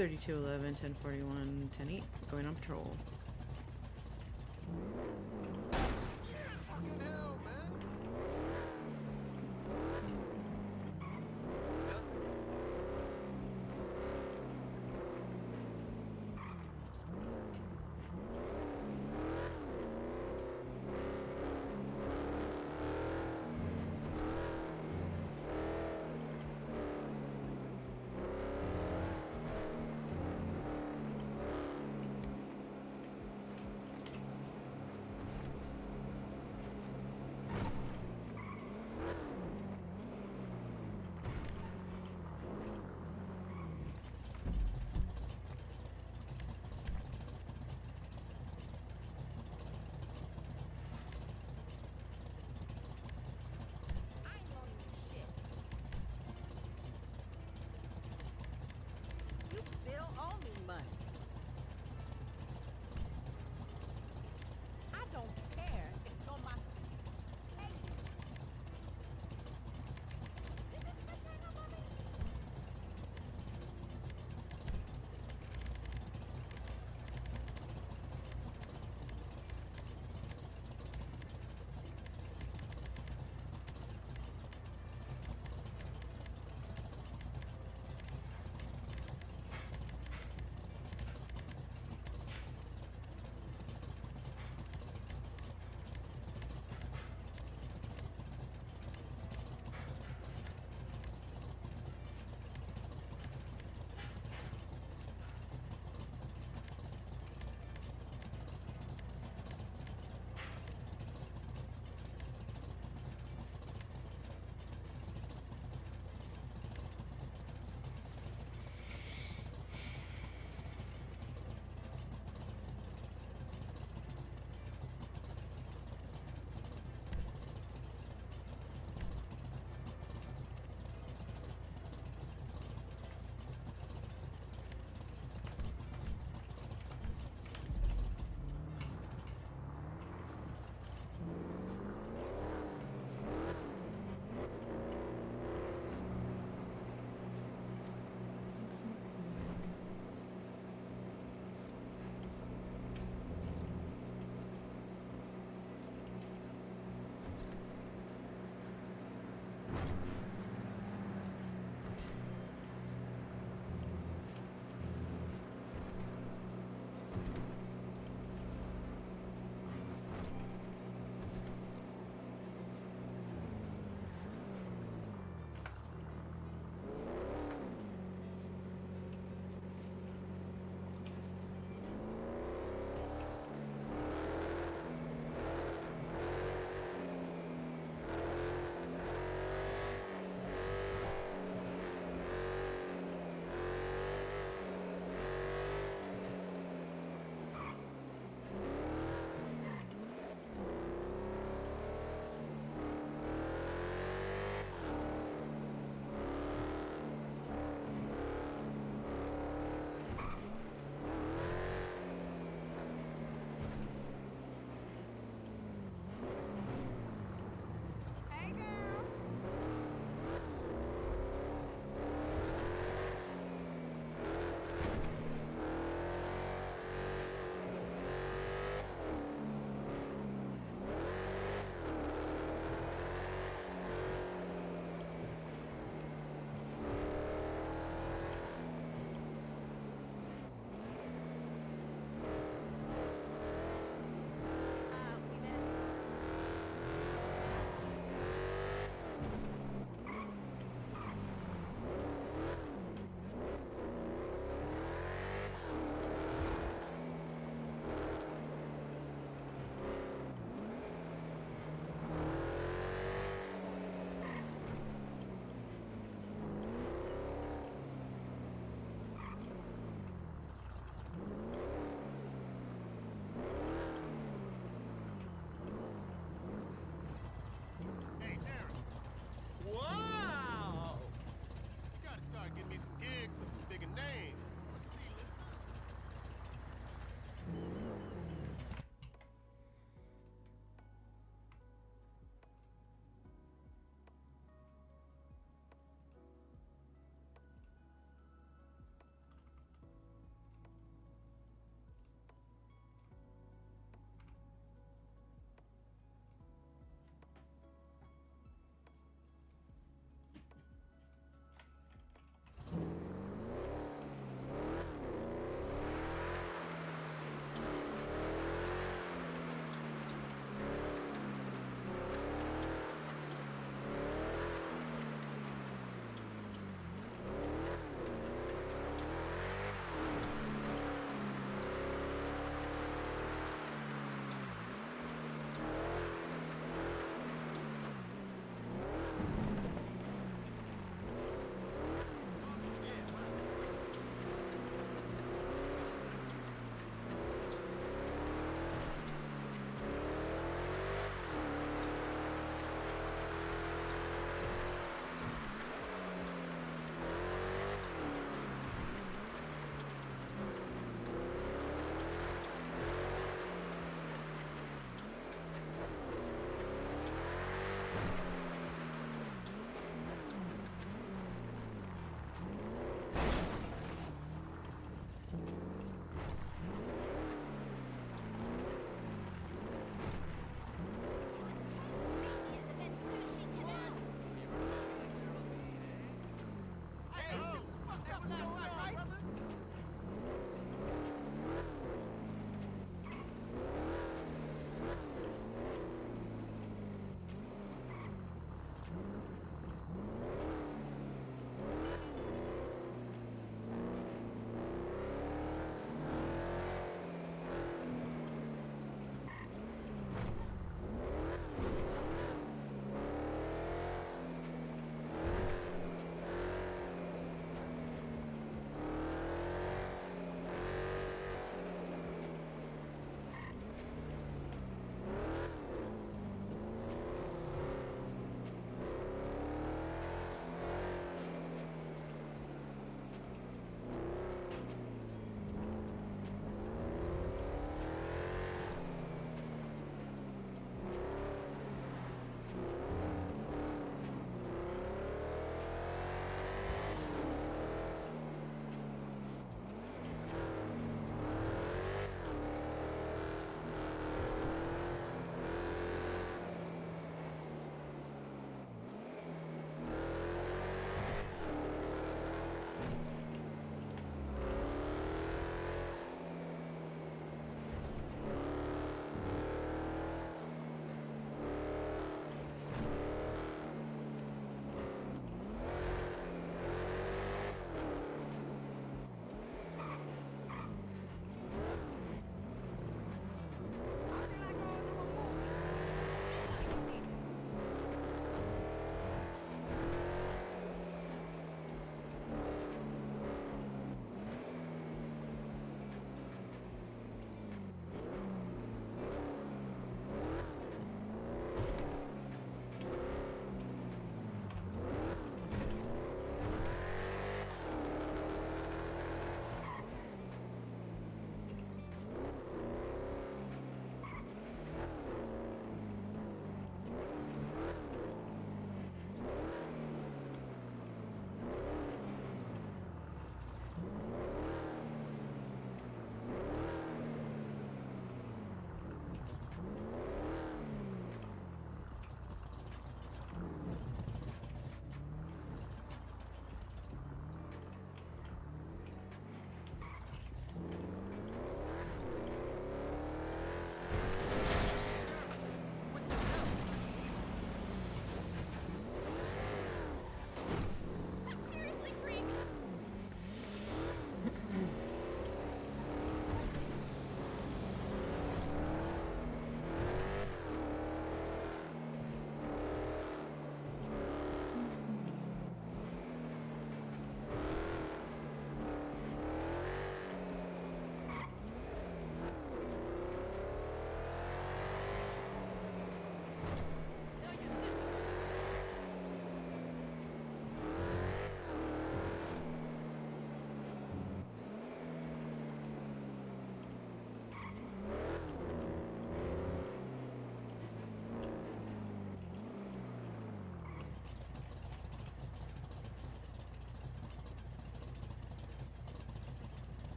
3211, 1041, 108. Going on patrol. Fucking hell, man!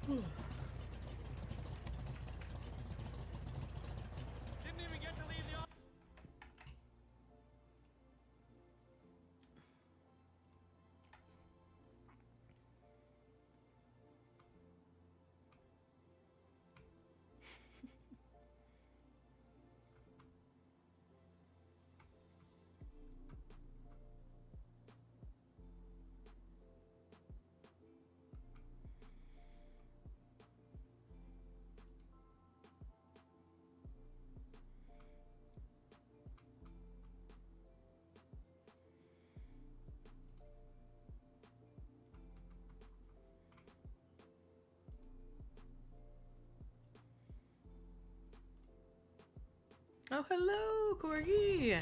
even get to leave the office. Oh, hello, Corgi!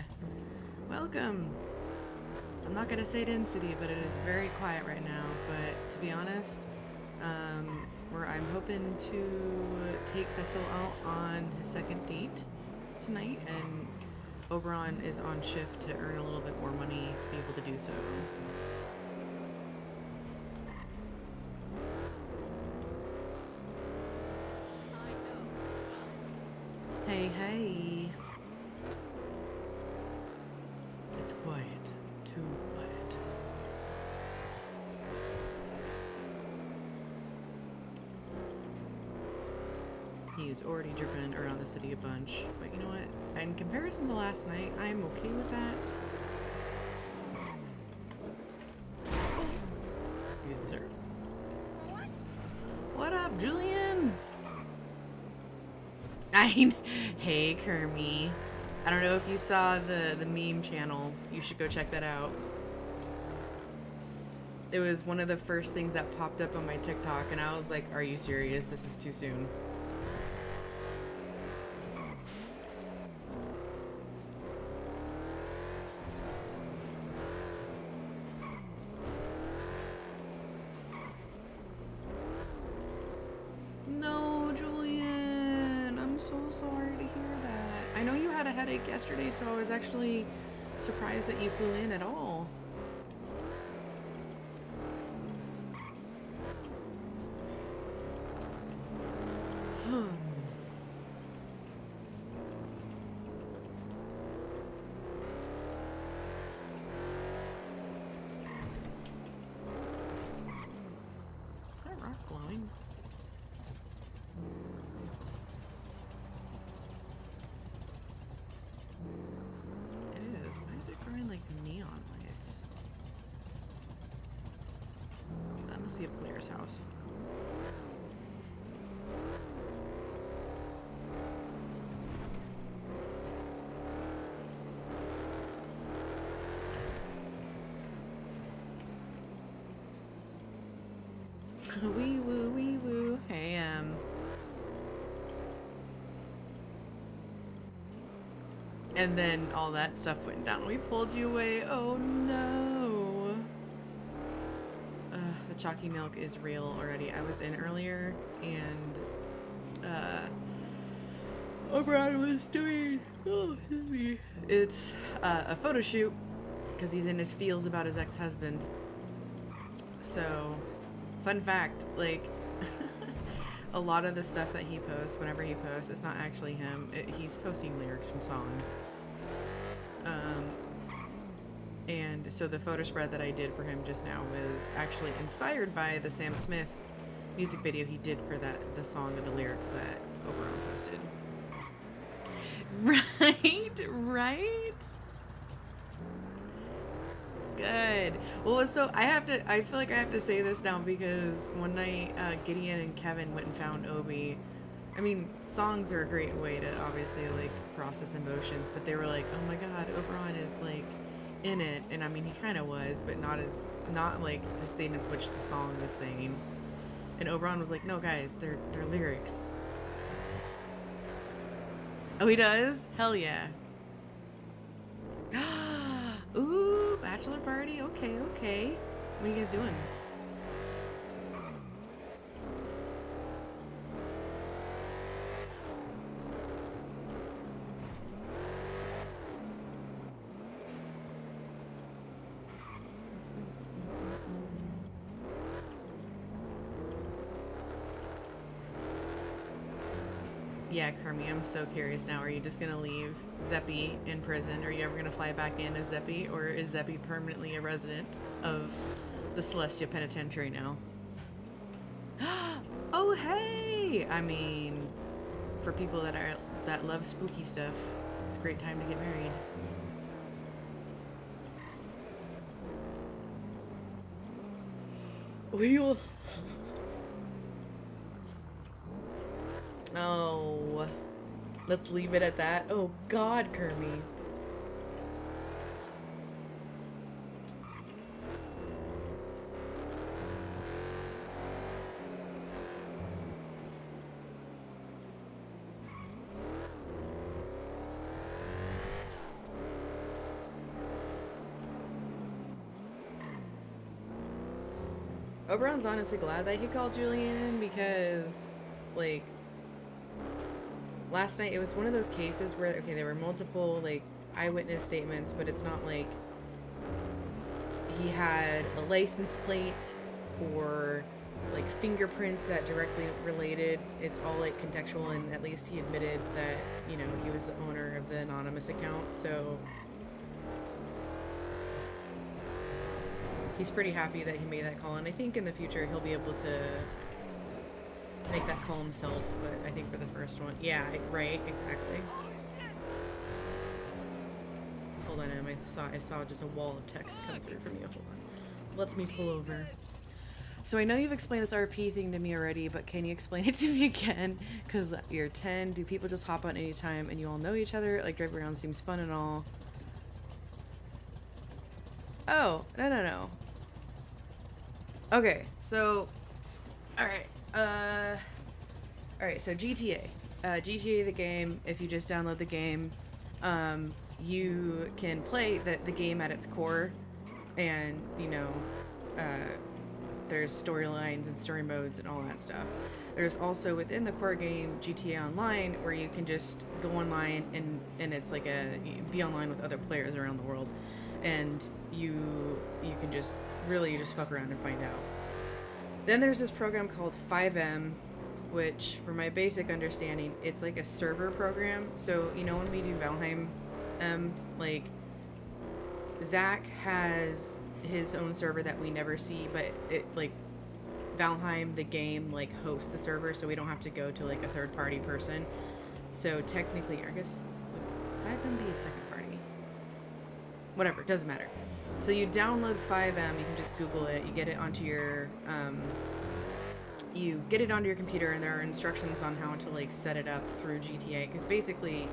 Welcome! I'm not gonna say density, but it is very quiet right now. But to be honest, I'm hoping to take Cecil out on his second date tonight, and Oberon is on shift to earn a little bit more money to be able to do so. Hey, hey. It's quiet. Too quiet. He's already driven around the city a bunch, but you know what? In comparison to last night, I'm okay with that. Excuse me, sir. What up, Julian? Hey, Kermie. I don't know if you saw the meme channel. You should go check that out. It was one of the first things that popped up on my TikTok, and I was like, are you serious? This is too soon. No, Julian. I'm so sorry to hear that. I know you had a headache yesterday, so I was actually surprised that you flew in at all. Is that rock glowing? It is. Why is it growing like neon lights? That must be a player's house. Wee woo, wee woo. Hey, and then all that stuff went down. We pulled you away. Oh no. The chalky milk is real already. I was in earlier, and Oberon was doing. Oh, excuse me. It's a photo shoot because he's in his feels about his ex-husband. So, fun fact, like. A lot of the stuff that he posts, whenever he posts, it's not actually him. He's posting lyrics from songs. And so the photo spread that I did for him just now was actually inspired by the Sam Smith music video he did for the song of the lyrics that Oberon posted. Right? Good. Well, so I feel like I have to say this now because one night Gideon and Kevin went and found Obi. I mean, songs are a great way to obviously like process emotions, but they were like, oh my god, Oberon is like in it. And I mean, he kind of was, but not like the state in which the song was saying. And Oberon was like, no guys, they're lyrics. Oh, he does? Hell yeah. Ooh, bachelor party? Okay. What are you guys doing? Yeah, Kermie, I'm so curious now. Are you just gonna leave Zeppy in prison? Are you ever gonna fly back in as Zeppy, or is Zeppy permanently a resident of the Celestia Penitentiary now? Oh hey! I mean, for people that love spooky stuff, it's a great time to get married. We will. Oh, let's leave it at that. Oh God, Kermie. Oberon's honestly glad that he called Julian in because, like, last night it was one of those cases where, okay, there were multiple, like, eyewitness statements, but it's not like he had a license plate or, like, fingerprints that directly related. It's all, like, contextual, and at least he admitted that, you know, he was the owner of the anonymous account, so he's pretty happy that he made that call, and I think in the future he'll be able to make that call himself, but I think for the first one, yeah, right, exactly. Hold on, Em, I saw just a wall of text come through from you. Hold on. Lets me pull over. So I know you've explained this RP thing to me already, but can you explain it to me again? Because you're 10, do people just hop on anytime and you all know each other? Like, driving around seems fun and all. Oh, no. Okay, so, alright, so GTA. GTA the game, if you just download the game, you can play the game at its core, and, you know, there's storylines and story modes and all that stuff. There's also within the core game GTA Online, where you can just go online and it's like you be online with other players around the world, and you can just really just fuck around and find out. Then there's this program called 5M, which, for my basic understanding, it's like a server program. So, you know, when we do Valheim, like, Zach has his own server that we never see, but it, like, Valheim, the game, like, hosts the server, so we don't have to go to, like, a third-party person. So, technically, I guess, would 5M be a second party? Whatever, it doesn't matter. So you download 5M, you can just Google it, you get it onto your, computer, and there are instructions on how to, like, set it up through GTA, because basically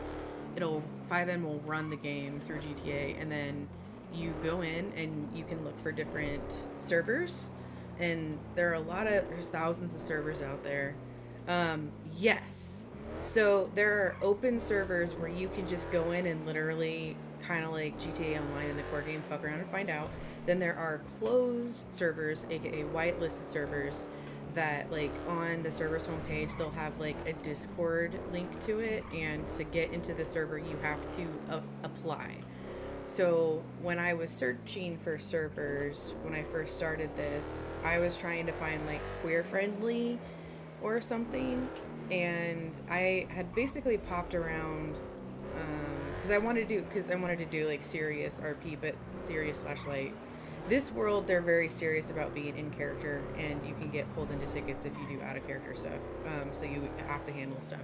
5M will run the game through GTA, and then you go in and you can look for different servers, and there's thousands of servers out there. Yes. So there are open servers where you can just go in and literally, kind of like GTA Online in the core game, fuck around and find out. Then there are closed servers, aka whitelisted servers, that, like, on the server's homepage they'll have, like, a Discord link to it, and to get into the server you have to apply. So when I was searching for servers when I first started this, I was trying to find, like, queer friendly or something, and I had basically popped around because I wanted to do like serious RP, but serious / light. This world, they're very serious about being in character, and you can get pulled into tickets if you do out of character stuff. So you have to handle stuff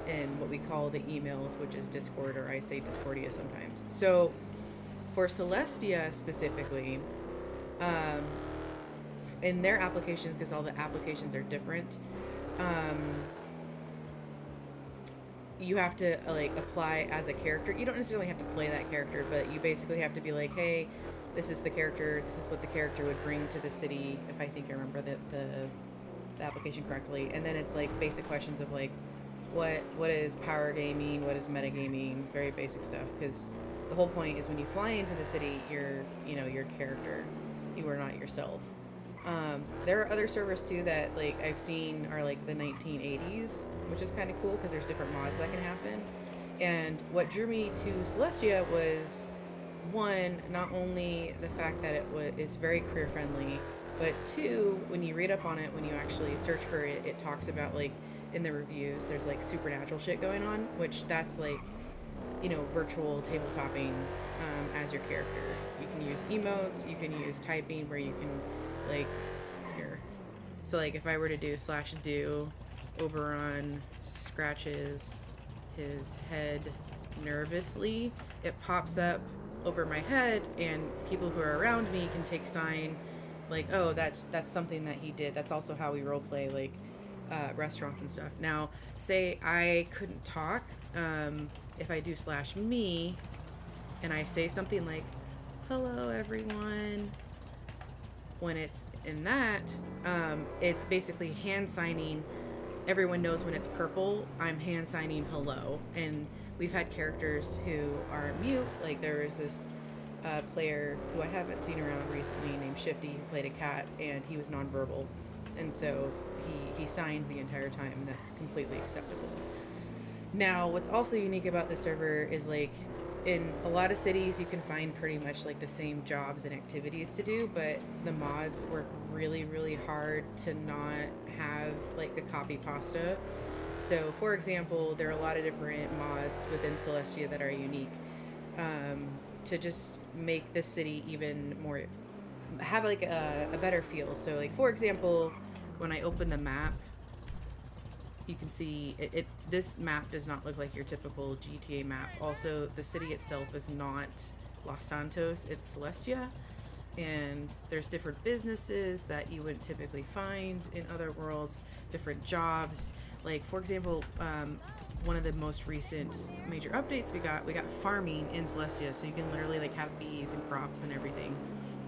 in what we call the emails, which is Discord, or I say Discordia sometimes. So for Celestia specifically, in their applications, because all the applications are different, you have to, like, apply as a character. You don't necessarily have to play that character, but you basically have to be like, hey, this is the character, this is what the character would bring to the city, if I think I remember the application correctly. And then it's, like, basic questions of, like, what is power gaming, what is metagaming, very basic stuff, because the whole point is when you fly into the city, you're your character. You are not yourself. There are other servers too that, like, I've seen are, like, the 1980s, which is kind of cool because there's different mods that can happen. And what drew me to Celestia was, one, not only the fact that it's very career friendly, but two, when you read up on it, when you actually search for it, it talks about, like, in the reviews, there's like supernatural shit going on, which that's like, you know, virtual tabletopping as your character. You can use emotes, you can use typing where you can like here. So like if I were to do Oberon scratches his head nervously, it pops up over my head and people who are around me can take sign like, oh, that's something that he did. That's also how we role play like restaurants and stuff. Now, say I couldn't talk, if I do /me and I say something like, hello everyone, when it's in that, it's basically hand signing. Everyone knows when it's purple, I'm hand signing hello. And we've had characters who are mute. Like there was this player who I haven't seen around recently named Shifty who played a cat, and he was nonverbal. And so he signed the entire time, and that's completely acceptable. Now, what's also unique about the server is like in a lot of cities you can find pretty much like the same jobs and activities to do, but the mods work really, really hard to not have like a copy pasta. So, for example, there are a lot of different mods within Celestia that are unique to just make the city even more, have like a better feel. So, like, for example, when I open the map, you can see this map does not look like your typical GTA map. Also, the city itself is not Los Santos, it's Celestia. And there's different businesses that you wouldn't typically find in other worlds, different jobs. Like, for example, one of the most recent major updates we got farming in Celestia. So you can literally like have bees and crops and everything.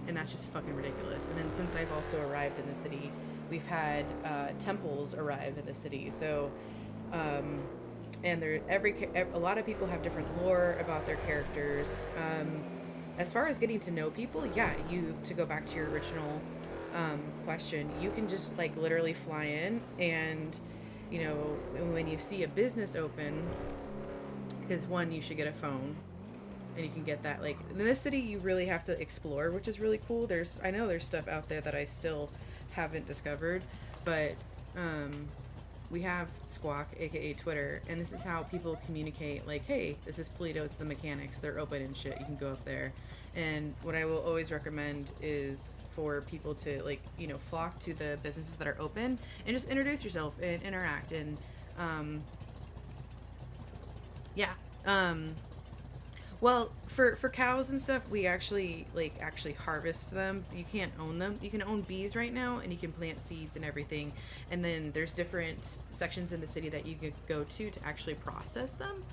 And that's just fucking ridiculous. And then since I've also arrived in the city, we've had temples arrive in the city. So, and a lot of people have different lore about their characters. As far as getting to know people, yeah, to go back to your original question, you can just like literally fly in, and you know, when you see a business open, because one, you should get a phone, and you can get that. Like in this city, you really have to explore, which is really cool. I know there's stuff out there that I still haven't discovered, but we have Squawk, aka Twitter, and this is how people communicate. Like, hey, this is Polito, it's the mechanics, they're open and shit, you can go up there. And what I will always recommend is for people to, like, you know, flock to the businesses that are open and just introduce yourself and interact. And well, for cows and stuff, we actually harvest them. You can't own them. You can own bees right now, and you can plant seeds and everything. And then there's different sections in the city that you could go to actually process them.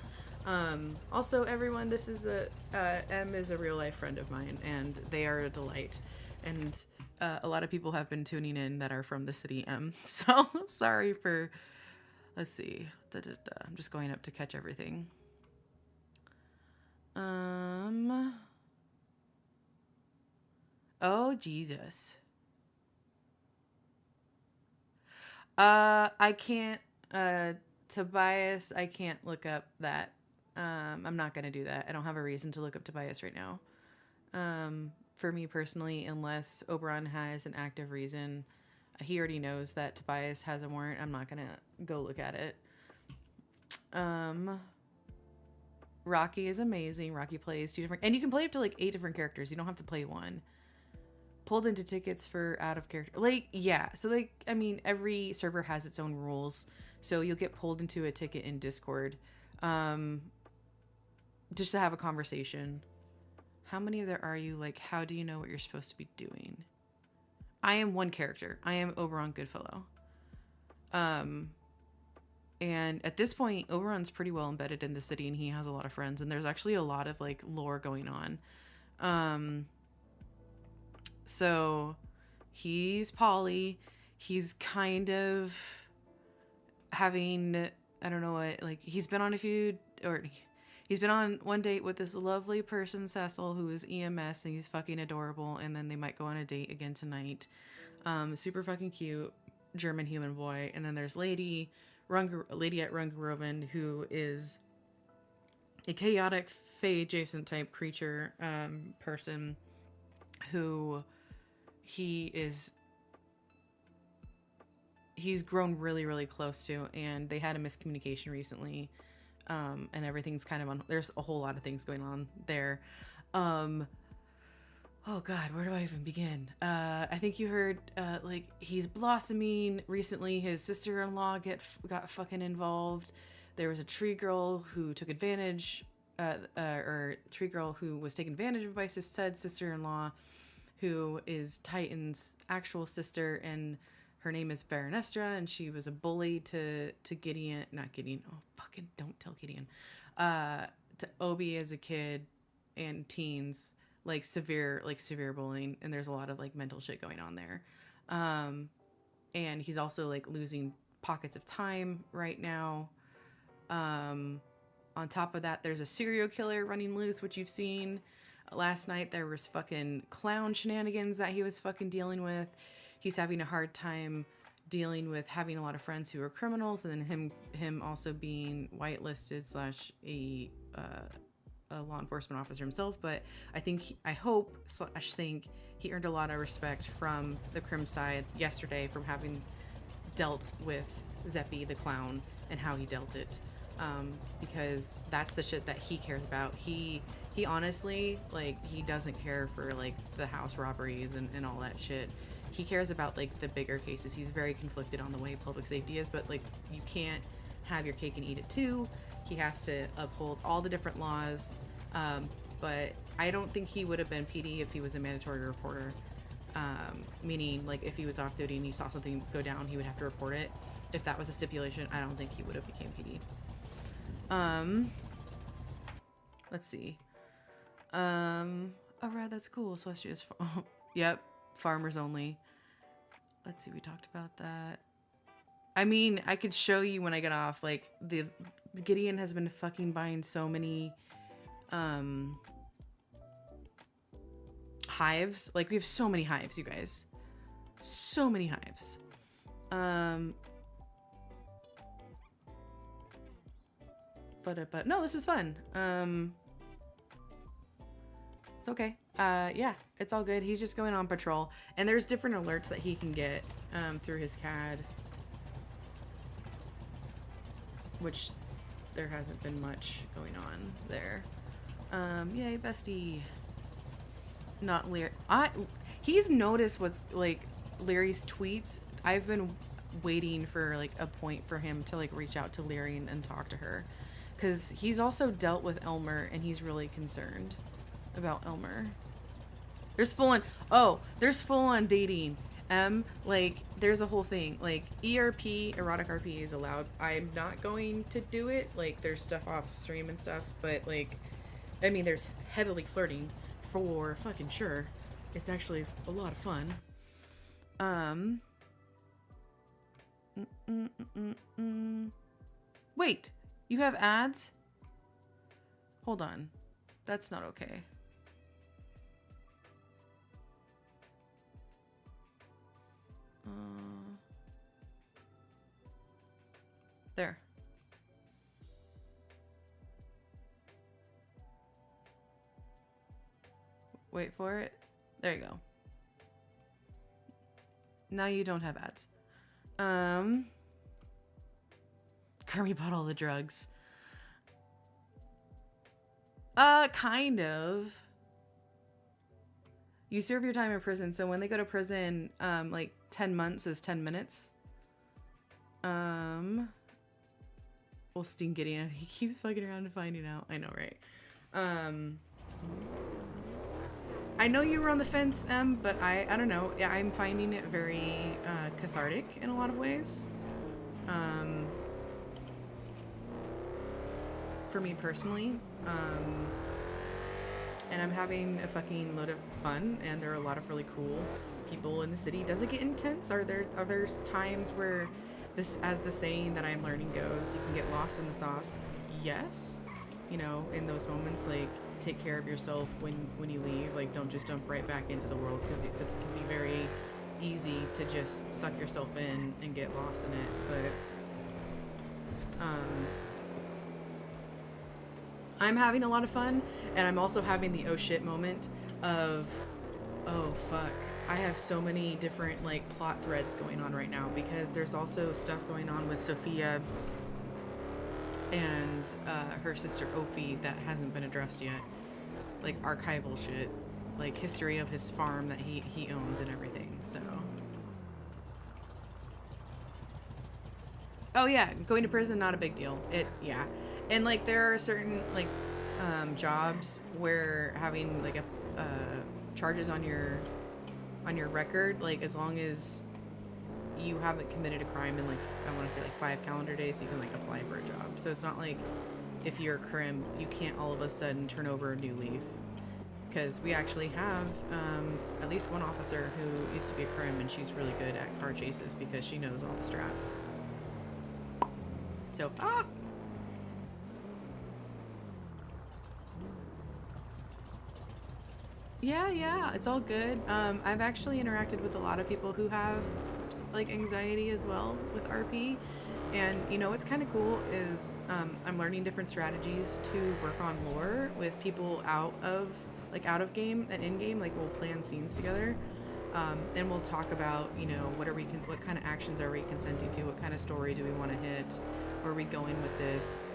Also, everyone, this is M is a real life friend of mine, and they are a delight. And a lot of people have been tuning in that are from the city M. So sorry for. Let's see. I'm just going up to catch everything. Oh, Jesus. I can't, Tobias, I can't look up that. I'm not gonna do that. I don't have a reason to look up Tobias right now. For me personally, unless Oberon has an active reason, he already knows that Tobias has a warrant. I'm not gonna go look at it. Rocky is amazing. Rocky plays 2 different, and you can play up to like 8 different characters. You don't have to play one. Pulled into tickets for out of character. Like, yeah. So like, I mean, every server has its own rules. So you'll get pulled into a ticket in Discord. Just to have a conversation. How many there are you? Like, how do you know what you're supposed to be doing? I am one character. I am Oberon Goodfellow. And at this point, Oberon's pretty well embedded in the city, and he has a lot of friends, and there's actually a lot of like lore going on. So he's poly. He's kind of having, I don't know what, like he's been on one date with this lovely person, Cecil, who is EMS, and he's fucking adorable. And then they might go on a date again tonight. Super fucking cute German human boy. And then there's Lady at Rungaroven, who is a chaotic Fae adjacent type creature person who he is he's grown really, really close to, and they had a miscommunication recently, and everything's kind of on. There's a whole lot of things going on there. Oh God, where do I even begin? I think you heard, like, he's blossoming. Recently, his sister-in-law got fucking involved. There was a tree girl who took advantage, or tree girl who was taken advantage of by said sister-in-law, who is Titan's actual sister, and her name is Baronestra, and she was a bully to Gideon, not Gideon, oh fucking don't tell Gideon, to Obi as a kid and teens, like severe bullying, and there's a lot of like mental shit going on there. And he's also like losing pockets of time right now. On top of that, there's a serial killer running loose, which you've seen. Last night there was fucking clown shenanigans that he was fucking dealing with. He's having a hard time dealing with having a lot of friends who are criminals, and then him also being whitelisted / a law enforcement officer himself. But I hope he earned a lot of respect from the crim side yesterday from having dealt with Zeppi the clown and how he dealt it, because that's the shit that he cares about. He honestly, like, he doesn't care for like the house robberies and all that shit. He cares about like the bigger cases. He's very conflicted on the way public safety is, but like, you can't have your cake and eat it too. He has to uphold all the different laws, but I don't think he would have been PD if he was a mandatory reporter, meaning like if he was off duty and he saw something go down, he would have to report it. If that was a stipulation, I don't think he would have became PD. Let's see. Oh, right, that's cool. Celestia's yep, farmers only. Let's see, we talked about that. I mean, I could show you when I get off. Like, the Gideon has been fucking buying so many hives. Like, we have so many hives, you guys. So many hives. But no, this is fun. It's okay. Yeah, it's all good. He's just going on patrol, and there's different alerts that he can get through his CAD, which there hasn't been much going on there. Yay, bestie. Not Leary. He's noticed what's like Leary's tweets. I've been waiting for like a point for him to like reach out to Leary and talk to her, because he's also dealt with Elmer and he's really concerned about Elmer. There's full on dating. Like, there's a whole thing. Like, ERP, erotic RP is allowed. I'm not going to do it. Like, there's stuff off stream and stuff, but like, I mean, there's heavily flirting for fucking sure. It's actually a lot of fun. Wait, you have ads? Hold on. That's not okay. There. Wait for it. There you go. Now you don't have ads. Kermit bought all the drugs. Kind of. You serve your time in prison, so when they go to prison, like 10 months is 10 minutes. Well, Sting Gideon, he keeps fucking around and finding out. I know, right? I know you were on the fence, but I don't know. Yeah, I'm finding it very cathartic in a lot of ways. For me personally. And I'm having a fucking load of fun, and there are a lot of really cool people in the city. Does it get intense? Are there times where, this, as the saying that I'm learning goes, you can get lost in the sauce? Yes. You know, in those moments, like, take care of yourself when you leave. Like, don't just jump right back into the world, because it can be very easy to just suck yourself in and get lost in it. But I'm having a lot of fun, and I'm also having the oh shit moment of, oh fuck, I have so many different like plot threads going on right now because there's also stuff going on with Sophia and her sister Ophi that hasn't been addressed yet. Like archival shit, like history of his farm that he owns and everything. So. Oh yeah, going to prison not a big deal. Yeah, and like there are certain like jobs where having like a charges on your record, like as long as you haven't committed a crime in like I want to say like 5 calendar days, you can like apply for a job. So it's not like if you're a crim, you can't all of a sudden turn over a new leaf. Because we actually have at least one officer who used to be a crim, and she's really good at car chases because she knows all the strats. So, Yeah, it's all good. I've actually interacted with a lot of people who have like anxiety as well with RP, and you know what's kind of cool is I'm learning different strategies to work on lore with people out of game and in game. Like we'll plan scenes together, and we'll talk about what kind of actions are we consenting to, what kind of story do we want to hit, where are we going with this,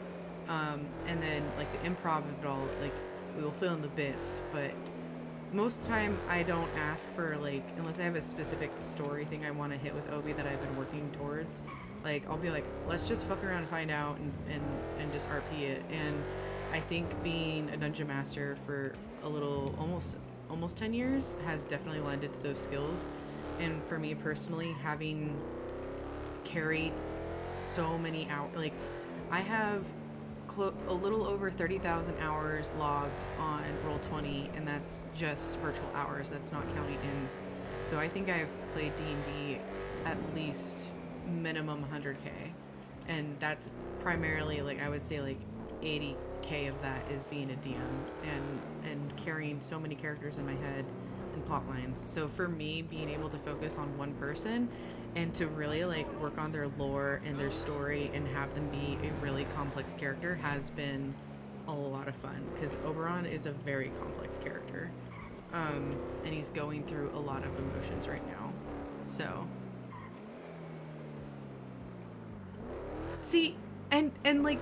and then like the improv of it all, like we will fill in the bits, but most of the time I don't ask for like, unless I have a specific story thing I want to hit with Obi that I've been working towards, like I'll be like, let's just fuck around and find out and just RP it. And I think being a dungeon master for a little almost 10 years has definitely lended to those skills. And for me personally, having carried so many hours, like I have a little over 30,000 hours logged on Roll20, and that's just virtual hours. That's not counting in. So I think I've played D&D at least minimum 100k, and that's primarily like I would say like 80k of that is being a DM and carrying so many characters in my head and plot lines. So for me, being able to focus on one person and to really like work on their lore and their story and have them be a really complex character has been a lot of fun, because Oberon is a very complex character, and he's going through a lot of emotions right now. So see, and like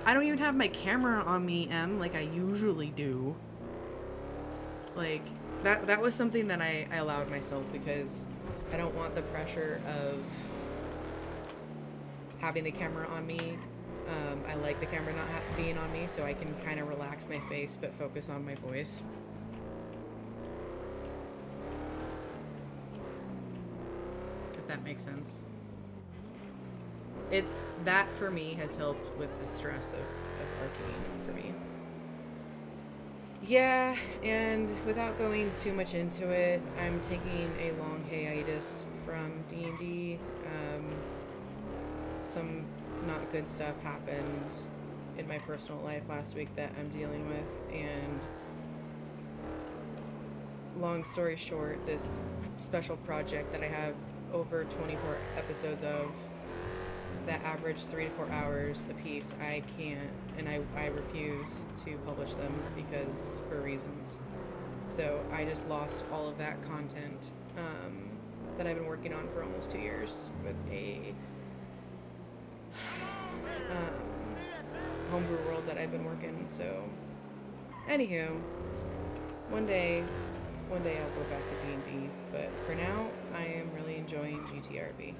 I don't even have my camera on me, like I usually do. Like that was something that I allowed myself because I don't want the pressure of having the camera on me. I like the camera not being on me, so I can kind of relax my face but focus on my voice. If that makes sense. It's that for me has helped with the stress of RPing for me. Yeah, and without going too much into it, I'm taking a long hiatus from D&D. Some not good stuff happened in my personal life last week that I'm dealing with, and long story short, this special project that I have over 24 episodes of that average 3 to 4 hours a piece, I can't, and I refuse to publish them because for reasons. So I just lost all of that content that I've been working on for almost 2 years with a homebrew world that I've been working. So anywho, one day I'll go back to D&D, but for now I am really enjoying GTAVRP.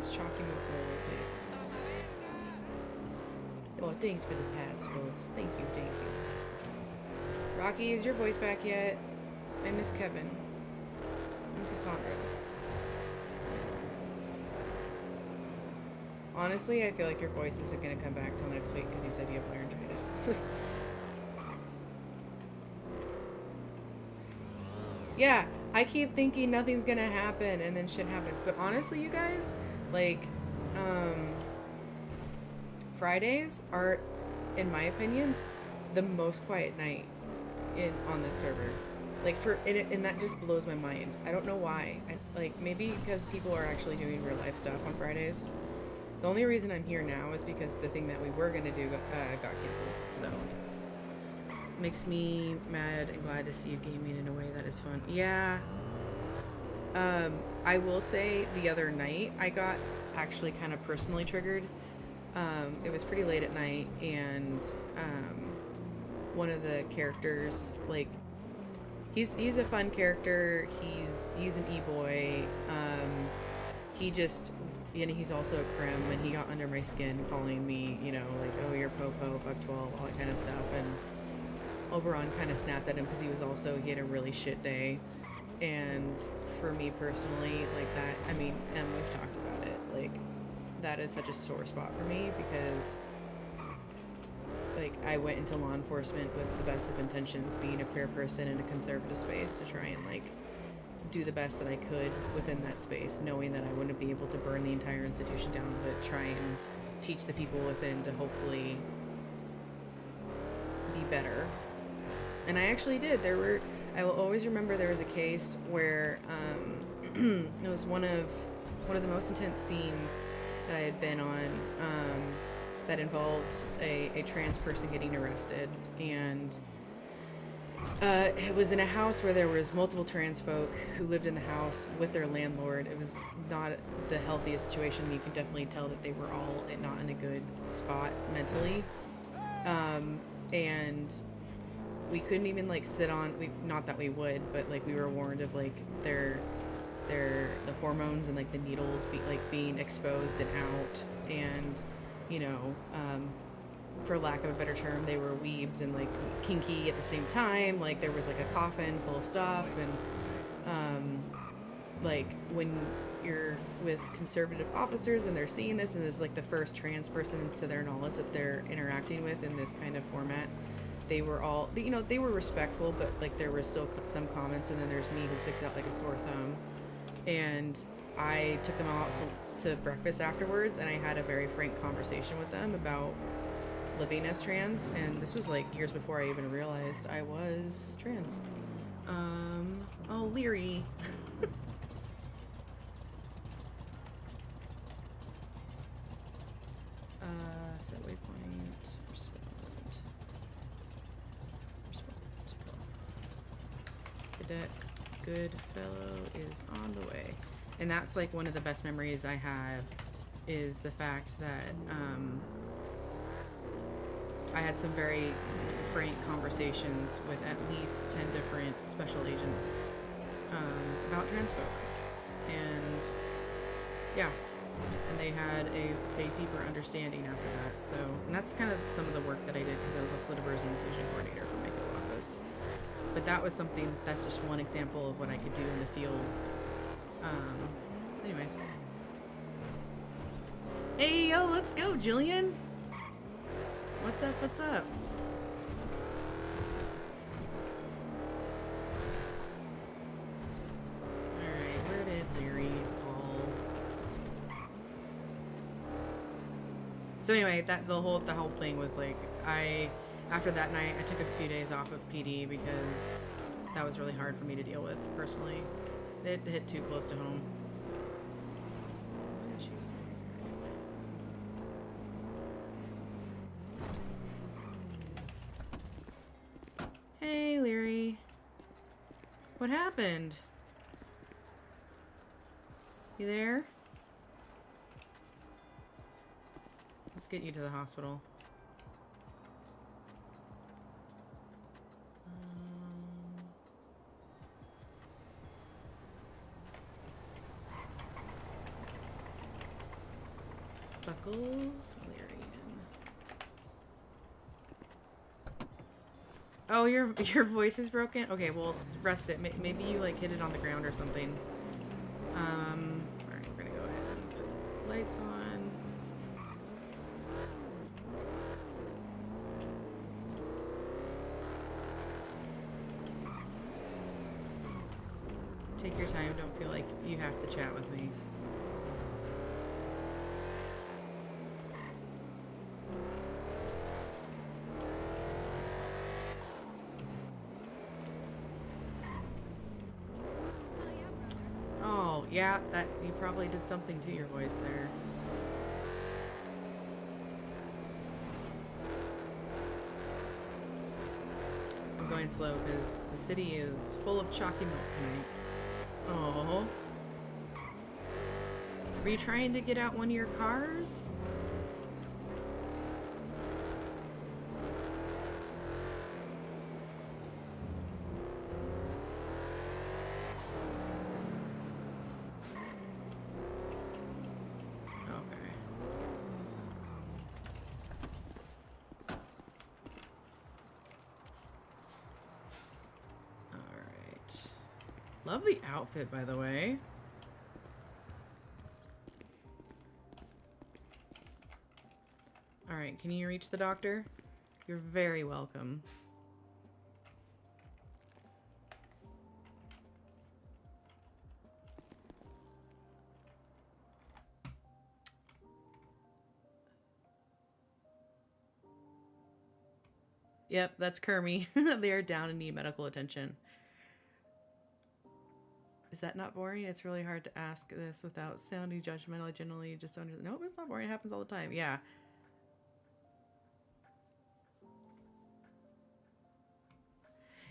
Chalking up over, please. Oh, thanks for the pats, folks. Thank you. Rocky, is your voice back yet? I miss Kevin. I'm Cassandra. Honestly, I feel like your voice isn't going to come back till next week because you said you have laryngitis. Yeah, I keep thinking nothing's going to happen and then shit happens. But honestly, you guys, like, Fridays are, in my opinion, the most quiet night on this server. Like, and that just blows my mind. I don't know why. Like, maybe because people are actually doing real life stuff on Fridays. The only reason I'm here now is because the thing that we were gonna do got canceled. So, Makes me mad and glad to see you gaming in a way that is fun. Yeah. I will say the other night I got actually kind of personally triggered. It was pretty late at night, and one of the characters, like, he's a fun character. He's an e-boy. He's also a crim, and he got under my skin, calling me, you know, like, oh, you're popo, fuck 12, all that kind of stuff. And Oberon kind of snapped at him because he had a really shit day. And for me personally, like that, I mean, and we've talked about it, like, that is such a sore spot for me because, like, I went into law enforcement with the best of intentions, being a queer person in a conservative space, to try and, like, do the best that I could within that space, knowing that I wouldn't be able to burn the entire institution down, but try and teach the people within to hopefully be better. And I actually did. I will always remember there was a case where it was one of the most intense scenes that I had been on, that involved a trans person getting arrested, and it was in a house where there was multiple trans folk who lived in the house with their landlord. It was not the healthiest situation. You can definitely tell that they were all not in a good spot mentally, and we couldn't even, like, sit on, not that we would, but, like, we were warned of, like, the hormones and, like, the needles being exposed and out, and, you know, for lack of a better term, they were weebs and, like, kinky at the same time. Like, there was, like, a coffin full of stuff, and like, when you're with conservative officers and they're seeing this, and this is, like, the first trans person to their knowledge that they're interacting with in this kind of format, they were all, you know, they were respectful, but, like, there were still some comments, and then there's me who sticks out like a sore thumb. And I took them out to breakfast afterwards, and I had a very frank conversation with them about living as trans, and this was, like, years before I even realized I was trans. Oh, Leary. Set waypoint, respond. Cadet Goodfellow is on the way. And that's, like, one of the best memories I have, is the fact that I had some very frank conversations with at least 10 different special agents about trans folk. And yeah, and they had a deeper understanding after that. So, and that's kind of some of the work that I did, because I was also the diversity and inclusion coordinator for my field office. But that was something, that's just one example of what I could do in the field. Anyways. Hey, yo, let's go, Jillian. What's up, what's up? Alright, where did Leary fall? So anyway, the whole thing was, like, after that night, I took a few days off of PD because that was really hard for me to deal with personally. It hit too close to home. What did she say? Hey, Leary. What happened? You there? Let's get you to the hospital. Buckles, Lyrian. Oh, your voice is broken? Okay, well, rest it. Maybe you, like, hit it on the ground or something. Alright, we're gonna go ahead and put lights on. Take your time, don't feel like you have to chat with me. Yeah, that you probably did something to your voice there. going slow because the city is full of chalky milk tonight. Oh. Were you trying to get out one of your cars? Lovely outfit, by the way. Alright, can you reach the doctor? You're very welcome. Yep, that's Kermie. They are down and need medical attention. Is that not boring? It's really hard to ask this without sounding judgmental. I generally just don't... No, it's not boring. It happens all the time. Yeah.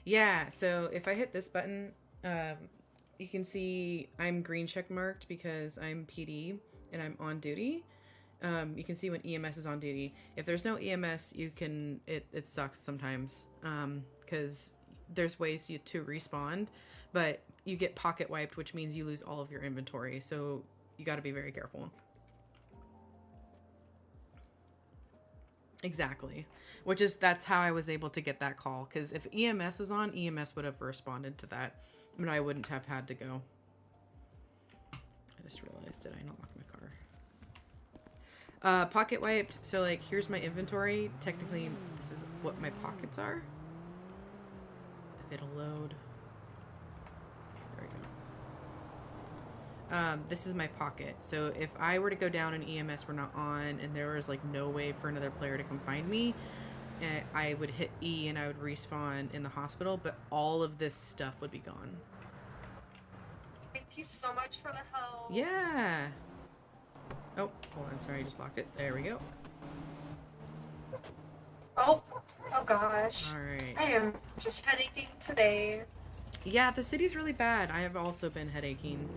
Yeah, so if I hit this button, you can see I'm green check marked because I'm PD and I'm on duty. You can see when EMS is on duty. If there's no EMS, you can... It sucks sometimes because there's ways to respawn, but you get pocket wiped, which means you lose all of your inventory. So you got to be very careful. Exactly. That's how I was able to get that call. Because if EMS was on, EMS would have responded to that. But I wouldn't have had to go. I just realized, did I not lock my car? Pocket wiped. So like, here's my inventory. Technically, this is what my pockets are. If it'll load. This is my pocket. So if I were to go down and EMS were not on and there was like no way for another player to come find me, I would hit E and I would respawn in the hospital, but all of this stuff would be gone. Thank you so much for the help. Yeah. Oh, hold on. Sorry, I just locked it. There we go. Oh gosh. All right. I am just headaching today. Yeah, the city's really bad. I have also been headaching.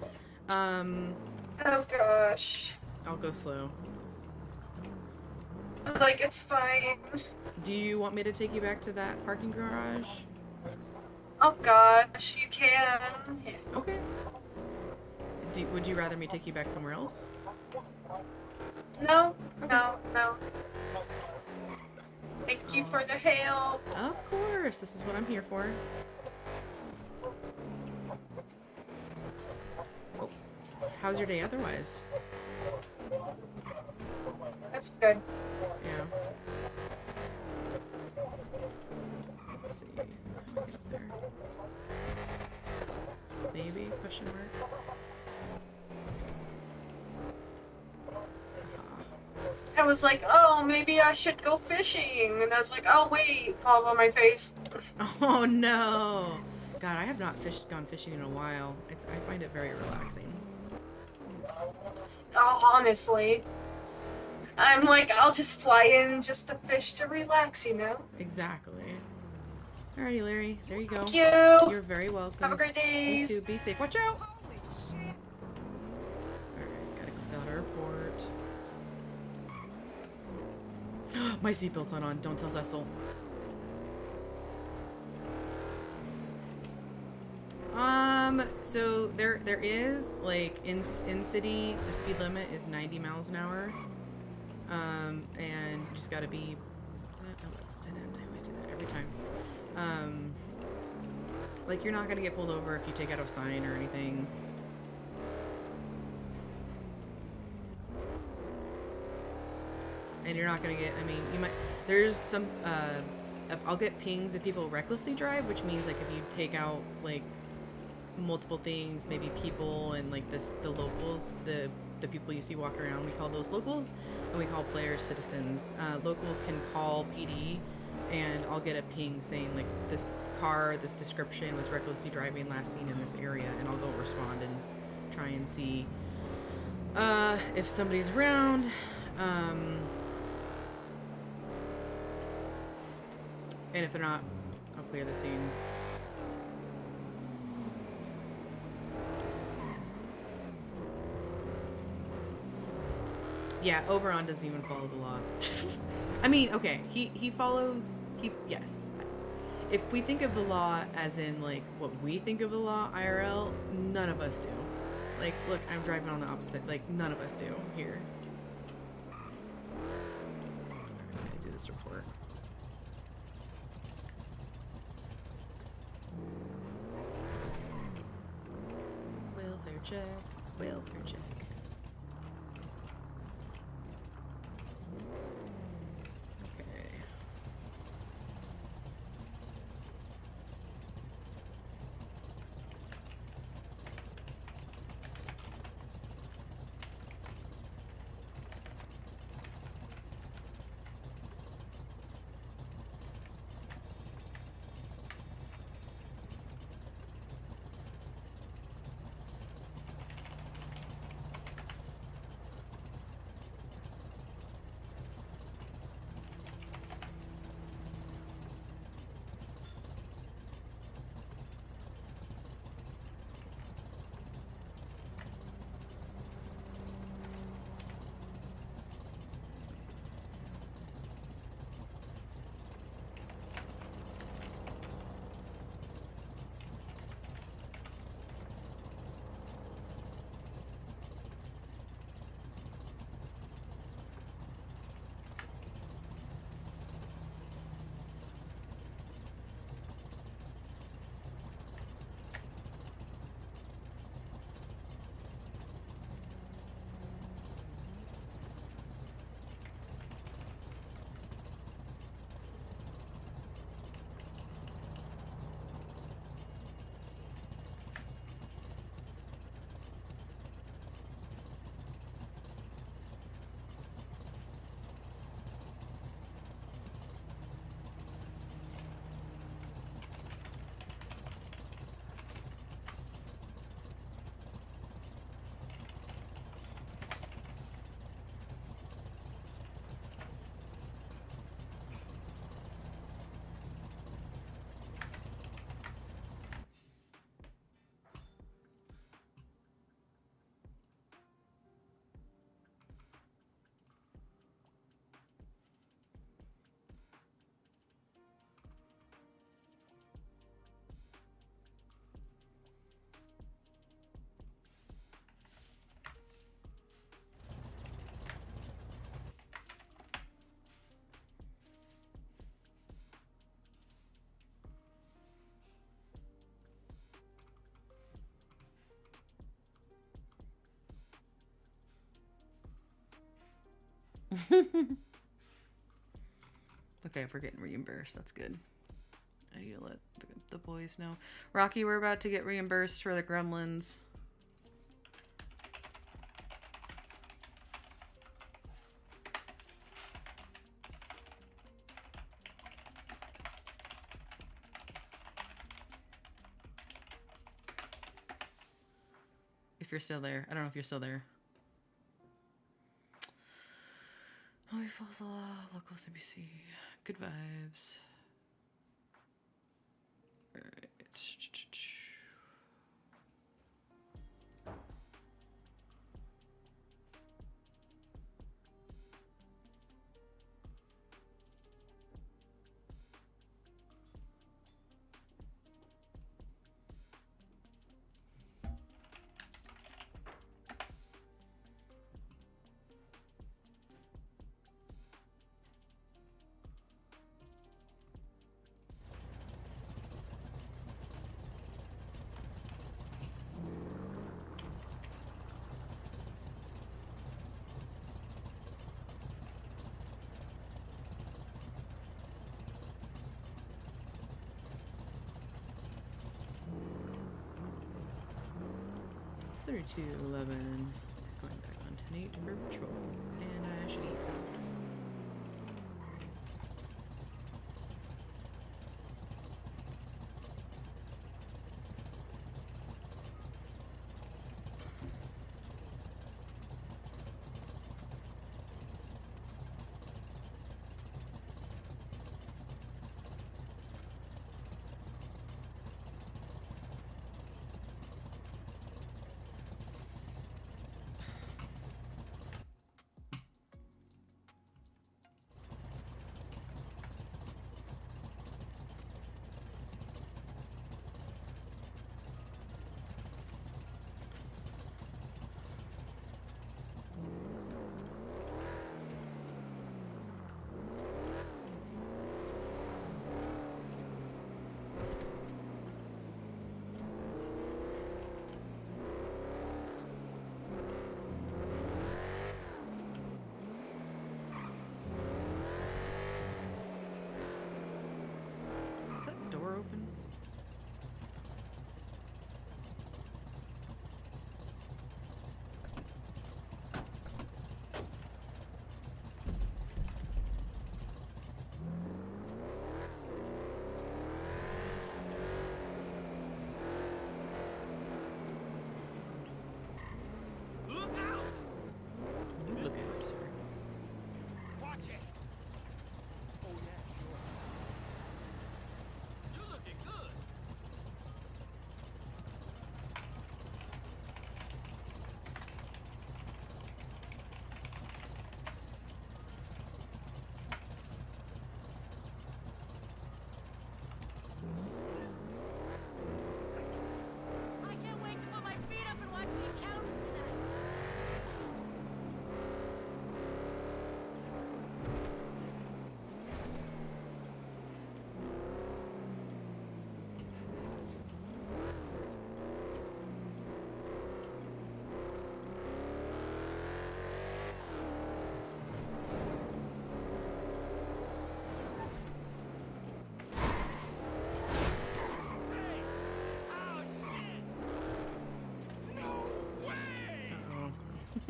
Oh gosh. I'll go slow. Like, it's fine. Do you want me to take you back to that parking garage? Oh gosh, you can. Okay. Would you rather me take you back somewhere else? No, Okay. no. Thank you for the help. Of course. This is what I'm here for. Oh. How's your day otherwise? That's good. Yeah. Let's see. How do I get up there? Maybe? Question mark? I was like, oh, maybe I should go fishing. And I was like, oh, wait, falls on my face. Oh no! God, I have not gone fishing in a while. I find it very relaxing. Oh, honestly. I'm like, I'll just fly in just to fish to relax, you know? Exactly. Alrighty, Larry. There you go. Thank you. You're very welcome. Have a great day. You too. Be safe. Watch out! Holy shit! Alright, gotta go fill out our report. My seatbelt's not on. Don't tell Cecil. So there is, like, in city, the speed limit is 90 miles an hour. And you just gotta be... No, that's a dead end. I always do that every time. Like, you're not gonna get pulled over if you take out a sign or anything. And you're not gonna get, I mean, you might, there's some, I'll get pings if people recklessly drive, which means, like, if you take out, like, multiple things, maybe people and, like, the locals, the people you see walking around, we call those locals, and we call players citizens. Locals can call PD, and I'll get a ping saying, like, this car, this description was recklessly driving last seen in this area, and I'll go respond and try and see if somebody's around. And if they're not, I'll clear the scene. Yeah, Oberon doesn't even follow the law. I mean, okay, he follows, yes. If we think of the law as in, like, what we think of the law, IRL, none of us do. Like, look, I'm driving on the opposite, like, none of us do here. I'm gonna do this report. Welfare check, welfare check. Okay. Okay, we're getting reimbursed. That's good. I need to let the boys know. Rocky, we're about to get reimbursed for the gremlins. If you're still there. I don't know if you're still there. Oh, he follows the law. Locals NBC. Good vibes. Alright. $32.11. It's going back on 10-8 for patrol. And I should eat food.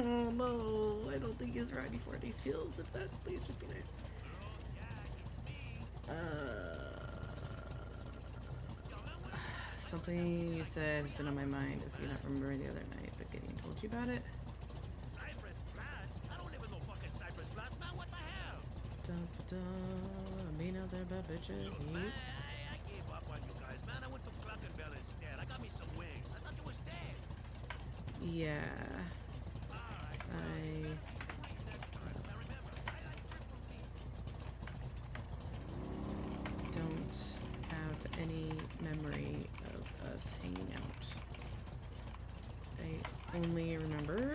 Oh no, I don't think he's ready for these feels. If that, please just be nice. Something you said has been on my mind if you're not remembering the other night, but Gideon told you about it? Cypress Flat? I don't live in no fucking Cypress Flats, man. What the hell? I mean out there about bitches. Look, man, I gave up on you guys, man. I went to Clockenbell instead. I got me some wings. I thought you was dead. Yeah. Alright, Don't have any memory of us hanging out. I only remember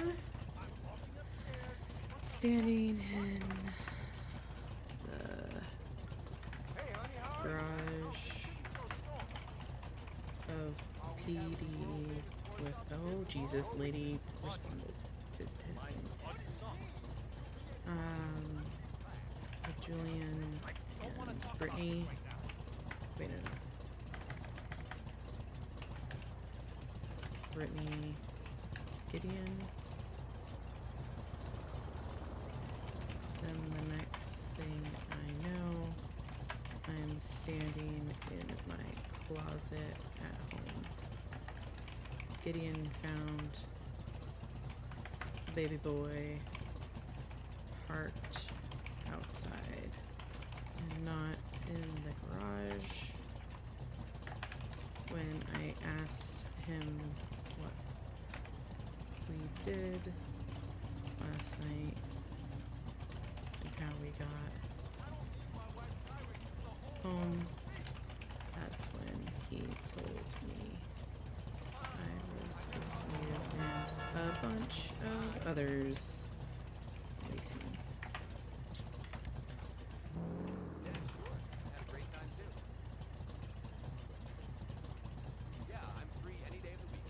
standing in the garage of PD with, oh Jesus, lady responded to testing. With Julian and Brittany. Wait, no. Brittany, Gideon. Then the next thing I know, I'm standing in my closet at home. Gideon found baby boy parked outside and not in the garage. When I asked him what we did last night and how we got home, that's when he told me I was with you and a bunch of others. What do you see? Had a great time too. Yeah, I'm free any day of the week.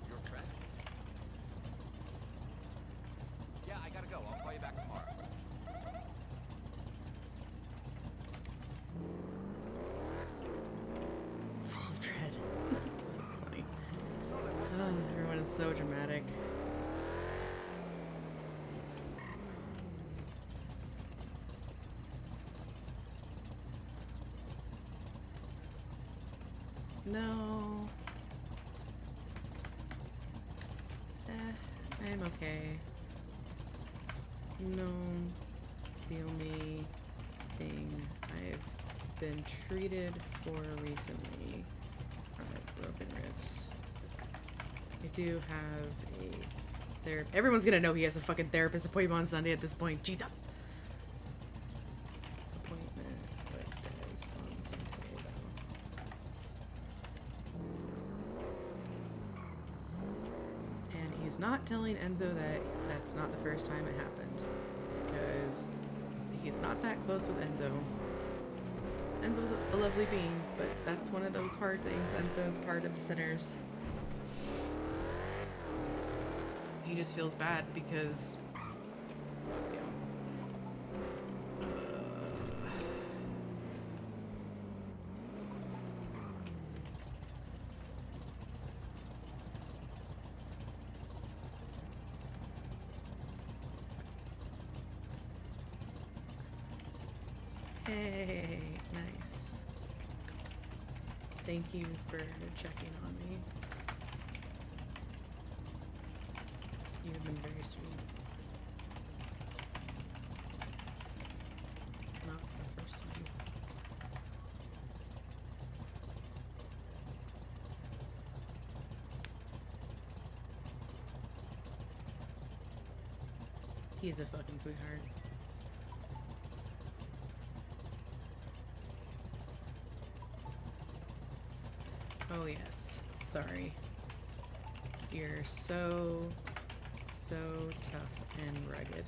Your friend? Yeah, I gotta go. I'll call you back tomorrow. Full of dread. So funny. Oh, everyone is so dramatic. No. I'm okay. No. The only thing I've been treated for recently are broken ribs. I do have a therapist. Everyone's gonna know he has a fucking therapist appointment on Sunday at this point. Jesus! Appointment, but that is on Sunday though. And he's not telling Enzo that that's not the first time it happened. Because he's not that close with Enzo. Enzo's a lovely being, but that's one of those hard things. Enzo's part of the sinners. He just feels bad because, you know, hey, nice. Thank you for checking on me. You've been very sweet. Not the first time. He's a fucking sweetheart. Oh yes, sorry. You're so tough and rugged.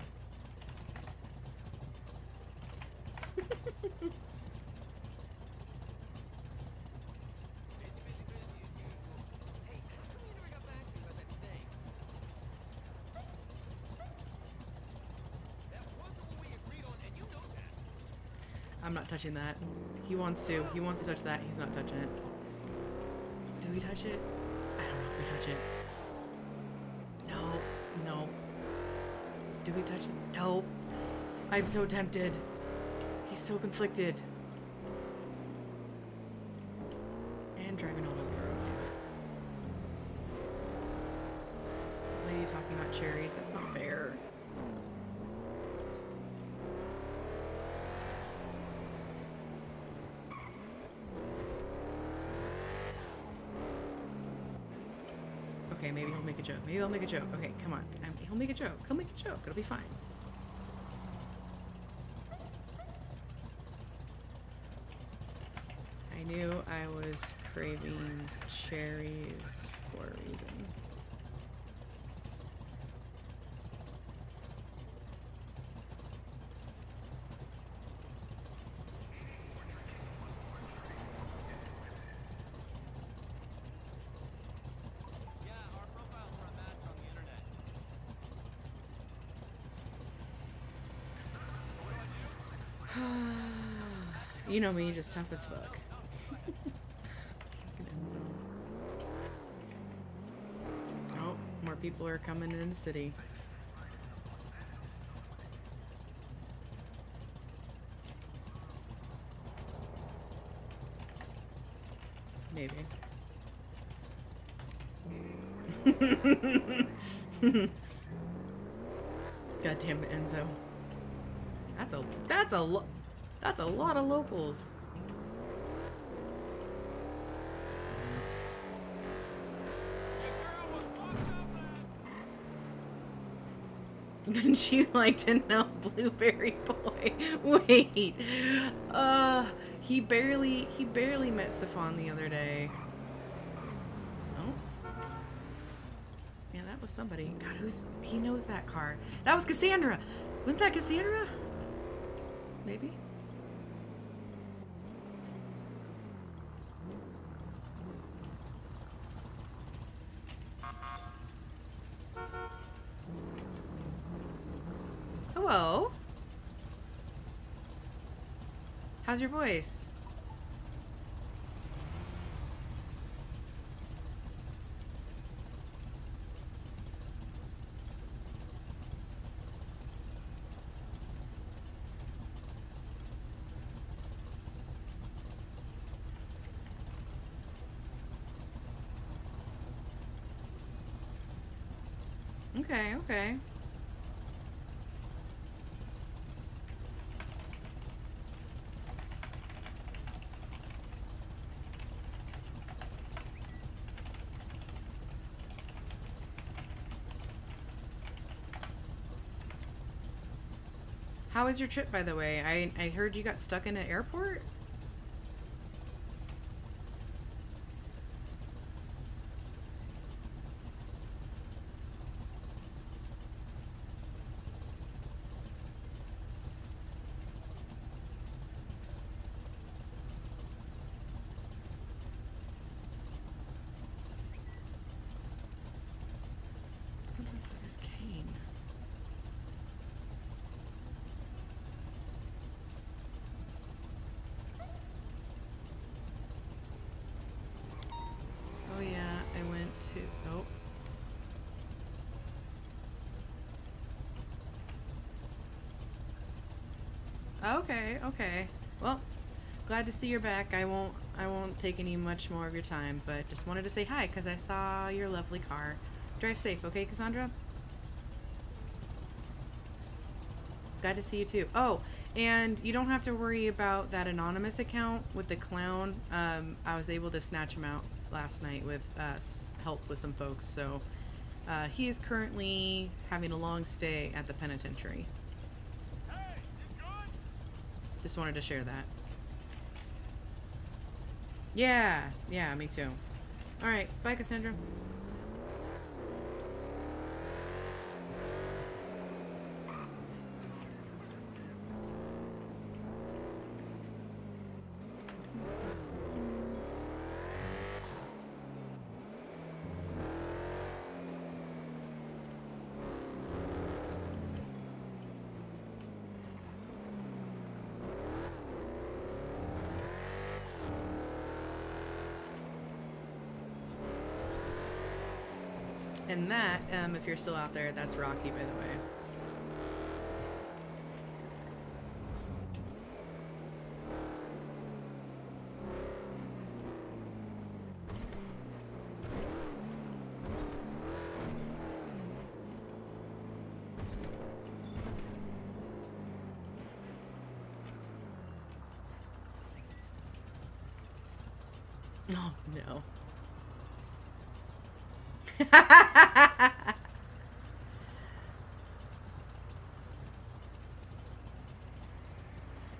I'm not touching that. He wants to. He wants to touch that. He's not touching it. Do we touch it? I don't know if We touch it. No. No. Do we touch it? No. I'm so tempted. He's so conflicted. And driving all over the road. Lady talking about cherries. That's not fair. Okay, maybe he'll make a joke. Maybe I'll make a joke. Okay, come on. He'll make a joke. He'll make a joke. It'll be fine. I knew I was craving cherries for a reason. Yeah, our profiles were a match on the internet. You know me, just tough as fuck. Oh, more people are coming in the city. Maybe. Goddamn it, Enzo. That's a lot of locals. Wouldn't you like to know, Blueberry Boy? Wait. He barely met Stefan the other day. Oh. Yeah, that was somebody. God, he knows that car. That was Cassandra. Wasn't that Cassandra? Maybe. Hello. How's your voice? Okay, okay. How was your trip, by the way? I heard you got stuck in an airport? What the fuck is Kane? Oh yeah, I went to... Oh. Okay, okay. Well, glad to see you're back. I won't take any much more of your time, but just wanted to say hi because I saw your lovely car. Drive safe, okay, Cassandra? Glad to see you too. Oh, and you don't have to worry about that anonymous account with the clown. I was able to snatch him out last night with help with some folks, so he is currently having a long stay at the penitentiary. Hey, you good? Just wanted to share that. Yeah, me too. Alright, bye Cassandra. And that, if you're still out there, that's Rocky, by the way. Oh, no.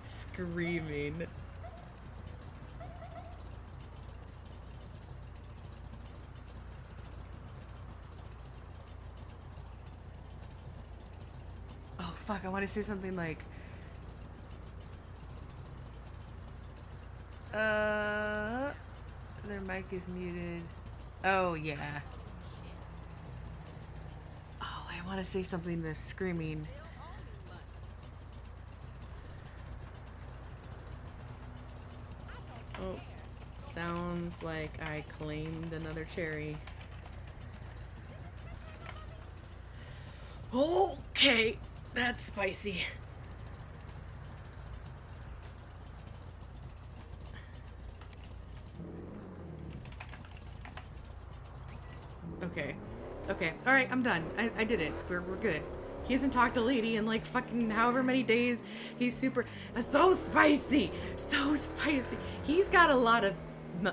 Screaming. Oh, fuck, I want to say something like... Their mic is muted. Oh, yeah. Oh, I want to say something that's screaming. Oh, sounds like I claimed another cherry. Okay, that's spicy. Okay. Okay. Alright, I'm done. I did it. We're good. He hasn't talked to Lady in like fucking however many days. He's super... So spicy! So spicy! He's got a lot of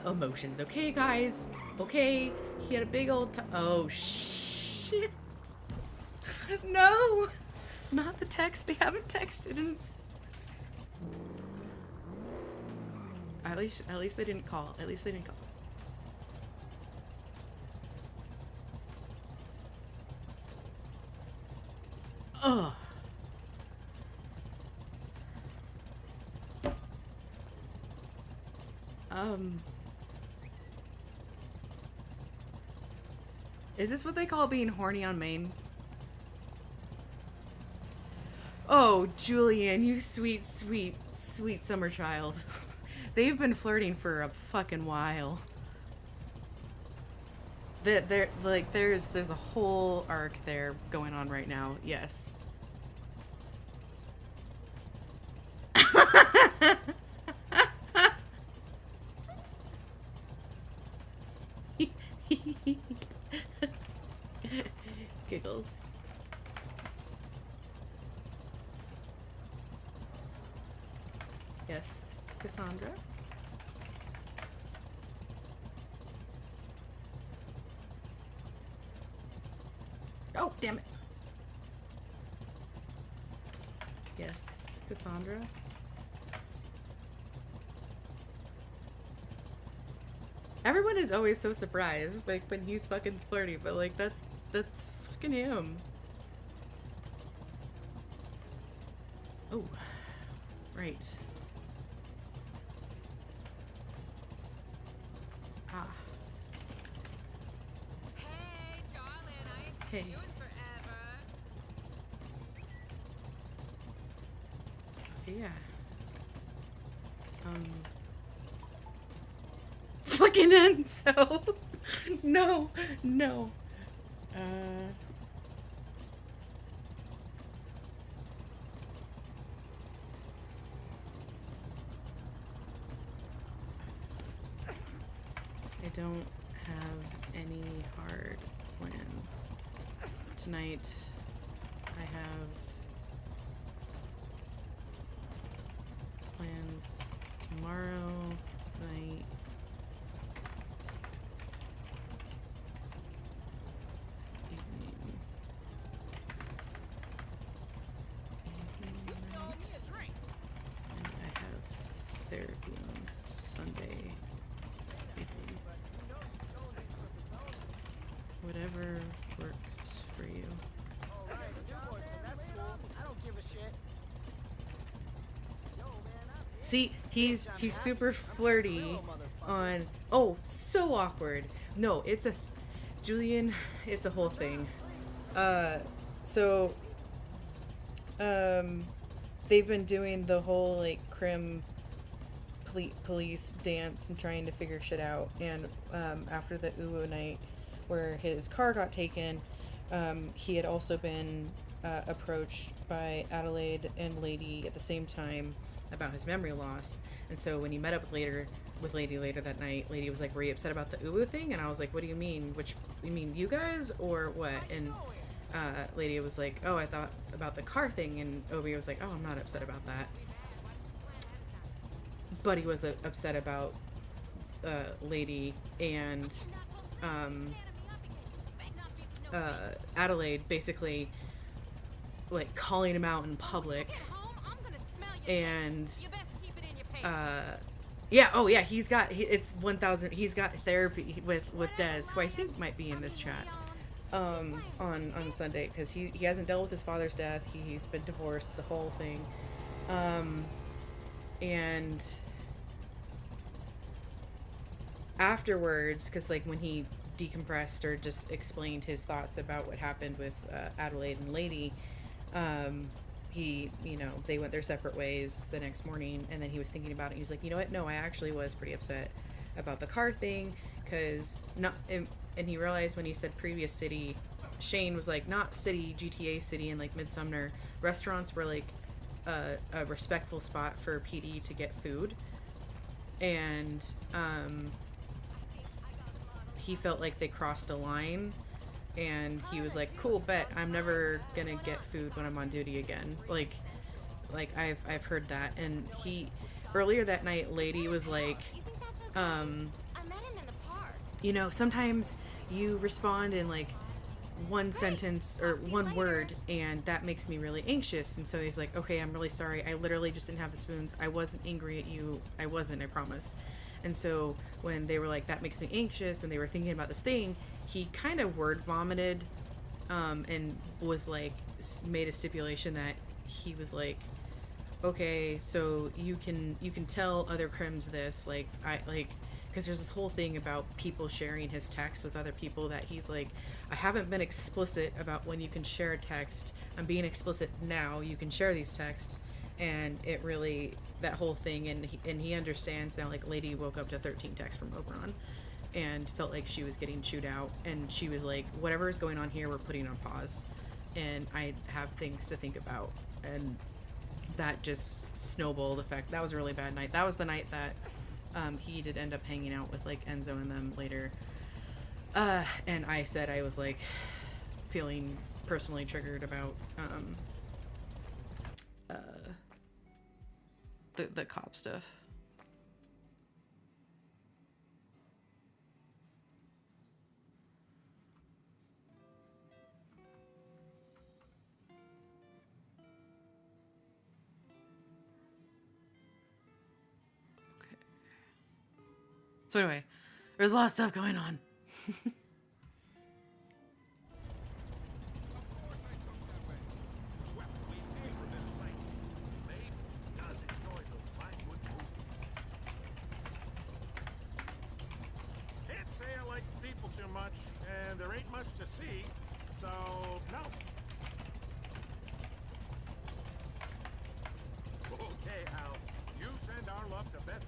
emotions, okay, guys? Okay? He had a big old... Oh, shit! No! Not the text. They haven't texted and... At least they didn't call. At least they didn't call. Ugh. Is this what they call being horny on Maine? Oh, Julian, you sweet, sweet, sweet summer child. They've been flirting for a fucking while. There, like, there's a whole arc there going on right now. Yes. Giggles. Yes, Cassandra. Oh, damn it. Yes, Cassandra. Everyone is always so surprised, like, when he's fucking flirty, but, like, that's fucking him. Oh, right. Ah. Hey, darling, I ain't Hey. seen you in forever. Okay, yeah. Fucking Enzo! No, no. I don't have any hard plans. Tonight, I have plans tomorrow night. Evening. You stole me a drink. And I have therapy on Sunday evening. Whatever works for you. See, he's super flirty on... Oh, so awkward. No, it's a... Julian, it's a whole thing. They've been doing the whole, like, crim police dance and trying to figure shit out. And, after the Uwo night, where his car got taken, he had also been approached by Adelaide and Lady at the same time about his memory loss. And so when he met up with Lady later that night, Lady was like, "Were you upset about the Ubu thing?" And I was like, "What do you mean? You mean you guys or what?" And Lady was like, "Oh, I thought about the car thing." And Obi was like, "Oh, I'm not upset about that." But he was upset about Lady and Adelaide basically like calling him out in public. And yeah, oh yeah, it's 1000. He's got therapy with Des, who I think might be in this chat on Sunday, because he hasn't dealt with his father's death. He's been divorced. It's a whole thing. And afterwards, because like when he decompressed or just explained his thoughts about what happened with Adelaide and Lady, he, they went their separate ways the next morning, and then he was thinking about it. He was like, you know what? No, I actually was pretty upset about the car thing, because and he realized when he said previous city, Shane was like, not city, GTA city, and like Midsumner restaurants were like a respectful spot for PD to get food, and he felt like they crossed a line. And he was like, "Cool, bet I'm never gonna get food when I'm on duty again." Like I've heard that. And earlier that night, Lady was like, sometimes you respond in like one sentence or one word, and that makes me really anxious. And so he's like, "Okay, I'm really sorry. I literally just didn't have the spoons. I wasn't angry at you. I promise." And so when they were like, "That makes me anxious," and they were thinking about this thing, he kind of word vomited, and was like, made a stipulation that he was like, "Okay, so you can tell other crims this, like, because there's this whole thing about people sharing his text with other people that he's like, I haven't been explicit about when you can share a text. I'm being explicit now. You can share these texts." And it really, that whole thing, and he understands now, like, Lady woke up to 13 texts from Oberon and felt like she was getting chewed out, and she was like, whatever is going on here, we're putting on pause, and I have things to think about. And that just snowballed effect. That was a really bad night. That was the night that he did end up hanging out with like Enzo and them later, and I said I was like feeling personally triggered about the cop stuff. Okay. So anyway, there's a lot of stuff going on. And there ain't much to see, so no. Okay, Hal. You send our love to Betsy.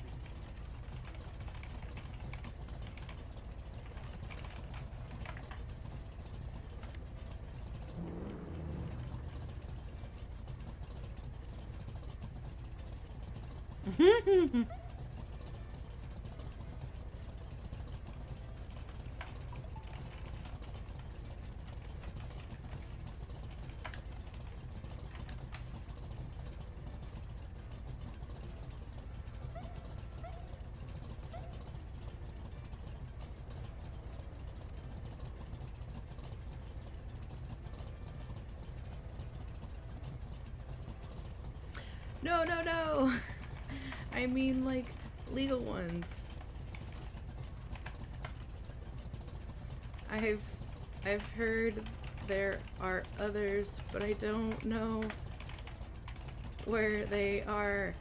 No. I mean, like, legal ones. I've heard there are others, but I don't know where they are.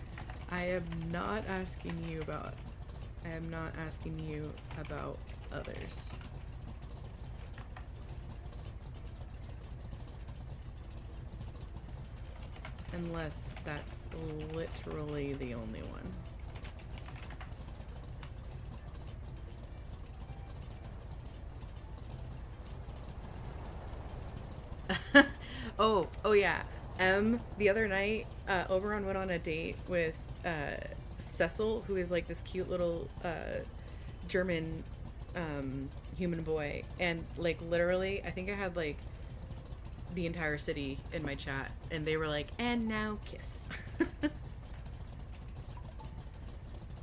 I am not asking you about others. Unless that's literally the only one. Oh yeah. The other night, Oberon went on a date with Cecil, who is like this cute little German human boy, and like literally, I think I had like the entire city in my chat, and they were like, "And now kiss."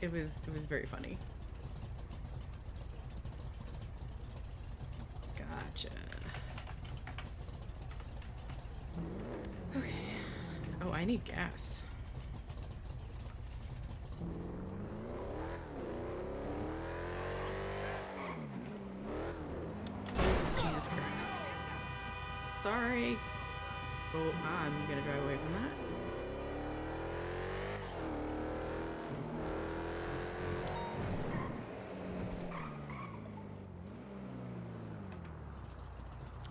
It was very funny. Gotcha. Okay. Oh, I need gas. Jesus Christ. Sorry. Oh, I'm gonna drive away from that.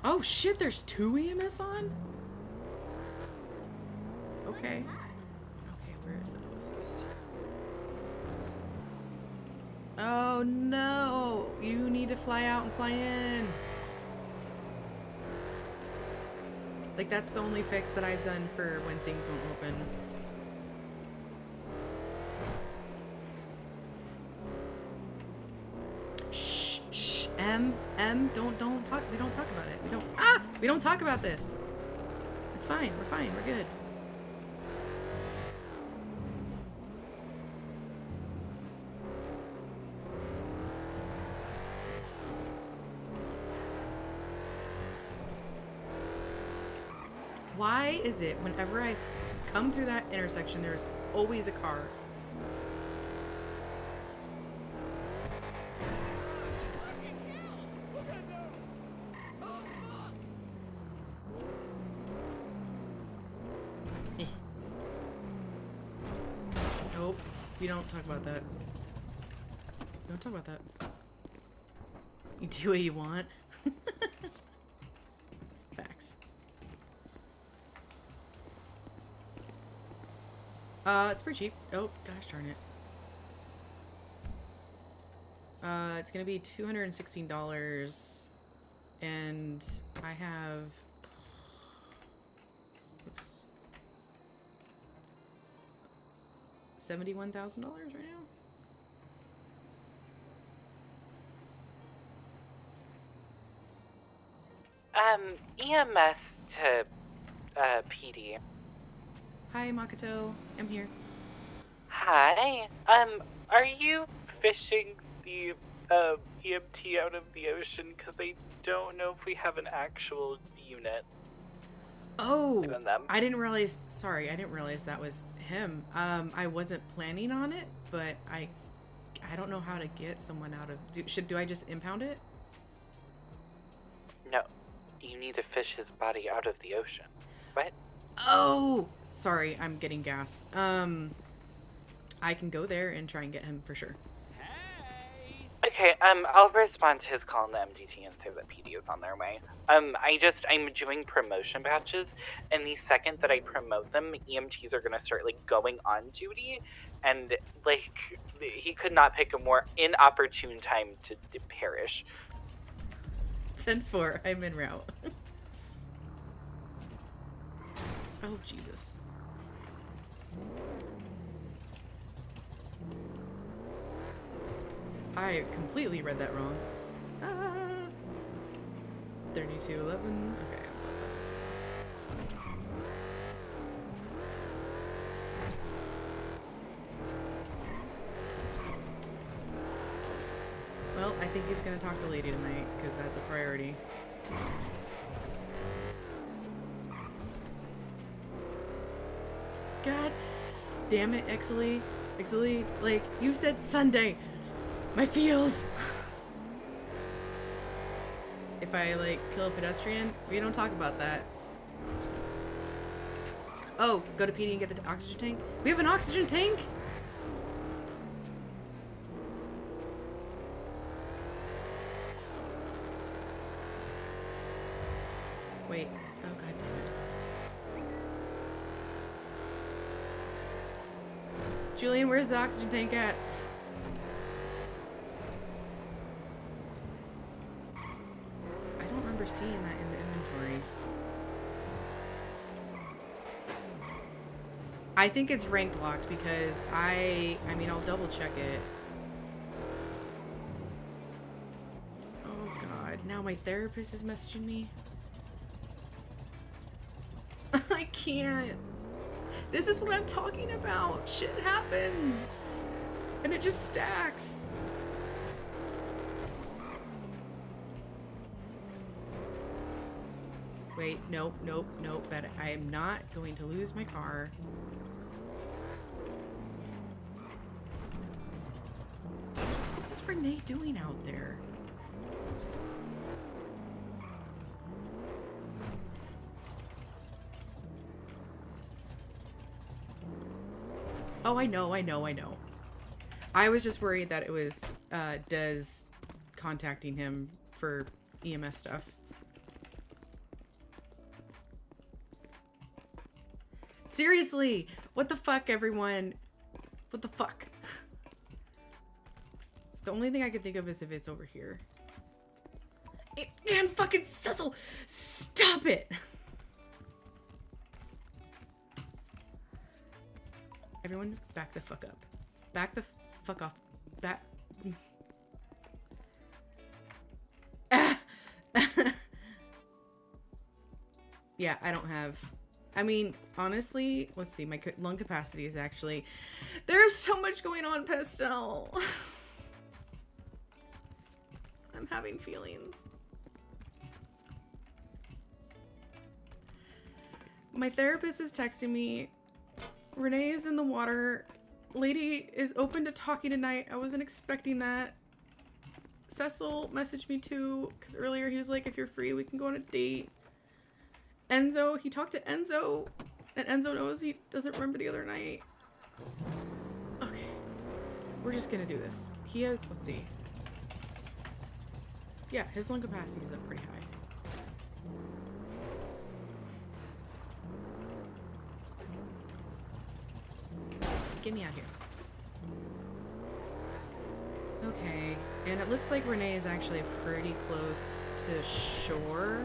Oh shit, there's 2 EMS on? Okay. Okay, where is the closest? Oh no! You need to fly out and fly in. Like, that's the only fix that I've done for when things won't open. Shh, shh, M, don't talk, we don't talk about it. We don't talk about this. It's fine, we're good. Why is it whenever I come through that intersection, there's always a car? Eh. Nope. We don't talk about that. We don't talk about that. You do what you want. Facts. It's pretty cheap. Oh, gosh darn it. It's gonna be $216, and I have... Oops. $71,000 right now? EMS to PD. Hi, Makoto. I'm here. Hi. Are you fishing the EMT out of the ocean? Because I don't know if we have an actual unit. Oh, Given them. I didn't realize. Sorry, I didn't realize that was him. I wasn't planning on it, but I don't know how to get someone out of. Do I just impound it? No, you need to fish his body out of the ocean. What? Oh, sorry, I'm getting gas. I can go there and try and get him for sure. Okay, I'll respond to his call in the MDT and say that PD is on their way. I'm doing promotion batches, and the second that I promote them, EMTs are gonna start, like, going on duty, and, like, he could not pick a more inopportune time to perish. 10-4, I'm en route. Oh, Jesus. I completely read that wrong. 3211. Okay. Well, I think he's gonna talk to Lady tonight, because that's a priority. God damn it, Ixaly. Ixaly, like, you said Sunday. My feels. If I, like, kill a pedestrian, we don't talk about that. Oh, go to PD and get the oxygen tank? We have an oxygen tank? Wait. Oh, god damn it. Julian, where's the oxygen tank at? I don't remember seeing that in the inventory. I think it's ranked locked because I mean, I'll double check it. Oh god, now my therapist is messaging me. I can't. This is what I'm talking about. Shit happens. And it just stacks. Wait, nope, nope, nope. But I am not going to lose my car. What is Renee doing out there? Oh, I know. I was just worried that it was Des contacting him for EMS stuff. Seriously, what the fuck, everyone? What the fuck? The only thing I can think of is if it's over here. And fucking Cecil, stop it! Everyone, back the fuck up. Back the fuck off. Back. Yeah, I don't have... I mean, honestly, let's see. My lung capacity is actually... There's so much going on, Pestel. I'm having feelings. My therapist is texting me. Renee is in the water. Lady is open to talking tonight. I wasn't expecting that. Cecil messaged me too, because earlier he was like, if you're free, we can go on a date. Enzo, he talked to Enzo, and Enzo knows he doesn't remember the other night. Okay. We're just gonna do this. He has, let's see. Yeah, his lung capacity is up pretty high. Get me out here. Okay, and it looks like Renee is actually pretty close to shore,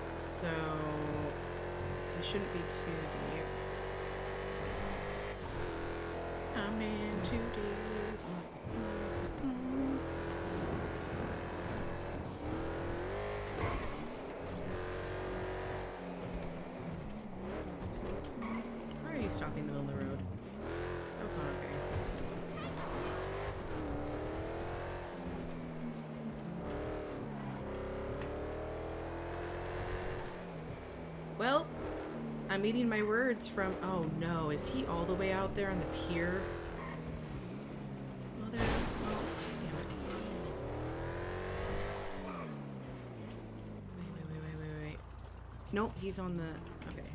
so it shouldn't be too deep. I'm in too deep. Why are you stopping in the middle of the road? That was not okay. Well, I'm eating my words from... Oh no, is he all the way out there on the pier? Mother... Oh, damn it. Wait. Nope, he's on the... Okay.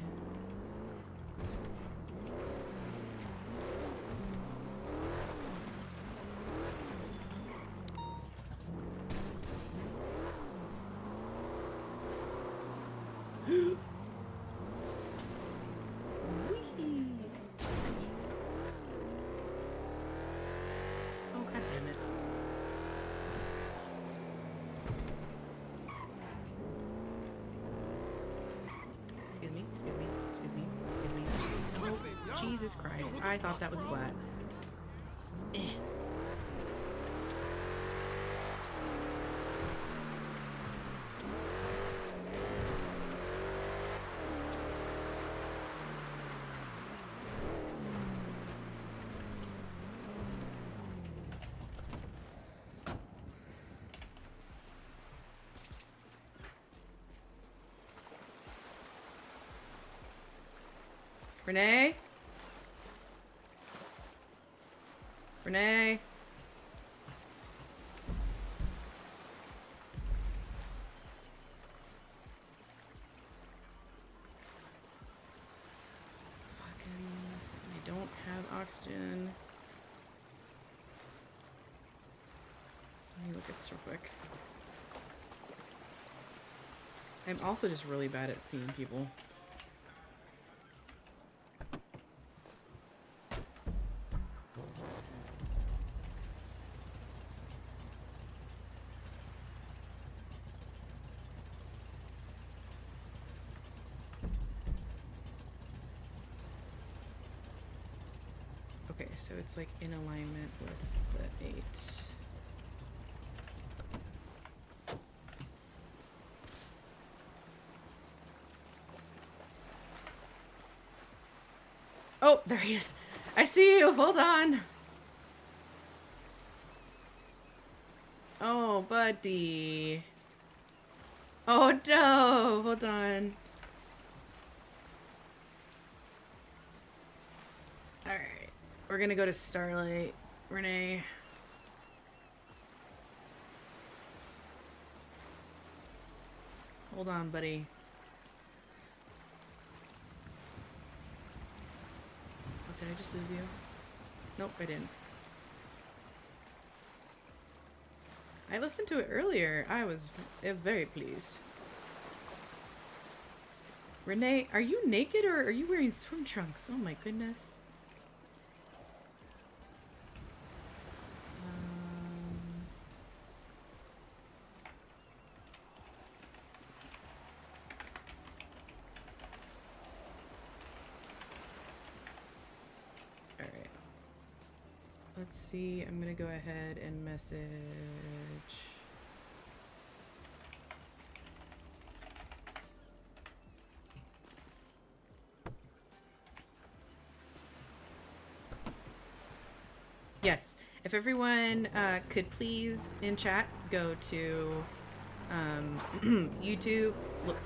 Excuse me. Oh, Jesus Christ. I thought that was flat. Eh. Renee? Renee? Fucking... I don't have oxygen. Let me look at this real quick. I'm also just really bad at seeing people. Okay, so it's like in alignment with the 8. Oh, there he is. I see you. Hold on. Oh, buddy. Oh, no. Hold on. Alright. We're gonna go to Starlight. Renee. Hold on, buddy. Oh, did I just lose you? Nope, I didn't. I listened to it earlier. I was very pleased. Renee, are you naked or are you wearing swim trunks? Oh my goodness. Alright. Let's see. I'm gonna go ahead and message. Yes, if everyone could please in chat go to YouTube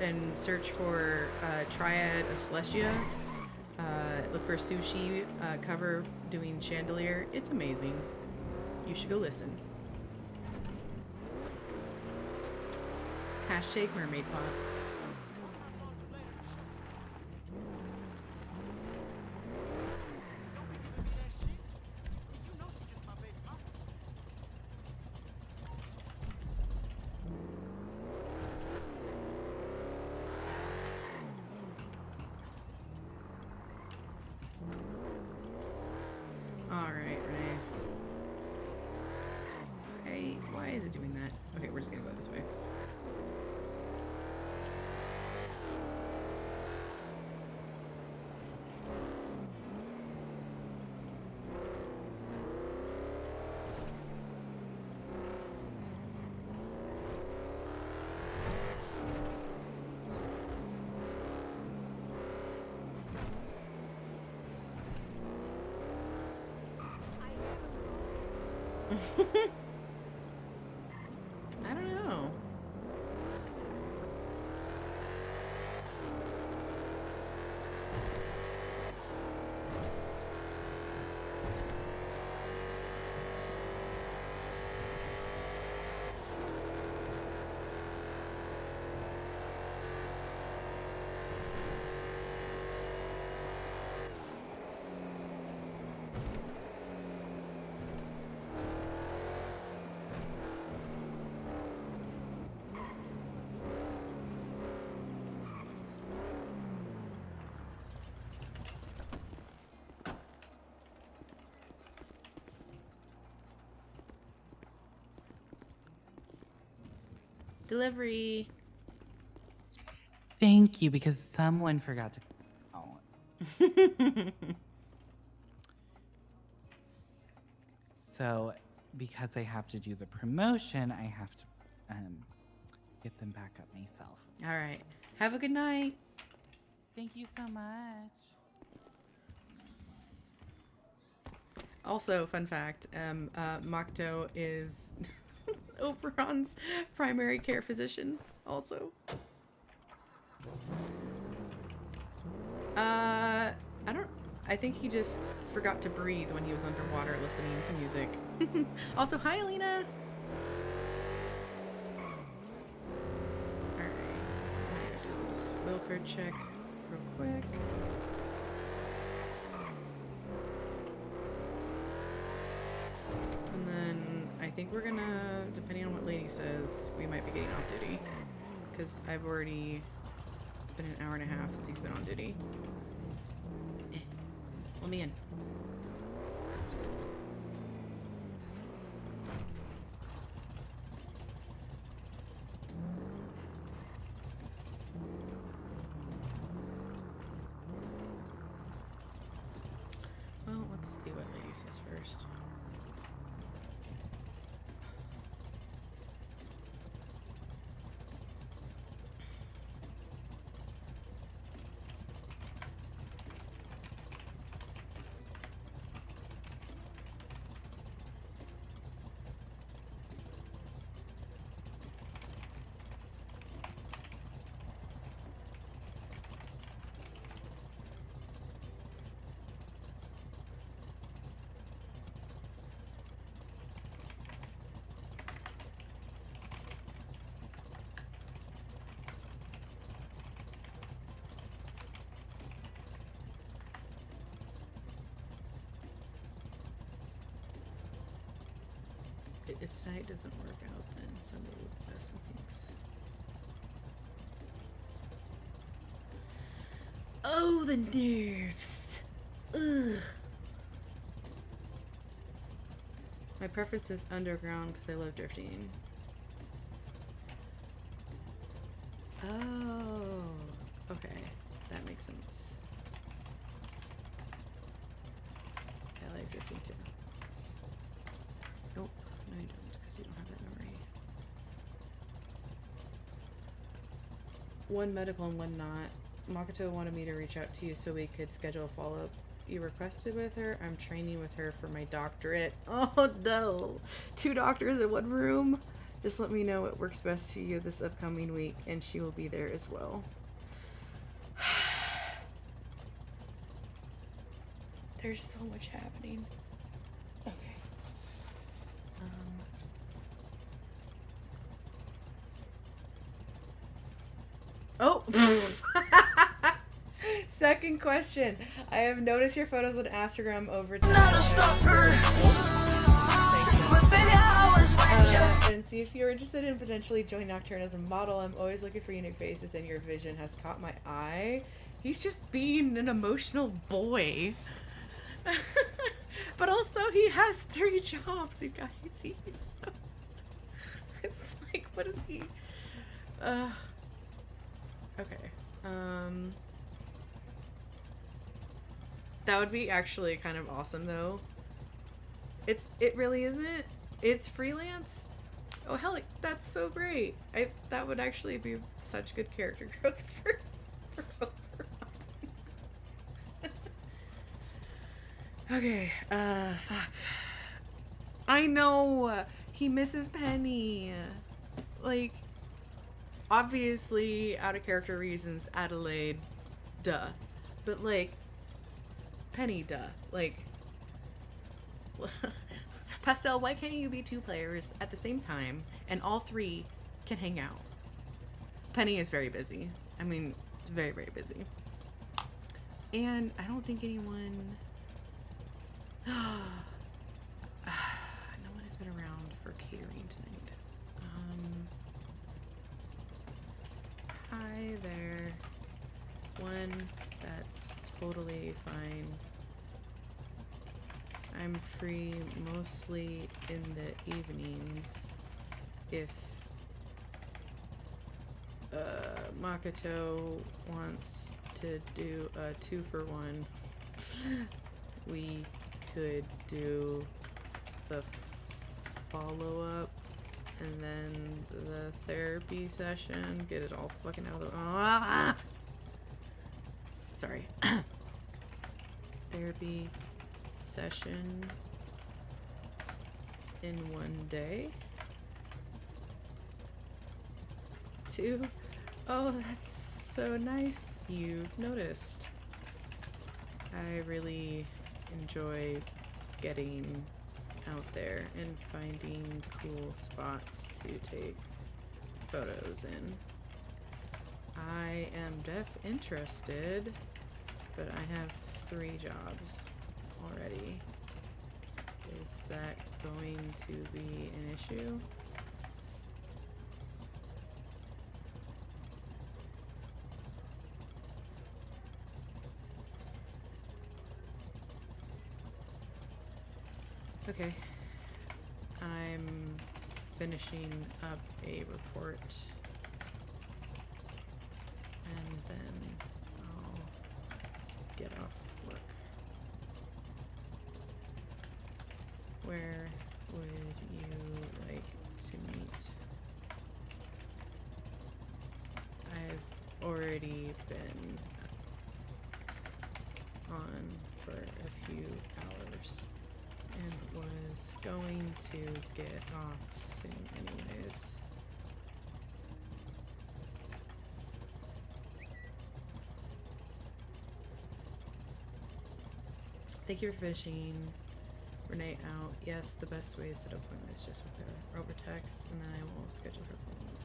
and search for Triad of Celestia. Look for Sushi cover doing Chandelier. It's amazing. You should go listen. Hashtag Mermaid Pop. Alright, Renee. Why is it doing that? Okay, we're just gonna go this way. I don't know. Delivery. Thank you, because someone forgot to. Oh. So, because I have to do the promotion, I have to get them back up myself. All right. Have a good night. Thank you so much. Also, fun fact, Makto is Oberon's primary care physician, also. I think he just forgot to breathe when he was underwater listening to music. Also, hi, Alina! Alright, I'm gonna do this Wilford check real quick. And then I think we're gonna, depending on what Lady says, we might be getting off duty. Because it's been an hour and a half since he's been on duty. Let me in. Well, let's see what Lady he says first. If tonight doesn't work out, then Sunday will be best, methinks. Oh, the nerves! Ugh. My preference is underground because I love drifting. Oh, okay. That makes sense. I like drifting too. Nope. No, you don't, because you don't have that memory. One medical and one not. Makoto wanted me to reach out to you so we could schedule a follow-up. You requested with her? I'm training with her for my doctorate. Oh no! 2 doctors in 1 room? Just let me know what works best for you this upcoming week, and she will be there as well. There's so much happening. Okay. Oh! Second question. I have noticed your photos on Instagram over time. And see if you're interested in potentially joining Nocturne as a model. I'm always looking for unique faces, and your vision has caught my eye. He's just being an emotional boy. But also, he has 3 jobs, you guys. He's so... It's like, what is he? Okay. That would be actually kind of awesome, though. It really isn't. It's freelance. Oh hell, that's so great. That would actually be such good character growth for Oberon. Okay. Fuck. I know he misses Penny. Like, obviously, out of character reasons, Adelaide, duh. But like, Penny, duh. Like, Pastel, why can't you be 2 players at the same time and all 3 can hang out? Penny is very busy. I mean, very, very busy. And I don't think anyone... no one has been around for catering tonight. Hi there. One, that's totally fine. I'm free mostly in the evenings. If Makoto wants to do a 2-for-1, we could do the follow-up and then the therapy session. Get it all fucking out of the... Sorry. Therapy session in 1 day. 2. Oh, that's so nice you've noticed. I really enjoy getting out there and finding cool spots to take photos in. I am interested, but I have 3 jobs already. Is that going to be an issue? Okay. I'm finishing up a report, and then I'll get off work. Where would you like to meet? I've already been on for a few hours and was going to get off soon anyways. Thank you for finishing. Renee out. Yes, the best way to set up appointments just with her over text, and then I will schedule her follow-up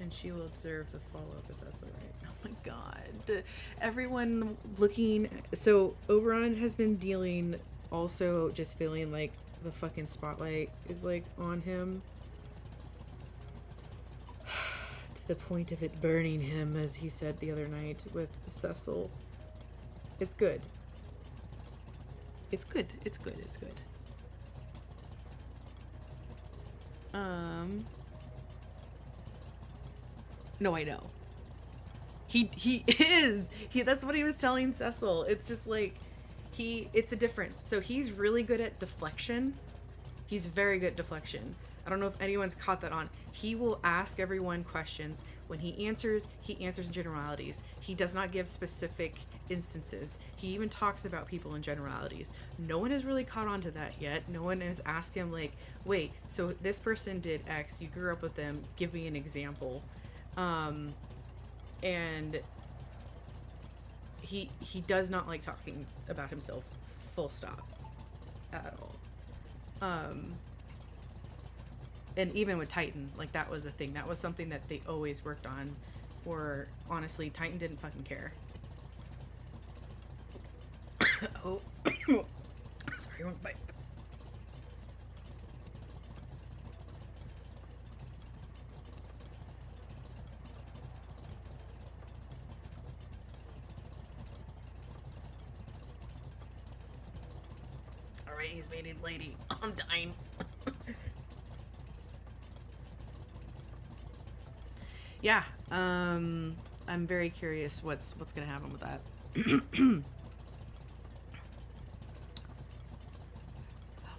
and she will observe the follow-up if that's alright. Oh my god. Everyone looking. So Oberon has been dealing, also just feeling like the fucking spotlight is like on him to the point of it burning him, as he said the other night with Cecil. It's good. It's good. It's good. It's good. No, I know. He is. That's what he was telling Cecil. It's just like it's a difference. So he's really good at deflection. He's very good at deflection. I don't know if anyone's caught that on. He will ask everyone questions. When he answers in generalities. He does not give specific instances. He even talks about people in generalities. No one has really caught on to that yet. No one has asked him like, wait, so this person did X, you grew up with them, give me an example. And he does not like talking about himself, full stop, at all. And even with Titan, like, that was a thing. That was something that they always worked on. Or, honestly, Titan didn't fucking care. Oh. Sorry, one bite. Alright, he's made it, lady. I'm dying. Yeah, I'm very curious what's gonna happen with that.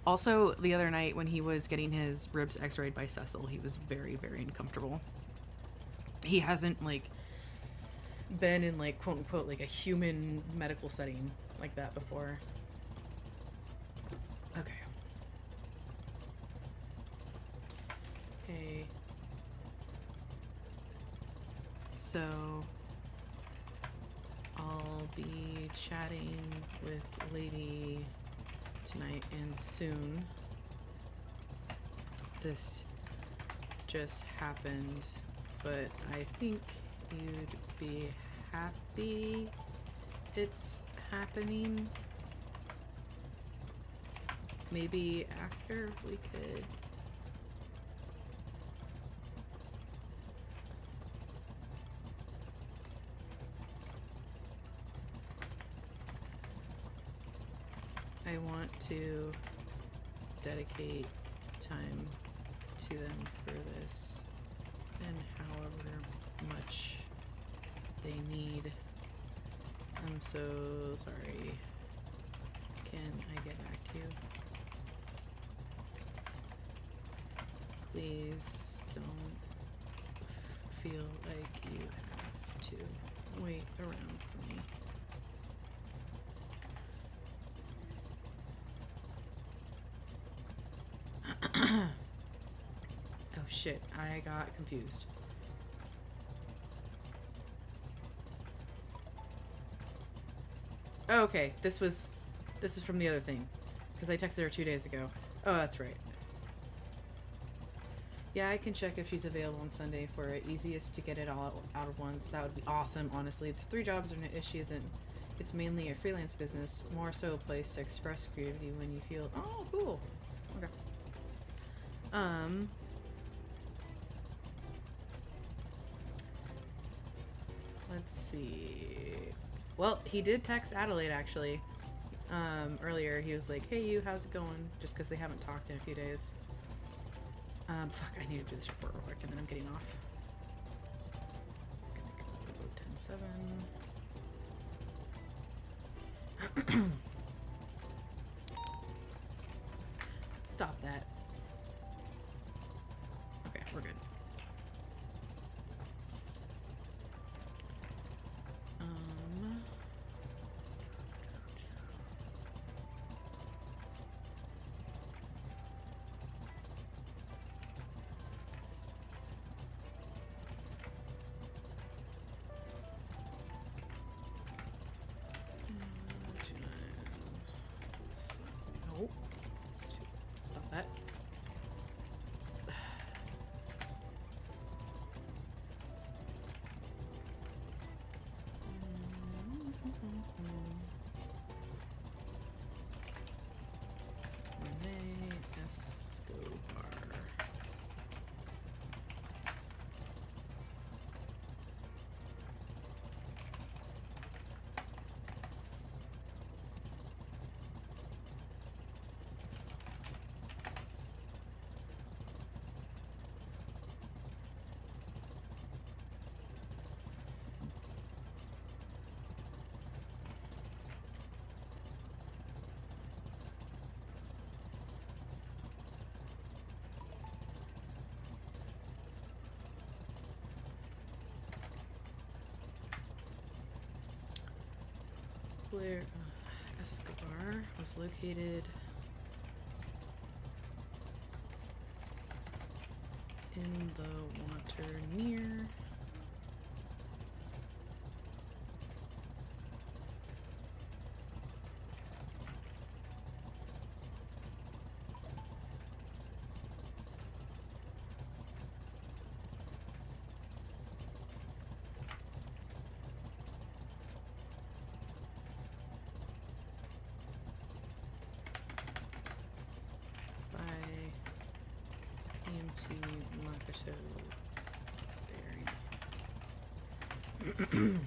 Also, the other night when he was getting his ribs x-rayed by Cecil, he was very, very uncomfortable. He hasn't, like, been in, like, quote-unquote, like, a human medical setting like that before. Okay. Okay. So, I'll be chatting with Lady tonight and soon. This just happened, but I think you'd be happy it's happening. Maybe after we could... I want to dedicate time to them for this, and however much they need. I'm so sorry. Can I get back to you? Please don't feel like you have to wait around for me. Oh shit, I got confused. Oh, okay, this was from the other thing, because I texted her 2 days ago. Oh, that's right. Yeah, I can check if she's available on Sunday for it. Easiest to get it all out of once. That would be awesome, honestly. If the 3 jobs are an issue, then it's mainly a freelance business, more so a place to express creativity when you feel, oh, cool. Okay. Let's see. Well, he did text Adelaide, actually. Earlier, he was like, hey, you, how's it going? Just because they haven't talked in a few days. Fuck, I need to do this report real quick, and then I'm getting off. Gonna go 10-7. Stop that. Okay, we're good. No. Stop that. Renee Escobar. Blair Escobar was located in the water near by EMT Makato Berry.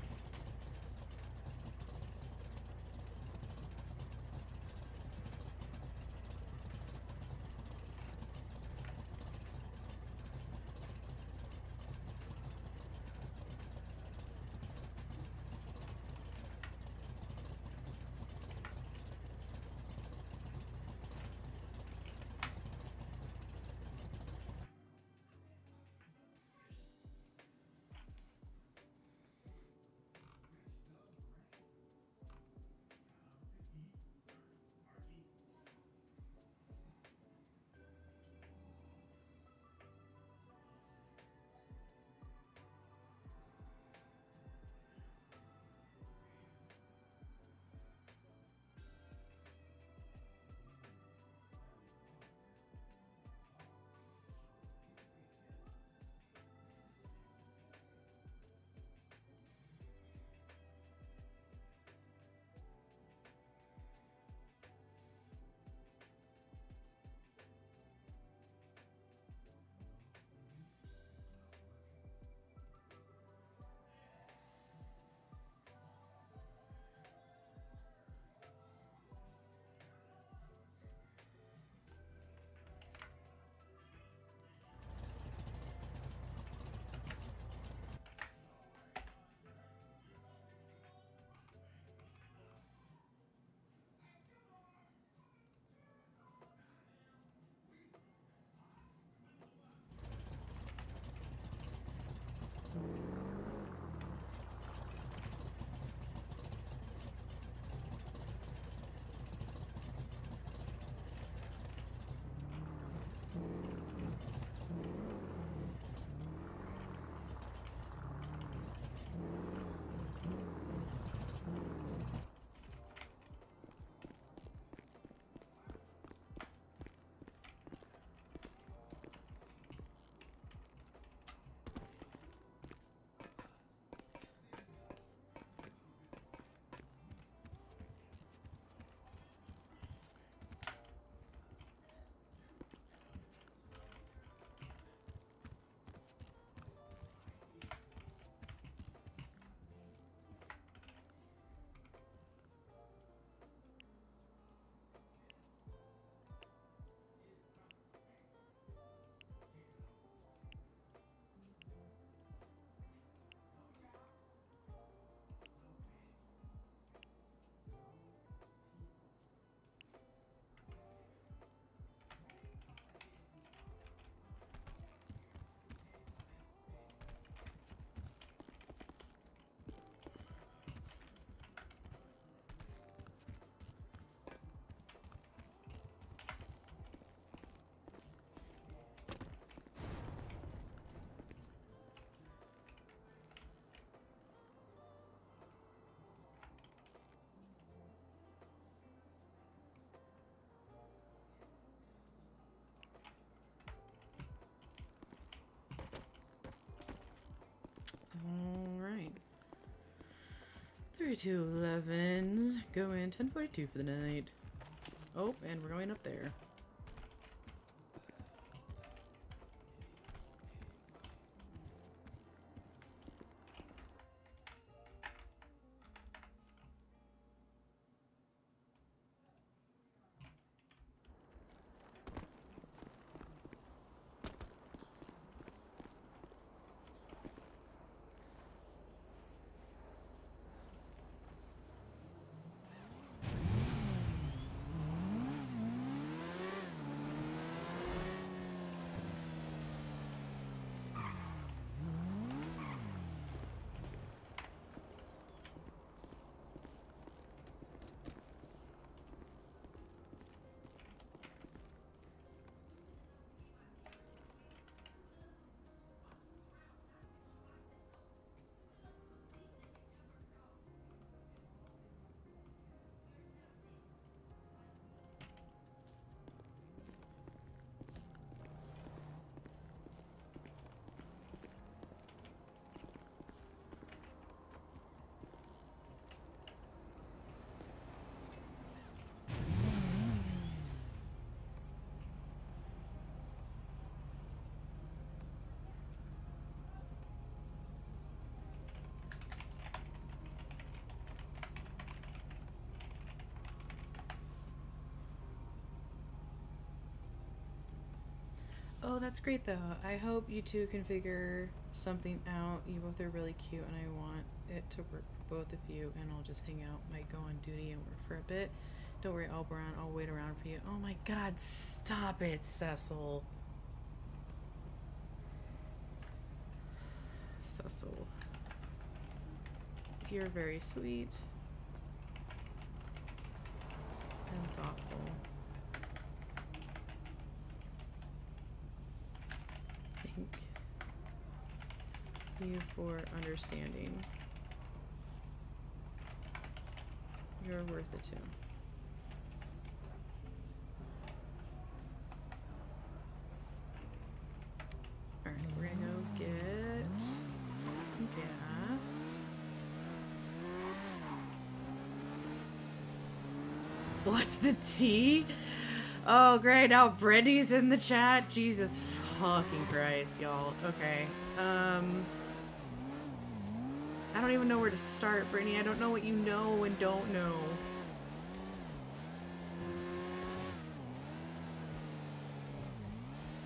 4211. Going 1042 for the night. Oh, and we're going up there. Oh, that's great though. I hope you two can figure something out. You both are really cute and I want it to work for both of you, and I'll just hang out, might go on duty and work for a bit. Don't worry, Oberon, I'll wait around for you. Oh my god, stop it, Cecil. Cecil. You're very sweet and thoughtful. Thank you for understanding. You're worth it too. Alright, we're gonna go get some gas. What's the tea? Oh, great. Now Brittany's in the chat. Jesus fucking Christ, y'all. Okay. I don't even know where to start, Brittany. I don't know what you know and don't know.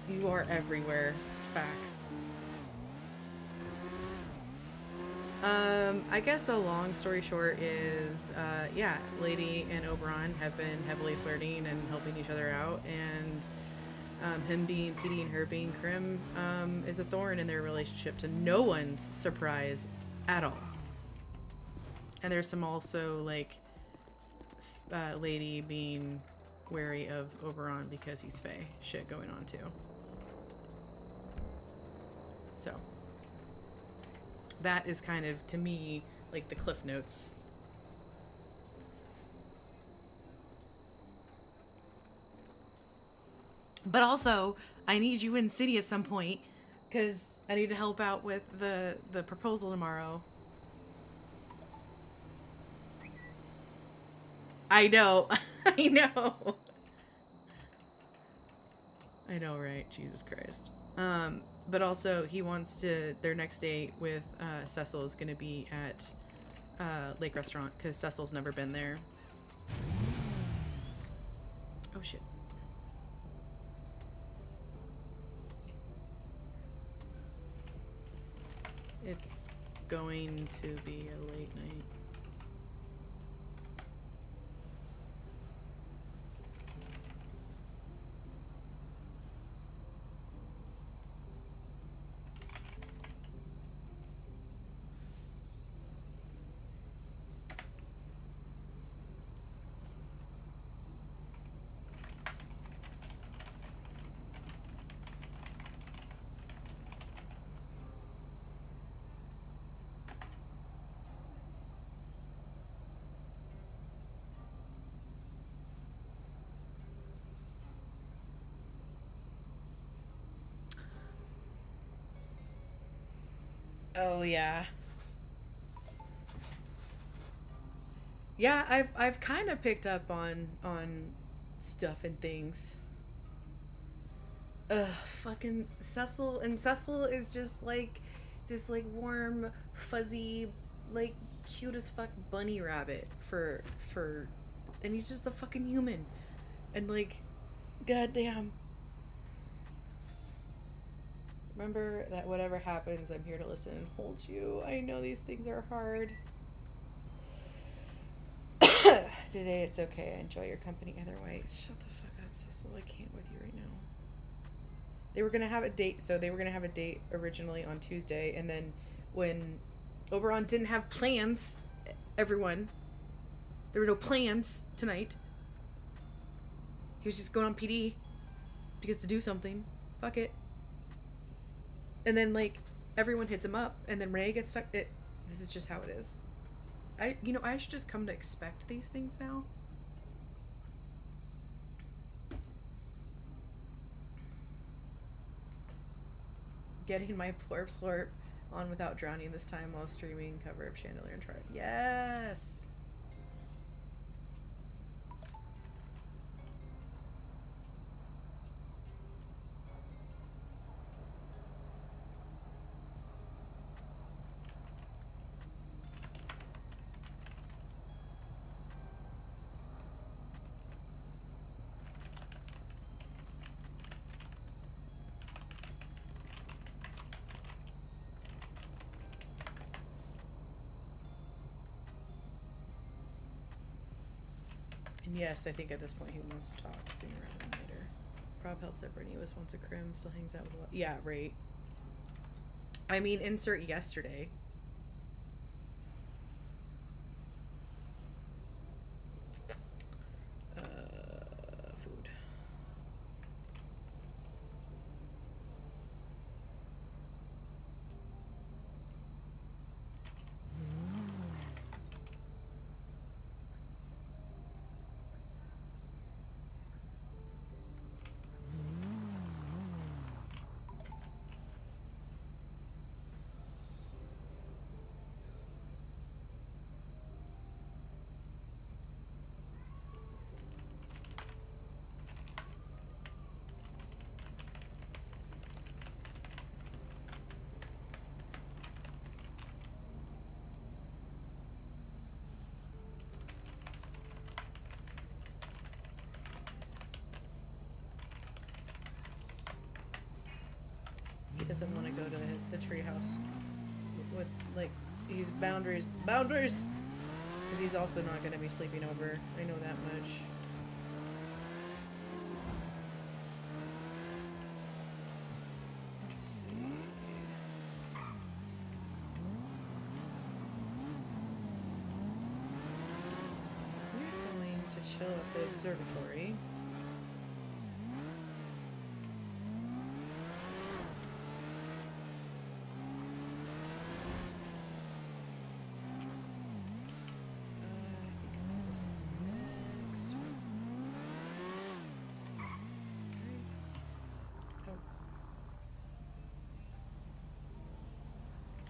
You are everywhere. Facts. I guess the long story short is, yeah, Lady and Oberon have been heavily flirting and helping each other out, and him being PD and her being Crim is a thorn in their relationship, to no one's surprise at all. And there's some also, like, Lady being wary of Oberon because he's Fae shit going on too. So that is kind of, to me, like the cliff notes. But also, I need you in city at some point, because I need to help out with the proposal tomorrow. I know. I know. I know, right? Jesus Christ. But also, he wants to, their next date with Cecil is going to be at Lake Restaurant, because Cecil's never been there. Oh, shit. It's going to be a late night. Oh, yeah. Yeah, I've kind of picked up on stuff and things. Ugh, fucking Cecil, and Cecil is just like this like warm, fuzzy, like cute as fuck bunny rabbit for and he's just a fucking human. And like goddamn. Remember that whatever happens, I'm here to listen and hold you. I know these things are hard. Today it's okay. I enjoy your company either way. Shut the fuck up, Cecil. I can't with you right now. They were gonna have a date, so they were gonna have a date originally on Tuesday, and then when Oberon didn't have plans, everyone, there were no plans tonight. He was just going on PD because to do something. Fuck it. And then like everyone hits him up, and then Ray gets stuck. This is just how it is. I should just come to expect these things now. Getting my plurp slurp on without drowning this time while streaming cover of Chandelier and Chart. Yes! And yes, I think at this point he wants to talk sooner rather than later. Prob helps that Brittany was once a crim, still hangs out with a lot. Yeah, right. I mean, insert yesterday. Food. He doesn't want to go to the treehouse with, like, he's boundaries, because he's also not going to be sleeping over. I know that much. Let's see. We're going to chill at the observatory.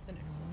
The next one.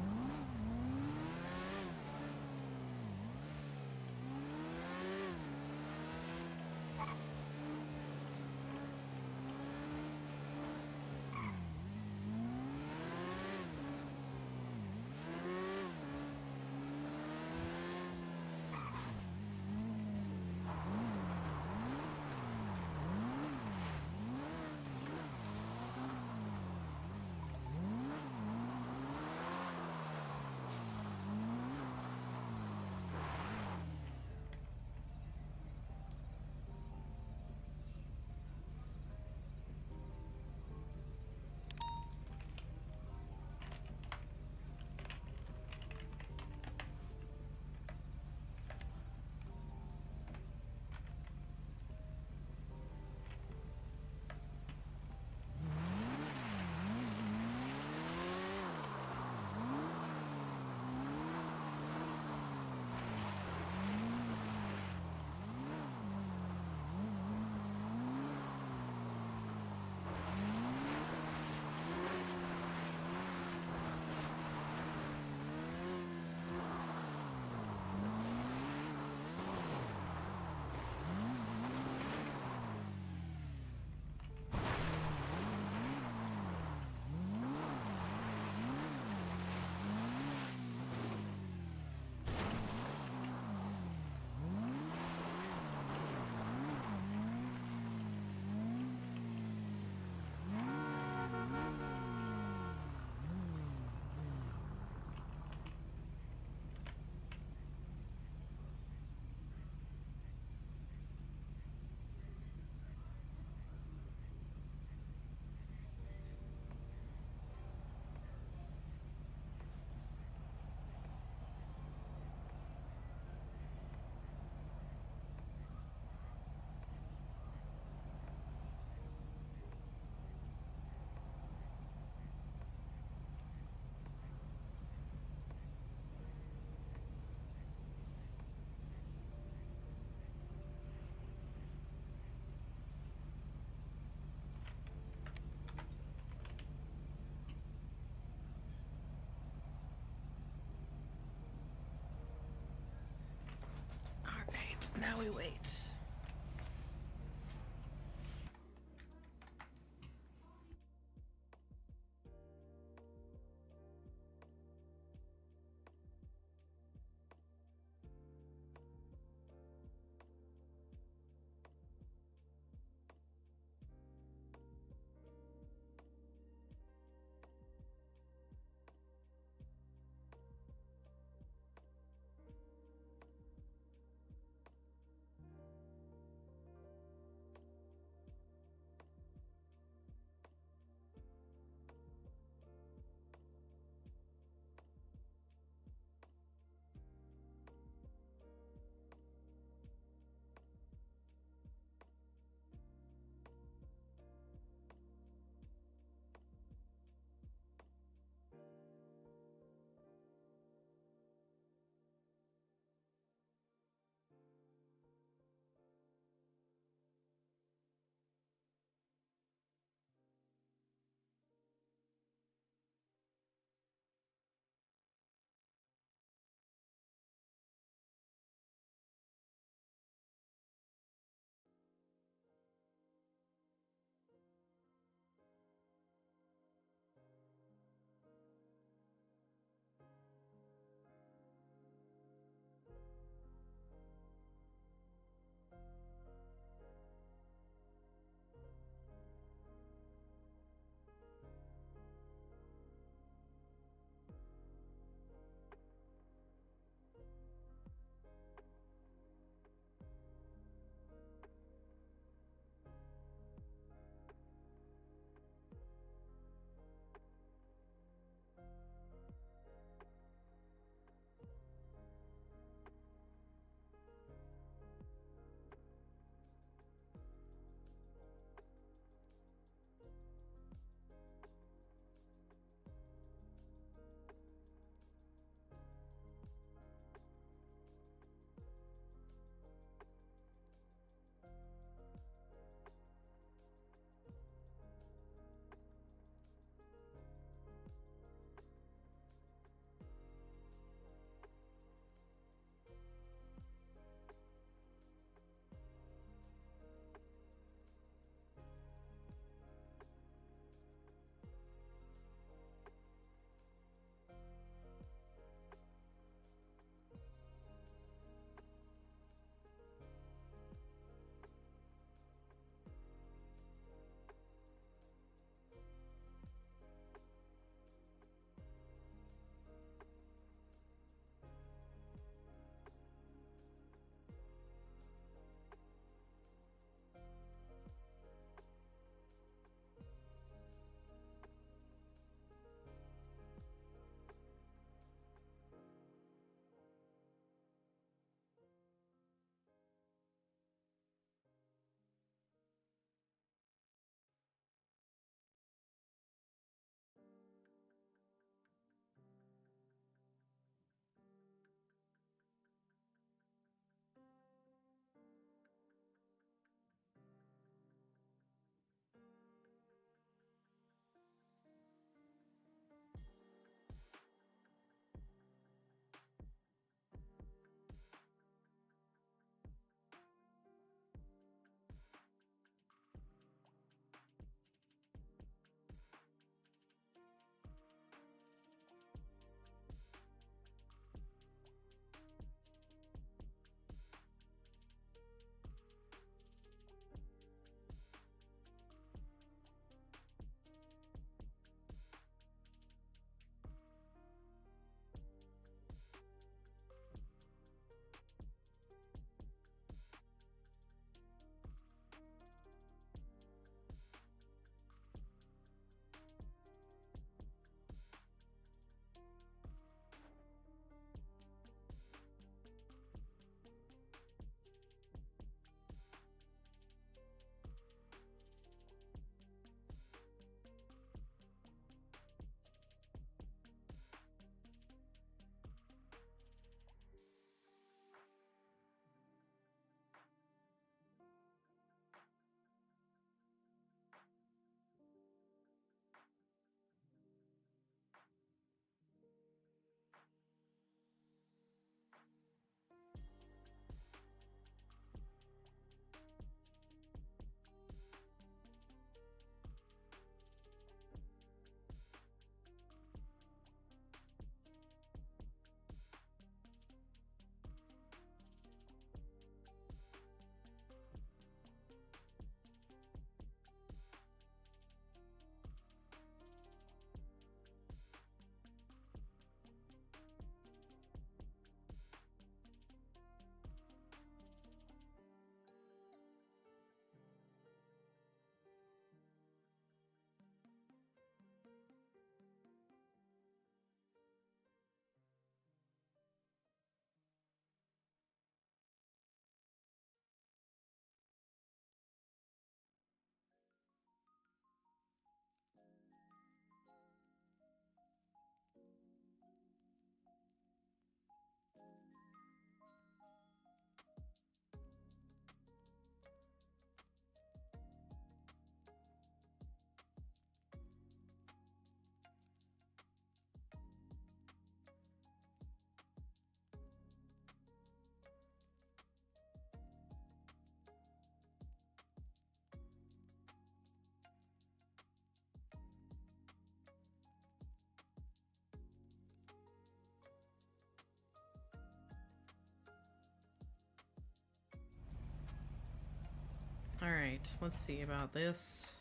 right, let's see about this.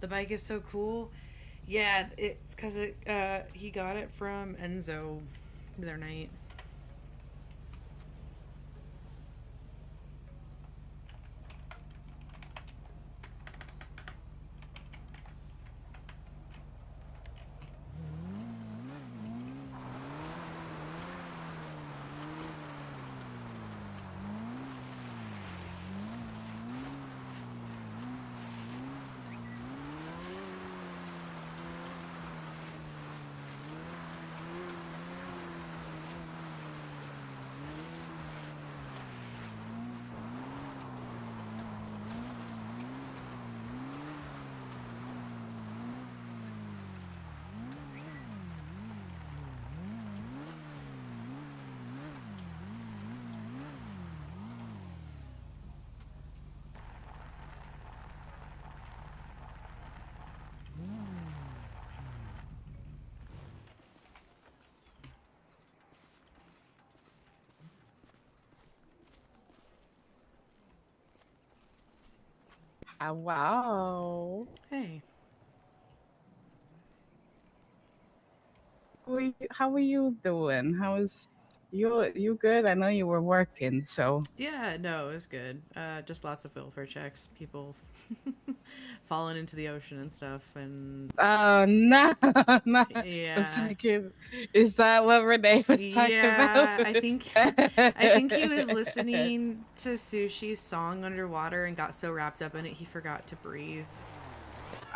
The bike is so cool. Yeah, it's because he got it from Enzo the other night. Wow. Hey. How are you doing? How is you good? I know you were working, so Yeah, no, it was good. Just lots of welfare checks. People falling into the ocean and stuff, and no, no. yeah, Is that what Renee was talking about? yeah. I think he was listening to Sushi's song underwater and got so wrapped up in it he forgot to breathe.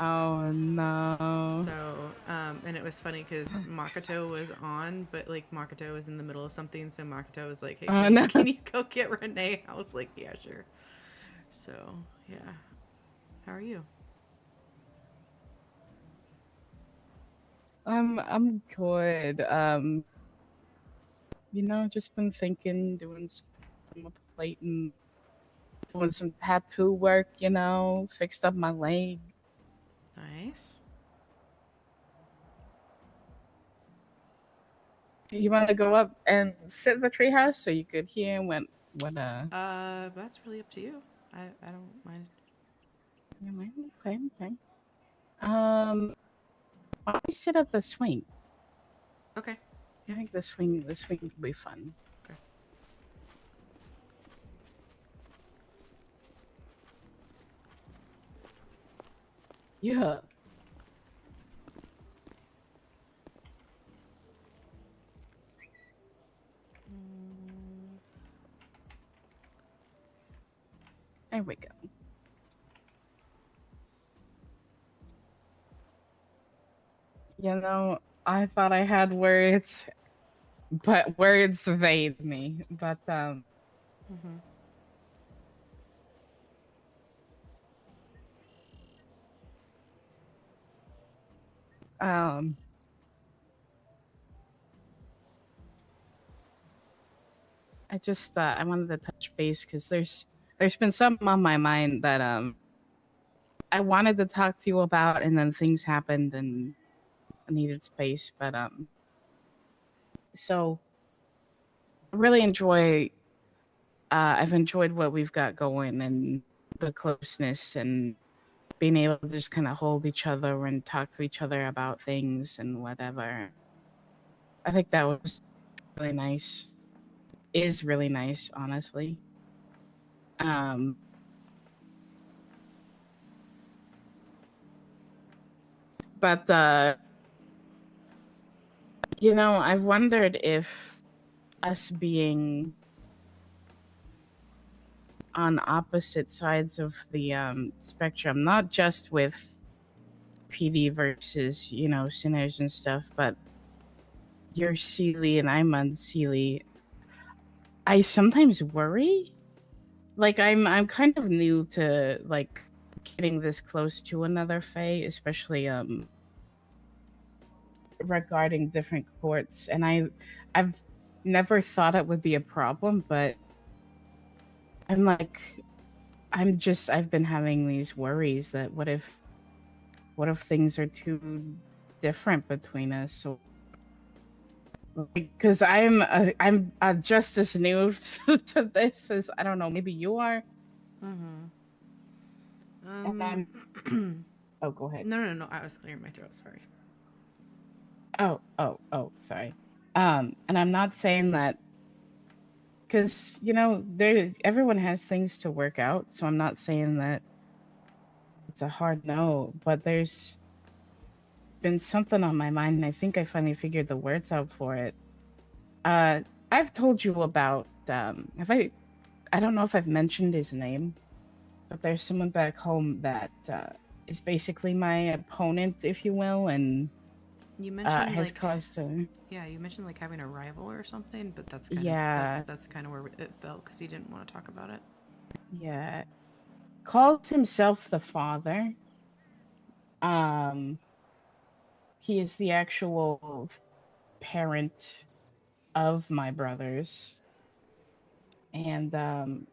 Oh no. So, and it was funny because Makoto was on, but like Makoto was in the middle of something, so Makoto was like, "Hey, Oh, can, no. can you go get Renee?" I was like, "Yeah, sure." So, yeah. How are you? I'm good. Just been thinking, doing some plate and doing some tattoo work. Fixed up my leg. Nice. You want to go up and sit in the treehouse so you could hear what. That's really up to you. I don't mind. You mind? Okay, okay. Why don't we sit at the swing? Okay. I Yeah. think the swing will be fun. Okay. Yeah. There we go. I thought I had words, but words evade me. But Mhm. um, I wanted to touch base because there's been something on my mind that I wanted to talk to you about, and then things happened and I needed space. But so I really enjoy. I've enjoyed what we've got going and the closeness and being able to just kind of hold each other and talk to each other about things and whatever. I think that was really nice. Is really nice, honestly. Um, but I've wondered if us being on opposite sides of the spectrum, not just with PD versus sinners and stuff, but you're Seelie and I'm unseelie. I sometimes worry. Like I'm kind of new to like getting this close to another Fae, especially regarding different courts, and I've never thought it would be a problem, but I'm like I've been having these worries that what if things are too different between us, so because I'm just as new to this as I don't know, maybe you are. Mm-hmm. And oh, go ahead. No. I was clearing my throat. Sorry. Oh, sorry. And I'm not saying that because there everyone has things to work out, so I'm not saying that it's a hard no, but there's been something on my mind, and I think I finally figured the words out for it. I've told you about have I don't know if I've mentioned his name, but there's someone back home that is basically my opponent, if you will, and You mentioned has like caused a you mentioned like having a rival or something, but that's kind yeah of that's kind of where it fell because he didn't want to talk about it. yeah calls himself the father. Um, he is the actual parent of my brothers, and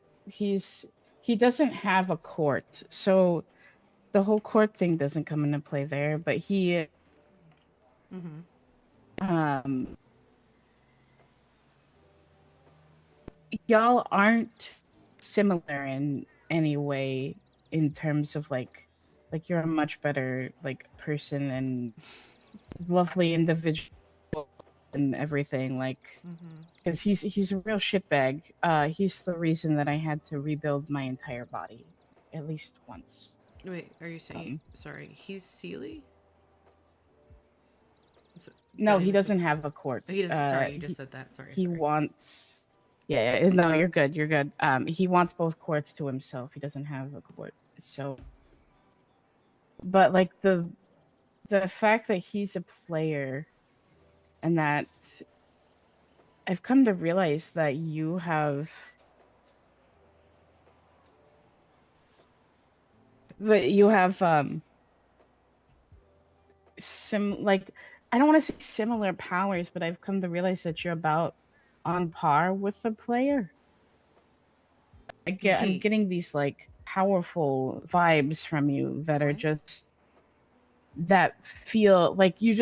he doesn't have a court, so the whole court thing doesn't come into play there. But he Mm-hmm. um y'all aren't similar in any way in terms of like you're a much better like person and lovely individual and everything, like Mm-hmm. because he's a real shitbag. He's the reason that I had to rebuild my entire body at least once. Wait, are you saying sorry? He's Sealy? Did No, I he miss doesn't have a court. He doesn't. Sorry, you just said that. He Sorry. wants yeah, no, you're good, you're good. He wants both courts to himself. He doesn't have a court. So but like the fact that he's a player and that I've come to realize that you have like I don't want to say similar powers, but I've come to realize that you're about on par with the player. I'm Wait, getting these like powerful vibes from you that are what? just that feel like you're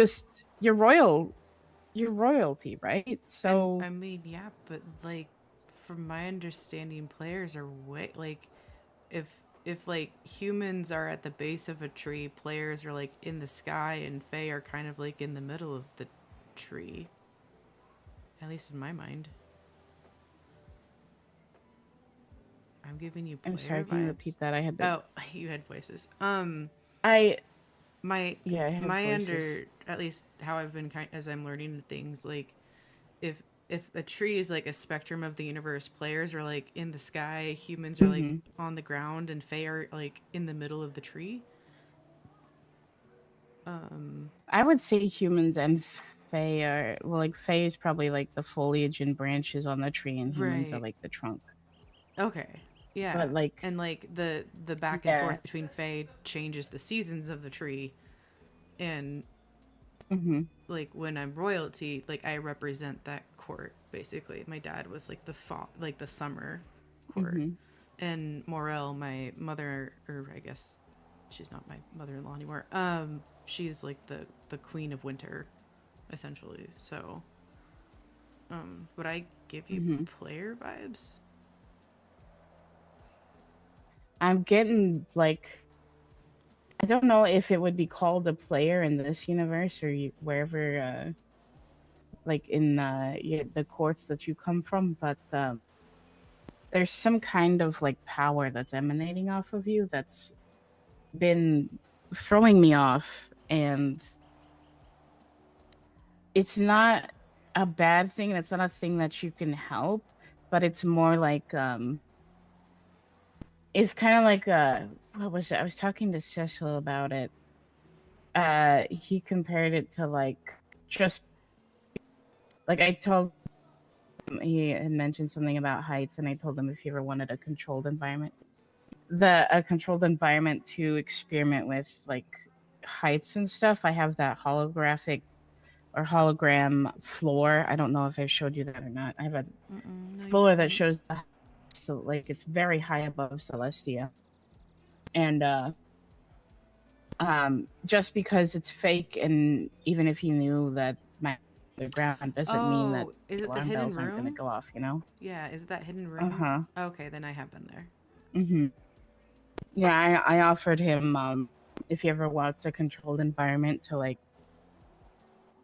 royalty, right? So I mean, yeah, but like, from my understanding, players are way like, if like humans are at the base of a tree, players are like in the sky, and Fae are kind of like in the middle of the tree. At least in my mind. I'm giving you player I'm sorry, vibes. can you repeat that? I had to Oh, you had voices. I My yeah, I have my voices. at least how I've been as I'm learning things, like if a tree is like a spectrum of the universe, players are like in the sky, humans are like Mm-hmm. on the ground, and Fae are like in the middle of the tree. I would say humans and Fae are well, like Fae is probably like the foliage and branches on the tree, and humans are Right. like the trunk. Okay. Yeah. But like, And like the back and yeah, forth between Fae changes the seasons of the tree, and mm-hmm, like when I'm royalty, like I represent that court basically. My dad was like the fall, like the summer court, mm-hmm. and Morel, my mother, or I guess she's not my mother-in-law anymore. She's like the queen of winter, essentially. So, would I give you Mm-hmm. player vibes? I'm getting like I don't know if it would be called a player in this universe or wherever, like in the courts that you come from, but there's some kind of like power that's emanating off of you that's been throwing me off, and it's not a bad thing. It's not a thing that you can help, but it's more like it's kind of like what was it? I was talking to Cecil about it. He compared it to like just like I told him he had mentioned something about heights, and I told him if he ever wanted a controlled environment, a controlled environment to experiment with like heights and stuff. I have that holographic or hologram floor. I don't know if I showed you that or not. I have a No, you floor that haven't. shows so like it's very high above Celestia, and just because it's fake, and even if he knew that my the ground doesn't mean that Oh, is the it the alarm hidden bells aren't gonna room? go off, you know? Yeah, is it that hidden Uh room? huh. Okay, then I have been there. Mm-hmm. Yeah, I offered him if he ever wants a controlled environment to like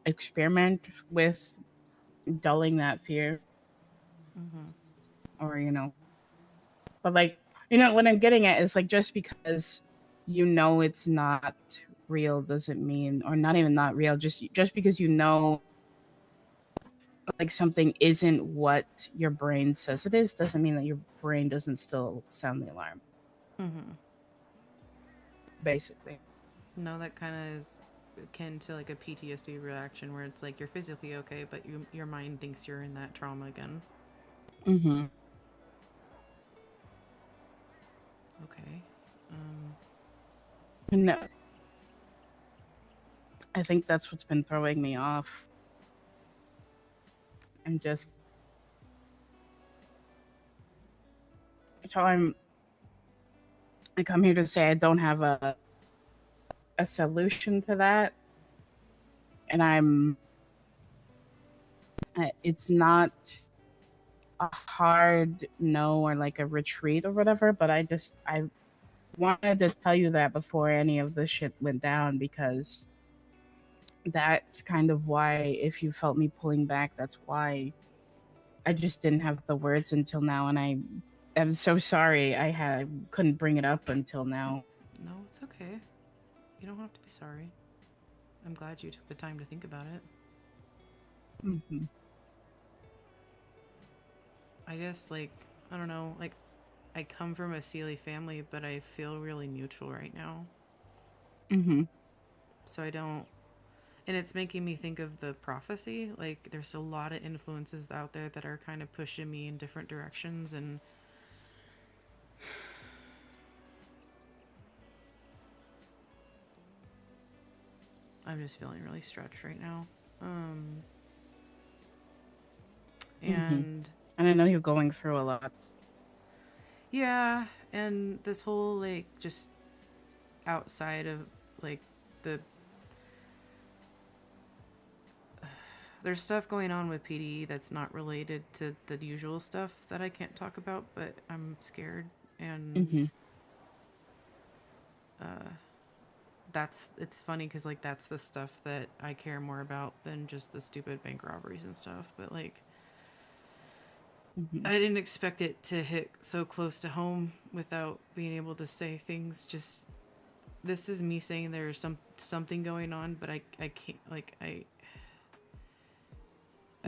experiment with dulling that fear, Mm-hmm. or but like what I'm getting at is like just because it's not real doesn't mean, or not even not real, just because like something isn't what your brain says it is doesn't mean that your brain doesn't still sound the alarm, Mm-hmm. basically. No, that kind of is akin to like a PTSD reaction where it's like you're physically okay, but your mind thinks you're in that trauma again. Mm-hmm. Okay. No, I think that's what's been throwing me off. I'm just so I come here to say I don't have a solution to that, and it's not a hard no or like a retreat or whatever, but I wanted to tell you that before any of this shit went down, because that's kind of why, if you felt me pulling back, that's why I just didn't have the words until now, and I'm so sorry couldn't bring it up until now. No, it's okay. You don't have to be sorry. I'm glad you took the time to think about it. Mm-hmm. I guess, like, I don't know, like, I come from a Sealy family, but I feel really neutral right now. Mm-hmm. So I don't. And it's making me think of the prophecy. Like, there's a lot of influences out there that are kind of pushing me in different directions, and I'm just feeling really stretched right now. Mm-hmm. And And I know you're going through a lot. yeah, and this whole, like, just outside of, like, the there's stuff going on with PD that's not related to the usual stuff that I can't talk about, but I'm scared, and Mm-hmm. it's funny because, like, that's the stuff that I care more about than just the stupid bank robberies and stuff. But, like, Mm-hmm. I didn't expect it to hit so close to home without being able to say things. Just, this is me saying there's something going on, but I can't, like, I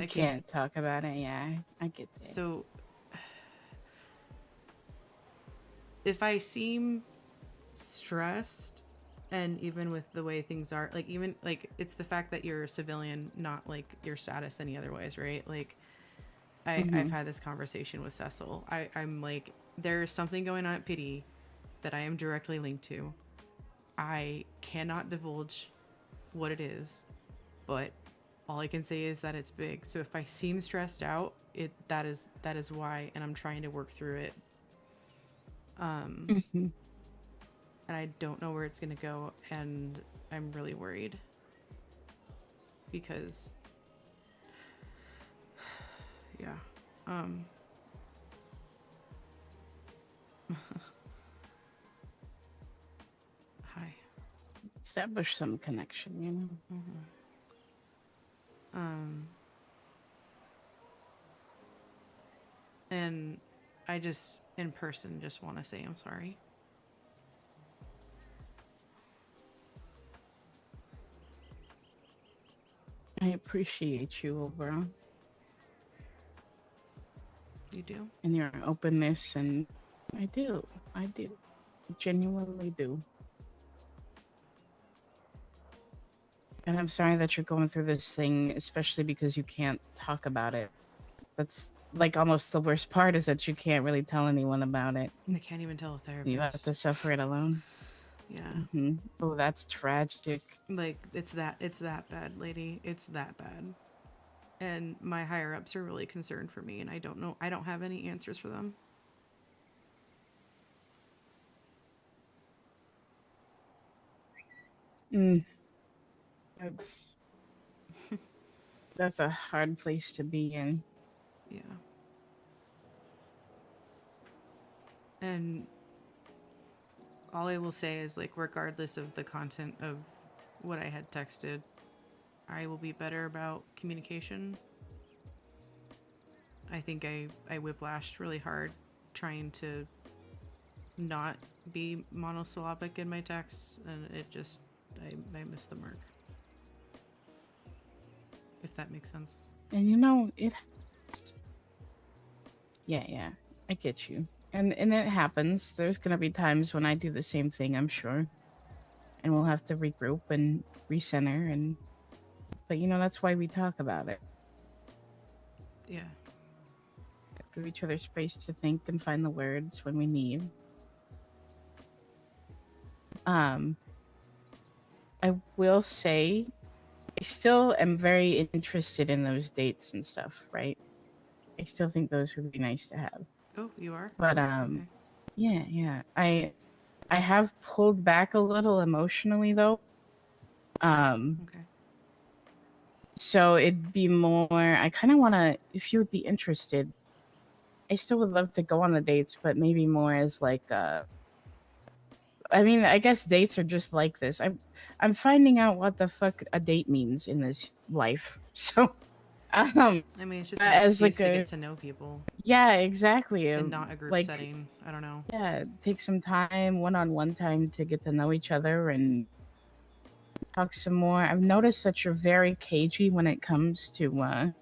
Can't talk about it. Yeah, I get that. So if I seem stressed, and even with the way things are, like, even like, it's the fact that you're a civilian, not like your status any other ways, right? Like, I've had this conversation with Cecil. I'm like, there's something going on at PD that I am directly linked to. I cannot divulge what it is, but all I can say is that it's big. So if I seem stressed out, that is why, and I'm trying to work through it. Mm-hmm. And I don't know where it's gonna go, and I'm really worried because, yeah, hi. Establish some connection, you know. And I just, in person, just want to say I'm sorry. I appreciate you, Oberon, You do? and your openness, and I do, genuinely do. And I'm sorry that you're going through this thing, especially because you can't talk about it. That's like almost the worst part, is that you can't really tell anyone about it. I can't even tell a therapist. You have to suffer it alone. Yeah. Mm-hmm. Oh, that's tragic. Like, it's that bad, lady. It's that bad. And my higher ups are really concerned for me, and I don't have any answers for them. That's a hard place to be in. Yeah. And all I will say is, like, regardless of the content of what I had texted, I will be better about communication. I think I whiplashed really hard trying to not be monosyllabic in my texts, and it just, I missed the mark. If that makes sense. And you know, yeah, I get you. And it happens. There's gonna be times when I do the same thing, I'm sure. And we'll have to regroup and recenter and but you know, that's why we talk about it. Yeah. Give each other space to think and find the words when we need. I will say I still am very interested in those dates and stuff, right? I still think those would be nice to have. Oh, you are? But Okay. yeah. I have pulled back a little emotionally though. Okay. So it'd be more I kind of want to if you would be interested. I still would love to go on the dates, but maybe more as like I mean, I guess dates are just like this. I'm finding out what the fuck a date means in this life. So I mean, it's just an as excuse like to a get to know people yeah, exactly. and not a group like setting. I don't know. yeah, take some time, one-on-one time to get to know each other and talk some more. I've noticed that you're very cagey when it comes to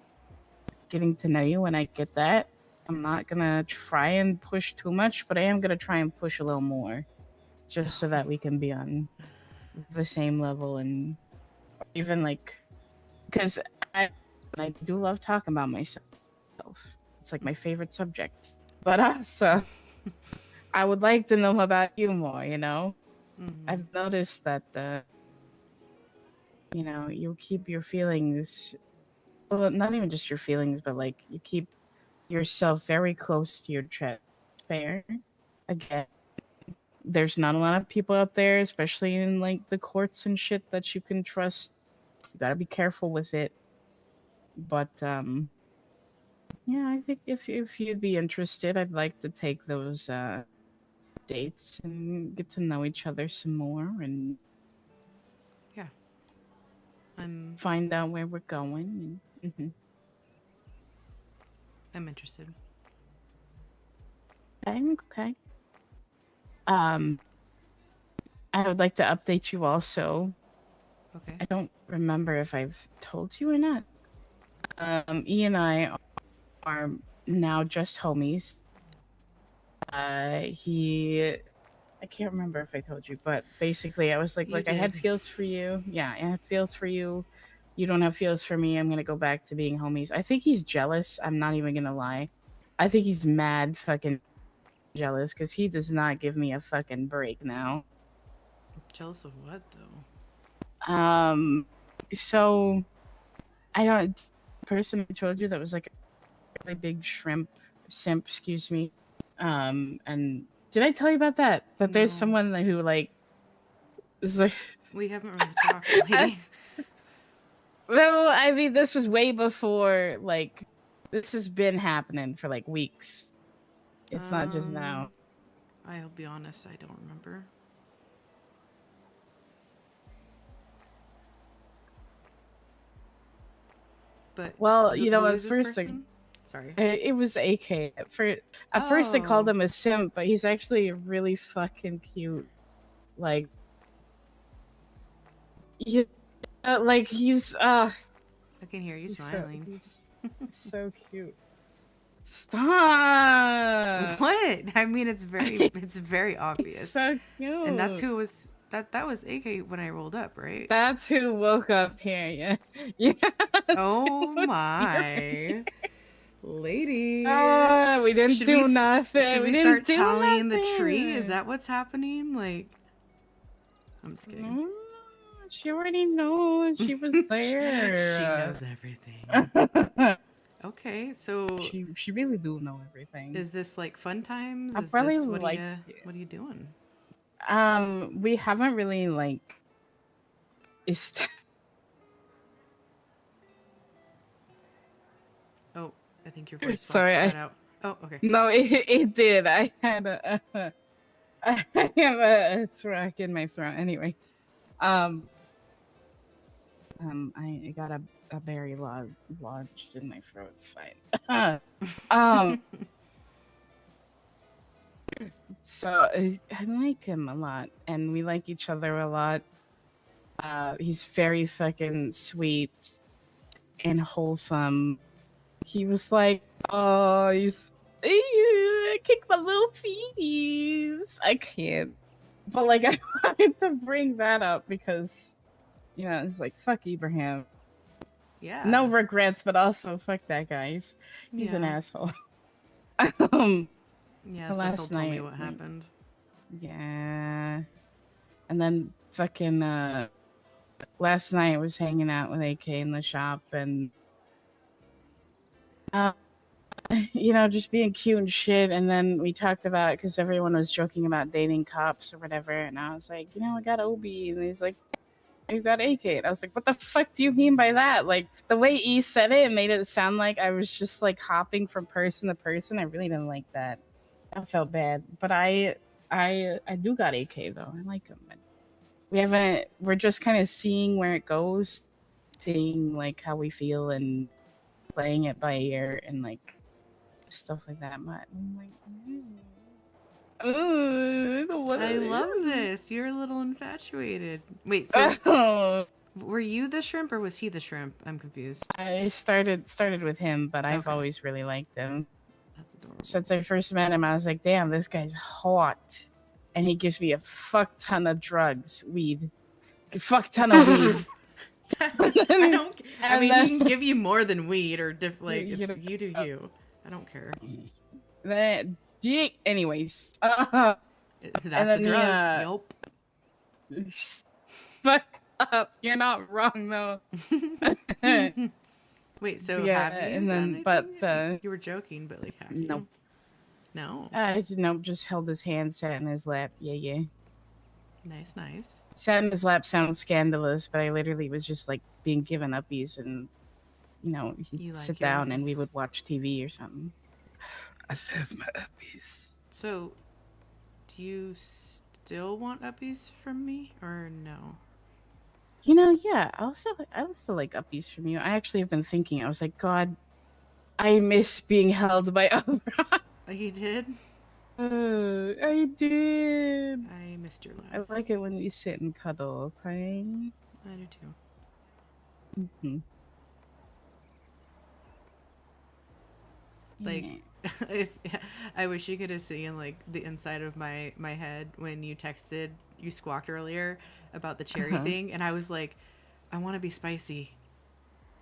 getting to know you, and I get that. I'm not gonna try and push too much, but I am gonna try and push a little more, just so that we can be on the same level and even like, because I do love talking about myself. It's like my favorite subject, but also I would like to know about you more. You know, I've noticed that you know, you keep your feelings, well, not even just your feelings, but like you keep yourself very close to your chest. Fair. Again, there's not a lot of people out there, especially in like the courts and shit, that you can trust. You gotta be careful with it. But yeah, I think if you'd be interested, I'd like to take those dates and get to know each other some more and Yeah. I'm find out where we're going. And, I'm interested. Okay. I would like to update you also. Okay. I don't remember if I've told you or not. E and I are now just homies. I can't remember if I told you, but basically I was like, You look, I had did. feels for you. Yeah, I had feels for you. You don't have feels for me. I'm gonna go back to being homies. I think he's jealous. I'm not even gonna lie. I think he's mad fucking jealous because he does not give me a fucking break now. Jealous of what, though? So I don't. The person I told you that was like a really big simp, excuse me. And did I tell you about that? That there's No. someone who like is like. We haven't really talked, lady. Well, I mean, this was way before. Like, this has been happening for like weeks. It's not just now. I'll be honest, I don't remember. But Well, who- you know, who at is this first, person? Sorry. it was AK. At first, I called Oh. him a simp, but he's actually really fucking cute. Like, like he's I can hear you he's smiling. he's so cute. Stop. What? I mean, it's very obvious. He's so cute. And that's who was that was AK when I rolled up, right? That's who woke up here. Yeah. Yeah. Oh my. Lady. We didn't Should do we nothing. Should we didn't start do tallying the tree? nothing. Is that what's happening? Like, I'm just kidding. Mm, she already knows. She was there. She knows everything. Okay, so she really do know everything. is this like fun times? I Is probably this, what like are you. what are you doing? We haven't really like Oh, I think your voice box Sorry, cut out. Oh, okay. No, it did. I had I have a throat in my throat. Anyways, I got a berry lodged in my throat. It's fine. So I like him a lot, and we like each other a lot. He's very fucking sweet and wholesome. He was like, oh, kick my little feeties. I can't. But like, I wanted to bring that up because, you know, it's like, fuck Abraham. Yeah. No regrets, but also fuck that guy. He's an Yeah. asshole. Yeah, last Cecil told me night, what happened. Yeah. And then fucking, last night I was hanging out with AK in the shop and, you know, just being cute and shit. And then we talked about, because everyone was joking about dating cops or whatever. And I was like, you know, I got Obi. And he's like, you got AK. And I was like, what the fuck do you mean by that? Like, the way E said it made it sound like I was just like hopping from person to person. I really didn't like that. I felt bad. But I do got AK though. I like him. We're just kind of seeing where it goes, seeing like how we feel and playing it by ear and like stuff like that. But I'm like, I love this. You're a little infatuated. Wait, so were you the shrimp or was he the shrimp? I'm confused. I started with him, but I've Okay. always really liked him. That's adorable. Since I first met him, I was like, damn, this guy's hot. And he gives me a fuck ton of weed. A fuck ton of weed. I don't. I And mean, then- he can give you more than weed or like You it's, know- you do you. I don't care. Anyways. That's then a the, drug. Yup. Fuck up. You're not wrong though. Wait, so Yeah, have you and then- done but, anything? You were joking, but like, have you? Nope. No. Just held his hand, sat in his lap. Yeah. Nice, nice. Sat in his lap sounds scandalous, but I literally was just like being given uppies and, you know, he'd You like sit your down and we uppies. would watch TV or something. I love my uppies. So, do you still want uppies from me or no? You know, yeah, I also like uppies from you. I actually have been thinking, I was like, God, I miss being held by Oberon. Oh, you did? I did. I missed your I laugh. like it when we sit and cuddle, okay? I do too. Mm-hmm. Like, Yeah. if I wish you could have seen like the inside of my head when you squawked earlier about the cherry thing, and I was like, I want to be spicy,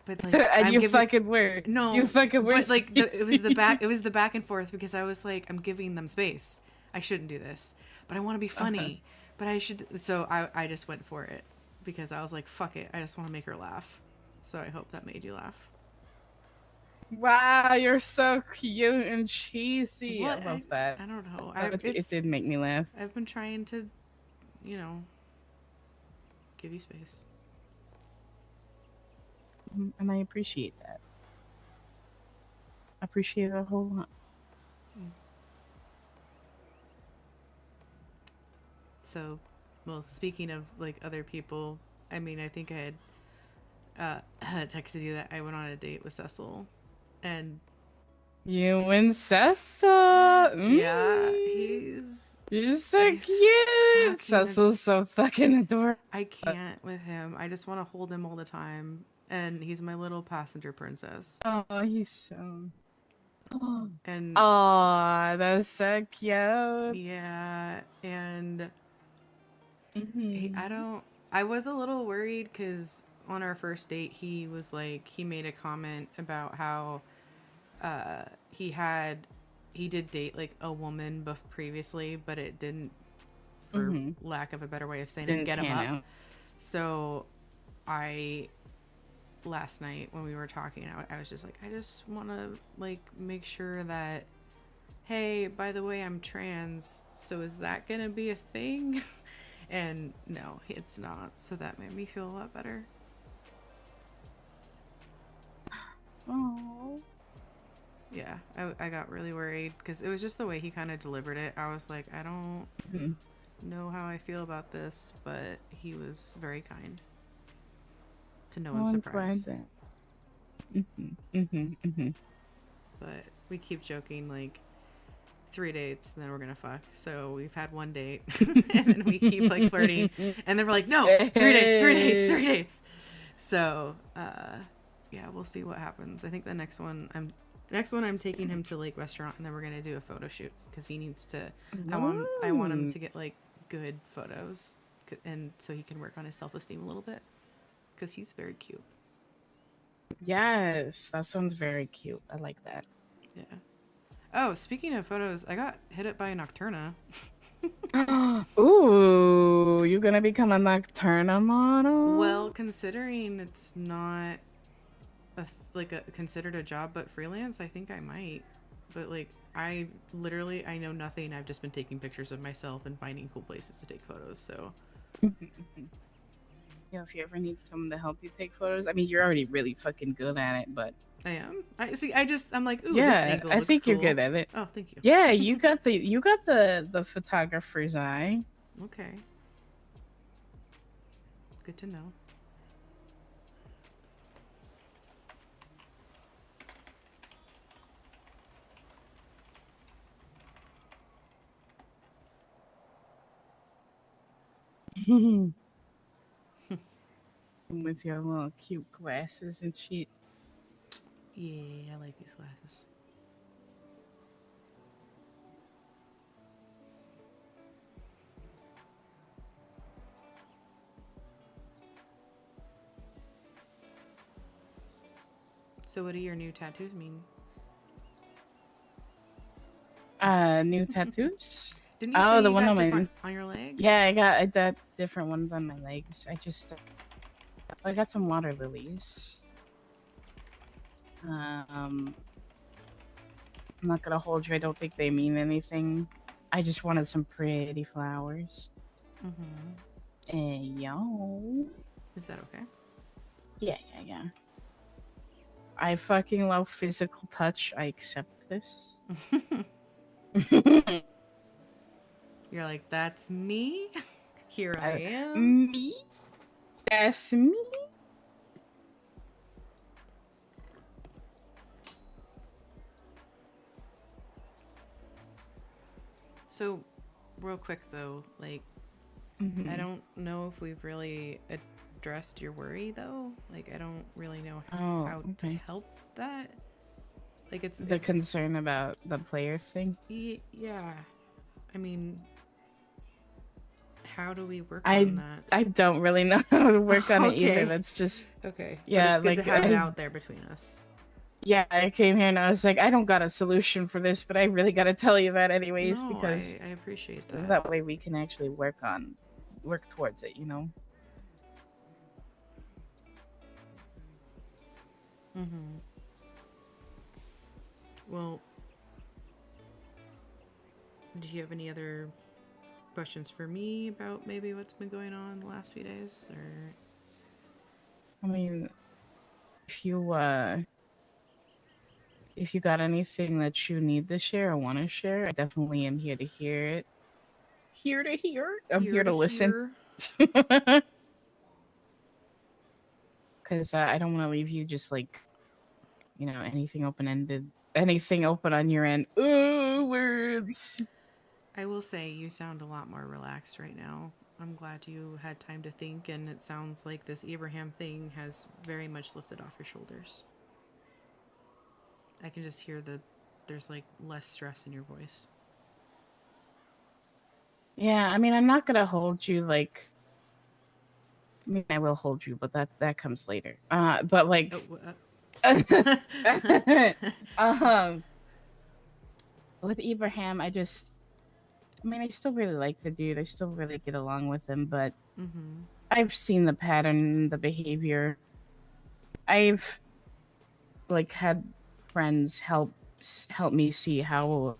but like, and you fucking were. no, You fucking were. but like it was the back, spicy. it was the back and forth because I was like, I'm giving them space. I shouldn't do this, but I want to be funny, but I should. So I just went for it because I was like, fuck it, I just want to make her laugh. So I hope that made you laugh. Wow, you're so cute and cheesy. What? I love that. I don't know. It did make me laugh. I've been trying to, you know, give you space. And I appreciate that. I appreciate it a whole lot. So, well, speaking of like other people, I mean, I think I had texted you that I went on a date with Cecil, and You and Cecil. yeah, You're so he's cute. fucking Cecil's so fucking adorable. I can't with him. I just want to hold him all the time, and he's my little passenger princess. Oh, he's so. And Oh, that's so cute. yeah, and Mhm. I was a little worried because on our first date he was like, he made a comment about how he did date like a woman previously, but it didn't, for lack of a better way of saying it, Didn't get him pan up. out. So last night when we were talking, I was just like, I just want to like make sure that, hey, by the way, I'm trans, so is that gonna be a thing? And no, it's not. So that made me feel a lot better. Oh. Yeah, I got really worried because it was just the way he kind of delivered it. I was like, I don't Mhm. know how I feel about this, but he was very kind. To no Oh, one's I'm surprise. glad that. Mhm. But we keep joking like 3 dates and then we're gonna fuck. So we've had 1 date and then we keep like flirting and then we're like, no, 3 dates, 3 dates, 3 dates. So yeah, we'll see what happens. I think the next one I'm taking him to Lake Restaurant and then we're gonna do a photo shoot because he needs to. I want him to get like good photos and so he can work on his self-esteem a little bit because he's very cute. Yes, that sounds very cute. I like that. Yeah. Oh, speaking of photos, I got hit up by a Nocturna. Ooh, you gonna become a Nocturna model? Well, considering it's not considered a job but freelance, I think I might. But like I know nothing. I've just been taking pictures of myself and finding cool places to take photos. So Yeah, if you ever need someone to help you take photos, I mean, you're already really fucking good at it, but I am. I'm like, ooh, this yeah, angle I looks think you're cool. good at it. Oh, thank you. Yeah, you got the photographer's eye. Okay. Good to know. With your little cute glasses and shit. Yeah, I like these glasses. So what do your new tattoos mean? New tattoos? Didn't you Oh, say the you one got on my different on your legs? Yeah, I got different ones on my legs. I got some water lilies. I'm not gonna hold you. I don't think they mean anything. I just wanted some pretty flowers. Yo. Is that okay? Yeah. I fucking love physical touch. I accept this. You're like, that's me. Here I am. Me? That's me? So, real quick though, like, I don't know if we've really addressed your worry though. Like, I don't really know how to help that. Like, it's concern about the player thing. Yeah. I mean, how do we work on that? I don't really know how to work on it either. Okay. That's just Okay. yeah. But it's good to have it out there between us. Yeah, I came here and I was like, I don't got a solution for this, but I really got to tell you that anyways No, because I appreciate that. that way we can actually work towards it, you know. Well, do you have any other questions for me about maybe what's been going on the last few days, or? I mean, if you got anything that you need to share or want to share, I definitely am here to hear it. Here to hear. I'm here to listen. Because I don't want to leave you just like, you know, anything open-ended, anything open on your end. Ooh, words. I will say you sound a lot more relaxed right now. I'm glad you had time to think, and it sounds like this Abraham thing has very much lifted off your shoulders. I can just hear there's like less stress in your voice. Yeah, I mean, I'm not gonna hold you like. I mean, I will hold you, but that comes later. But like. With Abraham, I mean, I still really like the dude. I still really get along with him, but I've seen the pattern, the behavior. I've like had friends help me see how.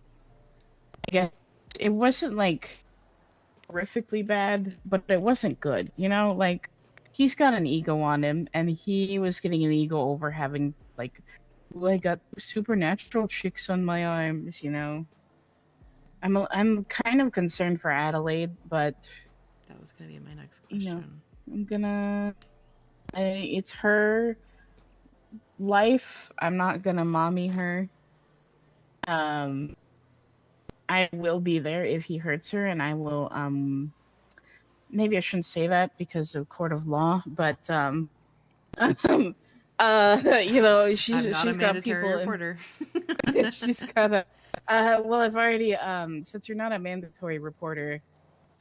I guess it wasn't like horrifically bad, but it wasn't good. You know, like he's got an ego on him, and he was getting an ego over having like I got supernatural chicks on my arms, you know. I'm kind of concerned for Adelaide, but That was gonna be my next you know, question. I'm gonna. It's her life. I'm not gonna mommy her. Um, I will be there if he hurts her, and I will. Maybe I shouldn't say that because of court of law, but you know, I'm not a she's got mandatory people in. reporter. She's got a. Well, I've already. Since you're not a mandatory reporter,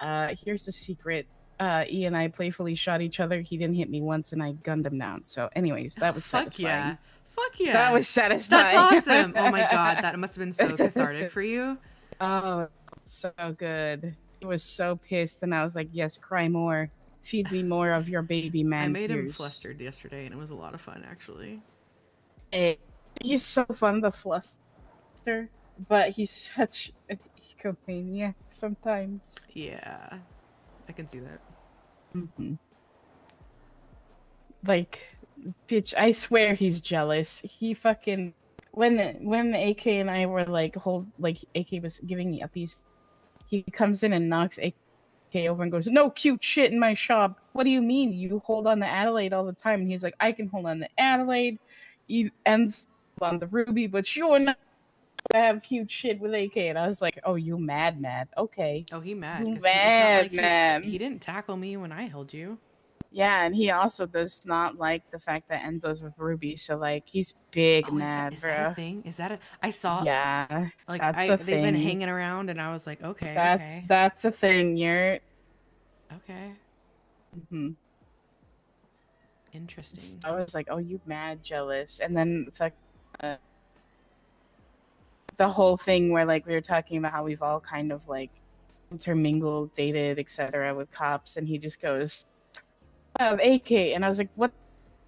here's a secret. E and I playfully shot each other. He didn't hit me once, and I gunned him down. So, anyways, that was Fuck satisfying. yeah. Fuck yeah. That was satisfying. That's awesome. Oh my god, that must have been so cathartic for you. Oh, so good. He was so pissed, and I was like, "Yes, cry more. Feed me more of your baby man I made him tears." flustered yesterday, and it was a lot of fun, actually. He's so fun to fluster, but he's such an egomaniac sometimes. Yeah, I can see that. Mm-hmm. Like, bitch, I swear he's jealous. He fucking when AK and I were like AK was giving me a piece. He comes in and knocks AK over and goes, "No cute shit in my shop. What do you mean? You hold on to Adelaide all the time." And he's like, "I can hold on to Adelaide. You ends on the Ruby, but you're not gonna have cute shit with AK." And I was like, "Oh, you mad? Okay, Oh, he mad. you 'Cause it's not like man." he didn't tackle me when I held you. Yeah, and he also does not like the fact that Enzo's with Ruby, so like he's big Oh, mad, is bro. that a thing? Is that a? I saw. Yeah, Like that's a they've been thing. hanging around, and I was like, okay, That's a thing. You're okay, hmm interesting. I was like, "Oh, you mad jealous?" And then the fact, the whole thing where like we were talking about how we've all kind of like intermingled, dated, etc. with cops, and he just goes, AK, and I was like, what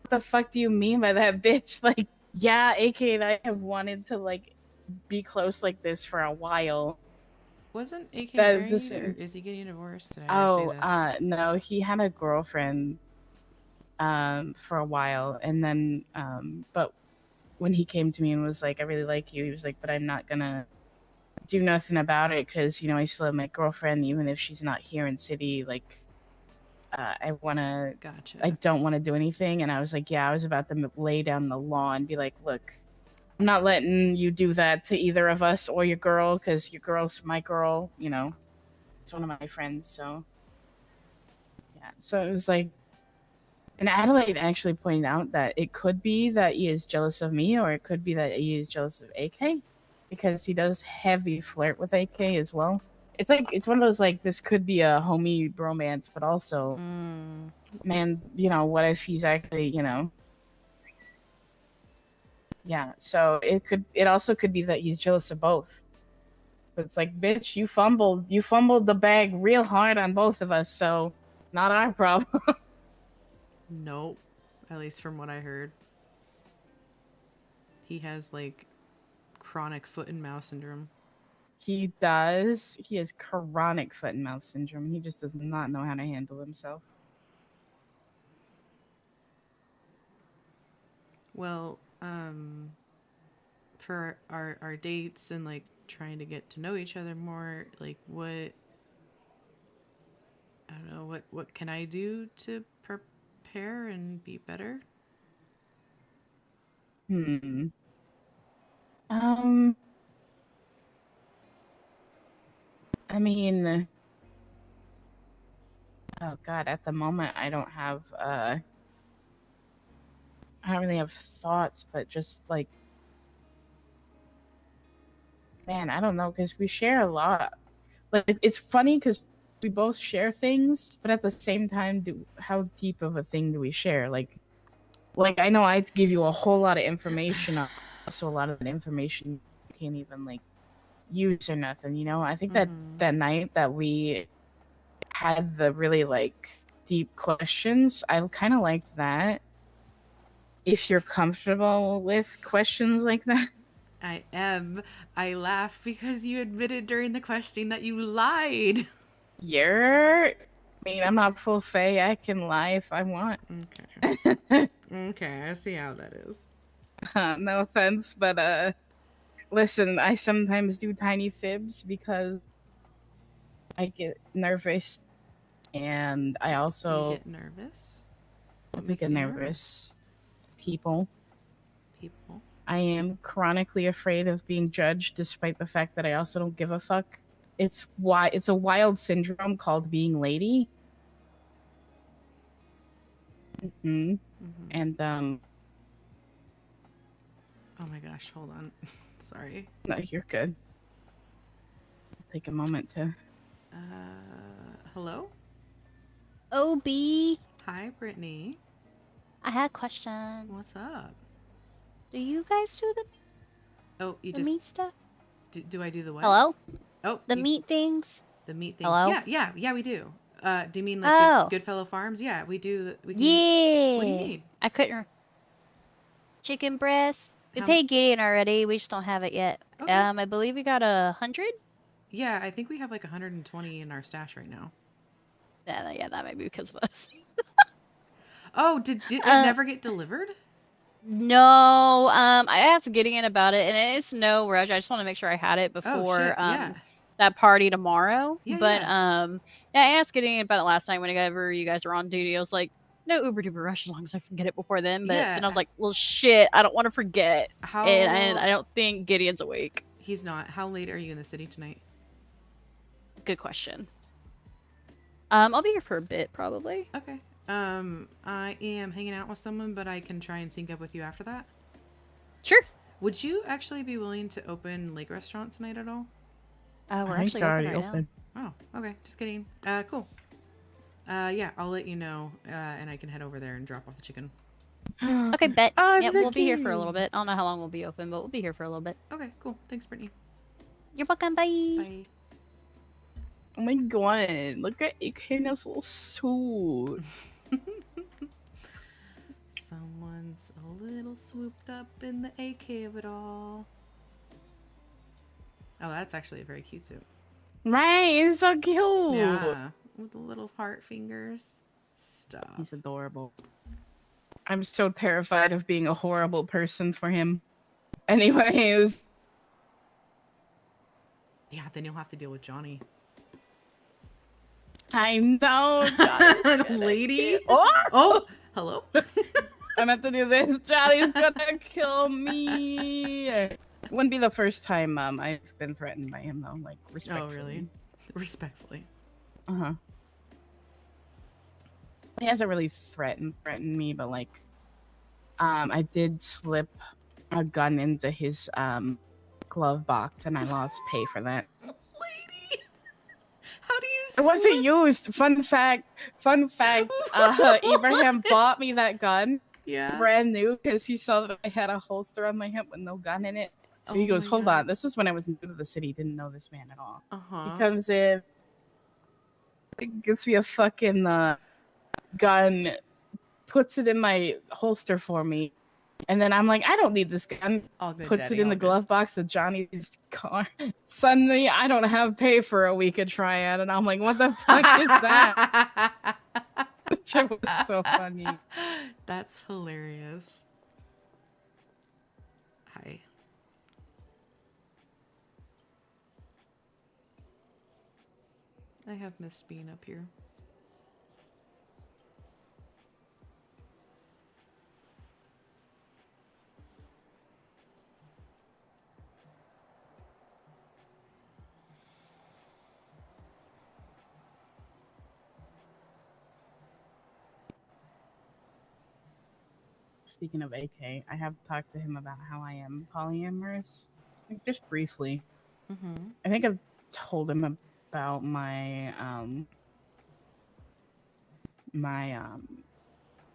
the fuck do you mean by that, bitch? Like, yeah, AK and I have wanted to like be close like this for a while. Wasn't AK That's married, just or is he getting divorced? Did I ever say this? no, he had a girlfriend for a while, and then but when he came to me and was like, "I really like you," he was like, "But I'm not gonna do nothing about it because I still have my girlfriend, even if she's not here in city. Like, I Gotcha. don't want to do anything." And I was like, "Yeah, I was about to lay down the law and be like, look, I'm not letting you do that to either of us or your girl because your girl's my girl. It's one of my friends." So yeah, so it was like, and Adelaide actually pointed out that it could be that he is jealous of me, or it could be that he is jealous of AK, because he does heavy flirt with AK as well. It's like it's one of those like this could be a homie bromance, but also, man, what if he's actually, yeah. So it also could be that he's jealous of both. But it's like, bitch, you fumbled the bag real hard on both of us, so not our problem. Nope. At least from what I heard. He has like chronic foot and mouth syndrome. He does. He has chronic foot and mouth syndrome. He just does not know how to handle himself. Well, for our dates and like trying to get to know each other more, like I don't know, what can I do to prepare and be better? I mean, oh god, at the moment I don't really have thoughts, but just like, man, I don't know, because we share a lot. Like, it's funny because we both share things, but at the same time, how deep of a thing do we share? Like I know I give you a whole lot of information, also a lot of information you can't even like use or nothing. I think that night that we had the really like deep questions, I kind of liked that. If you're comfortable with questions like that. I am. I laugh because you admitted during the questioning that you lied. I mean, I'm not full fae. I can lie if I want. Okay. Okay, I see how that is. No offense, but listen, I sometimes do tiny fibs because I get nervous, and I You also get nervous? I What do makes get you nervous. People. People. I am chronically afraid of being judged, despite the fact that I also don't give a fuck. It's why it's a wild syndrome called being lady. Hmm. Mm-hmm. And Oh my gosh, hold on. Sorry. no, you're good. Take a moment to. Hello? OB, Hi, Brittany. I had a question. What's up? Do you guys do Oh, you the just meat stuff? do I do the what? Hello? Oh, The you- meat things? The meat things. Hello? Yeah, we do. Do you mean like Oh. Goodfellow Farms? Yeah, we do. We can, Yeah. What do you need? I couldn't. Chicken breast. We How- paid Gideon already. We just don't have it yet. Okay. I believe we got 100. Yeah, I think we have like 120 in our stash right now. Yeah, that might be because of us. Oh, did it Uh, never get delivered? No. I asked Gideon about it, and it's no rush. I just want to make sure I had it before Oh shit! Yeah. that party tomorrow. Yeah, But yeah. yeah, I asked Gideon about it last night whenever you guys were on duty. I was like, no uber duper rush as long as I can get it before then. But Yeah. then I was like, well, shit, I don't want to forget. How? And I don't think Gideon's awake. He's not. How late are you in the city tonight? Good question. I'll be here for a bit probably. Okay. I am hanging out with someone, but I can try and sync up with you after that. Sure. Would you actually be willing to open Lake Restaurant tonight at all? We're I think actually they're open already right open. Oh, okay. Just kidding. Cool. Yeah, I'll let you know, and I can head over there and drop off the chicken. now. Okay, bet. Oh, Yeah, we'll be here for a Vicky. little bit. I don't know how long we'll be open, but we'll be here for a little bit. Okay, cool. Thanks, Brittany. You're welcome. Bye. Bye. Oh my god! Look at Ikena's little suit. Someone's a little swooped up in the AK of it all. Oh, that's actually a very cute suit. Right? It's so cute. Yeah, with the little heart fingers. Stop. He's adorable. I'm so terrified of being a horrible person for him. Anyways. Yeah, then you'll have to deal with Johnny. I know. Johnny's Lady? Oh! Oh, hello? I meant to do this. Johnny's gonna kill me. Wouldn't be the first time I've been threatened by him though, like respectfully. Oh, really? Respectfully. Uh-huh. He hasn't really threatened me, but like I did slip a gun into his glove box and I lost pay for that. Lady! How do you It wasn't slip? used. Fun fact. Abraham bought me that gun Yeah. brand new because he saw that I had a holster on my hip with no gun in it. So he Oh goes, my hold God. on. This was when I was new to the city. Didn't know this man at all. Uh-huh. He comes in, gets me a fucking gun, puts it in my holster for me. And then I'm like, I don't need this gun. All good, Puts Daddy, it in all the good. glove box of Johnny's car. Suddenly, I don't have pay for a week of triad. And I'm like, what the fuck is that? Shit was so funny. That's hilarious. Hi. I have missed being up here. Speaking of AK, I have talked to him about how I am polyamorous. Like, just briefly. Mm-hmm. I think I've told him about my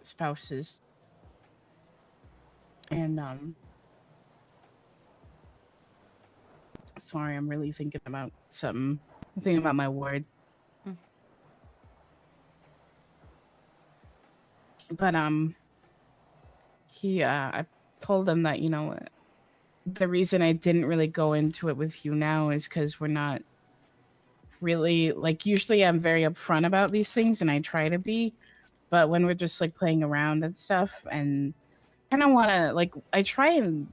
spouses. And sorry, I'm really thinking about something. I'm thinking about my word. Mm. But I told him that, you know, the reason I didn't really go into it with you now is because we're not really, like, usually I'm very upfront about these things and I try to be, but when we're just like playing around and stuff, and kind of want to, like, I try and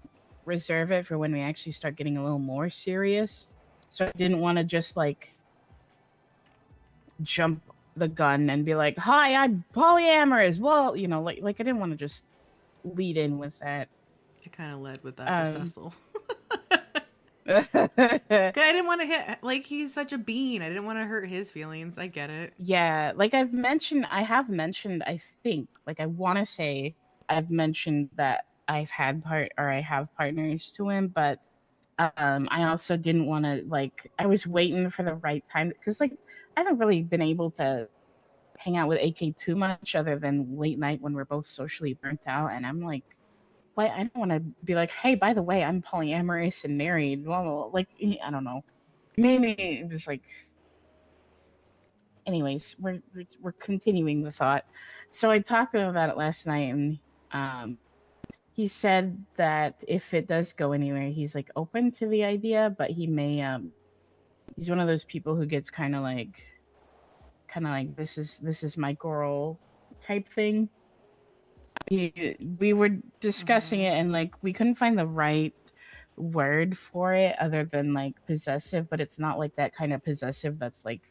reserve it for when we actually start getting a little more serious. So I didn't want to just, like, jump the gun and be like, hi, I'm polyamorous. Well, you know, like I didn't want to just lead in with that. I kind of led with that with Um, Cecil. 'Cause I didn't want to hit, like, he's such a bean. I didn't want to hurt his feelings. I get it. yeah, like I have mentioned, I think, like I want to say I've mentioned that I have partners to him, but I also didn't want to, like, I was waiting for the right time because, like, I haven't really been able to hang out with AK too much other than late night when we're both socially burnt out, and I'm like, why? I don't want to be like, hey, by the way, I'm polyamorous and married. Well, like, I don't know. Maybe it was like, anyways, we're continuing the thought. So I talked to him about it last night, and um, he said that if it does go anywhere, he's like open to the idea, but he may he's one of those people who gets kind of like this is my girl type thing. We were discussing it, and like we couldn't find the right word for it other than like possessive, but it's not like that kind of possessive that's like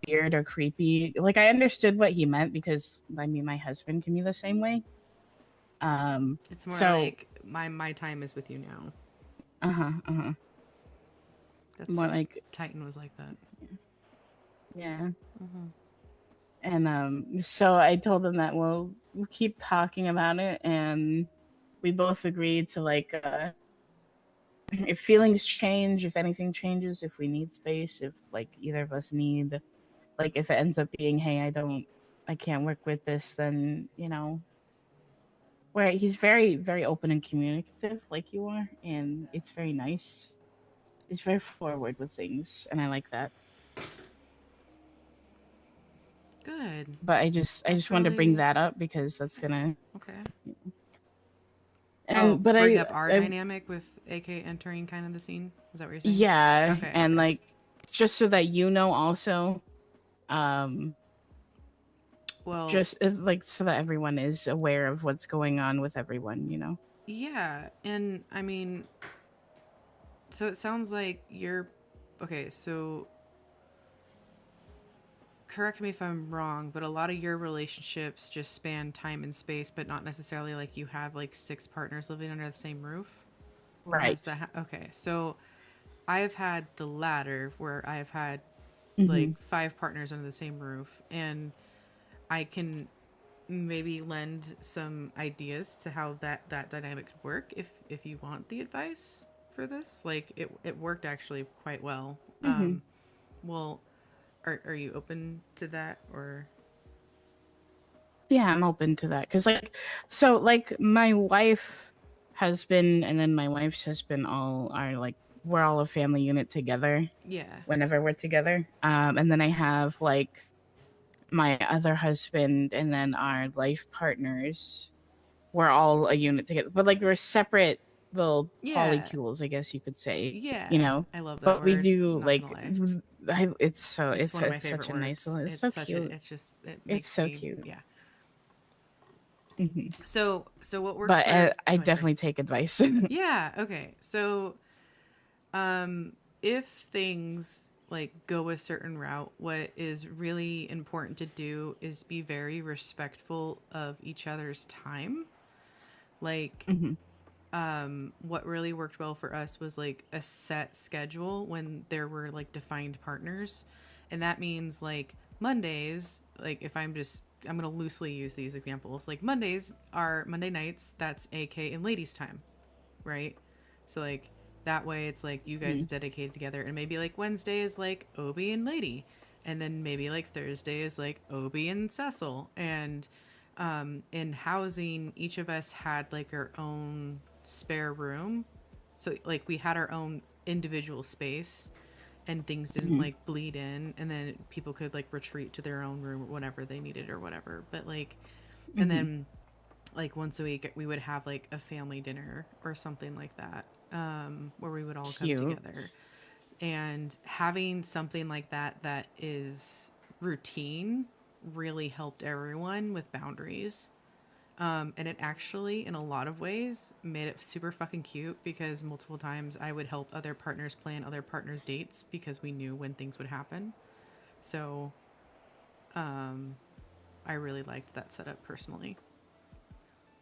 weird or creepy. Like I understood what he meant because I mean my husband can be the same way. It's more So like my time is with you now. That's more like Titan was like that. yeah. And so I told him that we'll keep talking about it, and we both agreed to like if feelings change, if anything changes, if we need space, if like either of us need, like if it ends up being, hey, I can't work with this, then you know, where he's very very open and communicative like you are, and it's very nice. He's very forward with things, and I like that. Good. But I just wanted to bring that up because that's gonna Okay. and but bring I up our dynamic with AK entering kind of the scene. Is that what you're saying? yeah, Okay. and like just so that you know also, well, just like so that everyone is aware of what's going on with everyone, you know. yeah, and I mean, so it sounds like you're okay. So correct me if I'm wrong, but a lot of your relationships just span time and space, but not necessarily like you have like 6 partners living under the same roof. Right. Okay, so I've had the latter where I've had Mm-hmm. like 5 partners under the same roof, and I can maybe lend some ideas to how that dynamic could work if you want the advice for this. Like it worked actually quite well. Mm-hmm. Well, are you open to that, or? Yeah, I'm open to that because like my wife, husband, and then my wife's husband all are like we're all a family unit together. Yeah. Whenever we're together, and then I have like my other husband and then our life partners. We're all a unit together, but like we're separate little polycules, I guess you could say. Yeah. You know, I love that but word. we do Not like gonna lie. it's one of my favorite such a nice words. little. It's so cute. It's just it makes It's so me, cute. Yeah. Mm-hmm. So what works? But for, I definitely take advice. Yeah. Okay. So, if things like go a certain route, what is really important to do is be very respectful of each other's time. Like, what really worked well for us was like a set schedule when there were like defined partners, and that means like Mondays. Like if I'm gonna loosely use these examples. Like Mondays are Monday nights. That's AK and ladies' time, right? So like that way it's like you guys dedicated together, and maybe like Wednesday is like Obi and Lady, and then maybe like Thursday is like Obi and Cecil. And in housing, each of us had like our own spare room, so like we had our own individual space, and things didn't like bleed in, and then people could like retreat to their own room or whatever they needed or whatever. But like and then like once a week we would have like a family dinner or something like that, where we would all come together. And having something like that is routine really helped everyone with boundaries. And it actually, in a lot of ways, made it super fucking cute because multiple times I would help other partners plan other partners' dates because we knew when things would happen. So, I really liked that setup personally.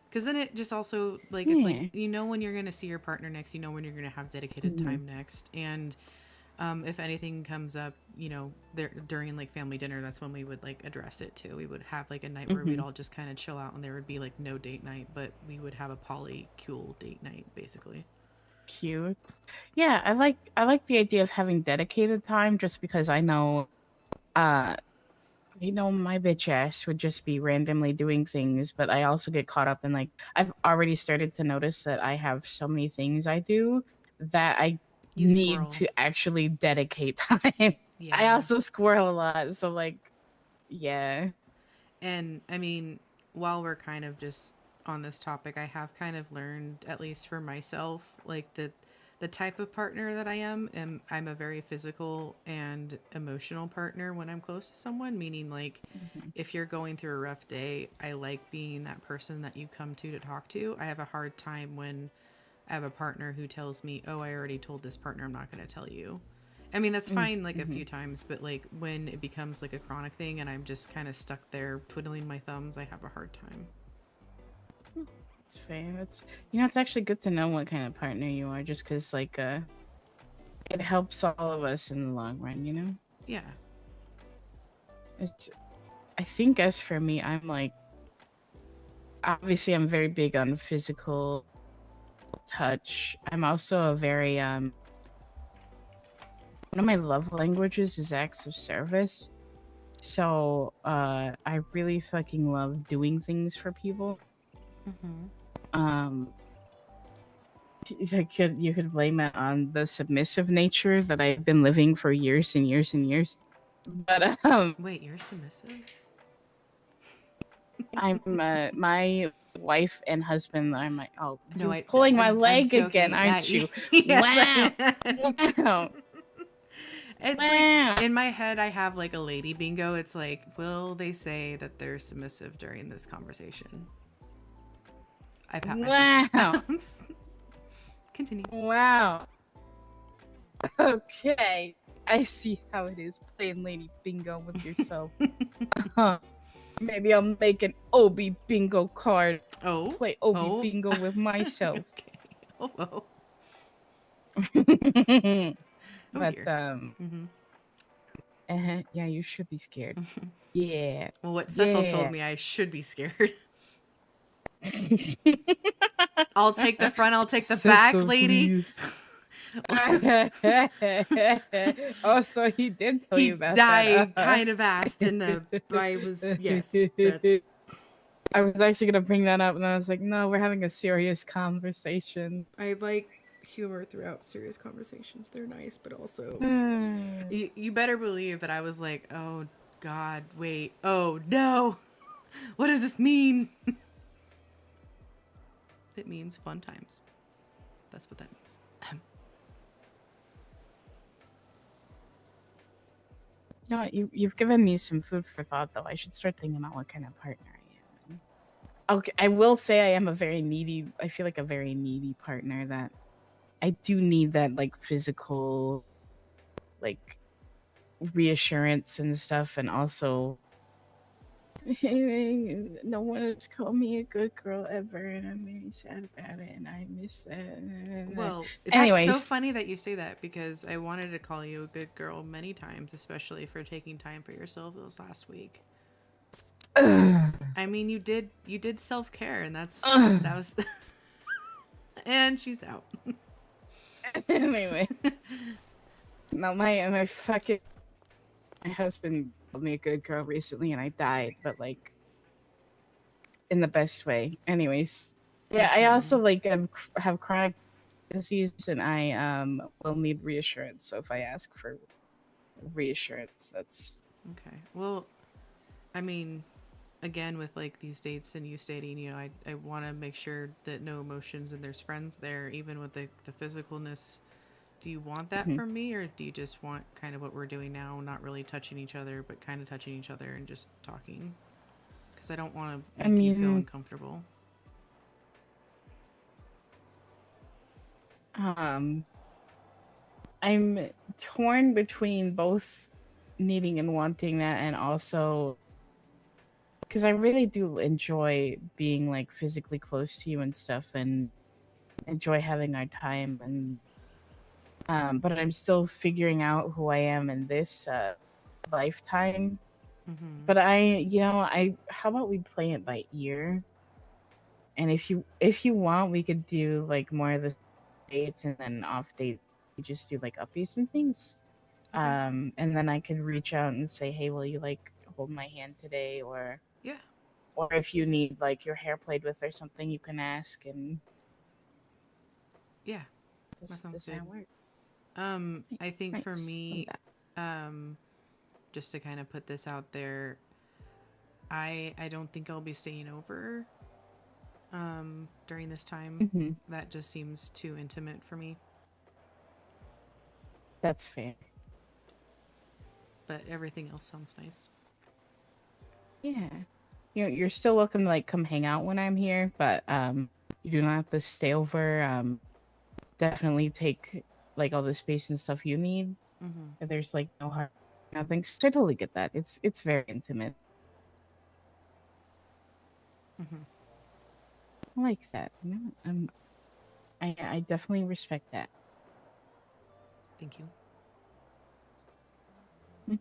Because then it just also, like, it's like, you know when you're going to see your partner next, you know when you're going to have dedicated time next. And if anything comes up, you know, there during like family dinner, that's when we would like address it too. We would have like a night where we'd all just kind of chill out, and there would be like no date night, but we would have a polycule date night basically. Cute. Yeah, I like the idea of having dedicated time just because I know my bitch ass would just be randomly doing things, but I also get caught up in like I've already started to notice that I have so many things I do that I You need squirrel. to actually dedicate time. Yeah. I also squirrel a lot, so like yeah. And I mean, while we're kind of just on this topic, I have kind of learned, at least for myself, like the type of partner that I am I'm a very physical and emotional partner when I'm close to someone, meaning like if you're going through a rough day, I like being that person that you come to talk to. I have a hard time when I have a partner who tells me, "Oh, I already told this partner I'm not going to tell you." I mean, that's fine like a few times, but like when it becomes like a chronic thing and I'm just kind of stuck there twiddling my thumbs, I have a hard time. It's fair. It's actually good to know what kind of partner you are, just because like it helps all of us in the long run, you know. Yeah. I think as for me, I'm like obviously I'm very big on physical touch. I'm also a very one of my love languages is acts of service. So I really fucking love doing things for people. You could blame it on the submissive nature that I've been living for years and years and years. But Wait, you're submissive? I'm my wife and husband are my No, you're pulling my I'm leg joking. again, aren't you? Yes, Wow. Wow. It's Wow. like in my head I have like a lady bingo. It's like, will they say that they're submissive during this conversation? I pat myself. Wow. Continue. Wow. Okay. I see how it is playing lady bingo with yourself. Maybe I'll make an Obi bingo card. Oh. Play Obi bingo with myself. Okay. Oh. But dear. yeah, you should be scared. Yeah. Well, what Cecil told me, I should be scared. I'll take the front, I'll take the back, lady. Oh, so he did tell you about that. I kind of asked, and I was, yes. That's... I was actually going to bring that up, and I was like, no, we're having a serious conversation. I like humor throughout serious conversations. They're nice, but also... you better believe that I was like, oh, God, wait. Oh, no. What does this mean? It means fun times. That's what that means. No, you've given me some food for thought, though. I should start thinking about what kind of partner I am. Okay, I will say I am I feel like a very needy partner that I do need that, like, physical, like, reassurance and stuff, and also no one has called me a good girl ever, and I'm very sad about it, and I miss that. Well, that's anyways, so funny that you say that, because I wanted to call you a good girl many times, especially for taking time for yourself this last week. I mean, you did self-care, and that was and she's out. Anyway, now my husband called me a good girl recently, and I died, but like in the best way. Anyways, yeah, I also like have chronic disease, and I will need reassurance. So if I ask for reassurance, that's okay. Well, I mean, again, with like these dates and you stating, you know, I want to make sure that no emotions and there's friends there, even with the physicalness. Do you want that from me, or do you just want kind of what we're doing now, not really touching each other, but kind of touching each other and just talking? Because I don't want to I make you feel mean- uncomfortable. I'm torn between both needing and wanting that, and also because I really do enjoy being like physically close to you and stuff, and enjoy having our time, and but I'm still figuring out who I am in this lifetime. Mm-hmm. But how about we play it by ear? And if you want, we could do like more of the dates, and then off date we just do like updates and things. Okay. And then I could reach out and say, hey, will you like hold my hand today, or Yeah. if you need like your hair played with or something, you can ask, and Yeah. this sounds is how it good. works. I think for Nice. Love me, that. just to kind of put this out there, I don't think I'll be staying over during this time. Hmm. That just seems too intimate for me. That's fair. But everything else sounds nice. Yeah. You're still welcome to like come hang out when I'm here, but you do not have to stay over. Definitely take like all the space and stuff you need. Mm-hmm. There's like no hard nothing. So I totally get that. It's very intimate. Mm-hmm. I like that. I definitely respect that. Thank you. Mhm.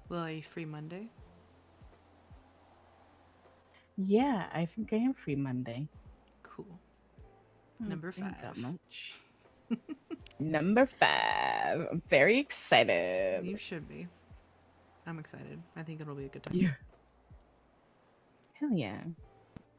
Well, are you free Monday? Yeah, I think I am free Monday. Cool. I don't Number think that 5. much. Number 5. I'm very excited. You should be. I'm excited. I think it'll be a good time. Yeah. Hell yeah.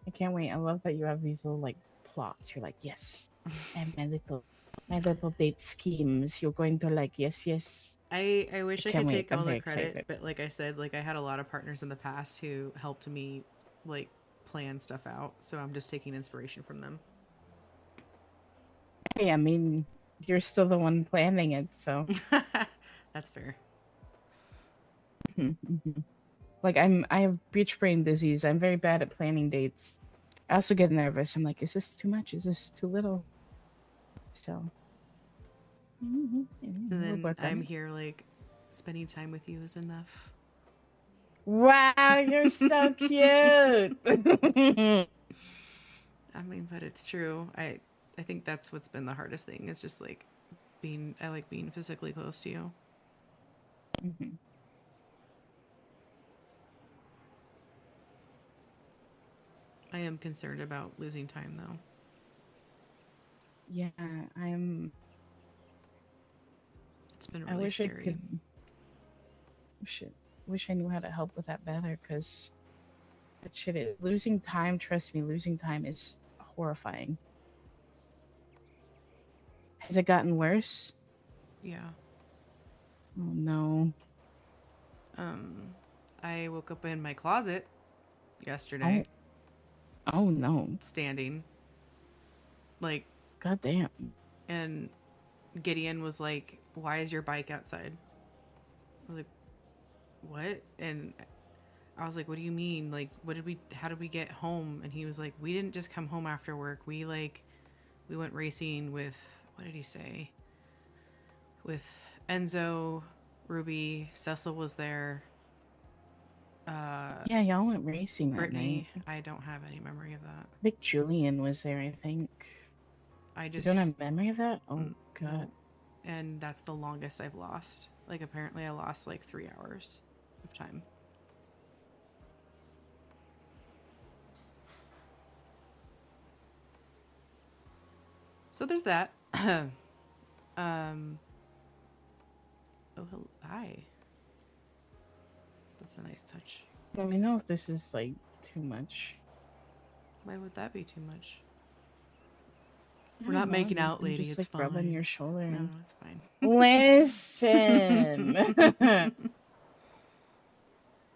I can't wait. I love that you have these little like plots. You're like, yes. And my little date schemes. You're going to like, yes, yes. I wish I can't could wait. take I'm all the very credit, excited. but like I said, like I had a lot of partners in the past who helped me like plan stuff out, so I'm just taking inspiration from them. Hey, I mean, you're still the one planning it, so. That's fair. Like I have beach brain disease. I'm very bad at planning dates. I also get nervous. I'm like, is this too much? Is this too little? So. And We'll then work on I'm it. here like spending time with you is enough. Wow, you're so cute. I mean, but it's true. I think that's what's been the hardest thing is just like I like being physically close to you. Mhm. I am concerned about losing time though. Yeah, I'm. It's been I really wish scary. I could. Wish I knew how to help with that better, because that shit is losing time. Trust me, losing time is horrifying. Has it gotten worse? Yeah. Oh no. I woke up in my closet yesterday. Oh no. Standing. Like, God damn. and Gideon was like, "Why is your bike outside?" I was like, "What?" And I was like, "What do you mean? Like, how did we get home?" And he was like, "We didn't just come home after work. We went racing with, what did he say? With Enzo, Ruby, Cecil was there. Yeah, y'all went racing that Brittany, night. I don't have any memory of that. I think Julian was there, I think. I You just don't have memory of that? Oh, no. God. And that's the longest I've lost. Like, apparently I lost like 3 hours of time. So there's that. Oh, hi. That's a nice touch. Let me know if this is, like, too much. Why would that be too much? I We're don't not know, making out, I'm lady. just, It's like, rubbing fine. your shoulder. No, And... it's fine. Listen!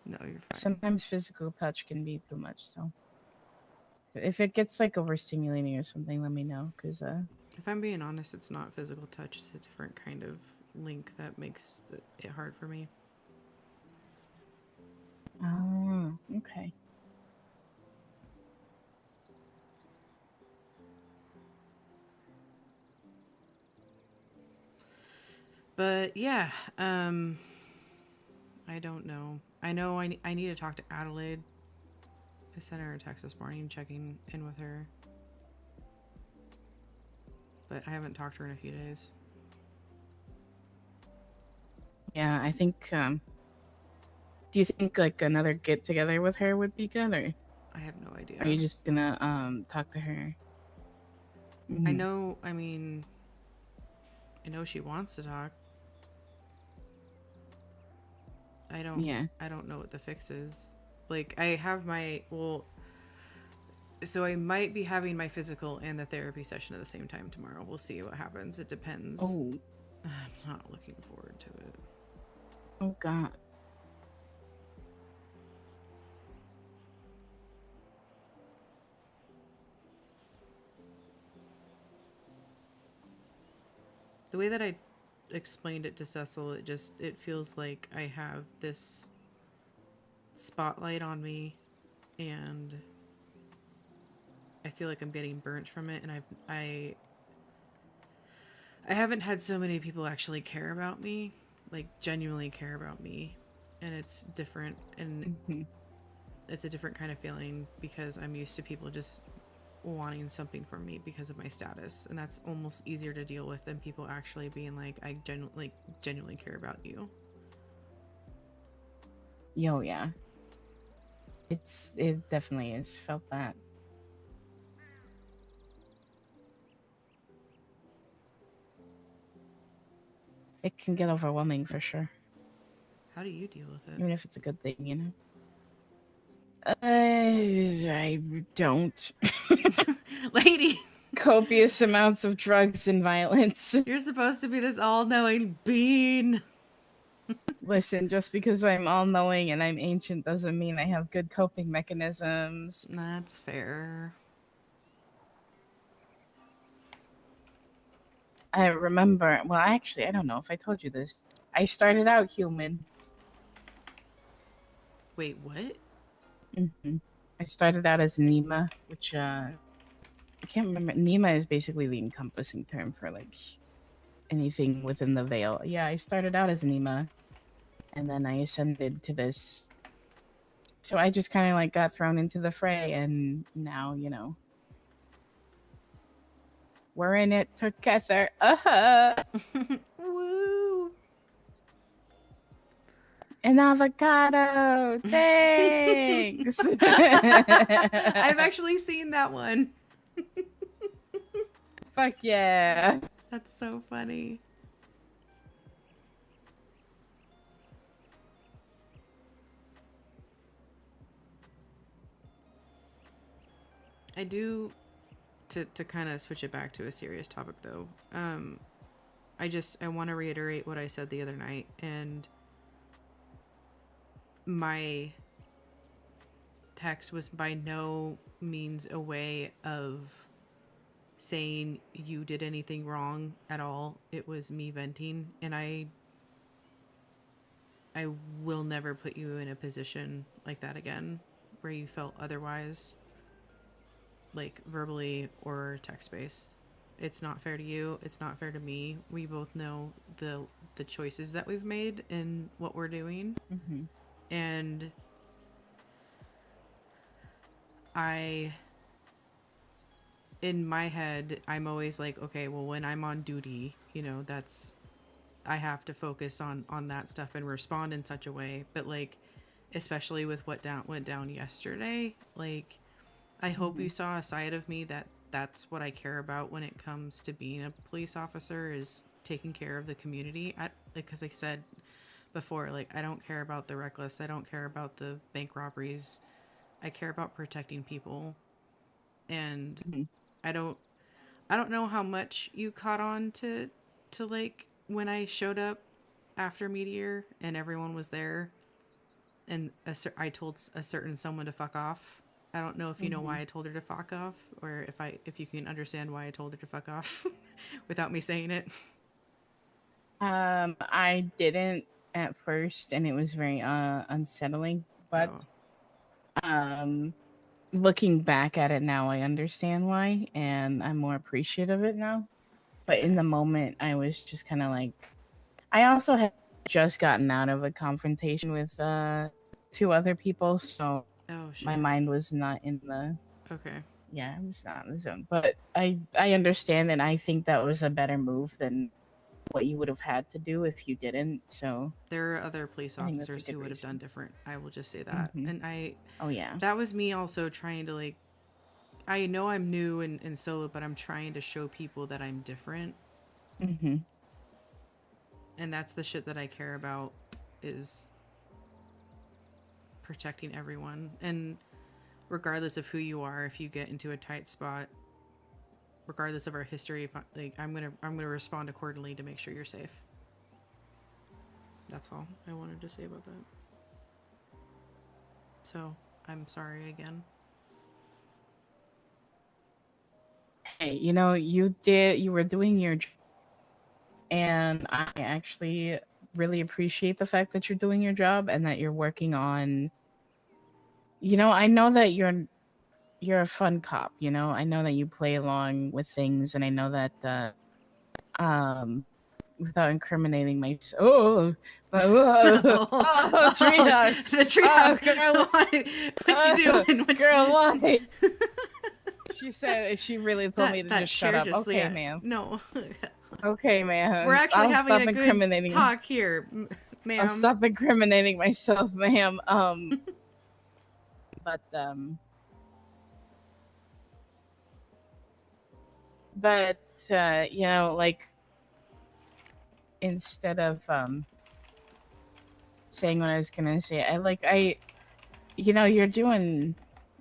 No, you're fine. Sometimes physical touch can be too much, so. If it gets, like, overstimulating or something, let me know, because, If I'm being honest, it's not physical touch. It's a different kind of link that makes it hard for me. Oh, okay. But yeah, I don't know. I know I need to talk to Adelaide. I sent her a text this morning checking in with her. But I haven't talked to her in a few days. Yeah, I think. Do you think like another get together with her would be good, or I have no idea. are you just gonna talk to her? I Mhm. know, I mean, I know she wants to talk. Yeah. I don't know what the fix is. Like, I have my, well, so I might be having my physical and the therapy session at the same time tomorrow. We'll see what happens. It depends. Oh. I'm not looking forward to it. Oh God. The way that I explained it to Cecil, it feels like I have this spotlight on me, and I feel like I'm getting burnt from it, and I haven't had so many people actually care about me, like genuinely care about me, and it's different, and Mhm. it's a different kind of feeling because I'm used to people just wanting something from me because of my status, and that's almost easier to deal with than people actually being like, I genuinely care about you. Yo, yeah. It definitely is. Felt that. It can get overwhelming for sure. How do you deal with it? Even if it's a good thing, you know? I don't. Lady, Copious amounts of drugs and violence. you're supposed to be this all-knowing being. Listen, just because I'm all-knowing and I'm ancient doesn't mean I have good coping mechanisms. That's fair. I remember, well, actually, I don't know if I told you this. I started out human. Wait, what? I started out as Nima, which, I can't remember. Nima is basically the encompassing term for, like, anything within the veil. Yeah, I started out as Nima, and then I ascended to this. So I just kind of, like, got thrown into the fray, and now, you know, we're in it together. Woo! An avocado. Thanks. I've actually seen that one. Fuck yeah. That's so funny. I do, to kind of switch it back to a serious topic though. I want to reiterate what I said the other night, and my text was by no means a way of saying you did anything wrong at all. It was me venting, and I will never put you in a position like that again where you felt otherwise, like verbally or text based. It's not fair to you, it's not fair to me. We both know the choices that we've made and what we're doing. Mm-hmm. And in my head, I'm always like, okay, well, when I'm on duty, you know, I have to focus on that stuff and respond in such a way. But like, especially with what went down yesterday, like, I hope you saw a side of me that's what I care about when it comes to being a police officer, is taking care of the community. Because I said before, like, I don't care about the reckless, I don't care about the bank robberies, I care about protecting people. And Mm-hmm. I don't know how much you caught on to like when I showed up after Meteor and everyone was there, and I told a certain someone to fuck off. I don't know if you know why Mhm. I told her to fuck off, or if you can understand why I told her to fuck off without me saying it. I didn't at first, and it was very unsettling. But Oh, um, looking back at it now, I understand why, and I'm more appreciative of it now. But in okay. the moment, I was just kind of like, I also had just gotten out of a confrontation with two other people, so Oh my shit. mind was not in the Okay. yeah, I was not in the zone. But I understand, and I think that was a better move than what you would have had to do if you didn't. So There are other police I think that's a officers good who would have done reason. different. I will just say that. Hmm. And Oh yeah. that was me also trying to like, I know I'm new in solo, but I'm trying to show people that I'm different. Hmm. And that's the shit that I care about, is protecting everyone. And regardless of who you are, if you get into a tight spot, regardless of our history, if I'm gonna respond accordingly to make sure you're safe. That's all I wanted to say about that. So I'm sorry again. Hey, you were doing your job, and I actually really appreciate the fact that you're doing your job and that you're working on. I know that you're a fun cop. I know that you play along with things, and I know that um without incriminating myself. Oh, treehouse. The treehouse. Girl, What you doing? girl, why? She really told me to that just shut chair up. just Okay, yeah. ma'am. No. Okay, ma'am. We're actually I'll having stop a good incriminating. talk here, ma'am. I'll stop incriminating myself, ma'am. But like instead of saying what I was gonna say, you're doing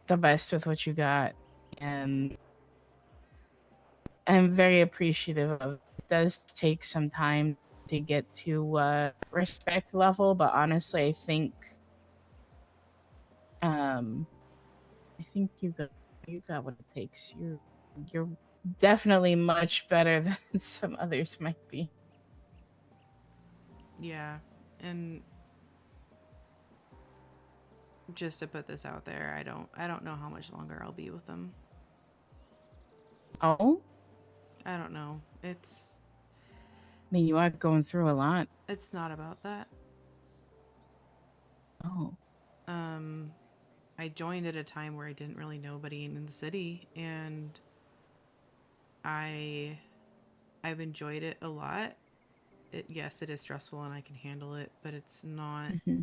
the best with what you got, and I'm very appreciative of it. It does take some time to get to respect level, but honestly, I think you got what it takes. You're definitely much better than some others might be. Yeah, and just to put this out there, I don't know how much longer I'll be with them. Oh, I don't know. I mean, you are going through a lot. It's not about that. Oh. I joined at a time where I didn't really know anybody in the city, and I've enjoyed it a lot. Yes, it is stressful and I can handle it, but it's not. Mm-hmm.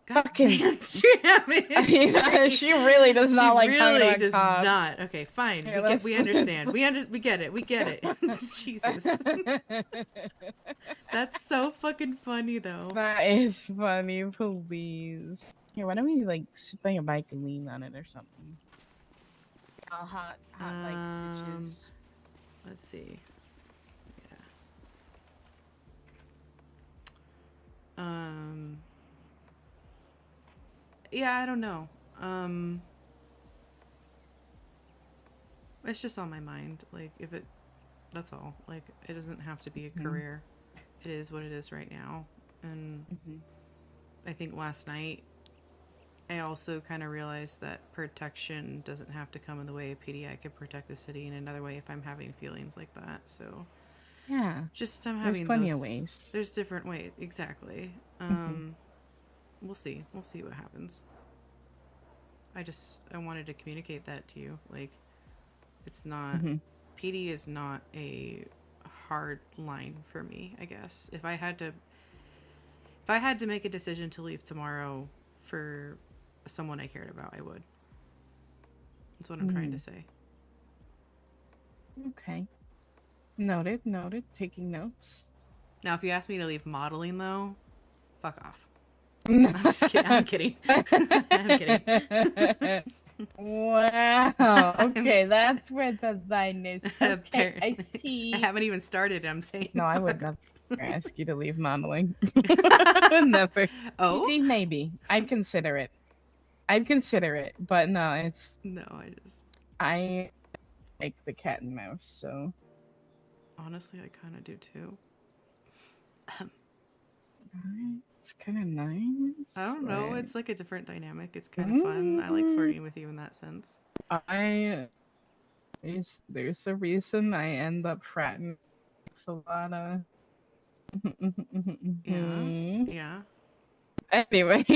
God Fucking damn, she really does not like She talking really about does cops. not. Okay, fine. Here, We understand. We get it. We get it. Jesus. That's so fucking funny though. That is funny, please. Here, why don't we sit by your bike and lean on it or something? All hot like bitches. Let's see. Yeah. Yeah, I don't know. It's just on my mind. Like, that's all. Like, it doesn't have to be a career. It is what it is right now. And I think last night, I also kind of realized that protection doesn't have to come in the way of PD. I could protect the city in another way if I'm having feelings like that. So, yeah, just I'm there's having plenty of ways. There's different ways, exactly. We'll see. We'll see what happens. I wanted to communicate that to you. Like, it's not PD is not a hard line for me, I guess. If I had to make a decision to leave tomorrow for someone I cared about, I would. That's what I'm trying to say. Okay. Noted. Taking notes. Now, if you ask me to leave modeling, though, fuck off. I'm just kidding. I'm kidding. I'm kidding. Wow. Okay, that's where the line is. Okay, I see. I haven't even started. I'm saying. No, I would never ask you to leave modeling. Never. Oh? Maybe. I'd consider it. I'd consider it, but no, it's No, I just I like the cat and mouse, so honestly I kind of do too. it's kind of nice. I don't know. like- It's like a different dynamic. It's kind of fun. I like flirting with you in that sense. There's a reason I end up fratting with a lot of. Yeah. Yeah. Anyways,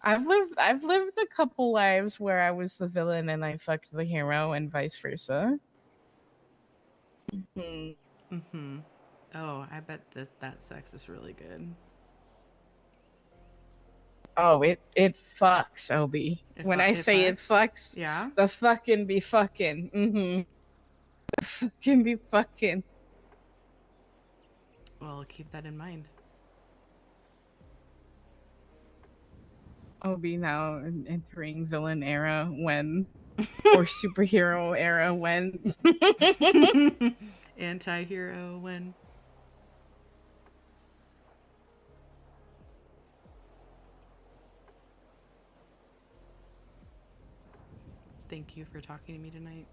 I've lived a couple lives where I was the villain and I fucked the hero, and vice versa. Mm-hmm. Oh, I bet that sex is really good. Oh, it fucks, Obi. When I say it fucks, yeah. the fucking be fucking. The fucking be fucking. Well, keep that in mind. Obi now entering villain era when, or superhero era when. Anti-hero when. Thank you for talking to me tonight.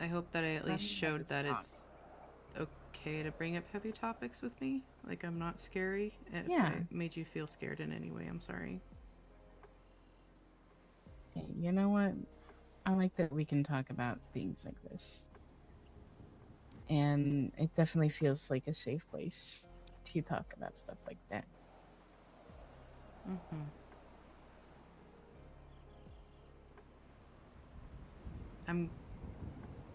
I hope that I at least showed that it's okay to bring up heavy topics with me. Like, I'm not scary. And if I made you feel scared in any way, I'm sorry. Hey, you know what? I like that we can talk about things like this. And it definitely feels like a safe place to talk about stuff like that. Mm-hmm.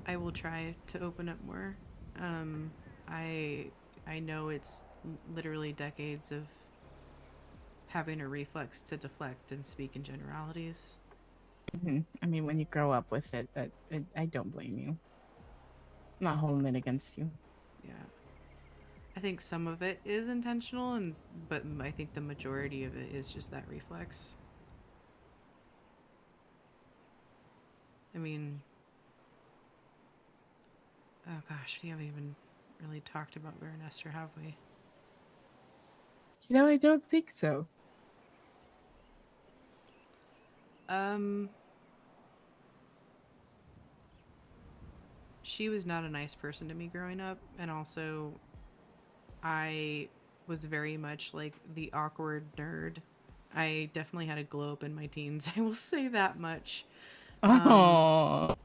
I will try to open up more. I know it's literally decades of having a reflex to deflect and speak in generalities. I mean, when you grow up with it, I don't blame you. I'm not holding it against you. Yeah. I think some of it is intentional, but I think the majority of it is just that reflex. I mean, oh gosh, we haven't even really talked about Baron Esther, have we? You know, I don't think so. She was not a nice person to me growing up, and also I was very much like the awkward nerd. I definitely had a glow up in my teens, I will say that much. And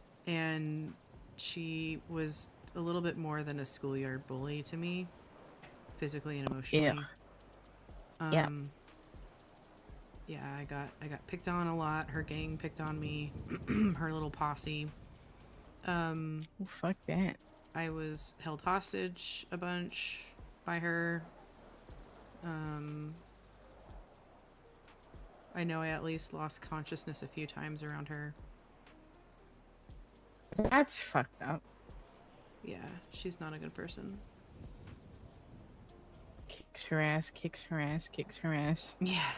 she was a little bit more than a schoolyard bully to me, physically and emotionally. Yeah, I got picked on a lot. Her gang picked on me. Her little posse. Well, fuck that. I was held hostage a bunch by her. I know I at least lost consciousness a few times around her. That's fucked up. Yeah, she's not a good person. Kicks her ass, kicks her ass, kicks her ass. Yeah.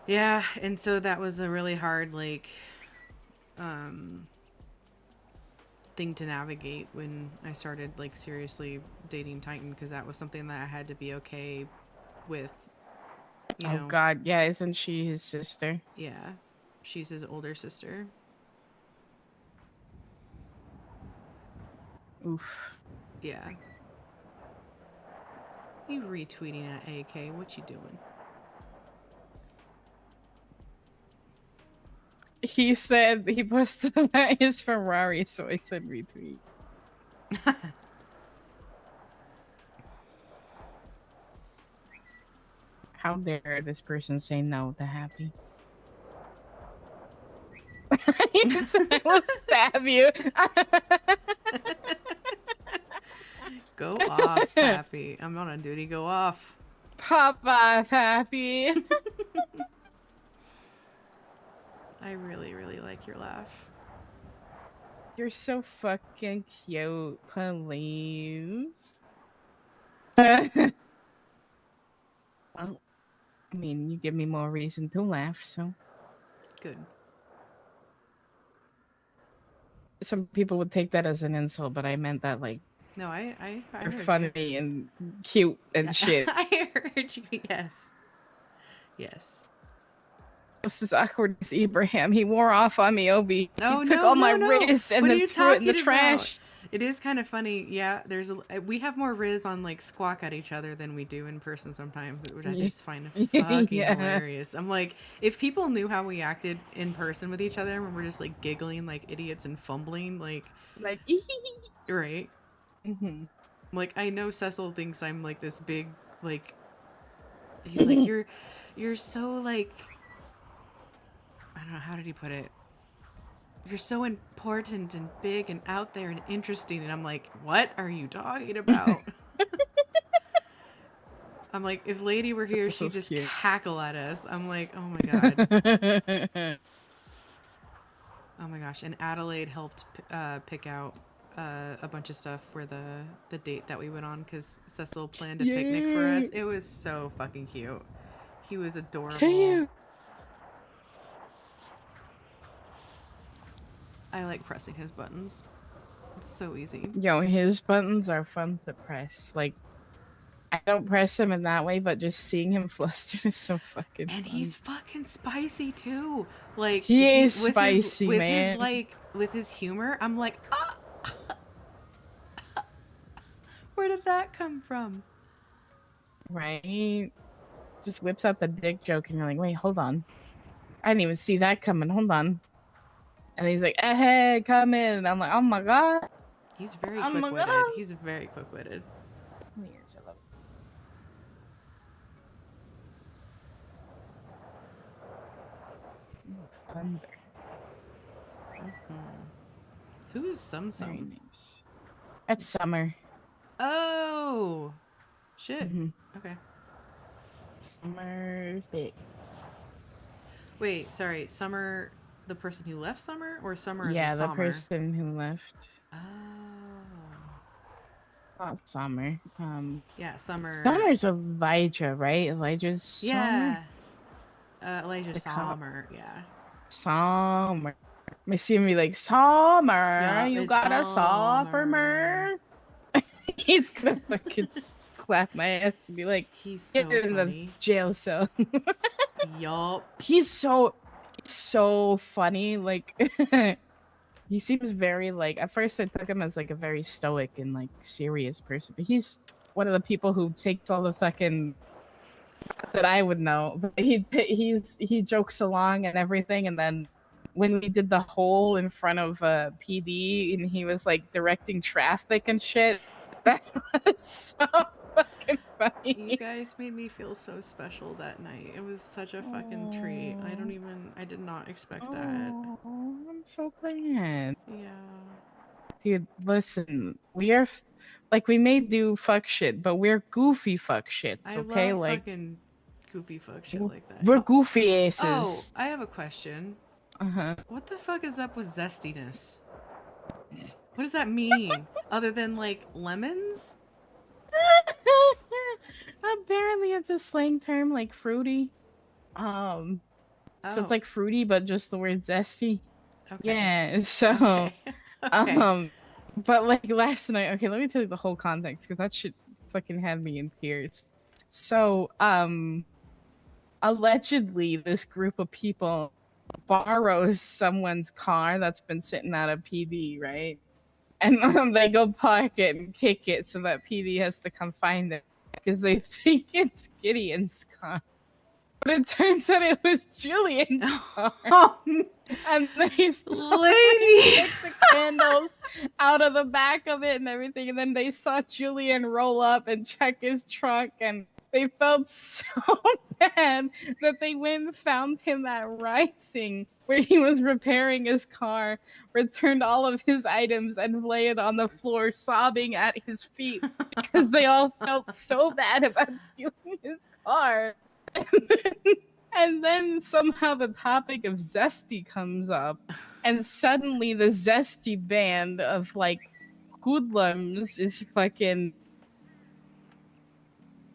Yeah, and so that was a really hard, like, thing to navigate when I started, like, seriously dating Titan, because that was something that I had to be okay with, you know. Oh god, yeah, isn't she his sister? Yeah, she's his older sister. Oof. Yeah. You retweeting at AK, what you doing? He said he posted about his Ferrari, so I said retweet. How dare this person say no to Happy? He said, I will stab you. Go off, Happy. I'm not on duty. Go off. Pop off, Happy. I really, really like your laugh. You're so fucking cute, please. Well, I mean, you give me more reason to laugh, so. Good. some people would take that as an insult, but I meant that like No, I you're heard you. funny and cute and Yeah, shit. I heard you. Yes. Yes. This is awkward as Abraham. He wore off on me, Obi. No, He took no, all no, my no. riz and What are then you threw it in the talking trash. about? It is kind of funny. Yeah, we have more riz on like squawk at each other than we do in person sometimes, which I just find fucking Yeah. hilarious. I'm like, if people knew how we acted in person with each other when we're just like giggling like idiots and fumbling, like right. Mm-hmm. Like I know Cecil thinks I'm like this big like he's like you're so like I don't know, how did he put it? You're so important and big and out there and interesting. And I'm like, what are you talking about? I'm like, if Lady were here, she'd just cute. cackle at us. I'm like, oh my God. Oh my gosh. And Adelaide helped pick out a bunch of stuff for the date that we went on because Cecil planned a picnic for us. It was so fucking cute. He was adorable. Cute. I like pressing his buttons. It's so easy. Yo, his buttons are fun to press. Like, I don't press him in that way, but just seeing him flustered is so fucking And fun. he's fucking spicy too. Like He is with spicy, with man. His, like with his humor, I'm like, ah! Where did that come from? Right? Just whips out the dick joke, and you're like, wait, hold on. I didn't even see that coming. Hold on. And he's like, hey, come in. And I'm like, oh my God. He's very Oh my quick-witted. God. He's very quick-witted. Oh, yes, I love it. Ooh, thunder. Who is Very Sum? nice. That's Summer. Oh, shit. Mhm. Okay. Summer's big. Wait, sorry. Summer, the person who left Summer, or Summer as Yeah, in the Summer? person who left. Oh. Not Summer. Yeah, Summer. Summer's Elijah, right? Elijah's Summer? Yeah. Elijah The cop. Summer. Yeah. Summer. Me see me like, Summer, Yeah, you it's got a Summer. suffermer? He's gonna fucking clap my ass and be like, He's so get in the funny. jail cell. Yup. He's so funny. Like, he seems very like. At first, I took him as like a very stoic and like serious person, but he's one of the people who takes all the fucking that I would know. But he jokes along and everything, and then when we did the hole in front of PD and he was like directing traffic and shit, that was so fucking funny. You guys made me feel so special that night. It was such a fucking treat. I did not expect that. Oh, I'm so glad. Yeah. Dude, listen, we are like we may do fuck shit, but we're goofy fuck shits, I okay? love Like fucking goofy fuck shit like that. we're goofy Oh, asses. I have a question. Uh-huh. What the fuck is up with zestiness? What does that mean? Other than like lemons? Apparently it's a slang term like fruity. So Oh. it's like fruity but just the word zesty. Okay. Yeah, so Okay. but like last night, okay, let me tell you the whole context because that shit fucking had me in tears. So, allegedly this group of people borrows someone's car that's been sitting at a PD, right? And they go park it and kick it so that PD has to come find it because they think it's Gideon's car. But it turns out it was Julian's car. Oh, And they lady. took the candles out of the back of it and everything. And then they saw Julian roll up and check his trunk. And they felt so bad that they went and found him at Rising, where he was repairing his car, returned all of his items, and laid on the floor sobbing at his feet because they all felt so bad about stealing his car. And then somehow the topic of Zesty comes up, and suddenly the Zesty band of like hoodlums is fucking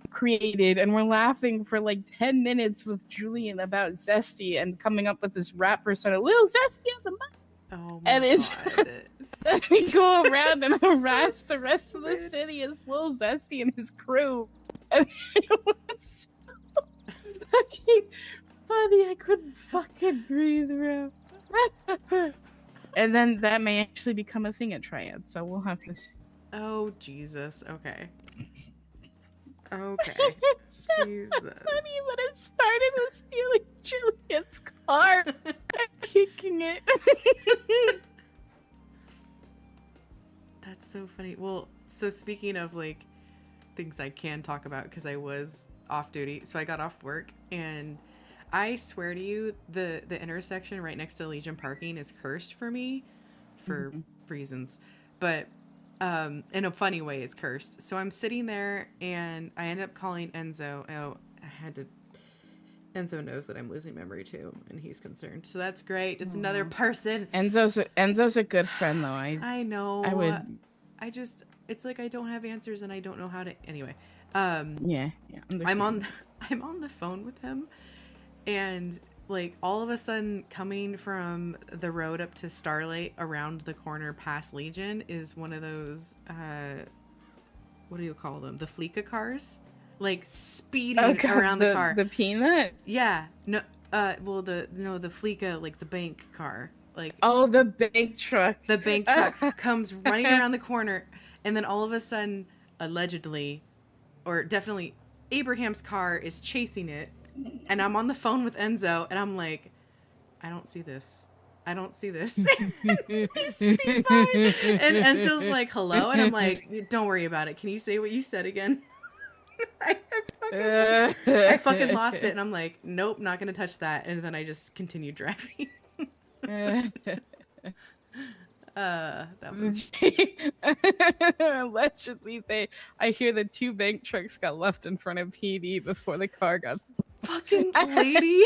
created, and we're laughing for like 10 minutes with Julian about Zesty and coming up with this rap persona, Lil Zesty on the mic. Oh my And it's god. we go around and harass the rest of the city as Lil Zesty and his crew. And it was so fucking funny. I couldn't fucking breathe, bro. And then that may actually become a thing at Triad, so we'll have to see. Oh, Jesus. Okay. Okay. It's so Jesus. funny, but it started with stealing Julian's car and kicking it. That's so funny. Well, so speaking of like things I can talk about because I was off duty, so I got off work, and I swear to you, the intersection right next to Legion parking is cursed for me for reasons, but in a funny way, it's cursed. So I'm sitting there and I end up calling Enzo. Oh, Enzo knows that I'm losing memory too, and he's concerned. So that's great. It's another person. Enzo's a good friend though. I know. I would. It's like I don't have answers and I don't know how to. Anyway, Yeah. I'm on the phone with him, and like all of a sudden coming from the road up to Starlight around the corner past Legion is one of those what do you call them? The Fleeca cars, like speeding around the car. The peanut. Yeah. No. Well, the Fleeca, like the bank car. Like, oh, the bank truck. The bank truck comes running around the corner, and then all of a sudden, allegedly, or definitely, Abraham's car is chasing it, and I'm on the phone with Enzo, and I'm like, I don't see this. I don't see this. They speed by, and Enzo's like, hello? And I'm like, don't worry about it. Can you say what you said again? I fucking lost it, and I'm like, nope, not gonna touch that. And then I just continued driving. That was allegedly I hear the 2 bank trucks got left in front of PD before the car got fucking lady.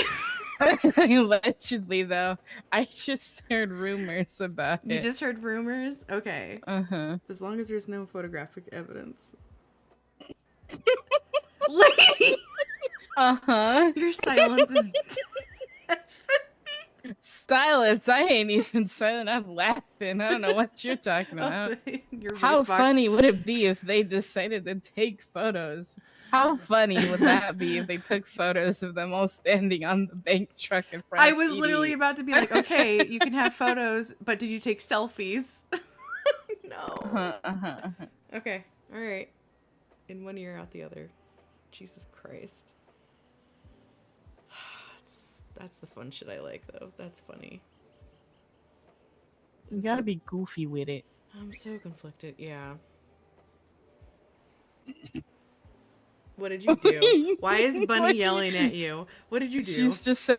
Allegedly though, I just heard rumors about it. You just heard rumors? Okay. As long as there's no photographic evidence. Lady. Your silence is silence. I ain't even silent. I'm laughing. I don't know what you're talking about. Your How voice box. funny would it be if they decided to take photos? How funny would that be if they took photos of them all standing on the bank truck in front of I was PD? literally about to be like, okay, you can have photos, but did you take selfies? No. Okay. All right. In one ear, out the other. Jesus Christ. That's the fun shit I like, though. That's funny. You gotta be goofy with it. I'm so conflicted. Yeah. What did you do? Why is Bunny yelling at you? What did you do? She's just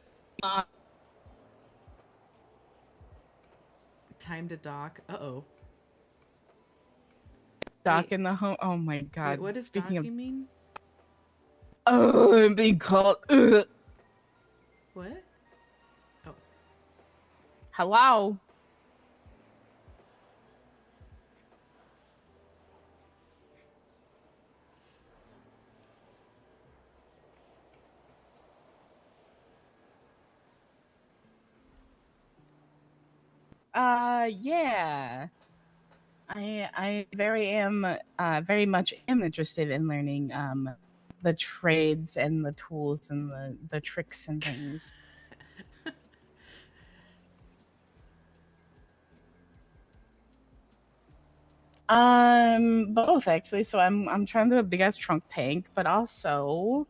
time to dock. Uh-oh. Dock in the home. Oh my god. Wait, what does Speaking docking mean? Oh, I'm being called. What? Oh. Hello. Yeah. I very much am interested in learning the trades and the tools and the tricks and things. Both actually. So I'm trying to do a big ass trunk tank, but also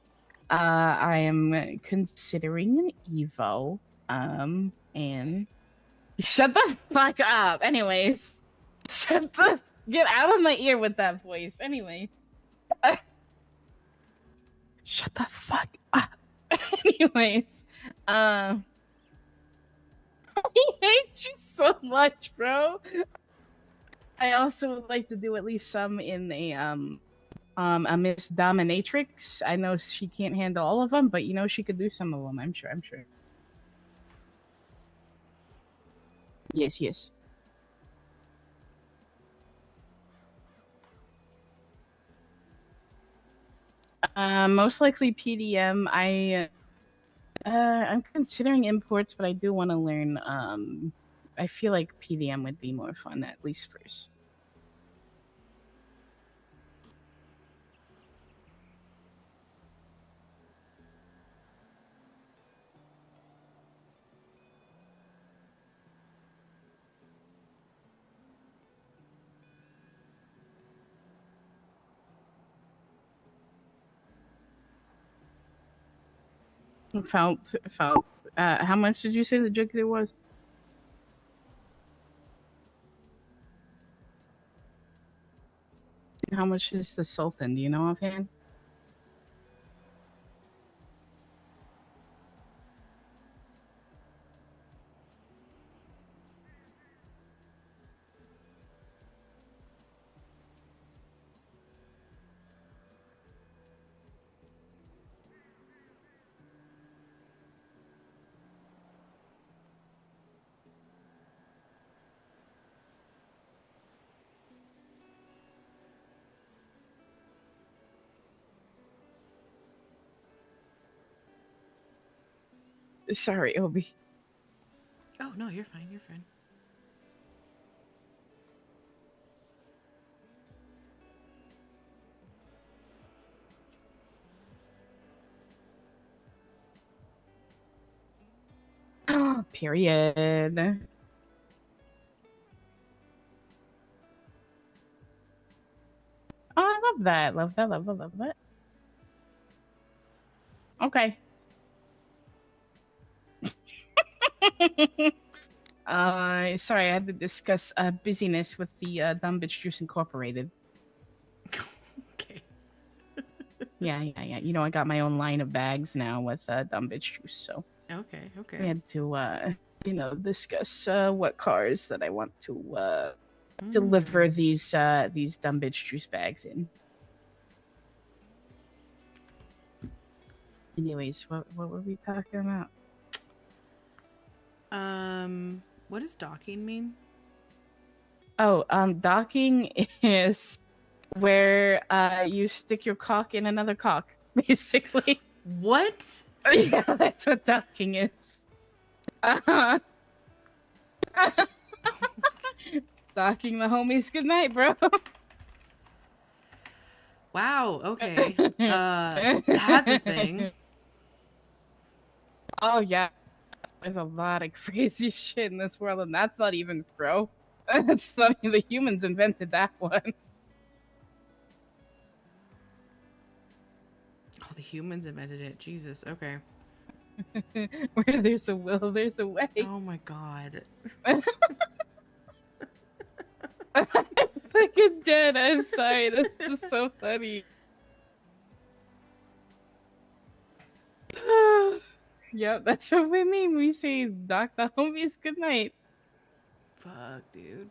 I am considering an Evo. And shut the fuck up. Anyways, get out of my ear with that voice. Anyways, shut the fuck up. Anyways, I hate you so much, bro. I also would like to do at least some in a Miss Dominatrix. I know she can't handle all of them, but you know she could do some of them. I'm sure. Yes. Most likely PDM. I'm considering imports, but I do want to learn I feel like PDM would be more fun, at least first. Felt. How much did you say the jugular was? How much is the Sultan? Do you know offhand? Sorry, Obi. Oh no, you're fine. You're fine. Period. Oh, I love that. Love that. Love that. Okay. Sorry, I had to discuss busyness with the Dumb Bitch Juice Incorporated. Okay. Yeah. You know, I got my own line of bags now with Dumb Bitch Juice, so Okay. we Okay. had to, discuss what cars that I want to deliver these Dumb Bitch Juice bags in. Anyways, what were we talking about? What does docking mean? Oh, docking is where you stick your cock in another cock, basically. What? Yeah, that's what docking is. Docking the homies goodnight, bro. Wow. Okay. That's a thing. Oh yeah, there's a lot of crazy shit in this world, and that's not even bro. That's not even the humans invented that one. Oh, the humans invented it. Jesus. Okay. Where there's a will, there's a way. Oh my god. It's like it's dead. I'm sorry. That's just so funny. Yep, that's what we mean. We say dock the homies goodnight. Fuck, dude.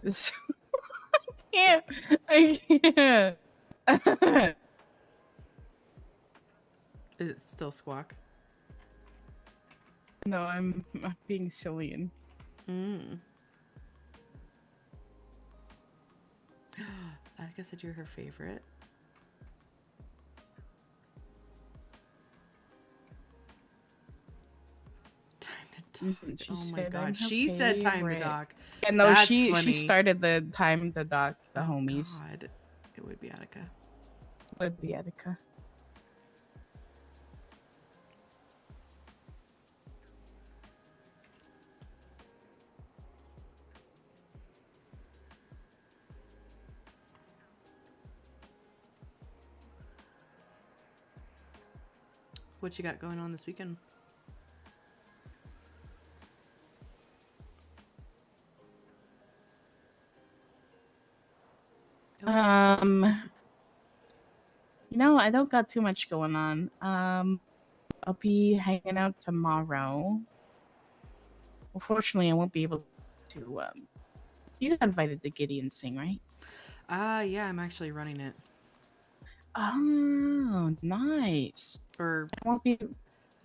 This I can't. Is it still squawk? No, I'm being silly and Attica said you're her favorite. Time to talk. She Oh my said I'm god. her She said time to favorite. dock. And no, That's she funny. started the time to dock the Oh homies. god. It would be Attica. Would be Attica. What you got going on this weekend? I don't got too much going on. I'll be hanging out tomorrow. Unfortunately, I won't be able to. You got invited to Gideon Sing, right? Yeah, I'm actually running it. Oh, nice. Or I won't be.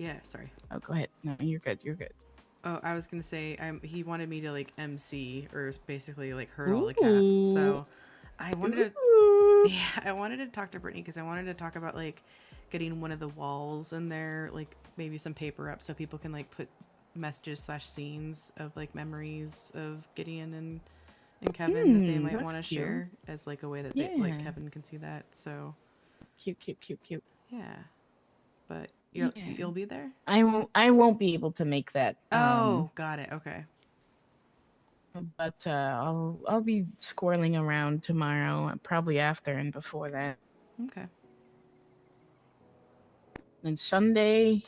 yeah, sorry. Oh, go ahead. No, you're good. You're good. Oh, I was gonna say he wanted me to like MC or basically like herd all the cats. So I wanted to yeah, I wanted to talk to Brittany because I wanted to talk about like getting one of the walls in there, like maybe some paper up so people can like put messages / scenes of like memories of Gideon and Kevin that they might that's want to cute. share as like a way that they, like Yeah. Kevin can see that. So Cute, cute, cute, cute. yeah, but Yeah. you'll be there. I won't be able to make that. Oh, got it. Okay. But I'll be squirreling around tomorrow, probably after and before that. Okay. Then Sunday.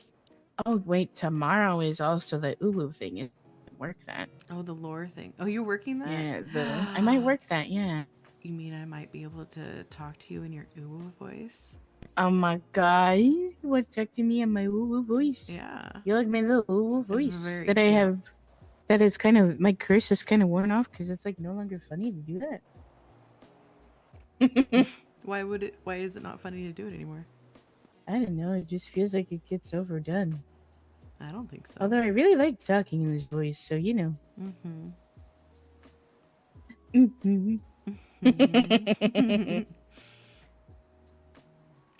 Oh wait, tomorrow is also the Uwu thing. It work that. Oh, the lore thing. Oh, you're working that? Yeah, I might work that. Yeah. You mean I might be able to talk to you in your uwu voice? Oh my god, you want to talk to me in my Uwu voice? Yeah. You like my little Uwu voice very that I cute. have. That is kind of my curse is kind of worn off because it's like no longer funny to do that. Why is it not funny to do it anymore? I don't know. It just feels like it gets overdone. I don't think so. Although I really like talking in this voice, so you know. Mm-hmm. Mhm.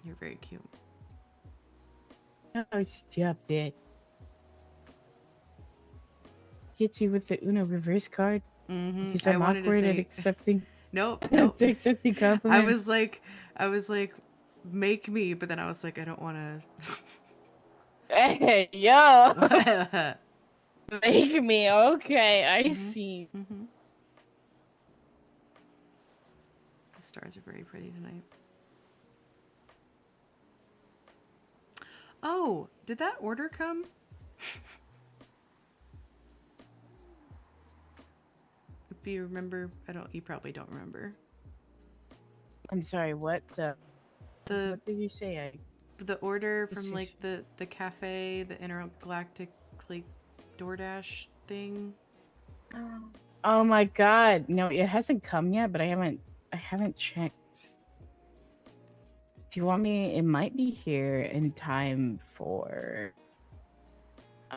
You're very cute. Oh, stop that. Hits you with the Uno reverse card because I'm awkward at accepting. Nope. To accepting compliments. I was like, make me, but then I was like, I don't want to. Hey, yo. Make me. Okay, I see. The stars are very pretty tonight. Oh, did that order come? If you remember, you probably don't remember. I'm sorry, what? What did you say? The order from like the cafe, the intergalactic like DoorDash thing. Oh my god. No, it hasn't come yet, but I haven't checked. Do you want me? It might be here in time for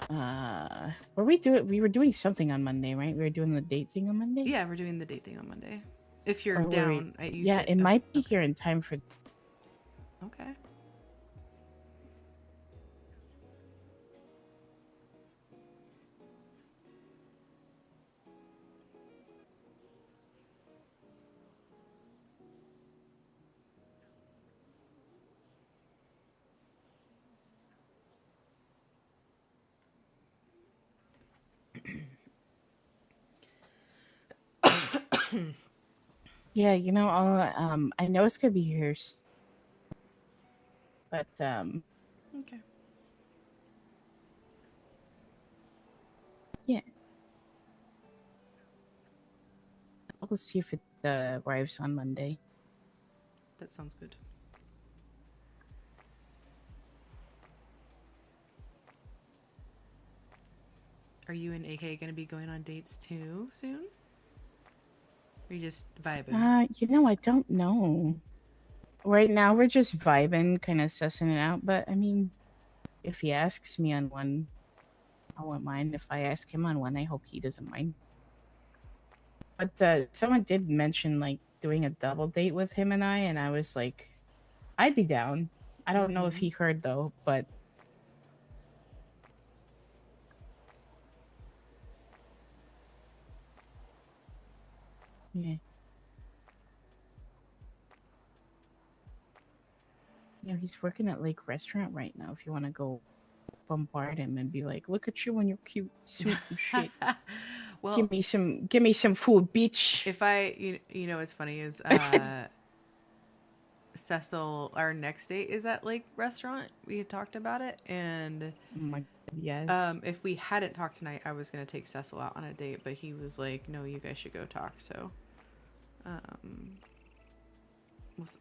we were doing something on Monday, right? We were doing the date thing on Monday? Yeah, we're doing the date thing on Monday. If you're Or were down, yeah, it might be here in time for. Okay. Yeah, you know, I know it's gonna be here, but Okay. Yeah, we'll see if it arrives on Monday. That sounds good. Are you and AK gonna be going on dates too soon? Or are you just vibing? You know, I don't know. Right now, we're just vibing, kind of sussing it out. But I mean, if he asks me on one, I won't mind. If I ask him on one, I hope he doesn't mind. But someone did mention like doing a double date with him and I was like, I'd be down. I don't know if he heard though, but. Yeah. You know, he's working at Lake Restaurant right now. If you want to go bombard him and be like, "Look at you in your cute suit and shit. Well, give me some food, bitch." If you know what's funny is Cecil, our next date is at Lake Restaurant. We had talked about it, and yes. if we hadn't talked tonight, I was gonna take Cecil out on a date, but he was like, "No, you guys should go talk." So,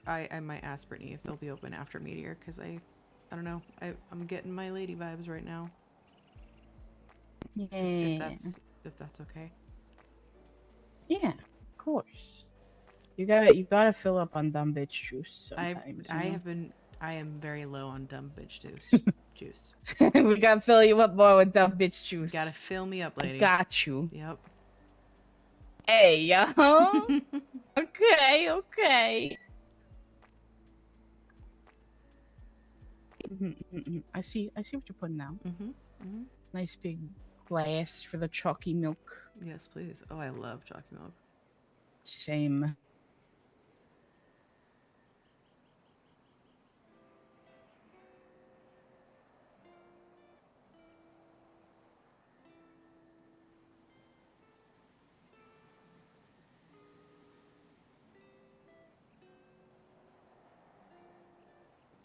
I might ask Brittany if they'll be open after Meteor because I don't know. I'm getting my lady vibes right now. Yeah. If that's okay. Yeah, of course. You gotta fill up on dumb bitch juice sometimes. I am very low on dumb bitch juice. We gotta fill you up more with dumb bitch juice. Gotta fill me up, lady. Got you. Yep. Hey, yo. Okay. I see what you're putting down. Nice big glass for the chalky milk. Yes, please. Oh, I love chalky milk. Same.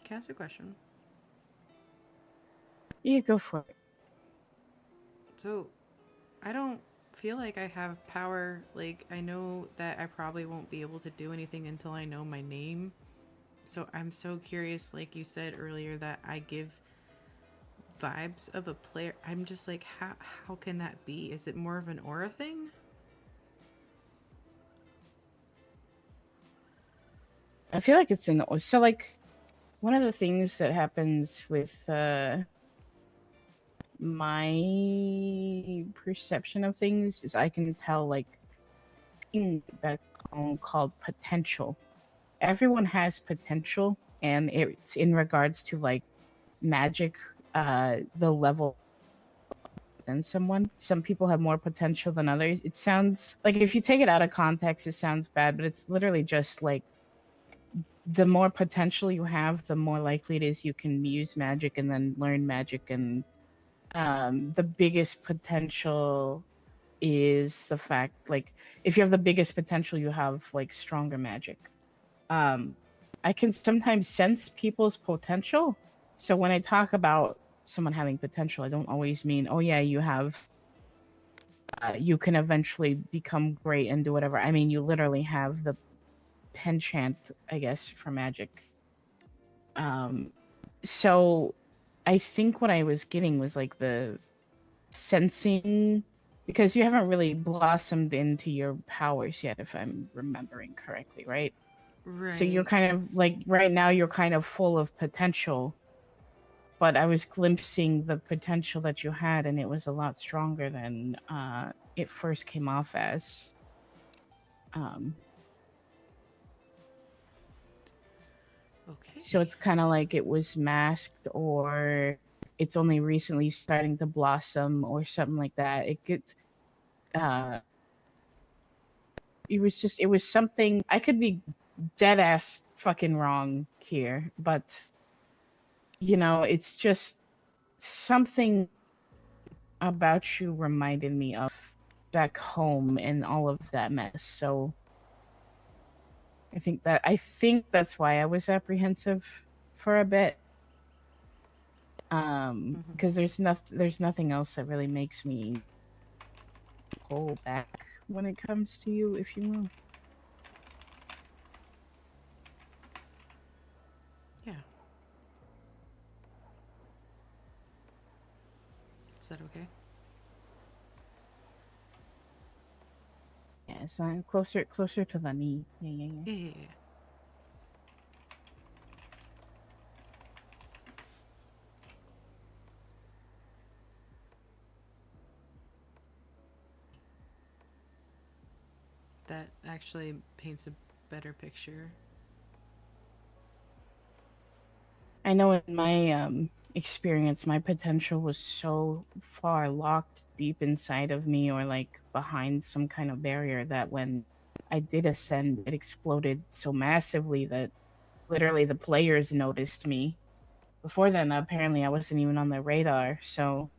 Can I ask a question? Yeah, go for it. So, I don't feel like I have power. Like, I know that I probably won't be able to do anything until I know my name. So, I'm so curious, like you said earlier, that I give vibes of a player. I'm just like, how can that be? Is it more of an aura thing? I feel like it's so like one of the things that happens with my perception of things is I can tell like back home called potential. Everyone has potential, and it's in regards to like magic, the level within someone. Some people have more potential than others. It sounds like, if you take it out of context, it sounds bad, but it's literally just like the more potential you have, the more likely it is you can use magic and then learn magic. And the biggest potential is the fact, like, if you have the biggest potential, you have like stronger magic. I can sometimes sense people's potential. So when I talk about someone having potential, I don't always mean, oh yeah, you have, you can eventually become great and do whatever. I mean, you literally have the penchant, I guess, for magic. So I think what I was getting was like the sensing, because you haven't really blossomed into your powers yet, if I'm remembering correctly, right? Right. So you're kind of like, right now you're kind of full of potential, but I was glimpsing the potential that you had, and it was a lot stronger than it first came off as. Okay. So it's kind of like it was masked, or it's only recently starting to blossom, or something like that. It was something. I could be dead ass fucking wrong here, but you know, it's just something about you reminded me of back home and all of that mess. So I think that's why I was apprehensive for a bit. Because there's nothing else that really makes me pull back when it comes to you, if you will. Yeah. Is that okay? Yeah, so I'm closer to the knee. Yeah. Yeah. That actually paints a better picture. I know in my experience, my potential was so far locked deep inside of me, or like behind some kind of barrier, that when I did ascend, it exploded so massively that literally the players noticed me. Before then, apparently I wasn't even on their radar. So,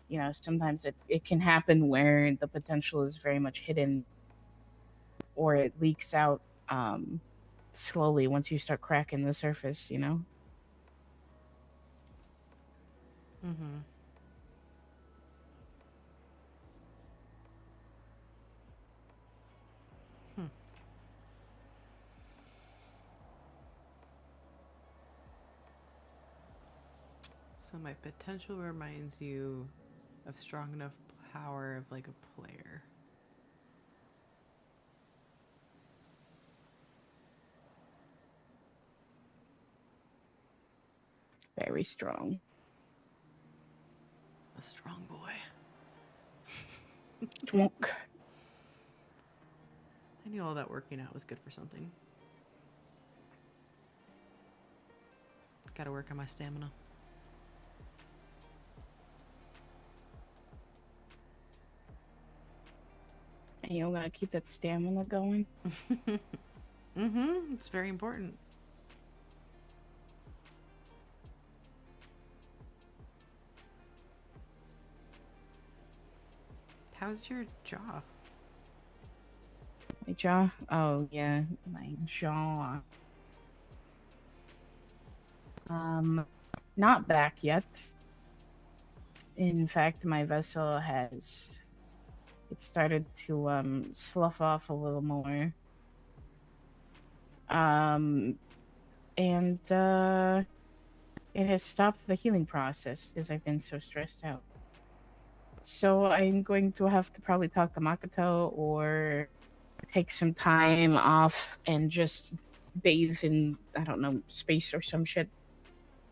you know, sometimes it can happen where the potential is very much hidden, or it leaks out slowly once you start cracking the surface, you know? Mm-hmm. So my potential reminds you of strong enough power of like a player. Very strong. A strong boy. Twonk. I knew all that working out was good for something. Gotta work on my stamina. And you gotta keep that stamina going. Mm-hmm. It's very important. How's your jaw? My jaw? Oh, yeah. My jaw. Not back yet. In fact, my vessel has... It started to, slough off a little more. And, it has stopped the healing process because I've been so stressed out. So I'm going to have to probably talk to Makoto or take some time off and just bathe in, I don't know, space or some shit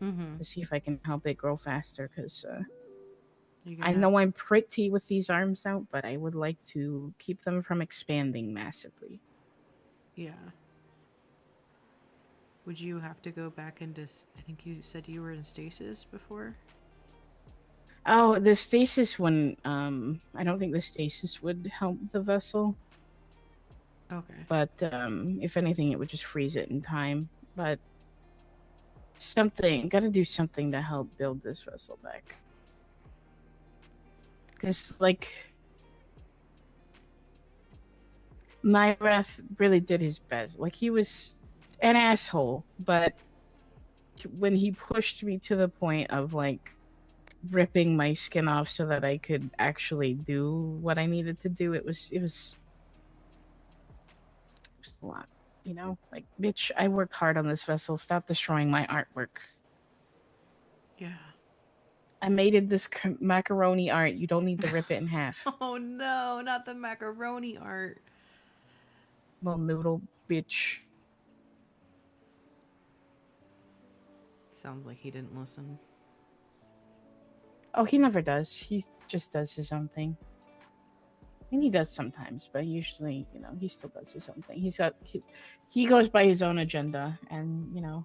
Mm-hmm. to see if I can help it grow faster. Because You I know I'm pretty with these arms out, but I would like to keep them from expanding massively. Yeah. Would you have to go back into... I think you said you were in stasis before? Oh, the stasis one, I don't think the stasis would help the vessel. Okay. But if anything, it would just freeze it in time. But gotta do something to help build this vessel back. Because, like, my breath really did his best. Like, he was an asshole, but when he pushed me to the point of, like, ripping my skin off so that I could actually do what I needed to do, it was a lot, you know? Like, bitch, I worked hard on this vessel. Stop destroying my artwork. Yeah. I made it this macaroni art. You don't need to rip it in half. Oh no, not the macaroni art. Little noodle bitch. Sounds like he didn't listen. Oh, he never does. He just does his own thing. And he does sometimes, but usually, you know, he still does his own thing. He goes by his own agenda, and, you know,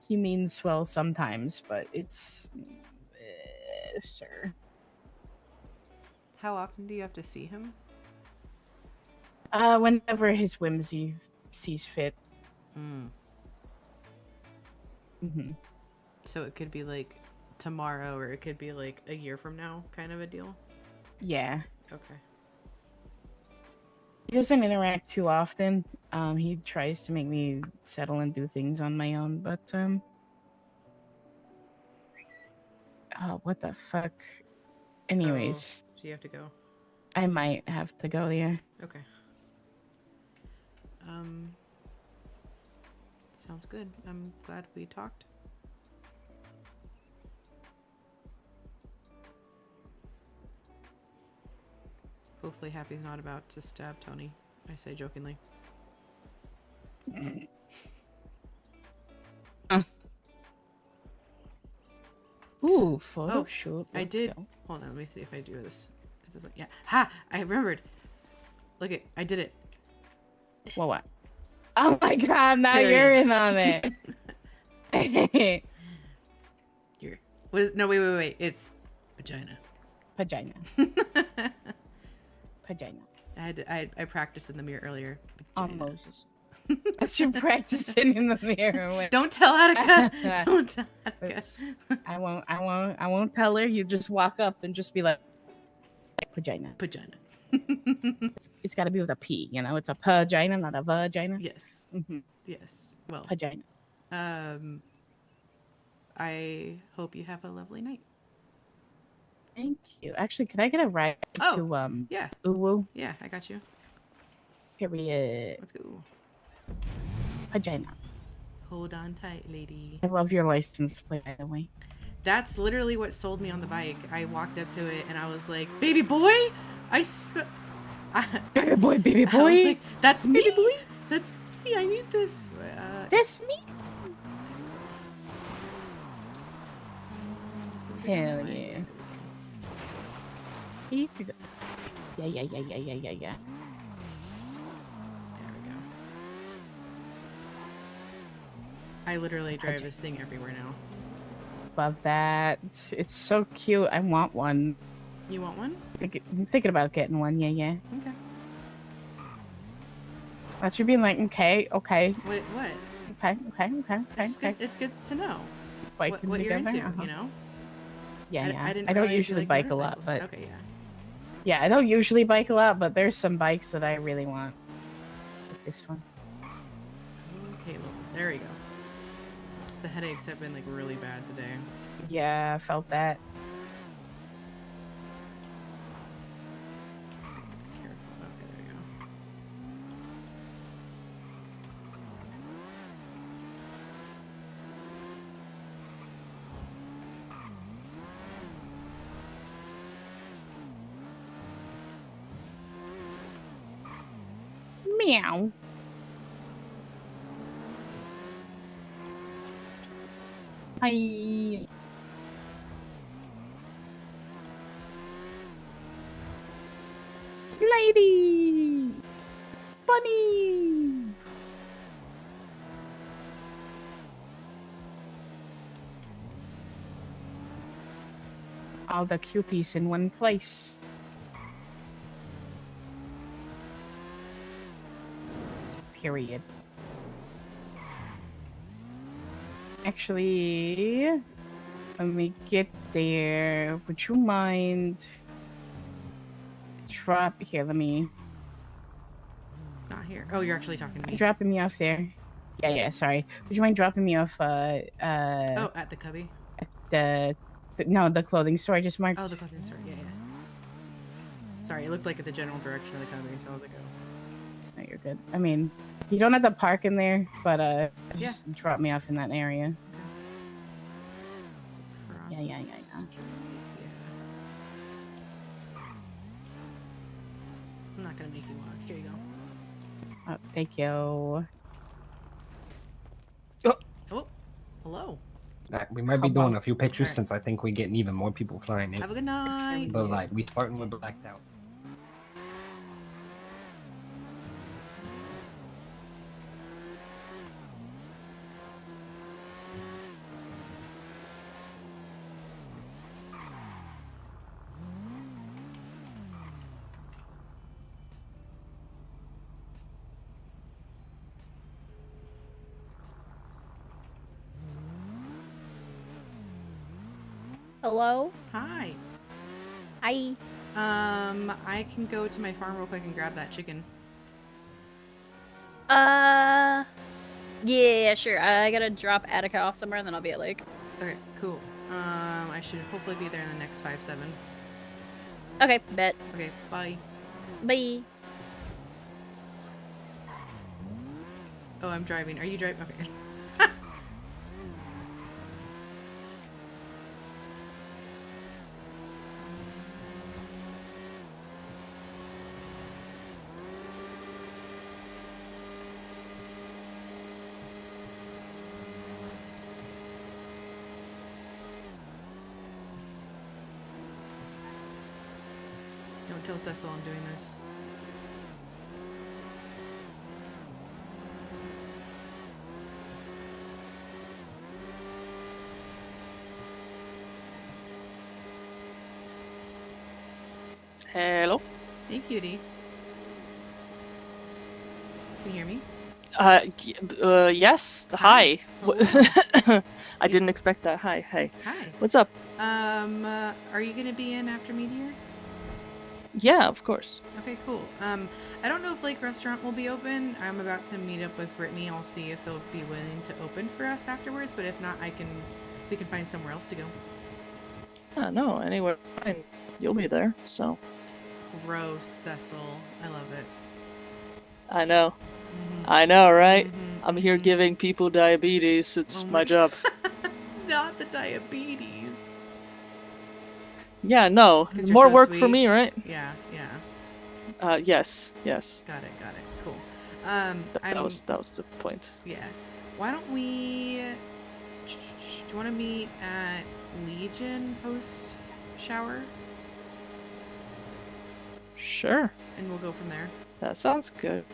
he means well sometimes, but it's... sir. How often do you have to see him? Whenever his whimsy sees fit. Mm. Mm-hmm. So it could be like tomorrow, or it could be like a year from now, kind of a deal? Yeah. Okay. He doesn't interact too often. He tries to make me settle and do things on my own, but, oh, what the fuck? Anyways. So you have to go. I might have to go there. Okay. Sounds good. I'm glad we talked. Hopefully Happy's not about to stab Tony, I say jokingly. Ooh, photo shoot. I Let's did. go. Hold on, let me see if I do this. Is it, yeah. Ha! I remembered. Look it. I did it. What? Oh my god, now Period. you're in on it. No, wait. It's vagina. Vagina. Vagina. I practiced in the mirror earlier. On Vagina. Moses. That's your practicing in the mirror. Don't tell Attica. Don't tell Attica. I won't tell her. You just walk up and just be like, vagina. Vagina. It's got to be with a P, you know? It's a vagina, not a vagina. Yes. Mm-hmm. Yes. Well. Vagina. I hope you have a lovely night. Thank you. Actually, could I get a ride to yeah. Uwu? Yeah, I got you. Period. Let's go. Vagina. Hold on tight, lady. I love your license plate, by the way. That's literally what sold me on the bike. I walked up to it and I was like, "Baby boy!" Baby boy. I was like, "That's me. Baby boy. That's me. I need this." That's me. we go Hell that way? yeah. We can. You could go. Yeah. There we go. I literally drive this thing everywhere now. Love that. It's so cute. I want one. You want one? I'm thinking about getting one. Yeah. Okay. That should be like, okay. What? Okay. It's good to know Biking what you're together, into, you know? Yeah. I didn't I don't realize you usually like bike a lot, motorcycles. but Okay, yeah. yeah, I don't usually bike a lot, but there's some bikes that I really want. Like this one. Okay, well, there we go. The headaches have been like really bad today. Yeah, I felt that. Careful. Okay, there we go. Meow. Hi. Lady. Bunny. All the cuties in one place. Period. Actually, when we get there, would you mind let me Not here. Oh, you're actually talking to me. dropping me off there? Yeah, sorry. Would you mind dropping me off Oh, at the cubby? the clothing store I just marked? Oh, the clothing store. Yeah. Sorry, it looked like at the general direction of the cubby, so I was like, oh. No, you're good. I mean, you don't have to park in there, but just Yeah. drop me off in that area. Across Yeah. the street, yeah. I'm not gonna make you walk. Here you go. Oh, thank you. Oh, hello. We might be How doing about- a few pictures Alright. since I think we're getting even more people flying in. Have a good night. But like, we starting with blacked out. Hello? Hi. Hi. I can go to my farm real quick and grab that chicken. Yeah, sure. I gotta drop Attica off somewhere and then I'll be at Lake. Okay, cool. I should hopefully be there in the next 5-7. Okay, bet. Okay, bye. Bye. Oh, I'm driving. Are you driving? Okay. Don't tell Cecil I'm doing this. Hello. Hey, cutie. Can you hear me? Yes. Hi. Hi. I didn't expect that. Hi. Hi. What's up? Are you gonna be in after Meteor? Yeah, of course. Okay, cool. I don't know if Lake Restaurant will be open. I'm about to meet up with Brittany. I'll see if they'll be willing to open for us afterwards, but if not, we can find somewhere else to go. No, anywhere fine. You'll be there, so. Gross, Cecil. I love it. I know. Mhm. I know, right? Mhm, I'm here mhm. giving people diabetes. It's Oh my job. Not the diabetes. Yeah, no. 'Cause you're More so work for sweet. me, right? Yeah. Yes. Got it. Cool. That was the point. Yeah. Why don't we you want to meet at Legion post shower? Sure. And we'll go from there. That sounds good.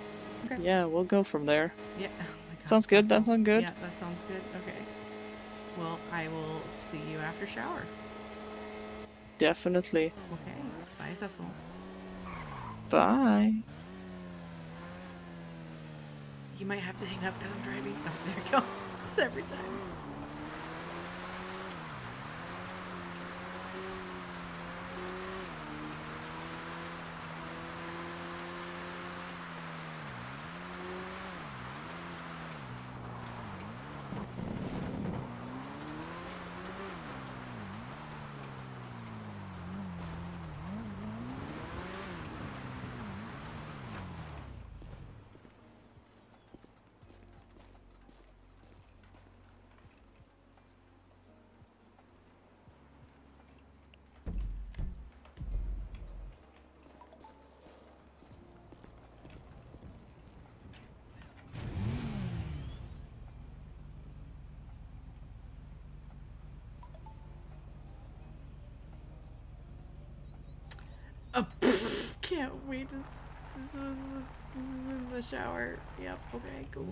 Okay. Yeah, we'll go from there. Yeah. Oh my God, Sounds good. That sounds good. Yeah, that sounds good. Okay. Well, I will see you after shower. Definitely. Okay. Bye, Cecil. Bye. You might have to hang up because I'm driving. Oh, there we go. It's every time. Oh, can't wait to in the shower. Yep. Okay. Go.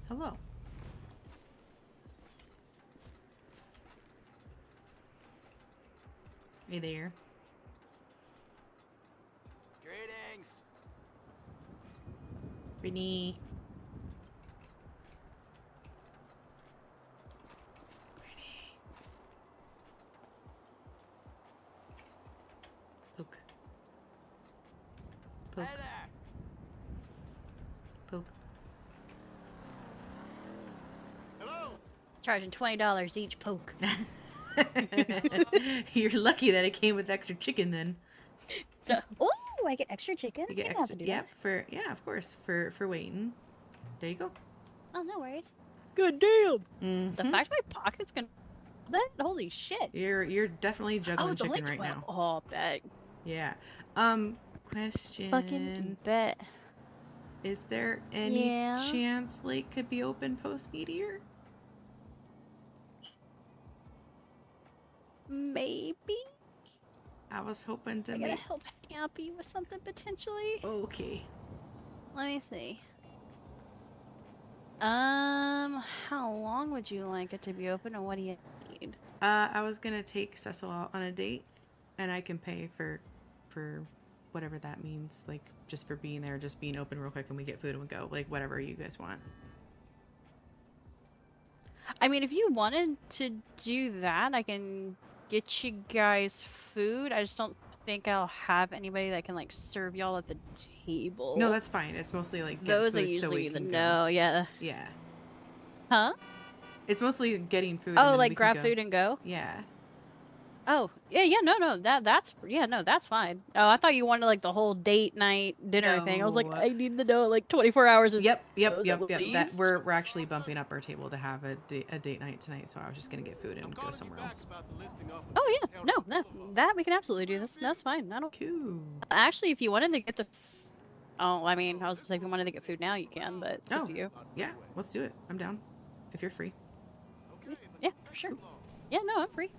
Hello. Hey there. Greetings. Brittany. Poke. Poke. Hey there. Poke. Hello? Charging $20 each poke. You're lucky that it came with extra chicken then. So, oh, I get extra chicken. You get I didn't have extra, to do that. yep, for, yeah, of course, for waiting. There you go. Oh, no worries. Good damn. The Mhm. fact my pocket's gonna that holy shit. You're definitely juggling it's only chicken right 12. now. Oh, bet. Yeah. Question. Fucking bet. Is there any Yeah. chance Lake could be open post meteor? Maybe. I was hoping to I gotta make. help Happy with something potentially. Okay. Let me see. How long would you like it to be open, and what do you need? I was gonna take Cecil out on a date, and I can pay for whatever that means, like just for being there, just being open real quick, and we get food and we go, like whatever you guys want. I mean, if you wanted to do that, I can get you guys food. I just don't think I'll have anybody that can like serve y'all at the table. No, that's fine. It's mostly like get Those food are usually so we the can no, yeah. Yeah. Huh? It's mostly getting food. Oh, and then like we can grab go. food and go? Yeah. Oh, yeah, no, that's fine. Oh, I thought you wanted like the whole date night dinner thing. I was like, No. I need to know like 24 hours. Yep. At That least. we're actually bumping up our table to have a date night tonight. So I was just gonna get food and go somewhere else. Oh yeah, no, that we can absolutely do this. That's fine. I don't. Cool. Actually, if you wanted to get the, oh, I mean, I was gonna say if you wanted to get food now, you can, but it's up to you. Yeah, let's do it. I'm down. If you're free. Yeah, for sure. Yeah, no, I'm free.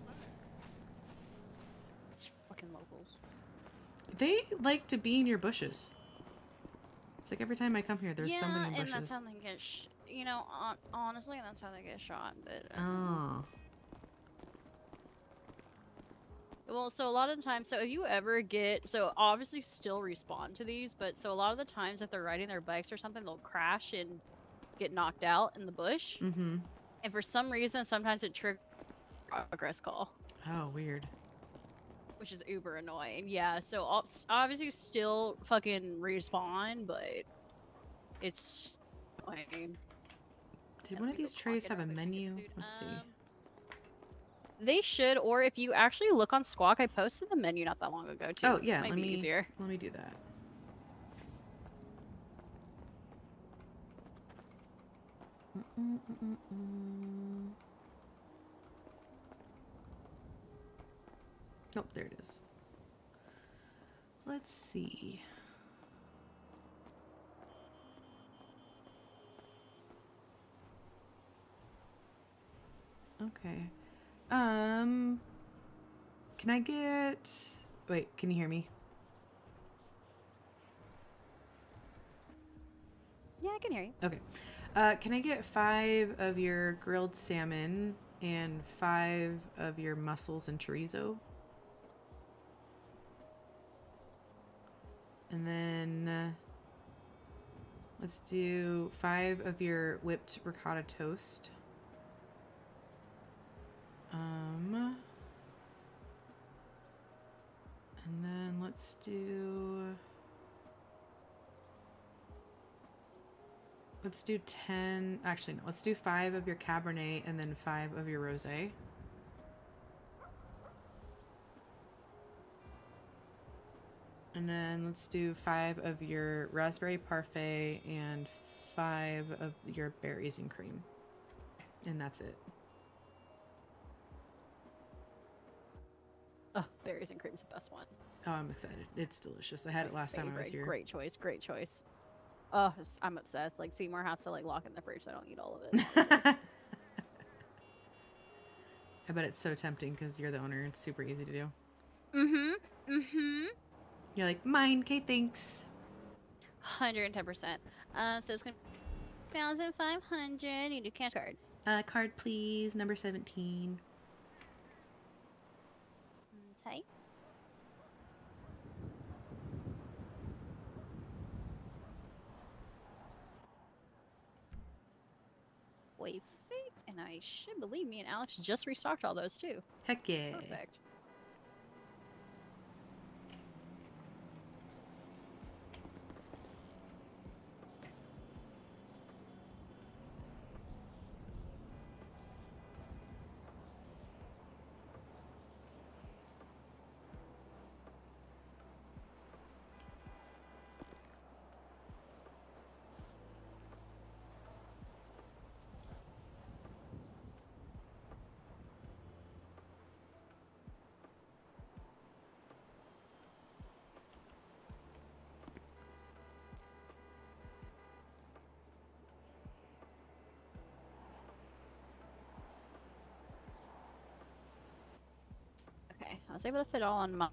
It's fucking locals. They like to be in your bushes. It's like every time I come here, there's yeah, somebody in and bushes. that's how they get, you know, honestly, that's how they get shot. But Oh. well, so a lot of the time, so if you ever get, so obviously still respond to these, but so a lot of the times if they're riding their bikes or something, they'll crash and get knocked out in the bush. Mm-hmm. And for some reason, sometimes it triggers a progress call. Oh, weird. Which is uber annoying. Yeah, so obviously still fucking respawn, but it's annoying. Did one of these trays have a menu? Let's see. They should, or if you actually look on Squawk, I posted the menu not that long ago too. Oh yeah, Might let be me easier. let me do that. Oh, there it is. Let's see. Okay. Can I get... Wait, can you hear me? Yeah, I can hear you. Okay. Can I get 5 of your grilled salmon and 5 of your mussels and chorizo? And then let's do 5 of your whipped ricotta toast. And then let's do 10, actually no, let's do 5 of your Cabernet and then 5 of your Rosé. And then let's do 5 of your raspberry parfait and 5 of your berries and cream. And that's it. Oh, berries and cream's the best one. Oh, I'm excited. It's delicious. I had it last time I was here. Great choice, great choice. Oh, I'm obsessed. Like, Seymour has to like lock in the fridge so I don't eat all of it. I bet it's so tempting because you're the owner. It's super easy to do. Mm-hmm. You're like, mine, okay, thanks. 110%. So it's gonna be 1,500. You do cash card. Card, please. Number 17. Okay. Wait, and I should believe me and Alex just restocked all those too. Heck yeah. Perfect. was able to fit all in my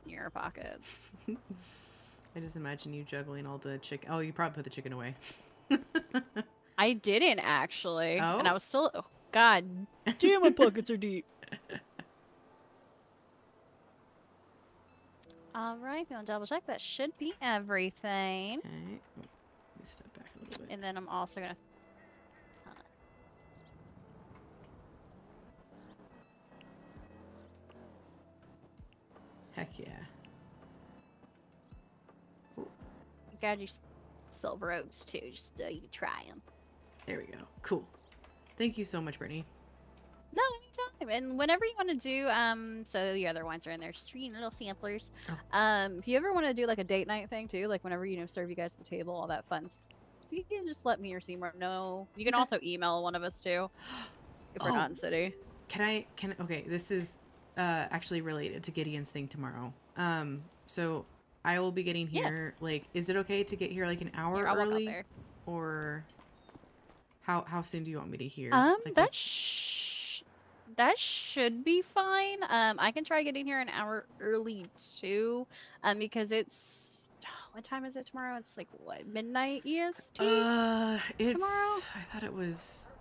your pockets. I just imagine you juggling all the chicken. Oh, you probably put the chicken away. I didn't actually, and I Oh? was still. Oh, God damn, my pockets are deep. All right, we'll double check. That should be everything. Okay. Oh, let me step back a little bit. And then I'm also gonna. Heck yeah. Got your silver oats too, just so you can try them. There we go. Cool. Thank you so much, Brittany. No, anytime. And whenever you want to do, so the other wines are in there, just for little samplers. Oh. If you ever want to do like a date night thing too, like whenever serve you guys at the table, all that fun stuff, so you can just let me or Seymour know. You can Okay. also email one of us too, if we're not in city. Okay, this is actually related to Gideon's thing tomorrow. So I will be getting here, like, is it okay to get here like an hour I'll walk out early? there. Or how soon do you want me to hear? Like, That should be fine. I can try getting here an hour early too, because it's what time is it tomorrow? It's like what, midnight EST? It's tomorrow. I thought it was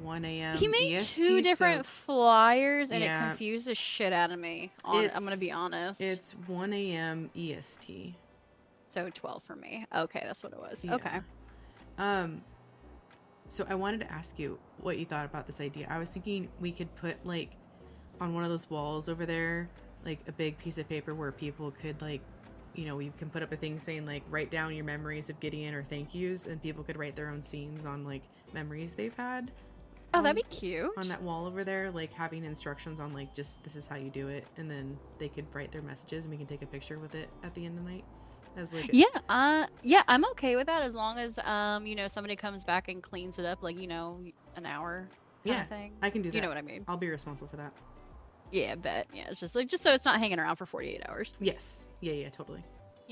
1 a.m. He made EST, two different so flyers, and yeah. it confused the shit out of me. I'm gonna be honest. It's 1 a.m. EST. So 12 for me. Okay, that's what it was. Yeah. Okay. So I wanted to ask you what you thought about this idea. I was thinking we could put like on one of those walls over there, like a big piece of paper where people could like, we can put up a thing saying like write down your memories of Gideon or thank yous, and people could write their own scenes on like memories they've had. Oh, that'd be cute. On that wall over there, like having instructions on like just this is how you do it, and then they could write their messages and we can take a picture with it at the end of the night. As like yeah, I'm okay with that as long as somebody comes back and cleans it up like an hour kind of thing. I can do that. You know what I mean? I'll be responsible for that. Yeah, bet. Yeah, it's just so it's not hanging around for 48 hours. Yes. Yeah, totally.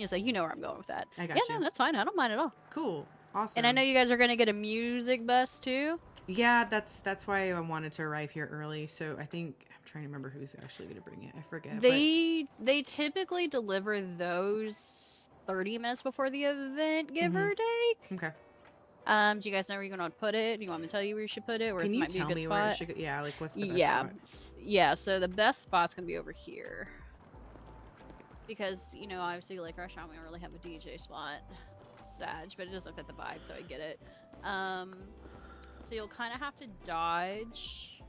So you know where I'm going with that. I got you. you. No, that's fine. I don't mind at all. Cool. Awesome. And I know you guys are gonna get a music bus too. Yeah, that's why I wanted to arrive here early. So I think I'm trying to remember who's actually gonna bring it. I forget. They typically deliver those 30 minutes before the event, give or take. Okay. Do you guys know where you're gonna put it? Do you want me to tell you where you should put it? Where Can it you might tell be a good me spot? where it should go? Yeah, like what's the best spot? Yeah. So the best spot's gonna be over here. Because obviously like Rush Hour, we don't really have a DJ spot. Sad, but it doesn't fit the vibe, so I get it. So you'll kind of have to dodge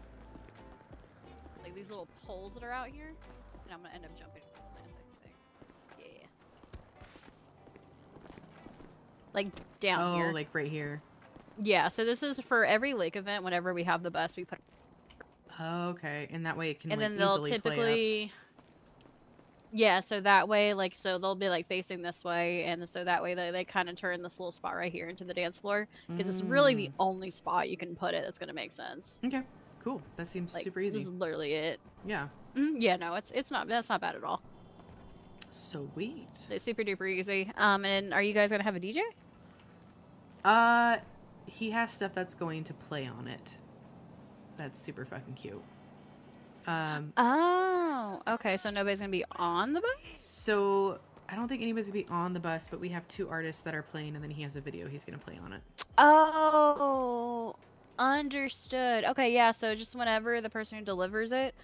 like these little poles that are out here, and I'm gonna end up jumping. Yeah. Like down here. Oh, like right here. Yeah. So this is for every lake event. Whenever we have the bus, we put. Oh, okay, and that way it can. And like, then they'll easily typically. play up. Yeah, so that way, like, so they'll be like facing this way, and so that way they kind of turn this little spot right here into the dance floor, because it's really the only spot you can put it that's gonna make sense. Okay, cool. That seems Like, super easy. This is literally it. Yeah. Yeah, no, it's not. That's not bad at all. Sweet. It's super duper easy. And are you guys gonna have a DJ? He has stuff that's going to play on it. That's super fucking cute. Oh, okay. So nobody's gonna be on the bus? So I don't think anybody's gonna be on the bus, but we have two artists that are playing, and then he has a video he's gonna play on it. Oh, understood. Okay, yeah. So just whenever the person who delivers it,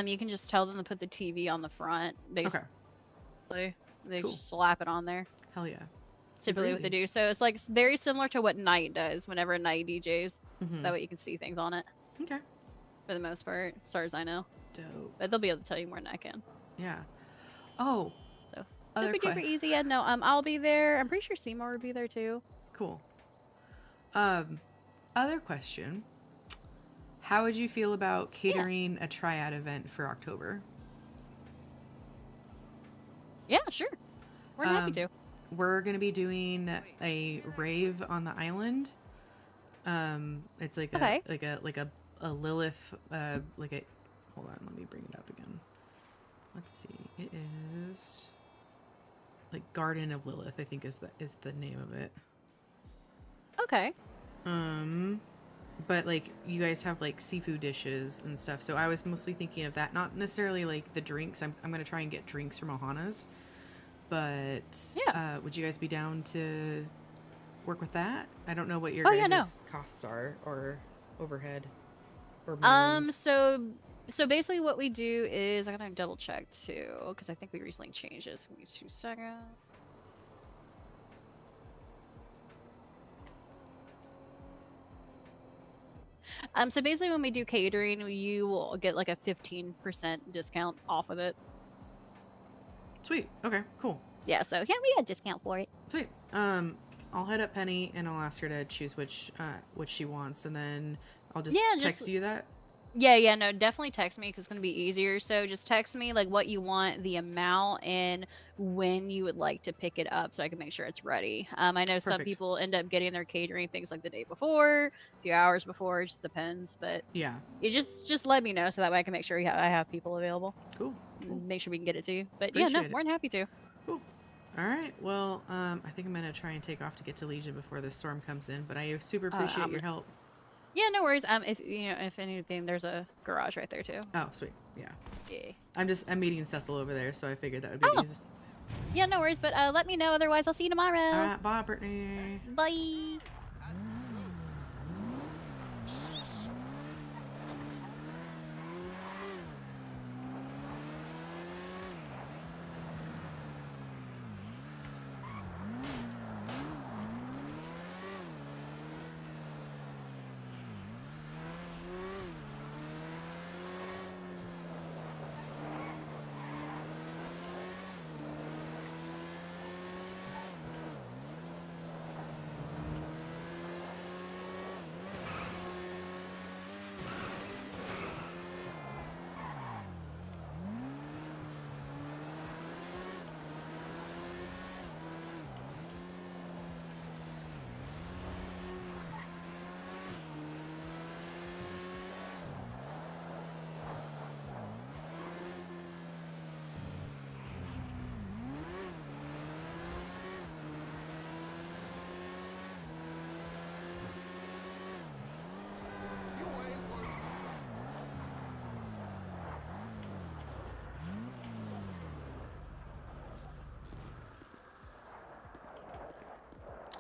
you can just tell them to put the TV on the front. Basically, they Cool. just slap it on there. Hell yeah. Typically what they do. So it's like very similar to what Night does whenever Night DJs. So that way you can see things on it. Okay. For the most part, as far as I know. Dope. But they'll be able to tell you more than I can. Yeah. Oh. So other super duper easy. Yeah, no, I'll be there. I'm pretty sure Seymour will be there too. Cool. Other question. How would you feel about catering a triad event for October? Yeah, sure. We're happy to. We're gonna be doing a rave on the island. It's like a Lilith, like a. Hold on, let me bring it up again. Let's see. It is like Garden of Lilith, I think is the name of it. Okay. but like you guys have like seafood dishes and stuff, so I was mostly thinking of that, not necessarily like the drinks. I'm gonna try and get drinks from Ohana's, but Yeah. would you guys be down to work with that? I don't know what your Oh yeah, no. guys' costs are or overhead or minimums. So basically what we do is I gotta double check too, because I think we recently changed this. Give me 2 seconds. So basically when we do catering, you will get like a 15% discount off of it. Sweet. Okay, cool. Yeah, so yeah, we got a discount for it. Sweet. I'll head up Penny and I'll ask her to choose which she wants, and then I'll just Yeah, text you that. Yeah, no, definitely text me because it's gonna be easier. So just text me like what you want, the amount, and when you would like to pick it up, so I can make sure it's ready. I know some Perfect. people end up getting their catering things like the day before, a few hours before. It just depends, but Yeah. you just let me know so that way I can make sure I have people available. Cool. Make sure we can get it to you. But yeah, no, Appreciate it. more than happy to. Cool. All right. Well, I think I'm gonna try and take off to get to Legion before the storm comes in. But I super appreciate your help. Yeah, no worries. If anything, there's a garage right there too. Oh, sweet. Yeah. Yeah. I'm meeting Cecil over there, so I figured that would be the easiest. Yeah, no worries. But let me know. Otherwise, I'll see you tomorrow. All right. Bye, Brittany. Bye.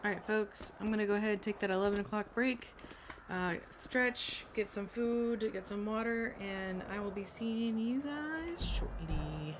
All right, folks. I'm gonna go ahead and take that 11 o'clock break. Stretch, get some food, get some water, and I will be seeing you guys shortly.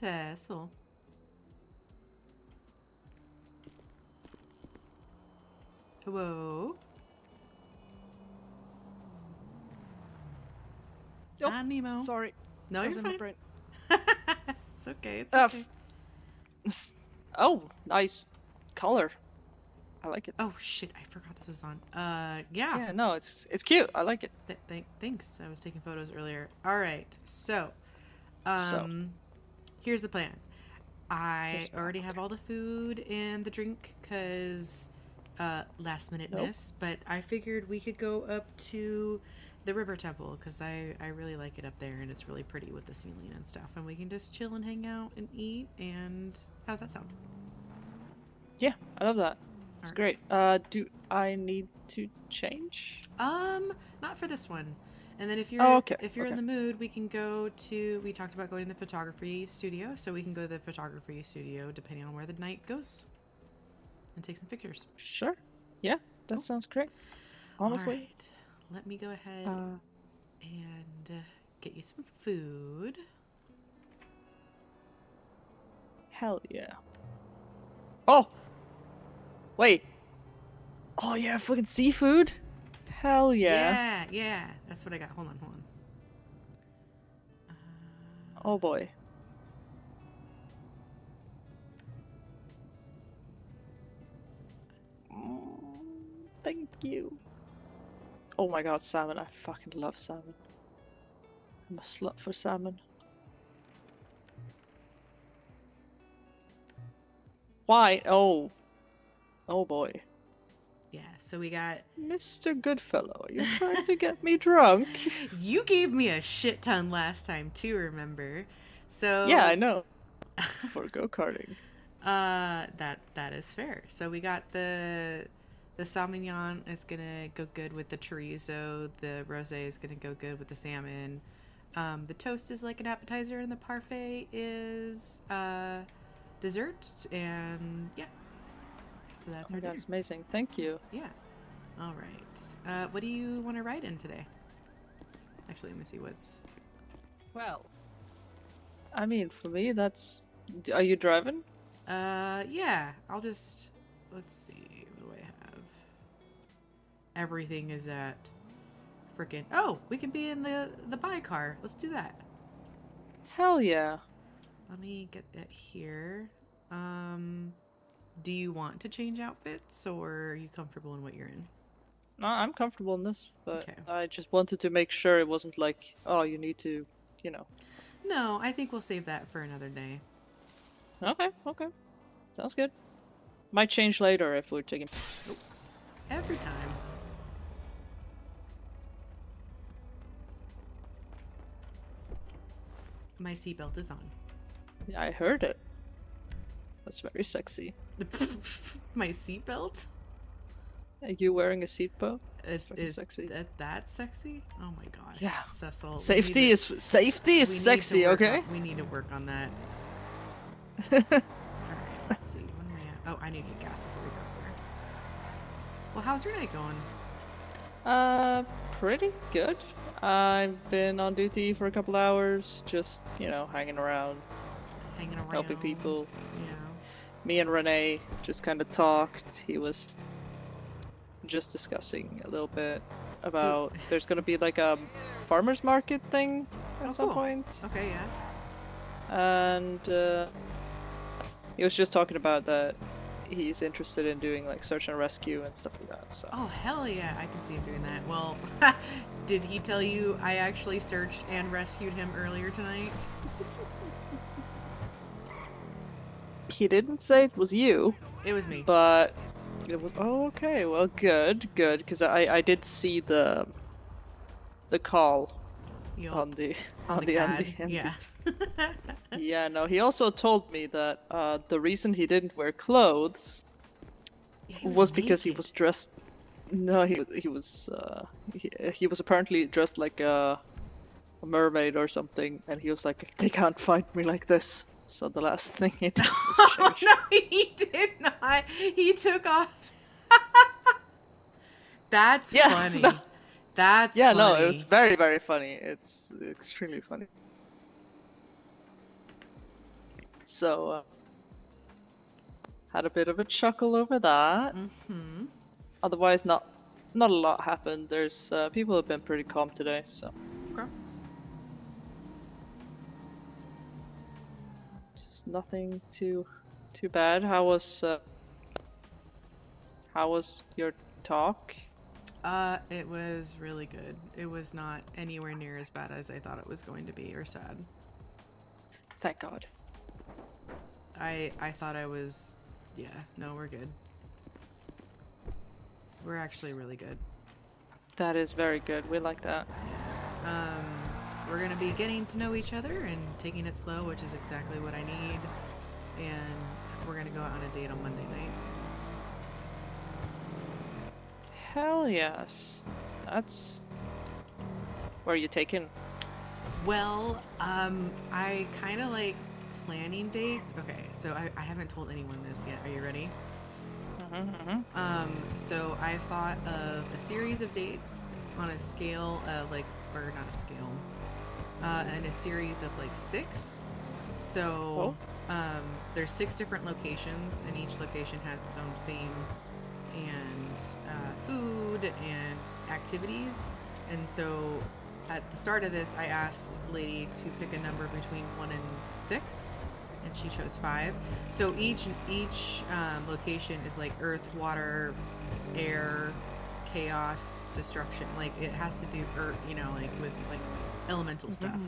tassel. Whoa. Oh, Hi, Nemo. Sorry. No, I you're was in my fine. brain. It's okay. It's Ah, okay. Oh, nice color. I like it. Oh shit! I forgot this was on. Yeah. Yeah, no, it's cute. I like it. Thanks. I was taking photos earlier. All right. So, So. here's the plan. I Yes, already have all the food and the drink because last minuteness, but I figured we could go up to the river temple because I really like it up there and it's really pretty with the ceiling and stuff, and we can just chill and hang out and eat. And how's that sound? Yeah, I love that. It's Alright. great. Do I need to change? Not for this one. And then if you're okay. if you're in the mood, we can go to. We talked about going to the photography studio, so we can go to the photography studio depending on where the night goes, and take some pictures. Sure. Yeah, that sounds great. Honestly. All right. Let me go ahead Uh, and get you some food. Hell yeah. Oh! Wait. Oh yeah, fucking seafood? Hell yeah. Yeah. That's what I got. Hold on. Oh boy. Thank you. Oh my god, salmon. I fucking love salmon. I'm a slut for salmon. Why? Oh. Oh boy. Yeah. So we got. Mr. Goodfellow, are you trying to get me drunk? You gave me a shit ton last time too. Remember? So. Yeah, I know. For go-karting. That is fair. So we got the Sauvignon is gonna go good with the chorizo. The rosé is gonna go good with the salmon. The toast is like an appetizer, and the parfait is dessert. And yeah, so that's Oh our my god, dinner. it's amazing. Thank you. Yeah. All right. What do you want to ride in today? Actually, let me see what's. Well, I mean, for me, that's. Are you driving? Yeah. I'll just. Let's see. What do I have? Everything is at. Freaking. Oh, we can be in the buy car. Let's do that. Hell yeah. Let me get it here. Do you want to change outfits, or are you comfortable in what you're in? No, I'm comfortable in this, but Okay. I just wanted to make sure it wasn't like, oh, you need to, you know. No, I think we'll save that for another day. Okay, okay. Sounds good. Might change later if we're taking. Every time. My seatbelt is on. Yeah, I heard it. That's very sexy. My seatbelt? Are you wearing a seatbelt? Is sexy. that sexy? Oh my gosh. Yeah. Cecil. Safety is sexy, okay? We need to work on that. Alright, let's see. What am I at? Oh, I need to get gas before we go up there. Well, how's your night going? Pretty good. I've been on duty for a couple hours, just, you know, hanging around, helping people. Yeah. Me and Renee just kind of talked. He was just discussing a little bit about there's gonna be like a farmer's market thing at some cool. point. Okay, yeah. And he was just talking about that he's interested in doing like search and rescue and stuff like that. So. Oh, hell yeah, I can see him doing that. Well, did he tell you I actually searched and rescued him earlier tonight? He didn't say it was you. It was me. But it was okay. Well, good, because I did see the call on the CAD. end. Yeah. Yeah. No. He also told me that the reason he didn't wear clothes was because he was dressed. No, he was apparently dressed like a mermaid or something, and he was like, they can't find me like this. So the last thing he did was change. No, he did not. He took off. That's funny. No. That's funny. No, it was very, very funny. It's extremely funny. So, had a bit of a chuckle over that. Mm-hmm. Otherwise, not a lot happened. There's people have been pretty calm today, so Okay. just nothing too bad. How was your talk? It was really good. It was not anywhere near as bad as I thought it was going to be, or sad. Thank God. I thought I was, yeah, no, we're good. We're actually really good. That is very good. We like that. We're gonna be getting to know each other and taking it slow, which is exactly what I need. And we're gonna go out on a date on Monday night. Hell yes. That's where are you taking? Well, I kind of like planning dates. Okay, so I haven't told anyone this yet. Are you ready? So I thought of a series of dates on a scale of like, or not a scale, and a series of like 6. So, there's 6 different locations, and each location has its own theme and food and activities. And so at the start of this, I asked Lady to pick a number between 1 and 6, and she chose 5. So each location is like earth, water, air, chaos, destruction. Like it has to do earth, you know, like with like elemental stuff.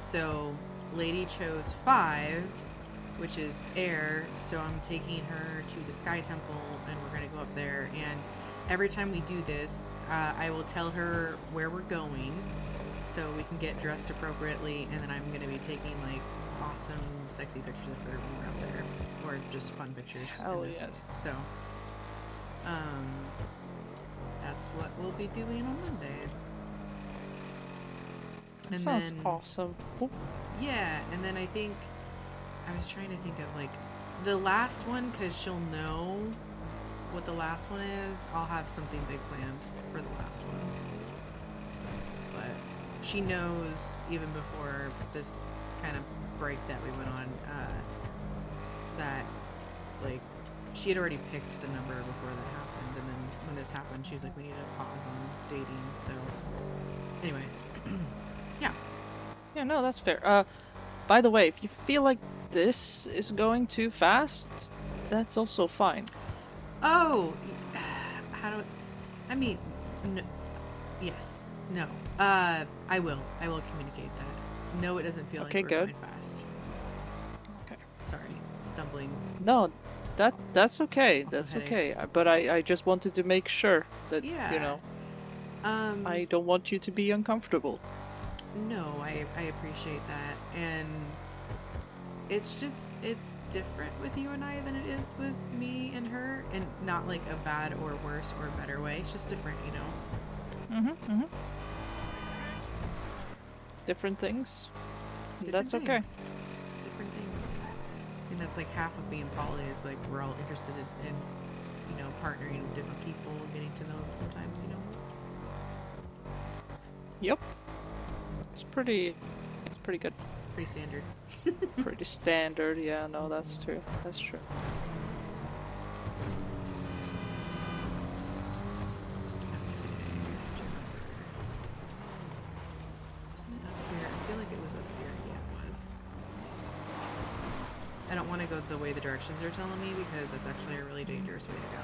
So Lady chose 5, which is air. So I'm taking her to the Sky Temple, and we're gonna go up there. And every time we do this, I will tell her where we're going, so we can get dressed appropriately. And then I'm gonna be taking like awesome, sexy pictures of her when we're out there, or just fun pictures. Hell in this yes. case. So, that's what we'll be doing on Monday. That sounds awesome. Ooh. Yeah, and then I think I was trying to think of like the last one, because she'll know what the last one is. I'll have something big planned for the last one, but she knows even before this kind of break that we went on, that like she had already picked the number before that happened, and then when this happened, she was like, we need to pause on dating. So anyway, yeah. Yeah, no, that's fair. By the way, if you feel like this is going too fast, that's also fine. Oh, how do I mean, no, yes, no. I will communicate that. No, it doesn't feel Okay, like we're good. going fast. Okay. Sorry, stumbling. No, that's okay. Also That's headaches. okay. But I just wanted to make sure that Yeah. you know. I don't want you to be uncomfortable. No, I appreciate that, and it's different with you and I than it is with me and her, and not like a bad or worse or better way. It's just different, you know. Different things. Different That's okay. things. Different things. And that's like half of being poly is like we're all interested in you know, partnering with different people and getting to know them sometimes, you know. Yep. It's pretty good. Pretty standard. Pretty standard. Yeah, no, that's true. That's true. Wasn't it up here? I feel like it was up here. Yeah, it was. I don't want to go the way the directions are telling me, because it's actually a really dangerous way to go.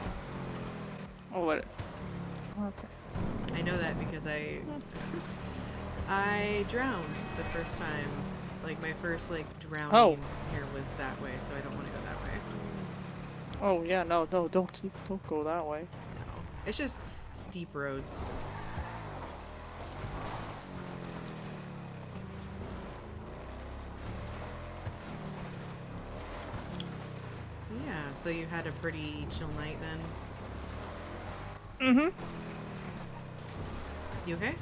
Oh, what? Okay. I know that because I drowned the first time. Like my first like drowning here was that way, so I don't want to go that way. Oh yeah, no, don't go that way. No, it's just steep roads. Yeah, so you had a pretty chill night then? You okay?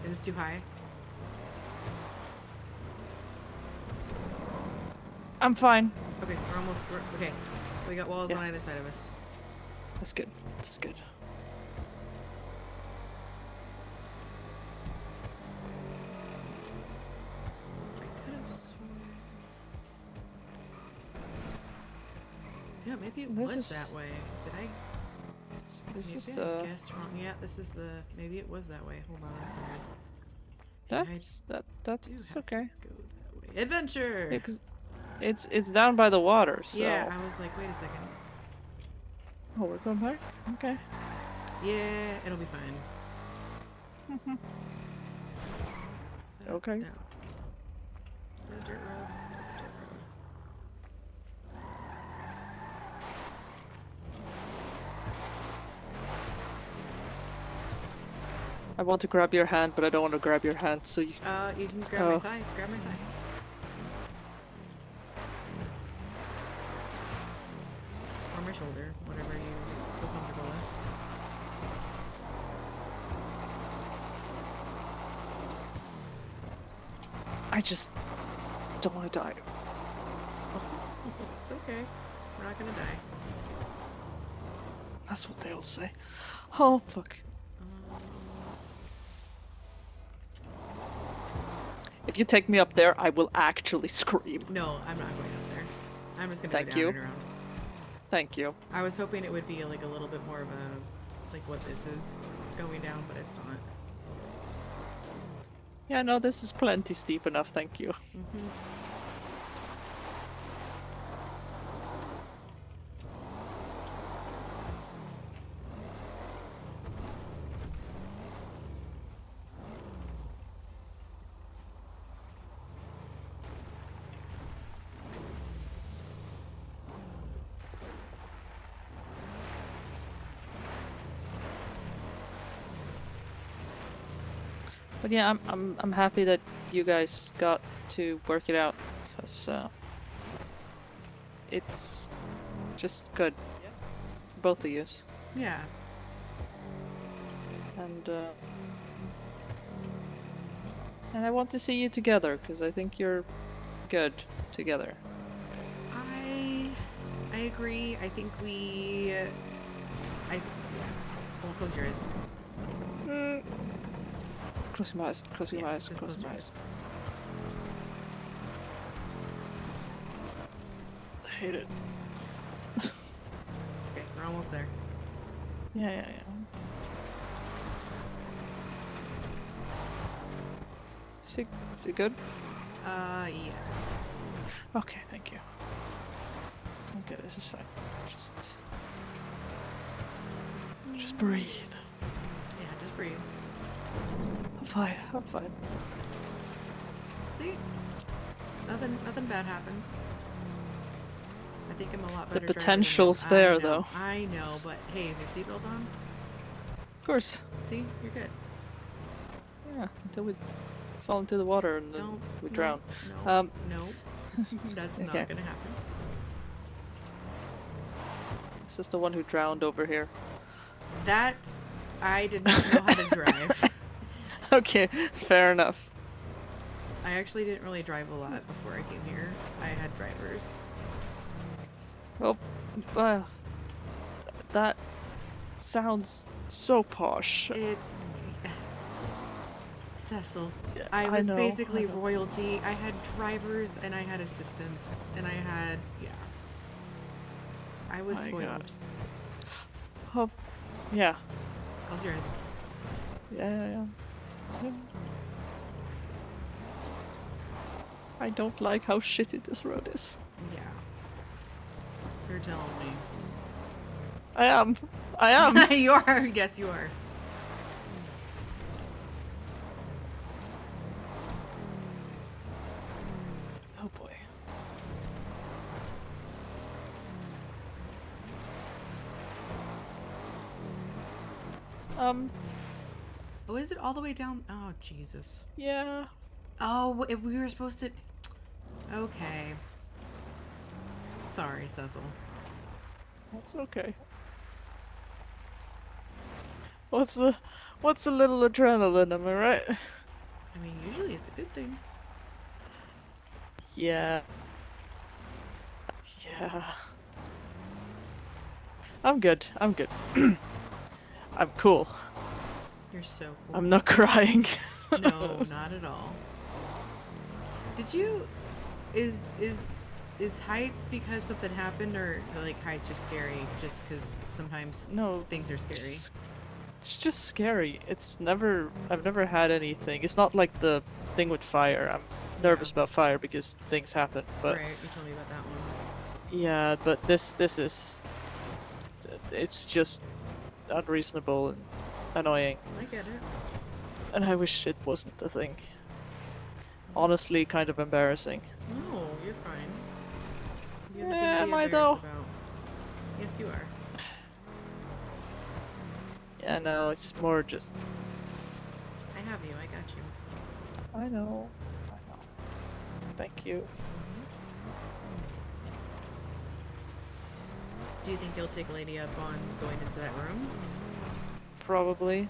Is this too high? I'm fine. Okay, we're okay. We got walls Yeah. on either side of us. That's good. That's good. I could have sworn. maybe it This was is- that way. Did I? This Maybe is I guessed wrong. Yeah, this is the. Maybe it was that way. Hold on, I'm sorry. That's okay. Go that way. Adventure. Yeah, 'cause it's down by the water, so. Yeah, I was like, wait a second. Oh, we're going back? Okay. Yeah, it'll be fine. Is that- Okay. No. Is that a dirt road? That's a dirt road. I want to grab your hand, but I don't want to grab your hand, so you. You can grab Oh. my thigh. Grab my thigh. Or my shoulder, whatever you feel comfortable with. I just don't want to die. It's okay. We're not gonna die. That's what they'll say. Oh, fuck. If you take me up there, I will actually scream. No, I'm not going up there. I'm just gonna Thank go down you. and around. Thank you. I was hoping it would be like a little bit more of a, like what this is going down, but it's not. Yeah, no, this is plenty steep enough, thank you. Mm-hmm. But yeah, I'm happy that you guys got to work it out, because it's just good for both of you. Yeah. And I want to see you together, because I think you're good together. I agree. I think we. Well, close your eyes. Close your eyes. Close your eyes. Just Close your eyes. I hate it. It's okay. We're almost there. Yeah. Is it good? Yes. Okay, thank you. Okay, this is fine. Just breathe. Yeah, just breathe. I'm fine. I'm fine. See? Nothing bad happened. I think I'm a lot better. The driver than you. potential's I there, know, though. I know, but hey, is your seatbelt on? Of course. See? You're good. Yeah, until we fall into the water and then we drown. No. That's not Okay. gonna happen. This is the one who drowned over here. That I did not know how to drive. Okay, fair enough. I actually didn't really drive a lot before I came here. I had drivers. Well, that sounds so posh. Cecil, Yeah, I was know, basically I know. royalty. I had drivers and I had assistants and I had, I was My spoiled. God. Oh, yeah. Close your eyes. Yeah. I don't like how shitty this road is. Yeah. You're telling me. I am. You are. Yes, you are. Oh boy. Oh, is it all the way down? Oh, Jesus. Yeah. Oh, if we were supposed to... Okay. Sorry, Cecil. That's okay. What's a little adrenaline, am I right? I mean, usually it's a good thing. Yeah. I'm good. I'm cool. You're so cool. I'm not crying. No, not at all. Did you... Is is heights because something happened, or like heights just scary just because sometimes No, things are scary? It's just scary. I've never had anything. It's not like the thing with fire. I'm nervous about fire because things happen, but Right, you told me about that one. yeah, but this is, it's just unreasonable and annoying. I get it. And I wish it wasn't a thing. Honestly, kind of embarrassing. No, you're fine. You have nothing to Yeah, be am I embarrassed though? about. Yes, you are. Yeah, no, it's more just. I have you. I got you. I know. Thank you. Do you think you'll take Lady up on going into that room? Probably.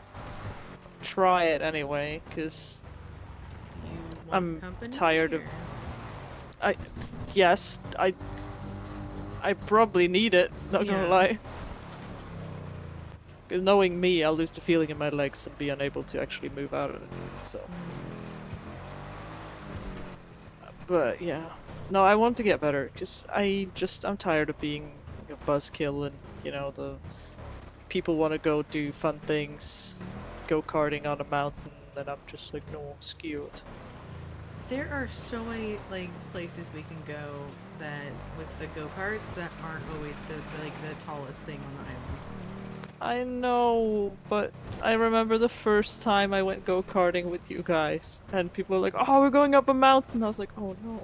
Try it anyway, because Do you want I'm company? tired of. or- Yes, I probably need it, not gonna Yeah. lie. Because knowing me, I'll lose the feeling in my legs and be unable to actually move out of it, so. But yeah. No, I want to get better, because I'm tired of being a buzzkill and, you know, the people want to go do fun things, go karting on a mountain, and I'm just like, no, I'm skewed. There are so many like places we can go that with the go-karts that aren't always the tallest thing on the island. I know, but I remember the first time I went go-karting with you guys, and people were like, oh, we're going up a mountain. I was like, oh no.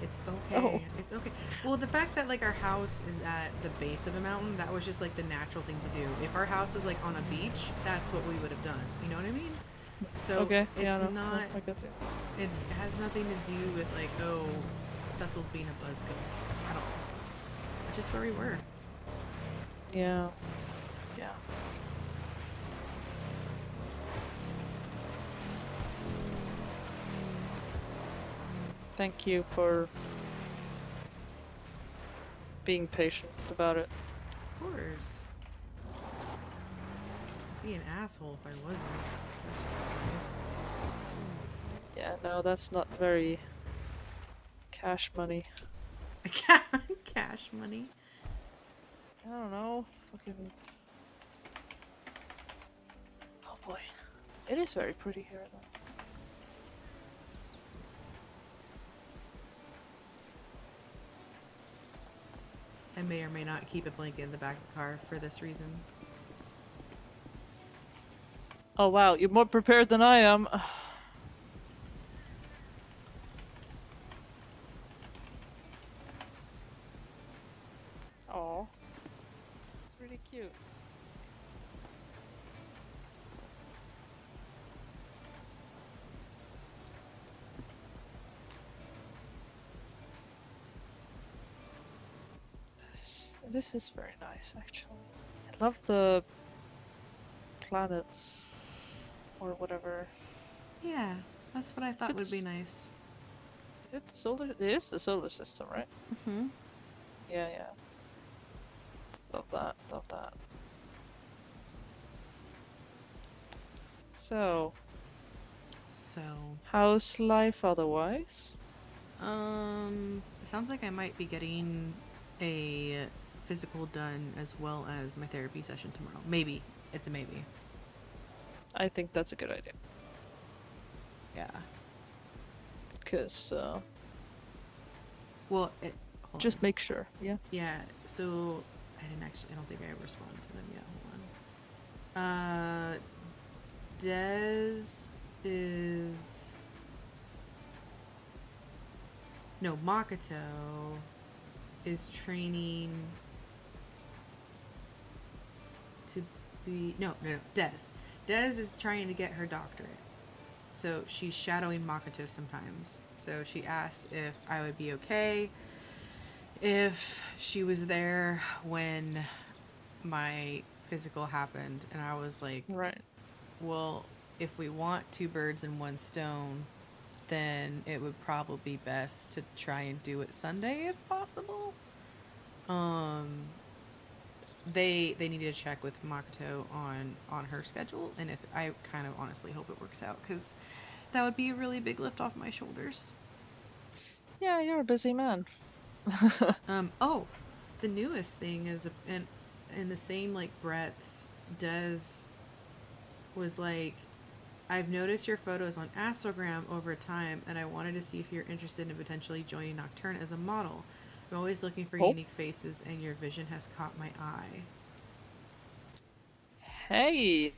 It's okay. Oh. It's okay. Well, the fact that like our house is at the base of a mountain, that was just like the natural thing to do. If our house was like on a beach, that's what we would have done. You know what I mean? So Okay, it's yeah, no, not. I get you. It has nothing to do with like, oh, Cecil's being a buzzkill at all. That's just where we were. Yeah. Yeah. Thank you for being patient about it. Of course. I'd be an asshole if I wasn't. That's just nice. Yeah, no, that's not very cash money. Cash money. I don't know. Fucking. Oh boy. It is very pretty here though. I may or may not keep a blanket in the back of the car for this reason. Oh wow, you're more prepared than I am. Oh, it's really cute. This is very nice, actually. I love the planets, or whatever. Yeah, that's what I thought it would be s- nice. Is it the solar? It is the solar system, right? Mm-hmm. Yeah, yeah. Love that. Love that. So, how's life otherwise? It sounds like I might be getting a physical done as well as my therapy session tomorrow. Maybe. It's a maybe. I think that's a good idea. Yeah. Cause Well, just make sure. Yeah. Yeah. So I don't think I responded to them yet. Hold on. Dez is. No, Makoto is training to be. No. Dez. Dez is trying to get her doctorate. So she's shadowing Makoto sometimes. So she asked if I would be okay if she was there when my physical happened. And I was like, right. Well, if we want two birds in one stone, then it would probably be best to try and do it Sunday if possible. They needed to check with Makoto on her schedule, and if I kind of honestly hope it works out, because that would be a really big lift off my shoulders. Yeah, you're a busy man. Oh, the newest thing is, in the same like breath, Des was like, I've noticed your photos on Astrogram over time, and I wanted to see if you're interested in potentially joining Nocturne as a model. I'm always looking for Oh. unique faces, and your vision has caught my eye. Hey.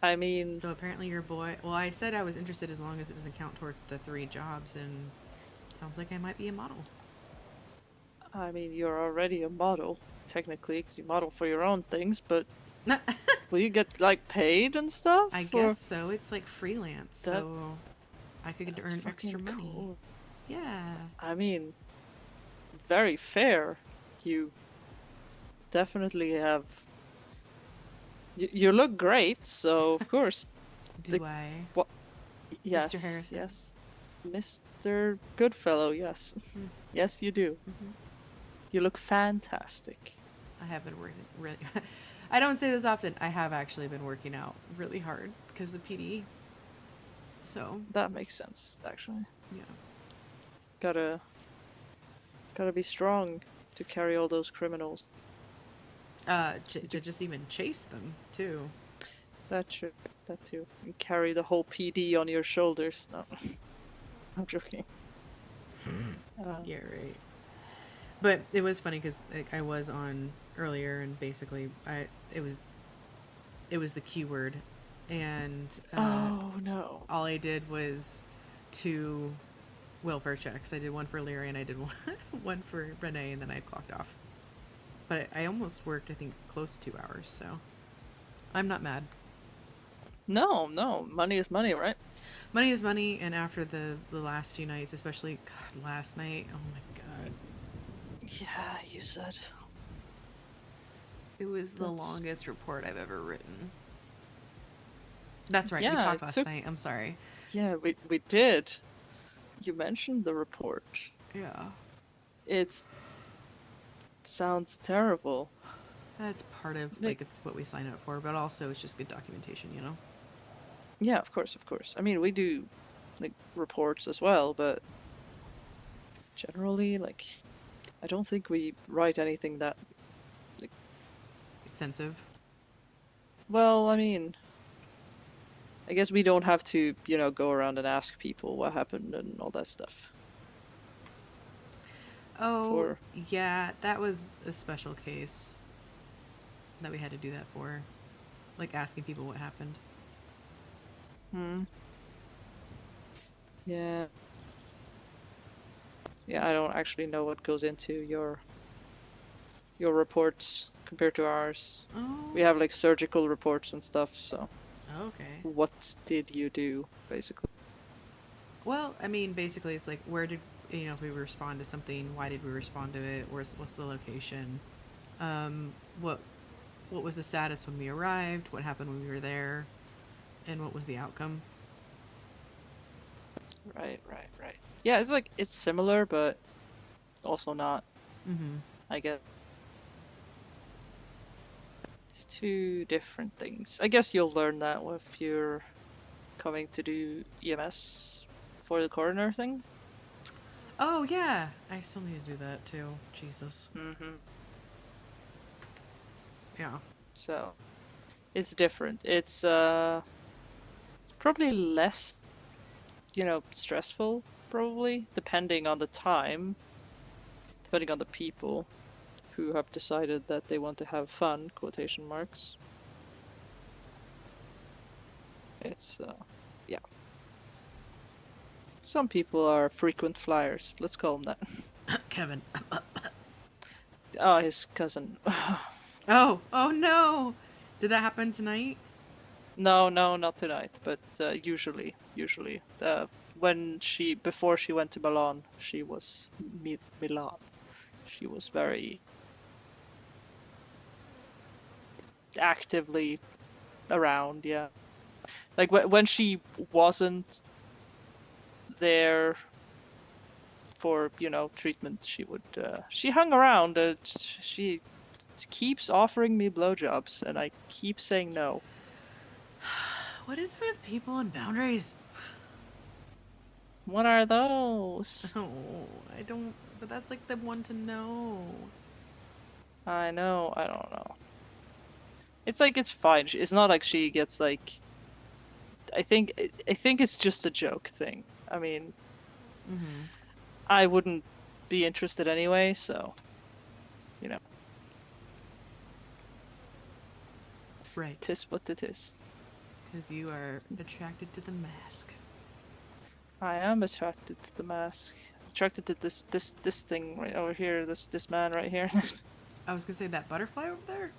I mean, So apparently your boy... Well, I said I was interested as long as it doesn't count toward the 3 jobs, and it sounds like I might be a model. you're already a model, technically, because you model for your own things, but will you get, like, paid and stuff? I or- guess so. It's like freelance, That- so I could That's earn fucking extra money. cool. Yeah. I mean, very fair. You definitely have... You look great, so of course. Do I? What? Yes, Harrison? yes. Mr. Goodfellow, yes. Mhm. Yes, you do. Mhm. You look fantastic. I have been working really... I don't say this often. I have actually been working out really hard because of PD. So, That makes sense, actually. yeah. Gotta be strong to carry all those criminals. To just even chase them, too. That too. And carry the whole PD on your shoulders. No. I'm joking. Yeah, right. But it was funny because I was on earlier, and basically, it was the keyword, and Oh no. all I did was 2 welfare checks. I did one for Larry, and I did one for Renee, and then I clocked off. But I almost worked, I think, close to 2 hours, so I'm not mad. No, money is money, right? Money is money, and after the last few nights, especially last night, oh my god. Yeah, you said. It was the That's- longest report I've ever written. That's right, we Yeah, talked it last took- night. I'm sorry. Yeah, we did. You mentioned the report. Yeah. It sounds terrible. That's part of, like, it's what we sign up for, but also it's just good documentation, you know? Yeah, of course. We do, like, reports as well, but generally, like, I don't think we write anything that, like... Extensive. Well, I guess we don't have to, go around and ask people what happened and all that stuff. Oh, yeah, that was a special case that we had to do that for. Like, asking people what happened. Yeah. Yeah, I don't actually know what goes into your reports compared to ours. Oh. We have like surgical reports and stuff, so Okay. what did you do, basically? Well, basically it's like, where did, if we respond to something, why did we respond to it? What's the location? What was the status when we arrived? What happened when we were there? And what was the outcome? Right. Yeah, it's similar, but also not, Mm-hmm. I guess. It's 2 different things. I guess you'll learn that if you're coming to do EMS for the coroner thing. Oh, yeah. I still need to do that, too. Jesus. Mm-hmm. Yeah. So, it's different. It's probably less, stressful, probably, depending on the time, depending on the people who have decided that they want to have fun, quotation marks. It's, yeah. Some people are frequent flyers, let's call them that. Kevin. Oh, his cousin. Oh no! Did that happen tonight? No, not tonight, but usually. Before she went to Milan, she was Milan. She was very actively around, yeah. Like when she wasn't there for, treatment, she would she hung around. She keeps offering me blowjobs, and I keep saying no. What is it with people and boundaries? What are those? Oh, I don't. But that's like the one to know. I know, I don't know. It's like, it's fine. It's not like she gets like... I think it's just a joke thing. I mean, I wouldn't be interested anyway, so... You know. Right. Tis what it is. Because you are attracted to the mask. I am attracted to the mask. Attracted to this thing right over here. This man right here. I was gonna say that butterfly over there.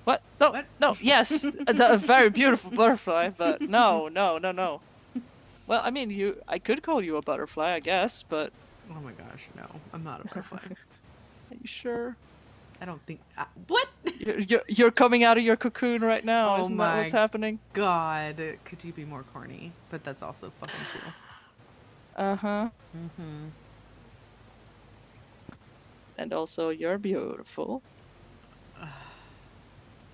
What? No, What? no. Yes, a very beautiful butterfly, but no. Well, I mean, I could call you a butterfly, I guess, but... Oh my gosh, no, I'm not a butterfly. Are you sure? I don't think. What? You're coming out of your cocoon right now. Oh Isn't that what's my happening? God, could you be more corny? But that's also fucking true. Uh-huh. Mm-hmm. And also, you're beautiful.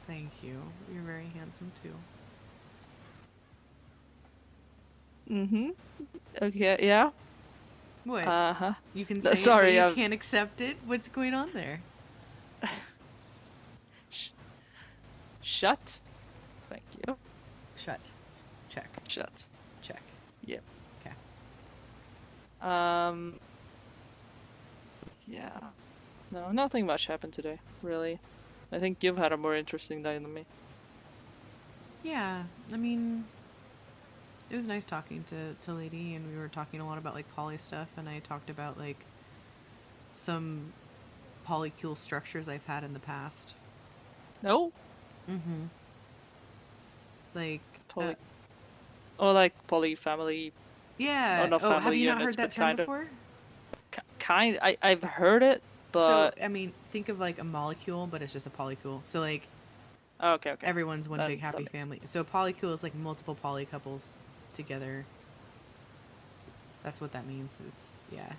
Thank you. You're very handsome too. Mm-hmm. Okay, yeah. What? Uh-huh. You can No, say sorry, it, but you can't accept it. What's going on there? Shut. Thank you. Shut. Check. Shut. Check. Yep. Okay. Yeah. No, nothing much happened today, really. I think you've had a more interesting day than me. Yeah, I mean, it was nice talking to Lady, and we were talking a lot about like poly stuff, and I talked about like some polycule structures I've had in the past. No? Mm-hmm. Like Poly... like poly-family... Yeah. Oh, not have family you not units, heard that but term kind of... before? I've heard it, but... So, I mean, think of like a molecule, but it's just a polycule. So like... Oh, okay. Everyone's one big That happy makes family. So a polycule is like multiple poly couples together. That's what that means. It's, yeah.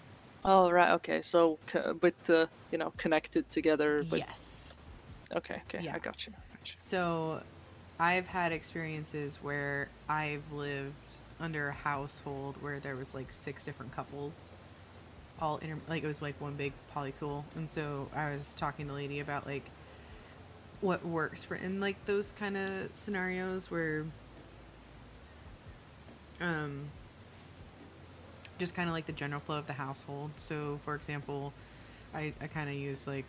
Oh, right, okay. So, with the, connected together, but... Yes. Okay, Yeah. I got you. So, I've had experiences where I've lived under a household where there was like 6 different couples, all like it was like one big polycule, and so I was talking to Lady about like what works for in like those kind of scenarios where, just kind of like the general flow of the household. So, for example, I kind of use like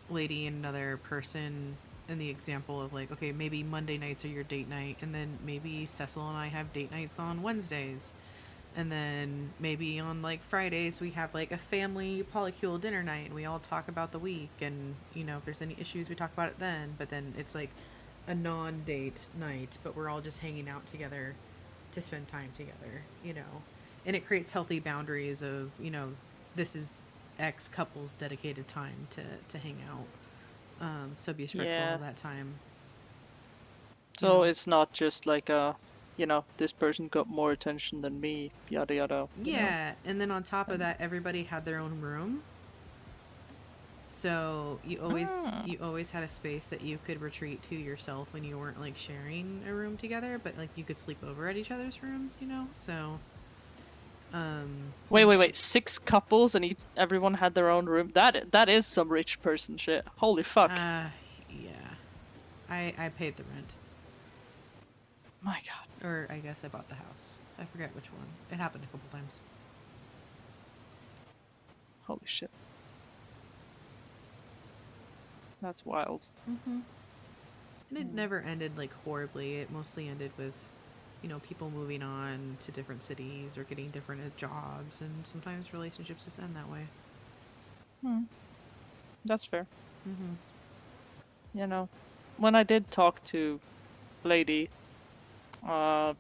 Lady and another person in the example of like, okay, maybe Monday nights are your date night, and then maybe Cecil and I have date nights on Wednesdays, and then maybe on like Fridays we have like a family polycule dinner night and we all talk about the week, and if there's any issues we talk about it then, but then it's like a non-date night, but we're all just hanging out together to spend time together, and it creates healthy boundaries of, this is X couple's dedicated time to hang out. So be respectful of that time. So it's not just like this person got more attention than me, yada yada. Yeah, and then on top of that, everybody had their own room. So you always had a space that you could retreat to yourself when you weren't like sharing a room together, but like you could sleep over at each other's rooms, So Wait. 6 couples and everyone had their own room. That is some rich person shit. Holy fuck. Yeah. I paid the rent. My god. Or I guess I bought the house. I forget which one. It happened a couple times. Holy shit. That's wild. Mm-hmm. And it never ended like horribly. It mostly ended with people moving on to different cities or getting different jobs, and sometimes relationships just end that way. That's fair. Mm-hmm. When I did talk to Lady, as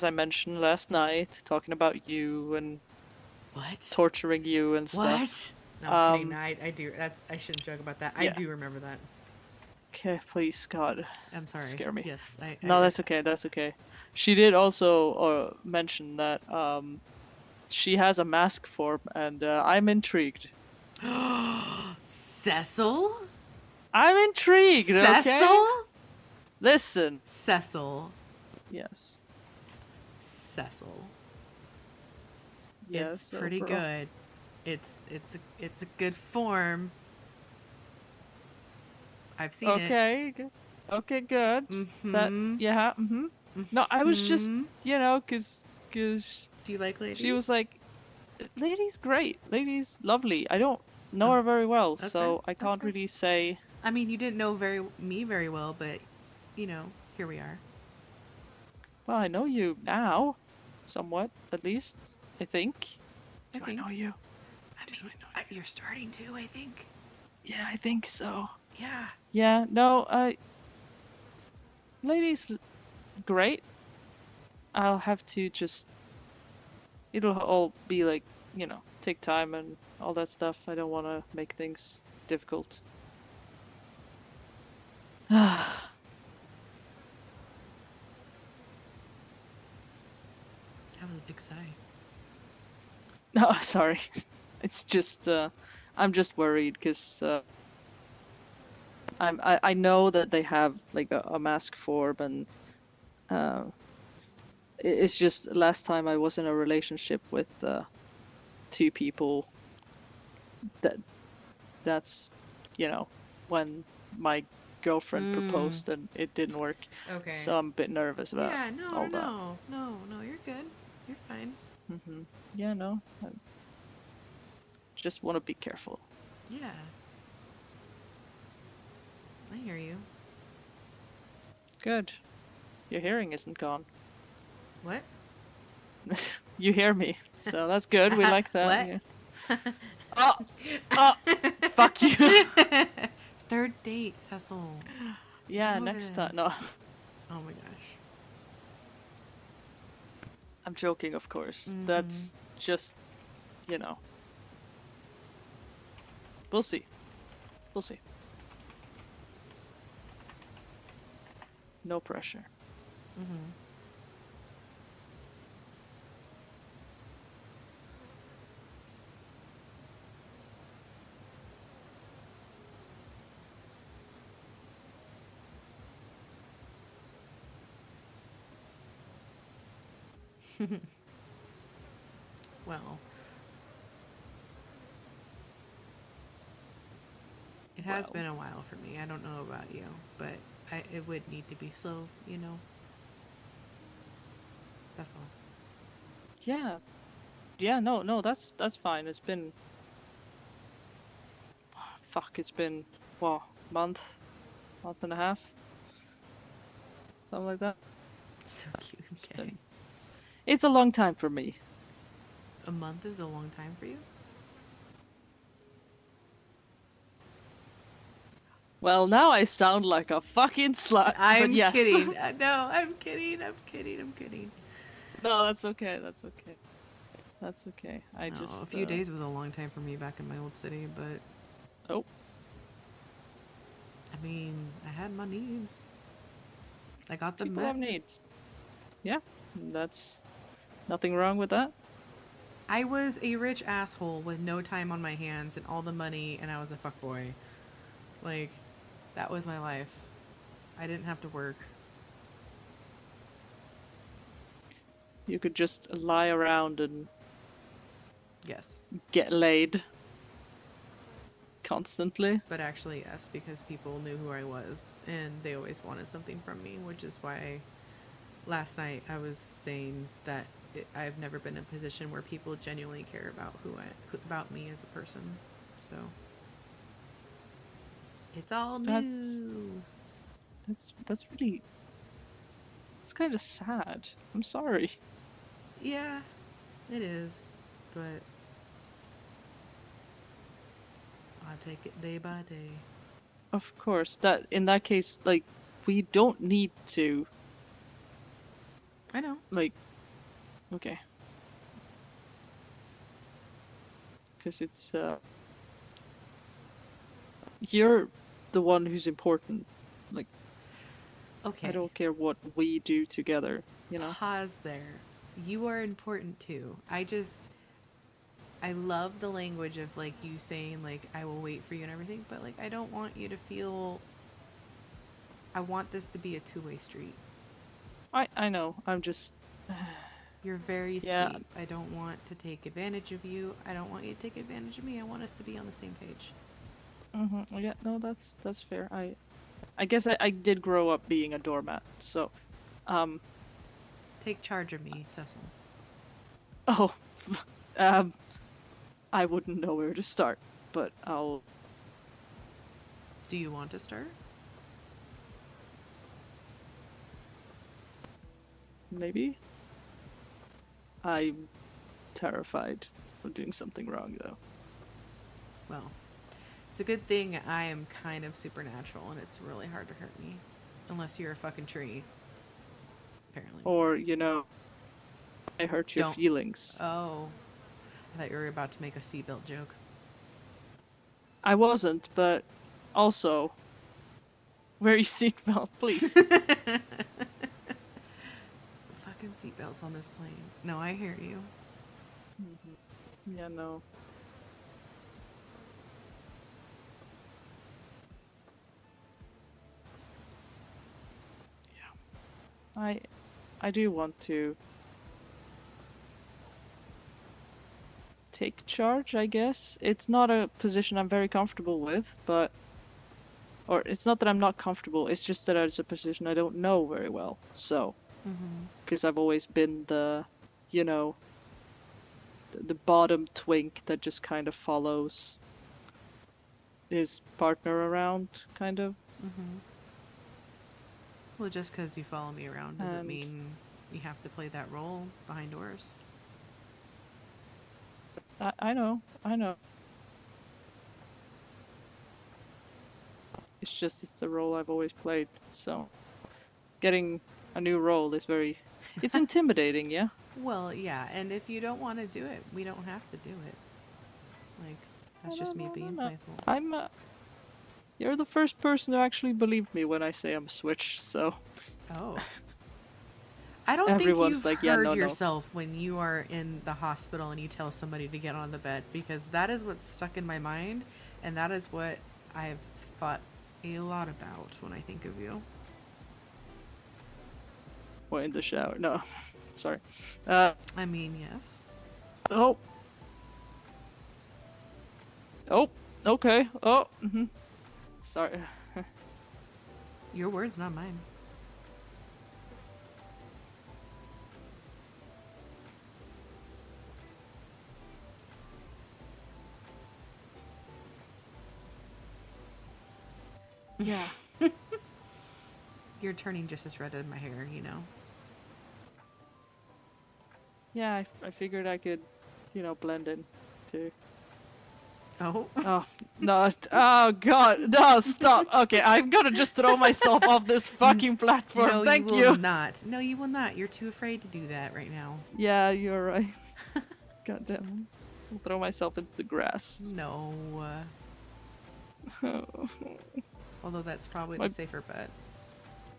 I mentioned last night, talking about you and what? Torturing you and stuff. What? No, I'm kidding. I do. I shouldn't joke about that. Yeah. I do remember that. Okay, please, God. I'm sorry. Scare me. Yes. No, that's okay. That's okay. She did also mention that she has a mask form, and I'm intrigued. Cecil? I'm intrigued, Cecil? okay? Listen. Cecil. Yes. Cecil. Yeah, it's so pretty bro. good. It's a good form. I've seen it. Okay, okay, good. That, Mm-hmm. yeah, No, I was just, Mm-hmm. you know, cause Do you like she lady? was like, Lady's great. Lady's lovely. I don't know Oh, her very well, that's fair. so I That's can't fair. really say. I mean, you didn't know me very well, but you know, here we are. Well, I know you now, somewhat, at least. I think. I Do I think. know you? I mean, you're starting to. I think. Yeah, I think so. Yeah. Yeah, no, Lady's great. I'll have to just. It'll all be like, take time and all that stuff. I don't want to make things difficult. That was a big sigh. No, sorry. It's just I'm just worried because I know that they have like a mask form and uh, it's just last time I was in a relationship with two people that's when my girlfriend proposed and it didn't work. Okay. So I'm a bit nervous about Yeah. all that. No. You're good. You're fine. Yeah, no. I just want to be careful. Yeah. I hear you. Good. Your hearing isn't gone. What? You hear me, so that's good. We like that. What? Yeah. Oh, fuck you. Third date, Cecil. Yeah, Know next time. this. No, Oh my gosh. I'm joking, of course. Mhm. That's just, we'll see. We'll see. No pressure. Mhm. Well, it has Well. been a while for me. I don't know about you, but it would need to be slow, you know? That's all. Yeah. Yeah, no, that's fine. It's been fuck, it's been what, month and a half? Something like that. So cute. It's Okay. been it's a long time for me. A month is a long time for you? Well, now I sound like a fucking slut. I'm but yes. kidding. No, I'm kidding. I'm kidding. No, that's okay. That's okay. That's okay. I No, just a few days was a long time for me back in my old city, but Oh, I mean, I had my needs. I got them people met. have needs. Yeah, that's nothing wrong with that. I was a rich asshole with no time on my hands and all the money, and I was a fuckboy. Like, that was my life. I didn't have to work. You could just lie around and Yes. get laid constantly. But actually, yes, because people knew who I was, and they always wanted something from me, which is why last night I was saying that I've never been in a position where people genuinely care about about me as a person. So it's all new. That's really it's kind of sad. I'm sorry. Yeah, it is, but I take it day by day. Of course, that in that case, like, we don't need to, I know. like, okay. Because it's, you're the one who's important. Like, Okay. I don't care what we do together, you know? Pause there. You are important too. I love the language of like you saying like I will wait for you and everything, but like I don't want you to feel. I want this to be a two-way street. I know. I'm just, You're very Yeah. sweet. I don't want to take advantage of you. I don't want you to take advantage of me. I want us to be on the same page. Yeah, no, that's fair. I guess I did grow up being a doormat, so Take charge of me, Cecil. oh, I wouldn't know where to start, but I'll. Do you want to start? Maybe. I'm terrified of doing something wrong, though. Well, it's a good thing I am kind of supernatural and it's really hard to hurt me. Unless you're a fucking tree. Apparently. Or, I hurt your Don't. feelings. Oh. I thought you were about to make a seatbelt joke. I wasn't, but also, wear your seatbelt, please. Fucking seatbelts on this plane. No, I hear you. Yeah, no. Yeah. I do want to take charge, I guess. It's not a position I'm very comfortable with, or it's not that I'm not comfortable, it's just that it's a position I don't know very well. So, because I've always been the bottom twink that just kind of follows his partner around, kind of. Well, just because you follow me around doesn't And- mean you have to play that role behind doors. I know. It's the role I've always played, so getting a new role is it's intimidating, yeah? Well, yeah, and if you don't want to do it, we don't have to do it. Like, that's just me being playful. You're the first person who actually believed me when I say I'm switched, so. Oh. I don't Everyone's think like, you've yeah, heard no. yourself when you are in the hospital and you tell somebody to get on the bed, because that is what's stuck in my mind, and that is what I've thought a lot about when I think of you. Or in the shower. No. Sorry. I mean, yes. Oh. Oh. Okay. Oh. Sorry. Your words, not mine. Yeah. You're turning just as red as my hair, you know. Yeah, I figured I could, blend in too. Oh. Oh, no. Oh, God. No, stop. Okay, I'm gonna just throw myself off this fucking platform. No, Thank you you. will not. No, you will not. You're too afraid to do that right now. Yeah, you're right. God damn it. I'll throw myself into the grass. No. Although that's probably the safer bet.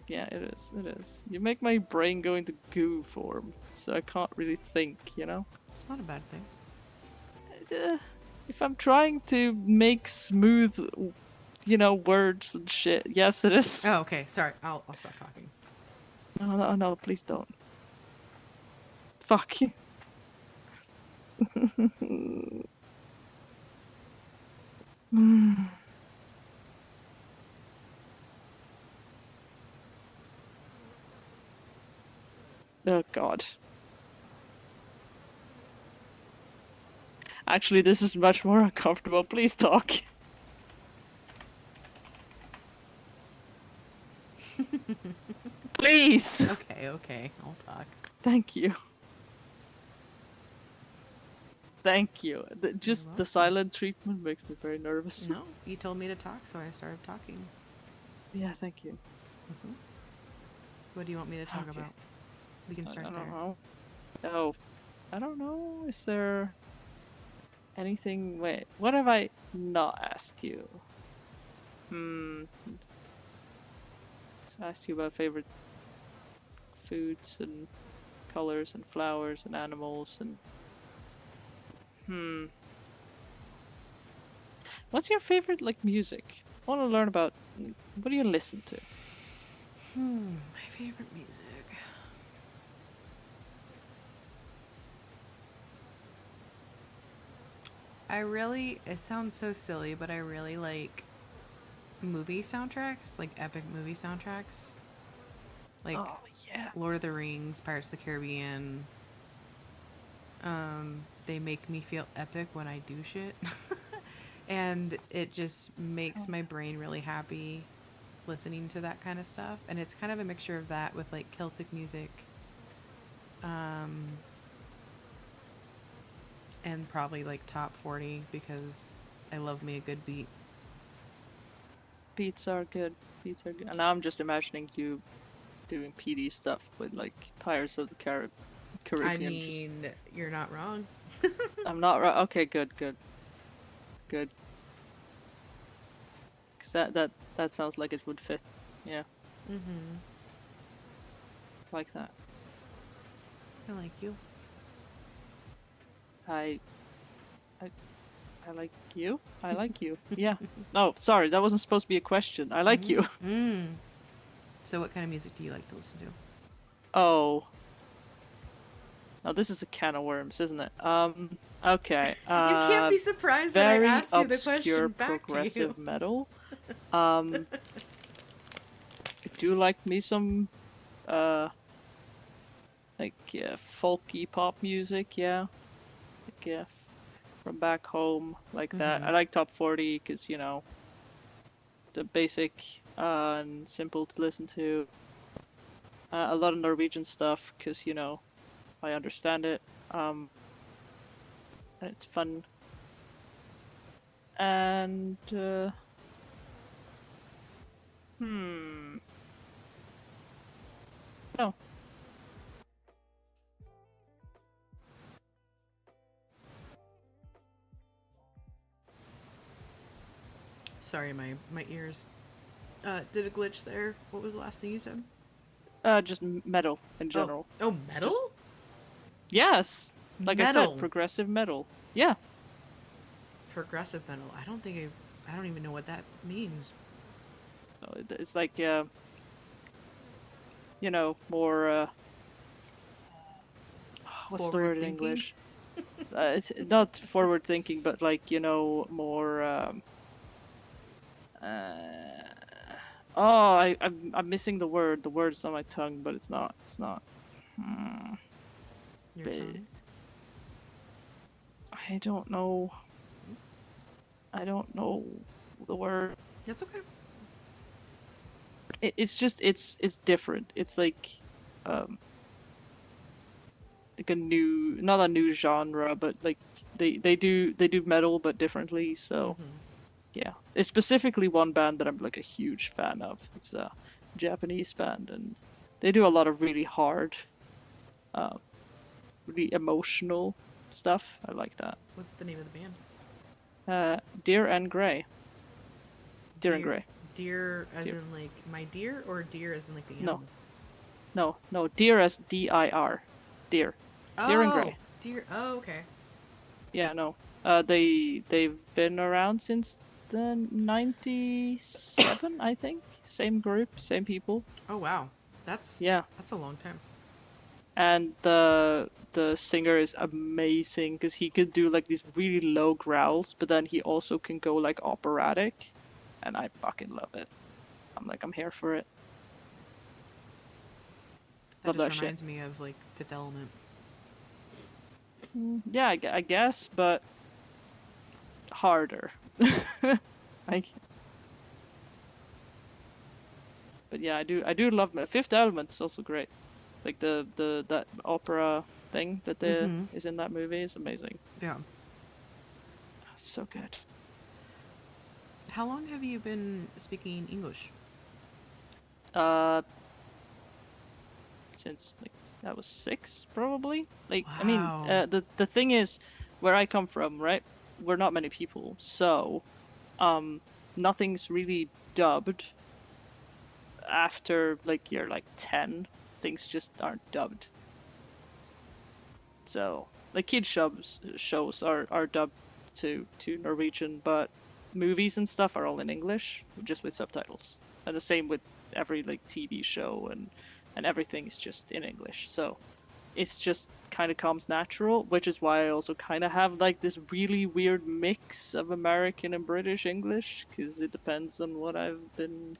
Yeah, it is. It is. You make my brain go into goo form, so I can't really think, It's not a bad thing. If I'm trying to make smooth, words and shit, yes, it is. Oh, okay. Sorry. I'll stop talking. No, please don't. Fuck. Oh, God. Actually, this is much more uncomfortable. Please talk. Please! Okay. I'll talk. Thank you. Thank you. Just the silent treatment makes me very nervous. No, you told me to talk, so I started talking. Yeah, thank you. What do you want me to talk Okay. about? We can start I there. don't know. Oh, I don't know. Is there anything? Wait, what have I not asked you? Just asked you about favorite foods and colors and flowers and animals and. What's your favorite music? I want to learn about. What do you listen to? My favorite music. I really, it sounds so silly, but I really like movie soundtracks, like epic movie soundtracks. Like Oh yeah. Lord of the Rings, Pirates of the Caribbean. They make me feel epic when I do shit. And it just makes my brain really happy listening to that kind of stuff. And it's kind of a mixture of that with like Celtic music. And probably like top 40 because I love me a good beat. Beats are good. Beats are good. And now I'm just imagining you doing PD stuff with like Pirates of the Caribbean. I mean, you're not wrong. I'm not right. Okay, good, good, good. Cause that sounds like it would fit. Yeah. Mm-hmm. Like that. I like you. I like you. I like you. Yeah. No, sorry, that wasn't supposed to be a question. I like you. Mm. So what kind of music do you like to listen to? Oh. Now this is a can of worms, isn't it? Okay. You can't be surprised that I very asked you the obscure question back to you. progressive metal. I do like me some like folky pop music, yeah. Like, yeah, from back home, like that. I like top 40 because, you know, the basic and simple to listen to. A lot of Norwegian stuff because, you know, I understand it. And it's fun. And no. Sorry, my ears did a glitch there. What was the last thing you said? Just metal in general. Oh, metal? Just- Yes. Like I Metal. said, progressive metal. Yeah. Progressive metal. I don't even know what that means. So it's like you know, more what's the word in Forward-thinking? English? It's not forward thinking, but like, you know, more I'm missing the word. The word's on my tongue, but it's not. Your Ba- tongue? I don't know. I don't know the word. That's okay. It's just it's different. It's like a new, not a new genre, but like they do metal but differently. So yeah, it's specifically one band that I'm like a huge fan of. It's a Japanese band, and they do a lot of really hard, really emotional stuff. I like that. What's the name of the band? Deer and Grey. Deer and Grey. Deer as Deer. in like my deer, or deer as in like the No. animal? No, Deer as D-I-R. Deer. Deer and Grey. Deer. Oh, okay. Yeah, no. They've been around since the 97, I think. Same group, same people. Oh wow, that's Yeah. That's a long time. And the singer is amazing because he could do like these really low growls, but then he also can go like operatic, and I fucking love it. I'm here for it. Love That that just shit. reminds me of like Fifth Element. Yeah, I guess, but harder. Like, but yeah, I do love Fifth Element is also great. Like that opera thing that is in that movie is amazing. Yeah. So good. How long have you been speaking English? Since like I was 6, probably. Like, Wow. I mean, the thing is, where I come from, right? We're not many people, so nothing's really dubbed. After like you're like 10, things just aren't dubbed. So like kid shows are dubbed to Norwegian, but movies and stuff are all in English, just with subtitles. And the same with every like TV show and everything is just in English. So it's just kind of comes natural, which is why I also kind of have like this really weird mix of American and British English, because it depends on what I've been,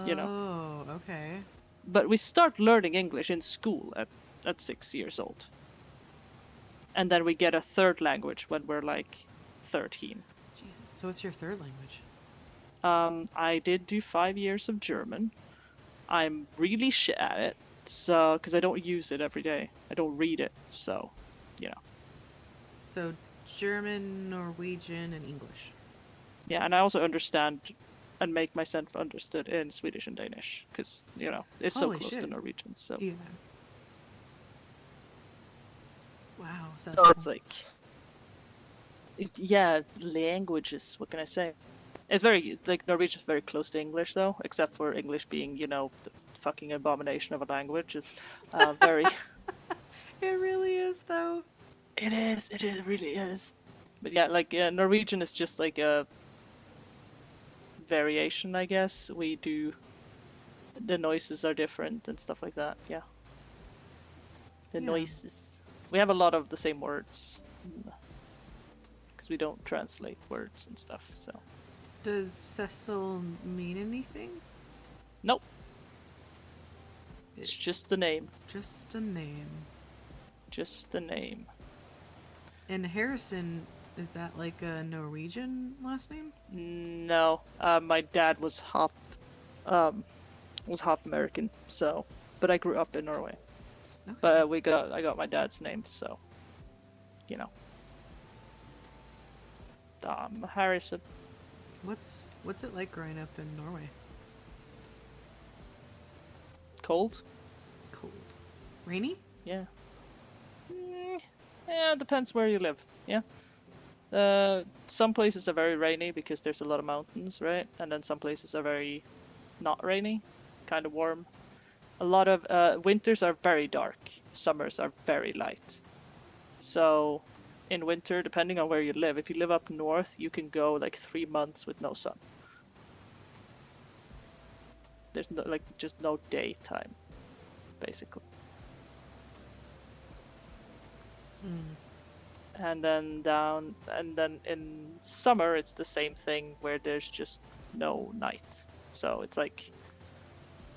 you know. Oh, okay. But we start learning English in school at 6 years old. And then we get a third language when we're like 13. Jesus. So what's your third language? I did do 5 years of German. I'm really shit at it, so because I don't use it every day. I don't read it, so, you know. So German, Norwegian, and English. Yeah, and I also understand and make myself understood in Swedish and Danish, because, you know, it's so Holy close to shit. Norwegian, so. Yeah. Wow. So So it's like, yeah, languages, what can I say? It's very, like, Norwegian is very close to English, though, except for English being, you know, the fucking abomination of a language. It's very... It really is, though. It really is. But yeah, like, Norwegian is just like a variation, I guess. We do... The noises are different and stuff like that, yeah. The noises. We have a lot of the same words. Because we don't translate words and stuff, so... Does Cecil mean anything? Nope. It's just the name. Just a name. Just the name. And Harrison, is that like a Norwegian last name? No. My dad was half American, so... But I grew up in Norway. Okay. But I got my dad's name, so... You know. Harrison. What's it like growing up in Norway? Cold? Cold. Rainy? Yeah. Yeah, it depends where you live. Yeah. Some places are very rainy because there's a lot of mountains, right? And then some places are very not rainy, kind of warm. A lot of winters are very dark. Summers are very light. So in winter, depending on where you live, if you live up north, you can go like 3 months with no sun. There's no, like, just no daytime, basically. And then in summer it's the same thing where there's just no night. So it's like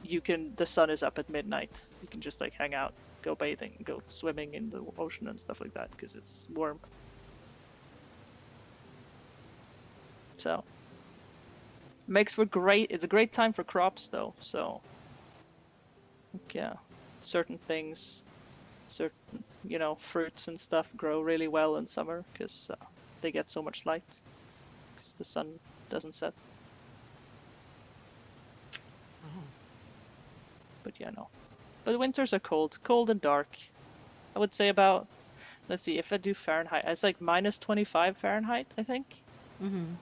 the sun is up at midnight. You can just like hang out, go bathing, go swimming in the ocean and stuff like that because it's warm. So it's a great time for crops though. So yeah, certain things, fruits and stuff grow really well in summer because they get so much light because the sun doesn't set. Oh. But yeah, no. But winters are cold and dark. I would say about, let's see, if I do Fahrenheit, it's like -25 Fahrenheit, I think. Mm-hmm.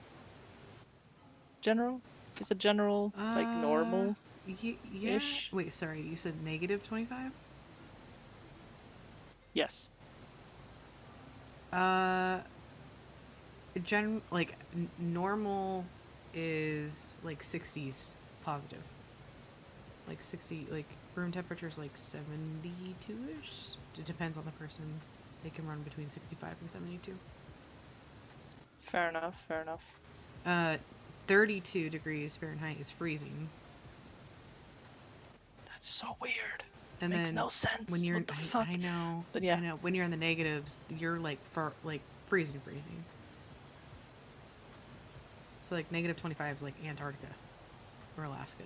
It's a general, like normal. Yeah. Wait, sorry, you said -25? Yes. Normal is like 60s positive. Like 60, like room temperature is like 72-ish. It depends on the person. They can run between 65 and 72. Fair enough. 32 degrees Fahrenheit is freezing. That's so weird. And Makes then no sense. when you're, what the fuck? I know, But yeah. I know. When you're in the negatives, you're like freezing. So like -25 is like Antarctica or Alaska.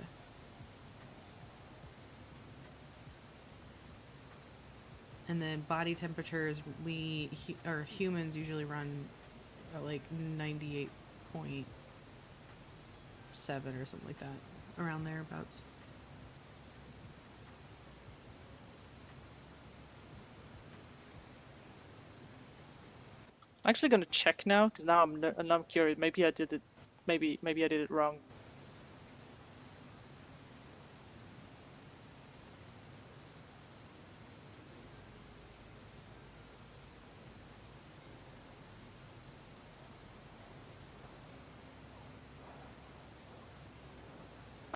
And then body temperatures, humans usually run at like 98.7 or something like that, around thereabouts. I'm actually gonna check now because now I'm curious. Maybe I did it. Maybe I did it wrong.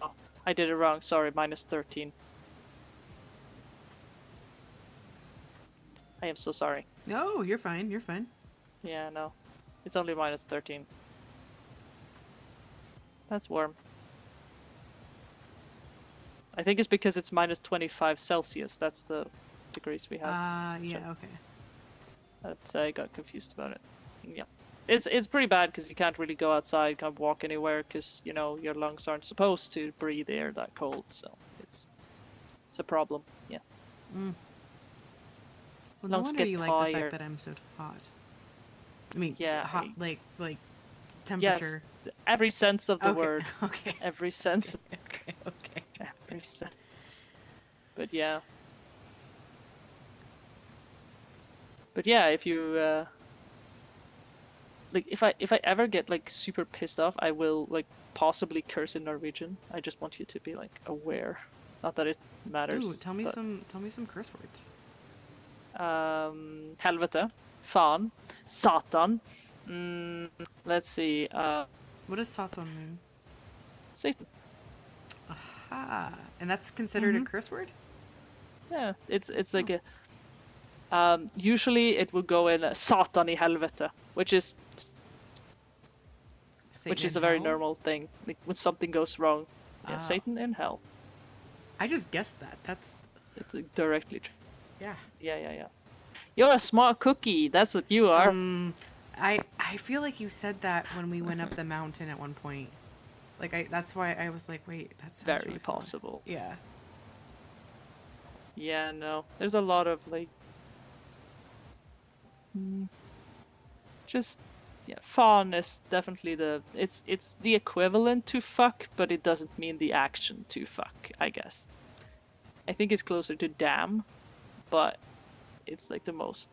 Oh, I did it wrong. Sorry, -13. I am so sorry. No, you're fine. You're fine. Yeah, no. It's only minus 13. That's warm. I think it's because it's minus 25 Celsius. That's the degrees we have. Yeah, okay. That's, I got confused about it. Yeah. It's pretty bad because you can't really go outside, can't walk anywhere because, you know, your lungs aren't supposed to breathe air that cold. So it's a problem. Yeah. Mm. Well, no Lungs wonder get you like the fact tired. that I'm so hot. I mean, Yeah, hot, I- like temperature. Yes, every sense of the Okay, word. okay. Every sense. Okay. Every sense. But yeah. But yeah, if you like, if I ever get like super pissed off, I will like possibly curse in Norwegian. I just want you to be like aware. Not that it matters. Ooh, tell me but, some curse words. Helvete, fan, Satan. Let's see. What does Satan mean? Satan. Aha. And that's considered a curse word? Yeah, it's like a. Usually it would go in Satan i helvete, which is Satan a in very hell? normal thing. Like when something goes wrong, yeah, Ah. Satan in hell. I just guessed that. That's It's directly true. yeah. Yeah. You're a smart cookie. That's what you are. I feel like you said that when we went up the mountain at one point. Like that's why I was like, wait, that sounds Very really familiar. possible. Yeah. Yeah, no. There's a lot of like just fan is definitely it's the equivalent to fuck, but it doesn't mean the action to fuck, I guess. I think it's closer to damn, but it's like the most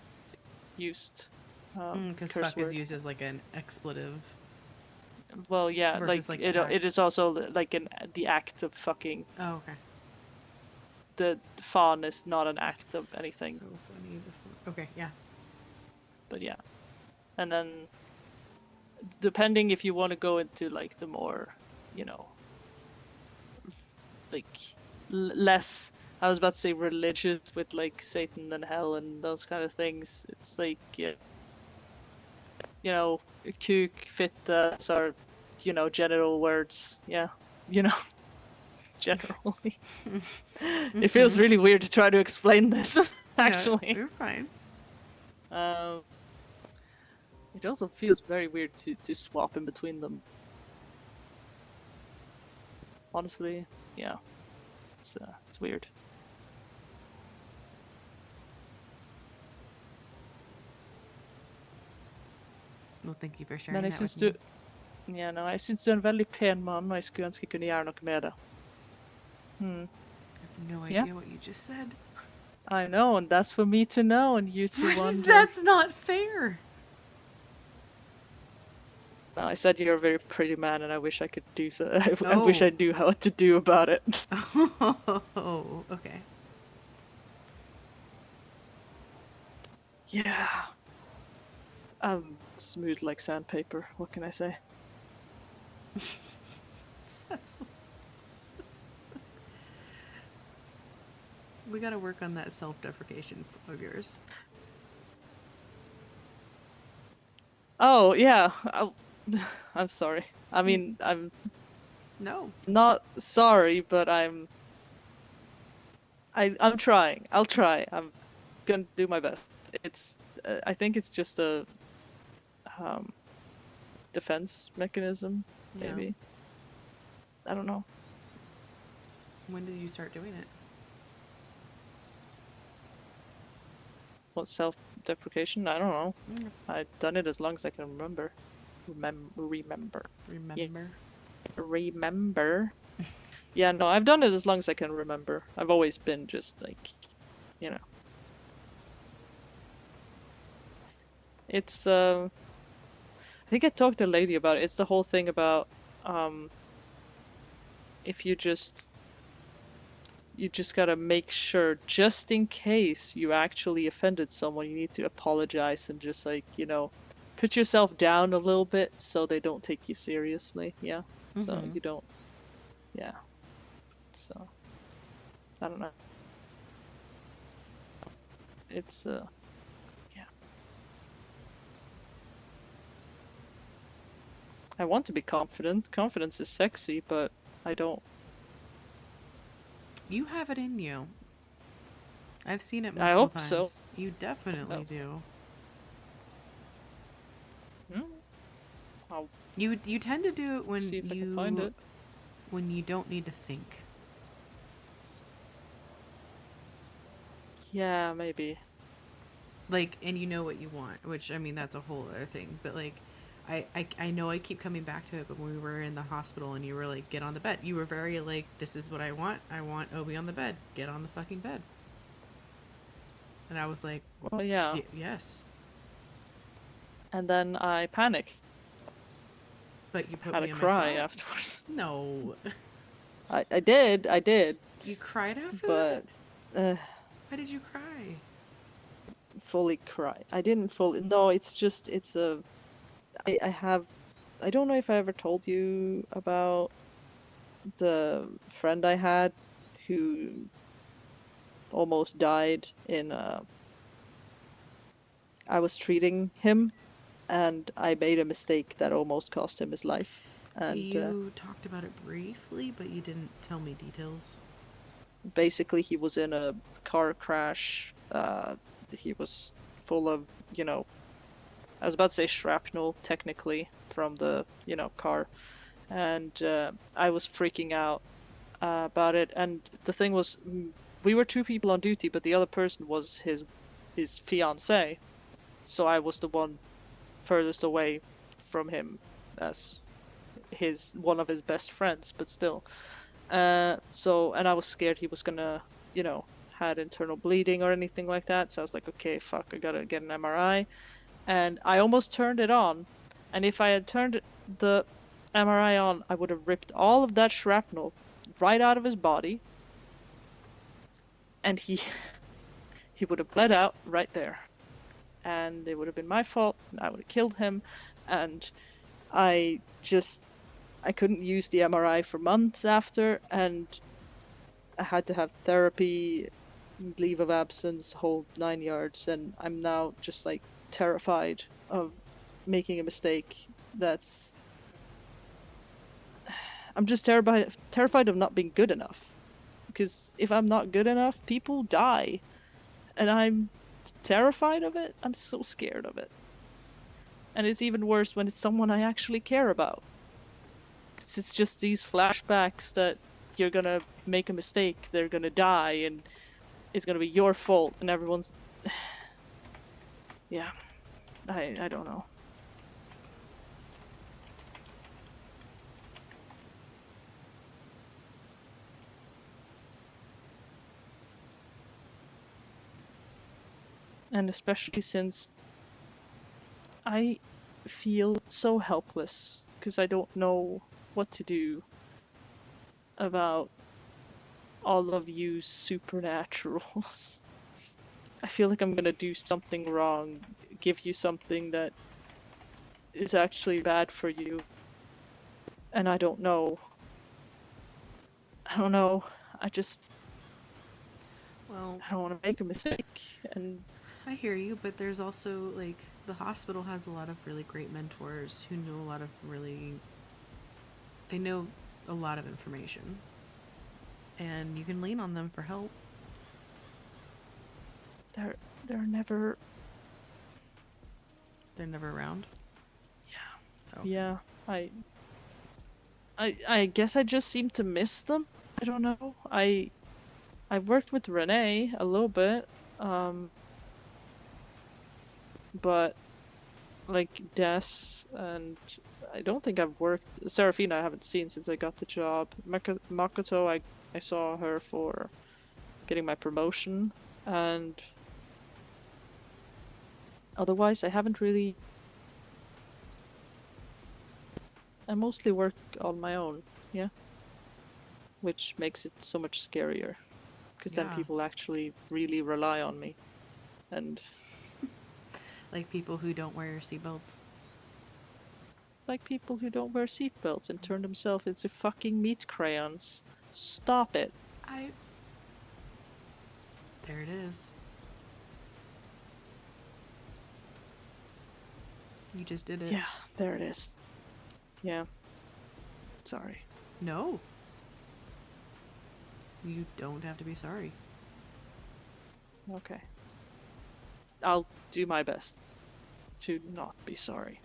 used Because curse fuck is word. used as like an expletive. Well, yeah, versus, like, like, it act. is also like the act of fucking. Oh, okay. The fan is not an act of anything. So funny. Okay, yeah. But yeah, and then depending if you want to go into like the more, you know, like less, I was about to say religious with like Satan and hell and those kind of things. It's like, you know, kuk, fitta are, you know, general words. Yeah, you know, generally. It feels really weird to try to explain this. Actually, Yeah, you're fine. It also feels very weird to swap in between them. Honestly, yeah, it's weird. Well, thank you for sharing Men jeg that syns with du me. Ja, no, jeg syns du er en veldig pen mann, og jeg skulle ønske jeg kunne gjøre noe med det. I have no idea what you just said. I know, and that's for me to know, and you to wonder. That's not fair. No, I said you're a very pretty man, and I wish I could do so. I wish I Oh. knew what to do about it. Oh, okay. Yeah. I'm smooth like sandpaper. What can I say? We gotta work on that self-deprecation of yours. Oh yeah. I'm sorry. I mean, I'm No. not sorry, but I'm trying. I'll try. I'm gonna do my best. It's I think it's just a defense mechanism, Yeah. maybe. I don't know. When did you start doing it? What self-deprecation? I don't know. Mm. I've done it as long as I can remember. Remember. Remember. Yeah, no, I've done it as long as I can remember. I've always been just like, you know. It's I think I talked to a lady about it. It's the whole thing about if you just gotta make sure, just in case you actually offended someone, you need to apologize and just like, you know, put yourself down a little bit so they don't take you seriously. Yeah. So you don't. Yeah. So I don't know. It's I want to be confident. Confidence is sexy, but I don't. You have it in you. I've seen it I multiple hope so. times. You definitely Oh. do. I'll You tend to do it when see if I can find it. when you don't need to think. Yeah, maybe. Like, and you know what you want, which, I mean, that's a whole other thing. But, like, I know I keep coming back to it, but when we were in the hospital and you were like, get on the bed, you were very like, this is what I want. I want Obi on the bed. Get on the fucking bed. And I was like, Well, yeah. Yes. And then I panicked. But you put Had me a in cry my spot? afterwards. No. I did. You cried after But that? Why did you cry? fully cry. I didn't fully. No, it's just it's a. I have. I don't know if I ever told you about the friend I had who almost died in I was treating him and I made a mistake that almost cost him his life. And You talked about it briefly, but you didn't tell me details. basically he was in a car crash. He was full of, I was about to say shrapnel technically from the, car. And I was freaking out about it. And the thing was, we were two people on duty, but the other person was his fiance. So I was the one furthest away from him as one of his best friends, but still. And I was scared he was gonna, had internal bleeding or anything like that. So I was like, okay, fuck, I gotta get an MRI. And I almost turned it on. And if I had turned the MRI on, I would have ripped all of that shrapnel right out of his body. And he would have bled out right there. And it would have been my fault, and I would have killed him. And I couldn't use the MRI for months after, and I had to have therapy, leave of absence, whole 9 yards, and I'm now just like terrified of making a mistake. I'm just terrified of not being good enough. Because if I'm not good enough, people die. And I'm terrified of it. I'm so scared of it. And it's even worse when it's someone I actually care about. Because it's just these flashbacks that you're gonna make a mistake, they're gonna die, and it's gonna be your fault, and everyone's... Yeah. I don't know. And especially since I feel so helpless because I don't know what to do about all of you supernaturals. I feel like I'm gonna do something wrong, give you something that is actually bad for you, and I don't know. I don't know. Well, I don't want to make a mistake, and I hear you, but there's also, like, the hospital has a lot of really great mentors who know a lot of they know a lot of information. And you can lean on them for help. they're never... They're never around? Yeah. Okay. Yeah, I guess I just seem to miss them. I don't know. I worked with Renee a little bit, but like Des, and I don't think I've worked... Serafina I haven't seen since I got the job. Makoto, I saw her for getting my promotion, and otherwise I haven't really... I mostly work on my own, yeah? Which makes it so much scarier, because then Yeah. people actually really rely on me, and... Like people who don't wear seatbelts. Like people who don't wear seatbelts and turn themselves into fucking meat crayons. Stop it. There it is. You just did it. Yeah, there it is. Yeah. Sorry. No. You don't have to be sorry. Okay. I'll do my best to not be sorry.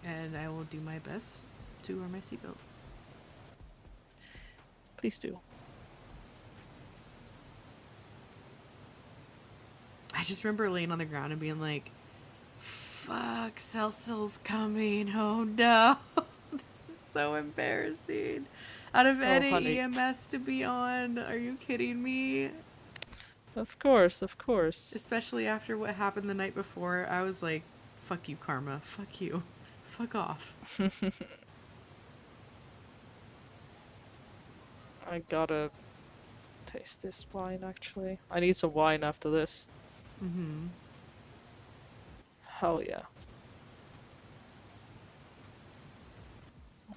And I will do my best to wear my seatbelt. Please do. I just remember laying on the ground and being like, fuck, Celestial's coming. Oh no. This is so embarrassing. Out of any honey. EMS to be on, are you kidding me? Of course, of course. Especially after what happened the night before, I was like, fuck you, Karma. Fuck you. Fuck off. I gotta taste this wine, actually. I need some wine after this. Mm-hmm. Hell yeah.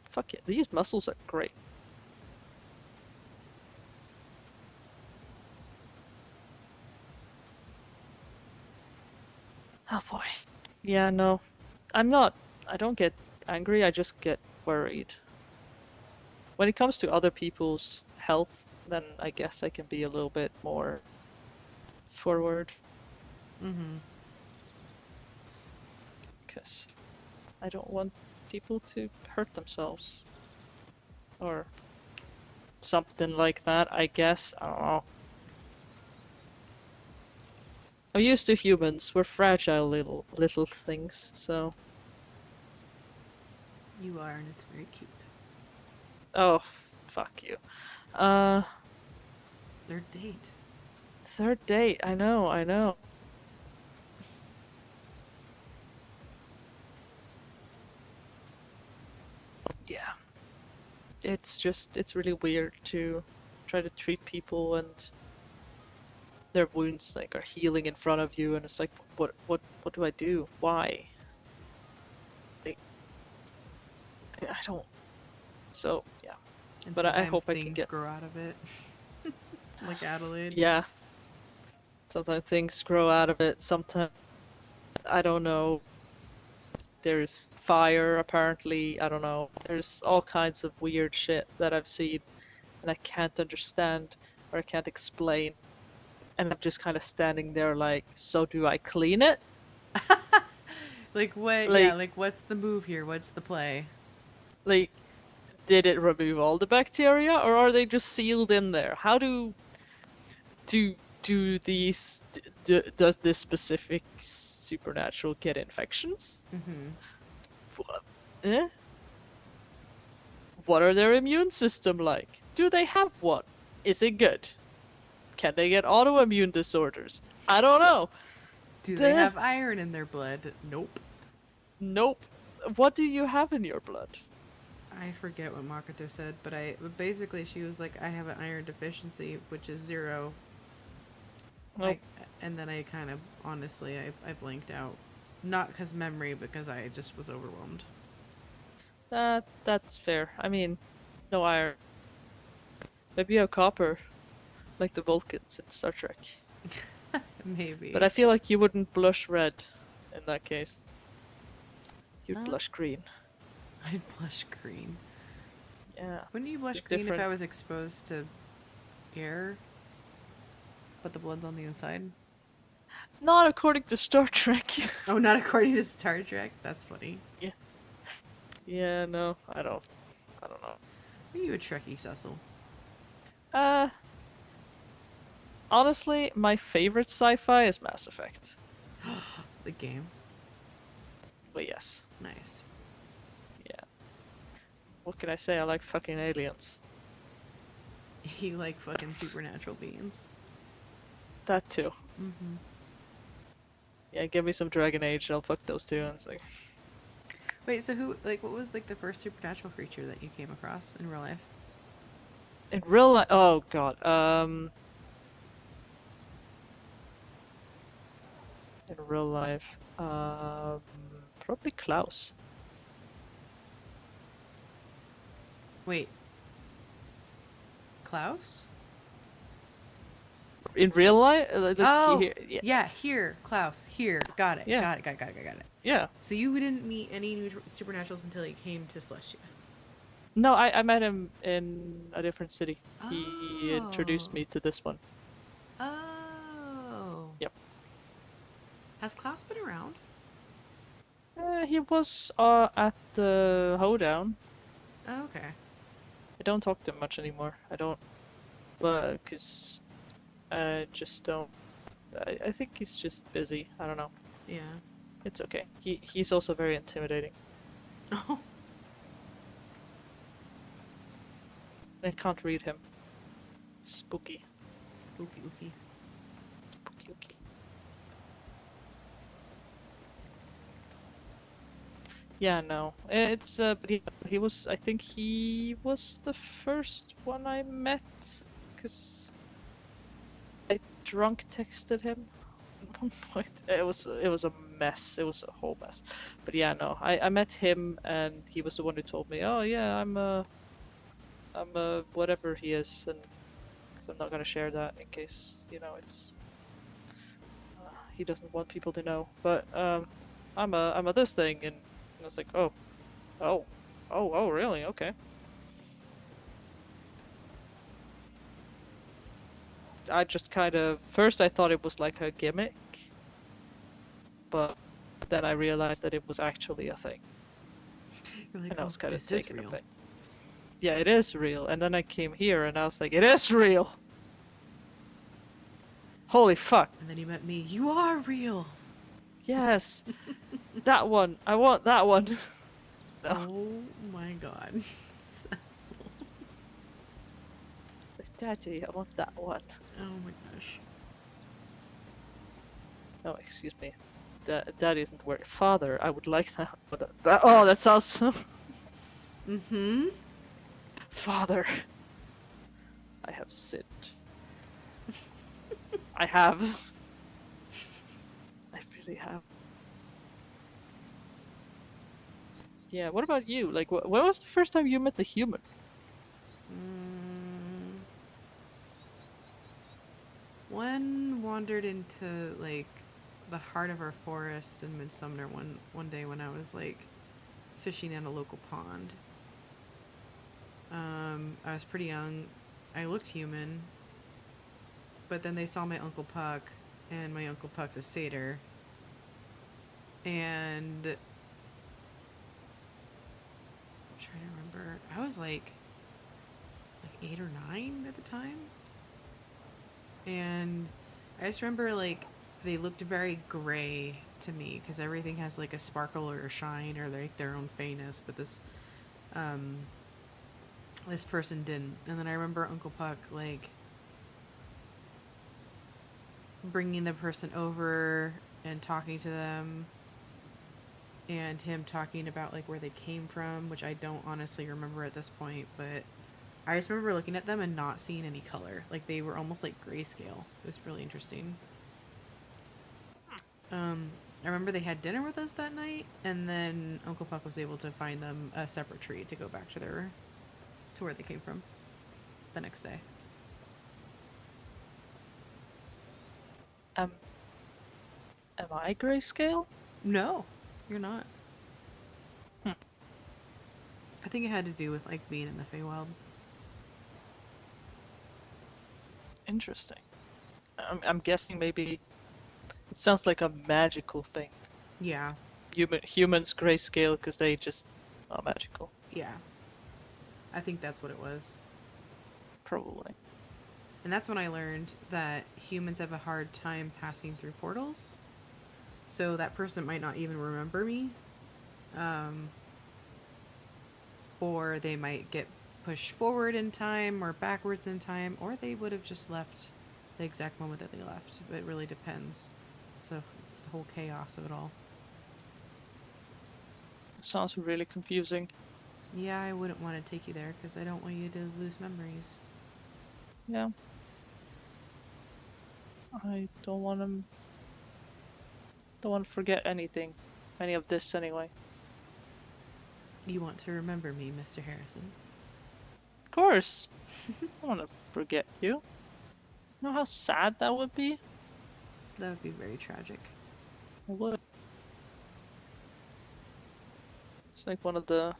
Fuck yeah, these mussels are great. Oh boy. Yeah, no. I don't get angry, I just get worried. When it comes to other people's health, then I guess I can be a little bit more forward. Mm-hmm. Because I don't want people to hurt themselves. Or something like that, I guess. I don't know. I'm used to humans. We're fragile little things, so... You are, and it's very cute. Oh, fuck you. Their date. Third date, I know. Yeah. It's really weird to try to treat people and their wounds like are healing in front of you, and it's like, what do I do? Why? Like, I don't. So yeah, And but I sometimes hope I can things get. grow out of it. Like Adelaide. Yeah. Sometimes things grow out of it. Sometimes I don't know. There's fire apparently. I don't know. There's all kinds of weird shit that I've seen, and I can't understand or I can't explain. And I'm just kind of standing there like, so do I clean it? Like what? Like- Yeah, like what's the move here? What's the play? Like, did it remove all the bacteria, or are they just sealed in there? How do these does this specific supernatural get infections? Mm-hmm. Eh? What are their immune system like? Do they have one? Is it good? Can they get autoimmune disorders? I don't know. Do they have iron in their blood? Nope. Nope. What do you have in your blood? I forget what Makoto said, but basically she was like, I have an iron deficiency, which is 0. Nope. And then I kind of, honestly, I blanked out. Not because memory, because I just was overwhelmed. That's fair. I mean, no iron. Maybe a copper, like the Vulcans in Star Trek. Maybe. But I feel like you wouldn't blush red in that case. You'd blush green. I'd blush green. Yeah. Wouldn't you blush It's green different. if I was exposed to air, but the blood's on the inside? Not according to Star Trek. Oh, not according to Star Trek? That's funny. Yeah, no, I don't know. Are you a Trekkie, Cecil? Honestly, my favorite sci-fi is Mass Effect. The game. But yes, Nice. yeah. What can I say? I like fucking aliens. You like fucking supernatural beings. That too. Mm-hmm. Yeah, give me some Dragon Age, I'll fuck those two. And it's like, Wait, so what was like the first supernatural creature that you came across in real life? in real life, oh god, in real life, probably Klaus. Wait. Klaus? In real life? Oh, yeah. yeah, here, Klaus, here. Got it. Yeah. Got it. Yeah. So you didn't meet any new supernaturals until you came to Celestia. No, I met him in a different city. He introduced Oh. me to this one. Oh. Yep. Has Klaus been around? He was at the hoedown. Oh, okay. I don't talk to him much anymore. I don't, but cause I just don't. I think he's just busy. I don't know. Yeah. It's okay. He's also very intimidating. Oh. I can't read him. Spooky. Spooky ooky. Spooky. Okay. Yeah, no. It's but he was. I think he was the first one I met, cause I drunk texted him at one point. It was a mess. It was a whole mess. But yeah, no. I met him and he was the one who told me, oh yeah, I'm a whatever he is, and cause I'm not gonna share that in case it's he doesn't want people to know. But I'm a this thing, and I was like, oh, really? Okay. I just kind of first I thought it was like a gimmick, but then I realized that it was actually a thing, You're like, and I was kind of this is taken real. aback. Yeah, it is real. And then I came here, and I was like, it is real. Holy fuck. And then you met me. You are real. Yes. That one. I want that one. No. Oh my god. Cecil. It's like, Daddy, I want that one. Oh my gosh. No, excuse me. Daddy isn't word. Father, I would like that. But that sounds so. Mm-hmm. Father, I have sinned. I have. I really have. Yeah, what about you? Like, when was the first time you met the human? One wandered into, like, the heart of our forest in Midsumner one day when I was, like, fishing in a local pond. I was pretty young. I looked human. But then they saw my Uncle Puck, and my Uncle Puck's a satyr. And I'm trying to remember. I was like 8 or 9 at the time. And I just remember, like, they looked very gray to me because everything has, like, a sparkle or a shine or, like, their own faintness. But this person didn't. And then I remember Uncle Puck, like, bringing the person over and talking to them, and him talking about, like, where they came from, which I don't honestly remember at this point, but I just remember looking at them and not seeing any color. Like, they were almost like grayscale. It was really interesting. I remember they had dinner with us that night, and then Uncle Puck was able to find them a separate tree to go back to where they came from the next day. Am I grayscale? No, you're not. Hmm. I think it had to do with, like, being in the Feywild. Interesting. I'm guessing maybe it sounds like a magical thing. Yeah. Humans grayscale because they just are magical. Yeah. I think that's what it was. Probably. And that's when I learned that humans have a hard time passing through portals. So that person might not even remember me. Or they might get pushed forward in time or backwards in time, or they would have just left the exact moment that they left. It really depends. So it's the whole chaos of it all. Sounds really confusing. Yeah, I wouldn't want to take you there because I don't want you to lose memories. Yeah. I don't want to forget anything. Any of this anyway. You want to remember me, Mr. Harrison? Of course. I don't want to forget you. You know how sad that would be? That would be very tragic. It would. It's like one of the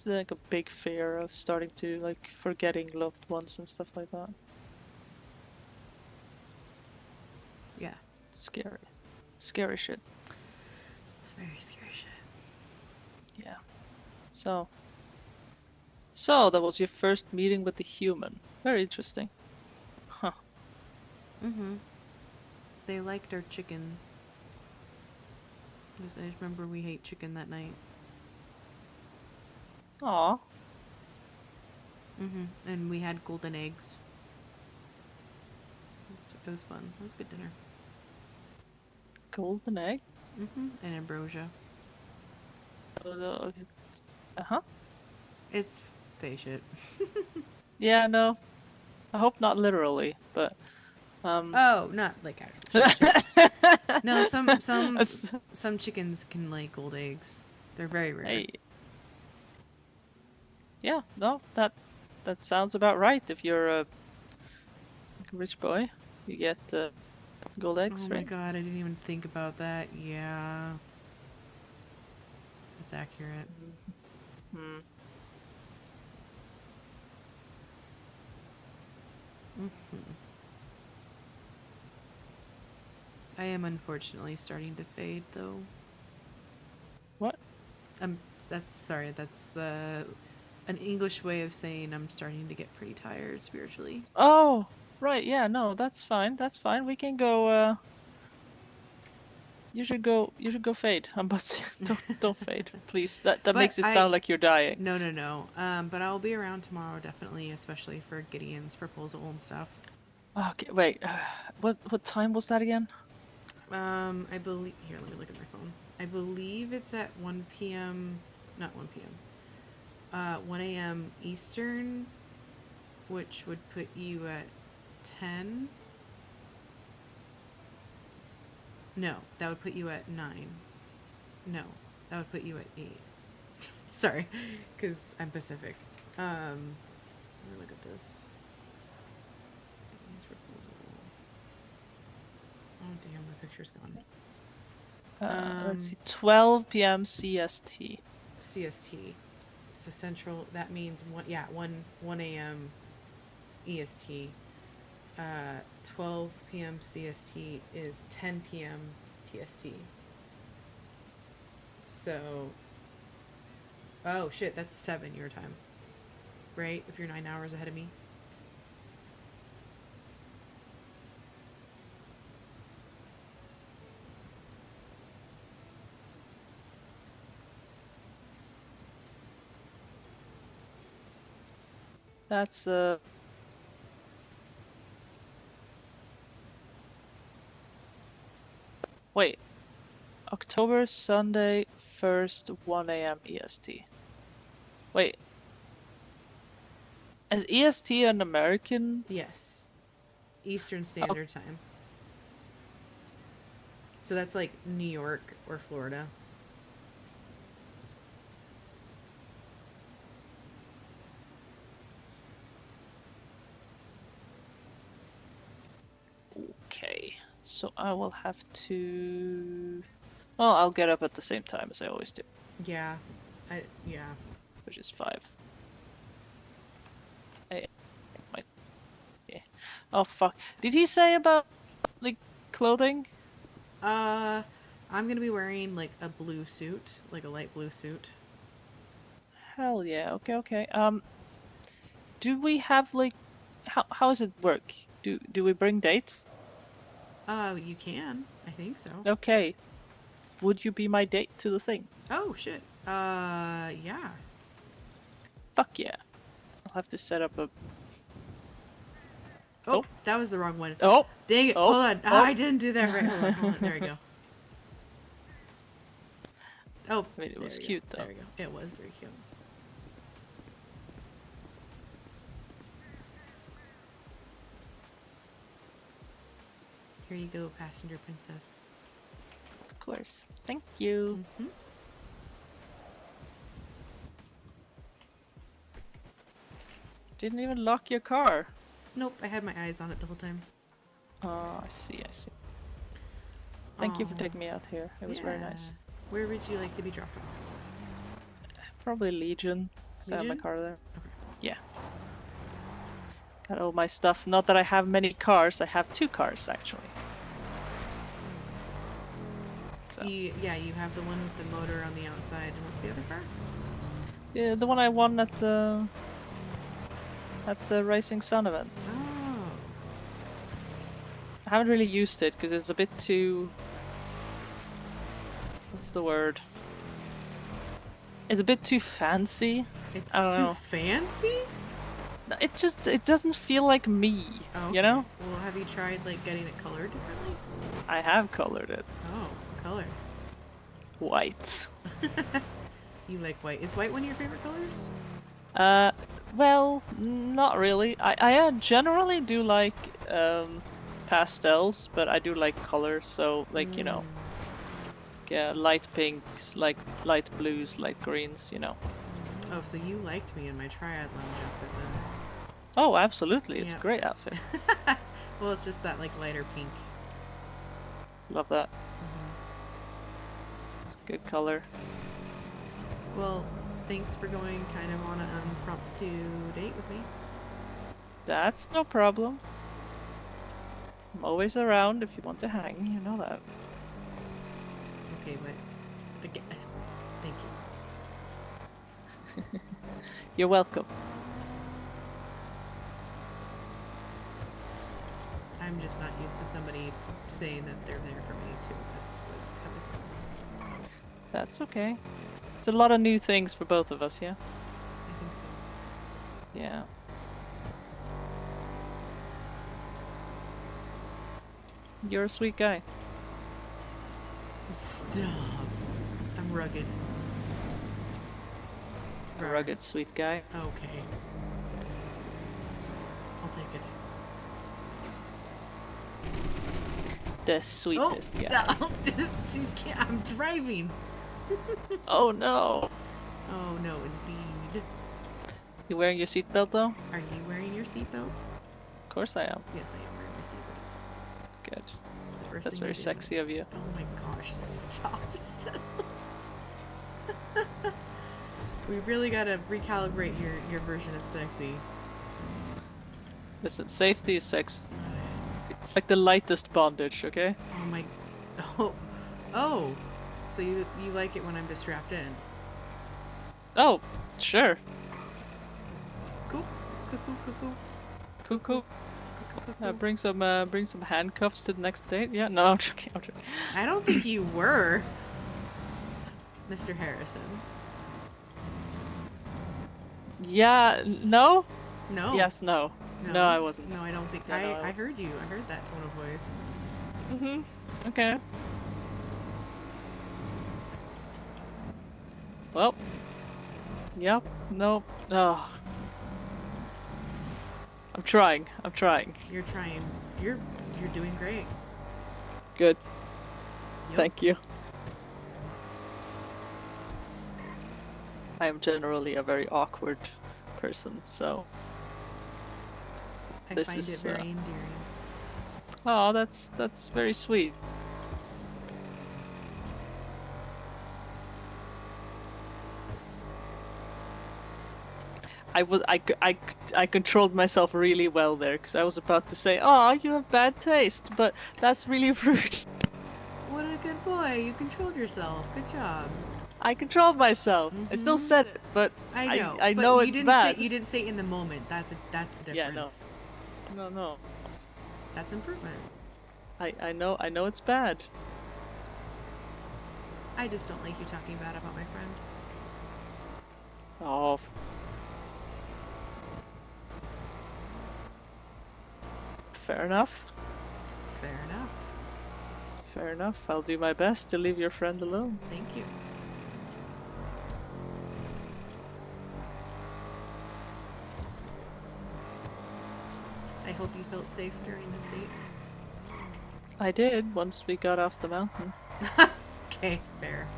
It's like a big fear of starting to like forgetting loved ones and stuff like that. Yeah. Scary. Scary shit. It's very scary shit. Yeah. So that was your first meeting with the human. Very interesting. Huh. Mm-hmm. They liked our chicken. I just remember we ate chicken that night. Aw. Mm-hmm. And we had golden eggs. It was fun. It was a good dinner. Golden egg? Mm-hmm. And ambrosia. Uh-huh. It's fey shit. Yeah, no. I hope not literally, but Oh, not like actual shit. No, some chickens can lay gold eggs. They're very rare. Hey. Yeah, no, that sounds about right. If you're a rich boy, you get gold eggs, Oh my right? god, I didn't even think about that. Yeah. That's accurate. Hmm. I am unfortunately starting to fade, though. What? That's an English way of saying I'm starting to get pretty tired spiritually. Oh, right. Yeah, no, that's fine. That's fine. We can go. You should go. You should go fade. But don't fade, please. That But makes it I- sound like you're dying. No. But I'll be around tomorrow, definitely, especially for Gideon's proposal and stuff. Okay, wait. What time was that again? I believe. Here, let me look at my phone. I believe it's at 1 p.m. Not 1 p.m. 1 a.m. Eastern, which would put you at 10. No, that would put you at 9. No, that would put you at 8. Sorry, because I'm Pacific. Let me look at this. Oh damn, my picture's gone. Let's see. 12 p.m. CST. CST. So Central, that means 1 a.m. EST. 12 p.m. CST is 10 p.m. PST. So, oh shit, that's 7 your time. Right? If you're 9 hours ahead of me. That's Wait. October Sunday 1st 1 a.m. EST. Wait. Is EST an American? Yes. Eastern Standard Time. So that's like New York or Florida. Okay. So I will have to... Well, I'll get up at the same time as I always do, Yeah. Yeah. which is 5. Yeah. Oh fuck. Did he say about like clothing? I'm gonna be wearing like a blue suit, like a light blue suit. Hell yeah. Okay. Do we have like how does it work? Do we bring dates? You can. I think so. Okay. Would you be my date to the thing? Oh shit. Yeah. Fuck yeah. I'll have to set up a Oh, that was the wrong one. Oh. Dang it. Oh. Hold on. Oh. I didn't do that right. Hold on. There we go. Oh, I mean, it was there we cute go. though. There we go. It was very cute. Here you go, passenger princess. Of course. Thank you. Mm-hmm. Didn't even lock your car. Nope, I had my eyes on it the whole time. Oh, I see. Thank you for Aw. taking me out here. It was very nice. Yeah. Where would you like to be dropped off? Probably Legion. So I have my Legion? car there. Okay. Yeah. Got all my stuff. Not that I have many cars. I have 2 cars actually. So Yeah, you have the one with the motor on the outside, and what's the other car? yeah, the one I won at the Rising Sun event. Oh. I haven't really used it because it's a bit too. What's the word? It's a bit too fancy. It's I don't too know. fancy? It doesn't feel like me. Oh, You know? Well, have you tried like getting it colored differently? I have colored it Oh, what color? white. You like white. Is white one of your favorite colors? Well, not really. I generally do like pastels, but I do like color. So like you know, yeah, light pinks, like light blues, light greens. You know. Oh, so you liked me in my triad lounge outfit then? Oh, absolutely! It's Yeah. a great outfit. Well, it's just that like lighter pink. Love that. It's a good color. Well, thanks for going kind of on an impromptu date with me. That's no problem. I'm always around if you want to hang. You know that. Okay, but again, thank you. You're welcome. I'm just not used to somebody saying that they're there for me too. That's where it's coming from. So, That's okay. It's a lot of new things for both of us, yeah? I think so. Yeah. You're a sweet guy. Stop. I'm rugged. A rugged sweet guy. Okay. I'll take it. The sweetest guy. No. You can't. I'm driving. Oh no. Oh no, indeed. You wearing your seatbelt though? Are you wearing your seatbelt? Of course I am. Yes, I am wearing my seatbelt. Good. It's the first That's thing very I do. sexy of you. Oh my gosh, stop, it says. We really gotta recalibrate your version of sexy. Listen, safety is sex. It's like the lightest bondage, okay? Oh my... Oh! So you like it when I'm just strapped in? Oh, sure. Cool. Cool. Cool. Bring some handcuffs to the next date. Yeah, no, I'm joking. I don't think you were, Mr. Harrison. Yeah, no? No. Yes, no. No, I wasn't. No, I don't think. Yeah, no, I I wasn't. heard you. I heard that tone of voice. Okay. Well. Yep. No. Oh. I'm trying. You're trying. You're doing great. Good. Yep. Thank you. I am generally a very awkward person, so. I This find is, it very endearing. Oh, that's very sweet. I controlled myself really well there because I was about to say, "Oh, you have bad taste," but that's really rude. What a good boy. You controlled yourself. Good job. I controlled myself. I still said it, but I know. I but know you it's didn't bad. Say, you didn't say it in the moment. That's the difference. Yeah, no. That's improvement. I know it's bad. I just don't like you talking bad about my friend. Oh. Fair enough. Fair enough. Fair enough. I'll do my best to leave your friend alone. Thank you. I hope you felt safe during this date. I did once we got off the mountain. Okay, fair.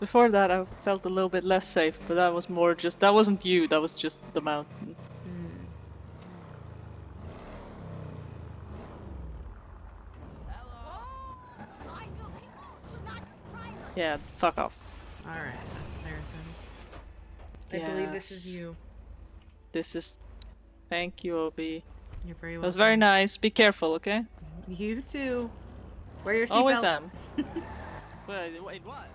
Before that, I felt a little bit less safe, but that was more just. That wasn't you, that was just the mountain. Yeah, fuck off. Alright, Assassin Harrison. I believe this is Yes. you. This is. Thank you, Obi. You're very It welcome. was very nice. Be careful, okay? You too. Wear your Always seatbelt. am. Wait, what?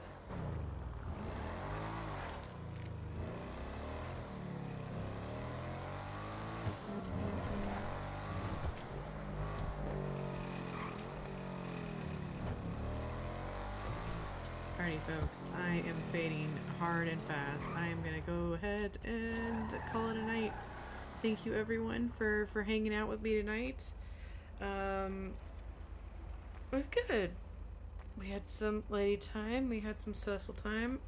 Alrighty, folks. I am fading hard and fast. I am gonna go ahead and call it a night. Thank you, everyone, for hanging out with me tonight. It was good. We had some lady time. We had some Cecil time.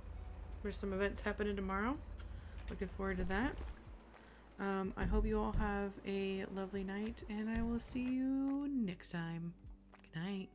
There's some events happening tomorrow. Looking forward to that. I hope you all have a lovely night, and I will see you next time. Good night.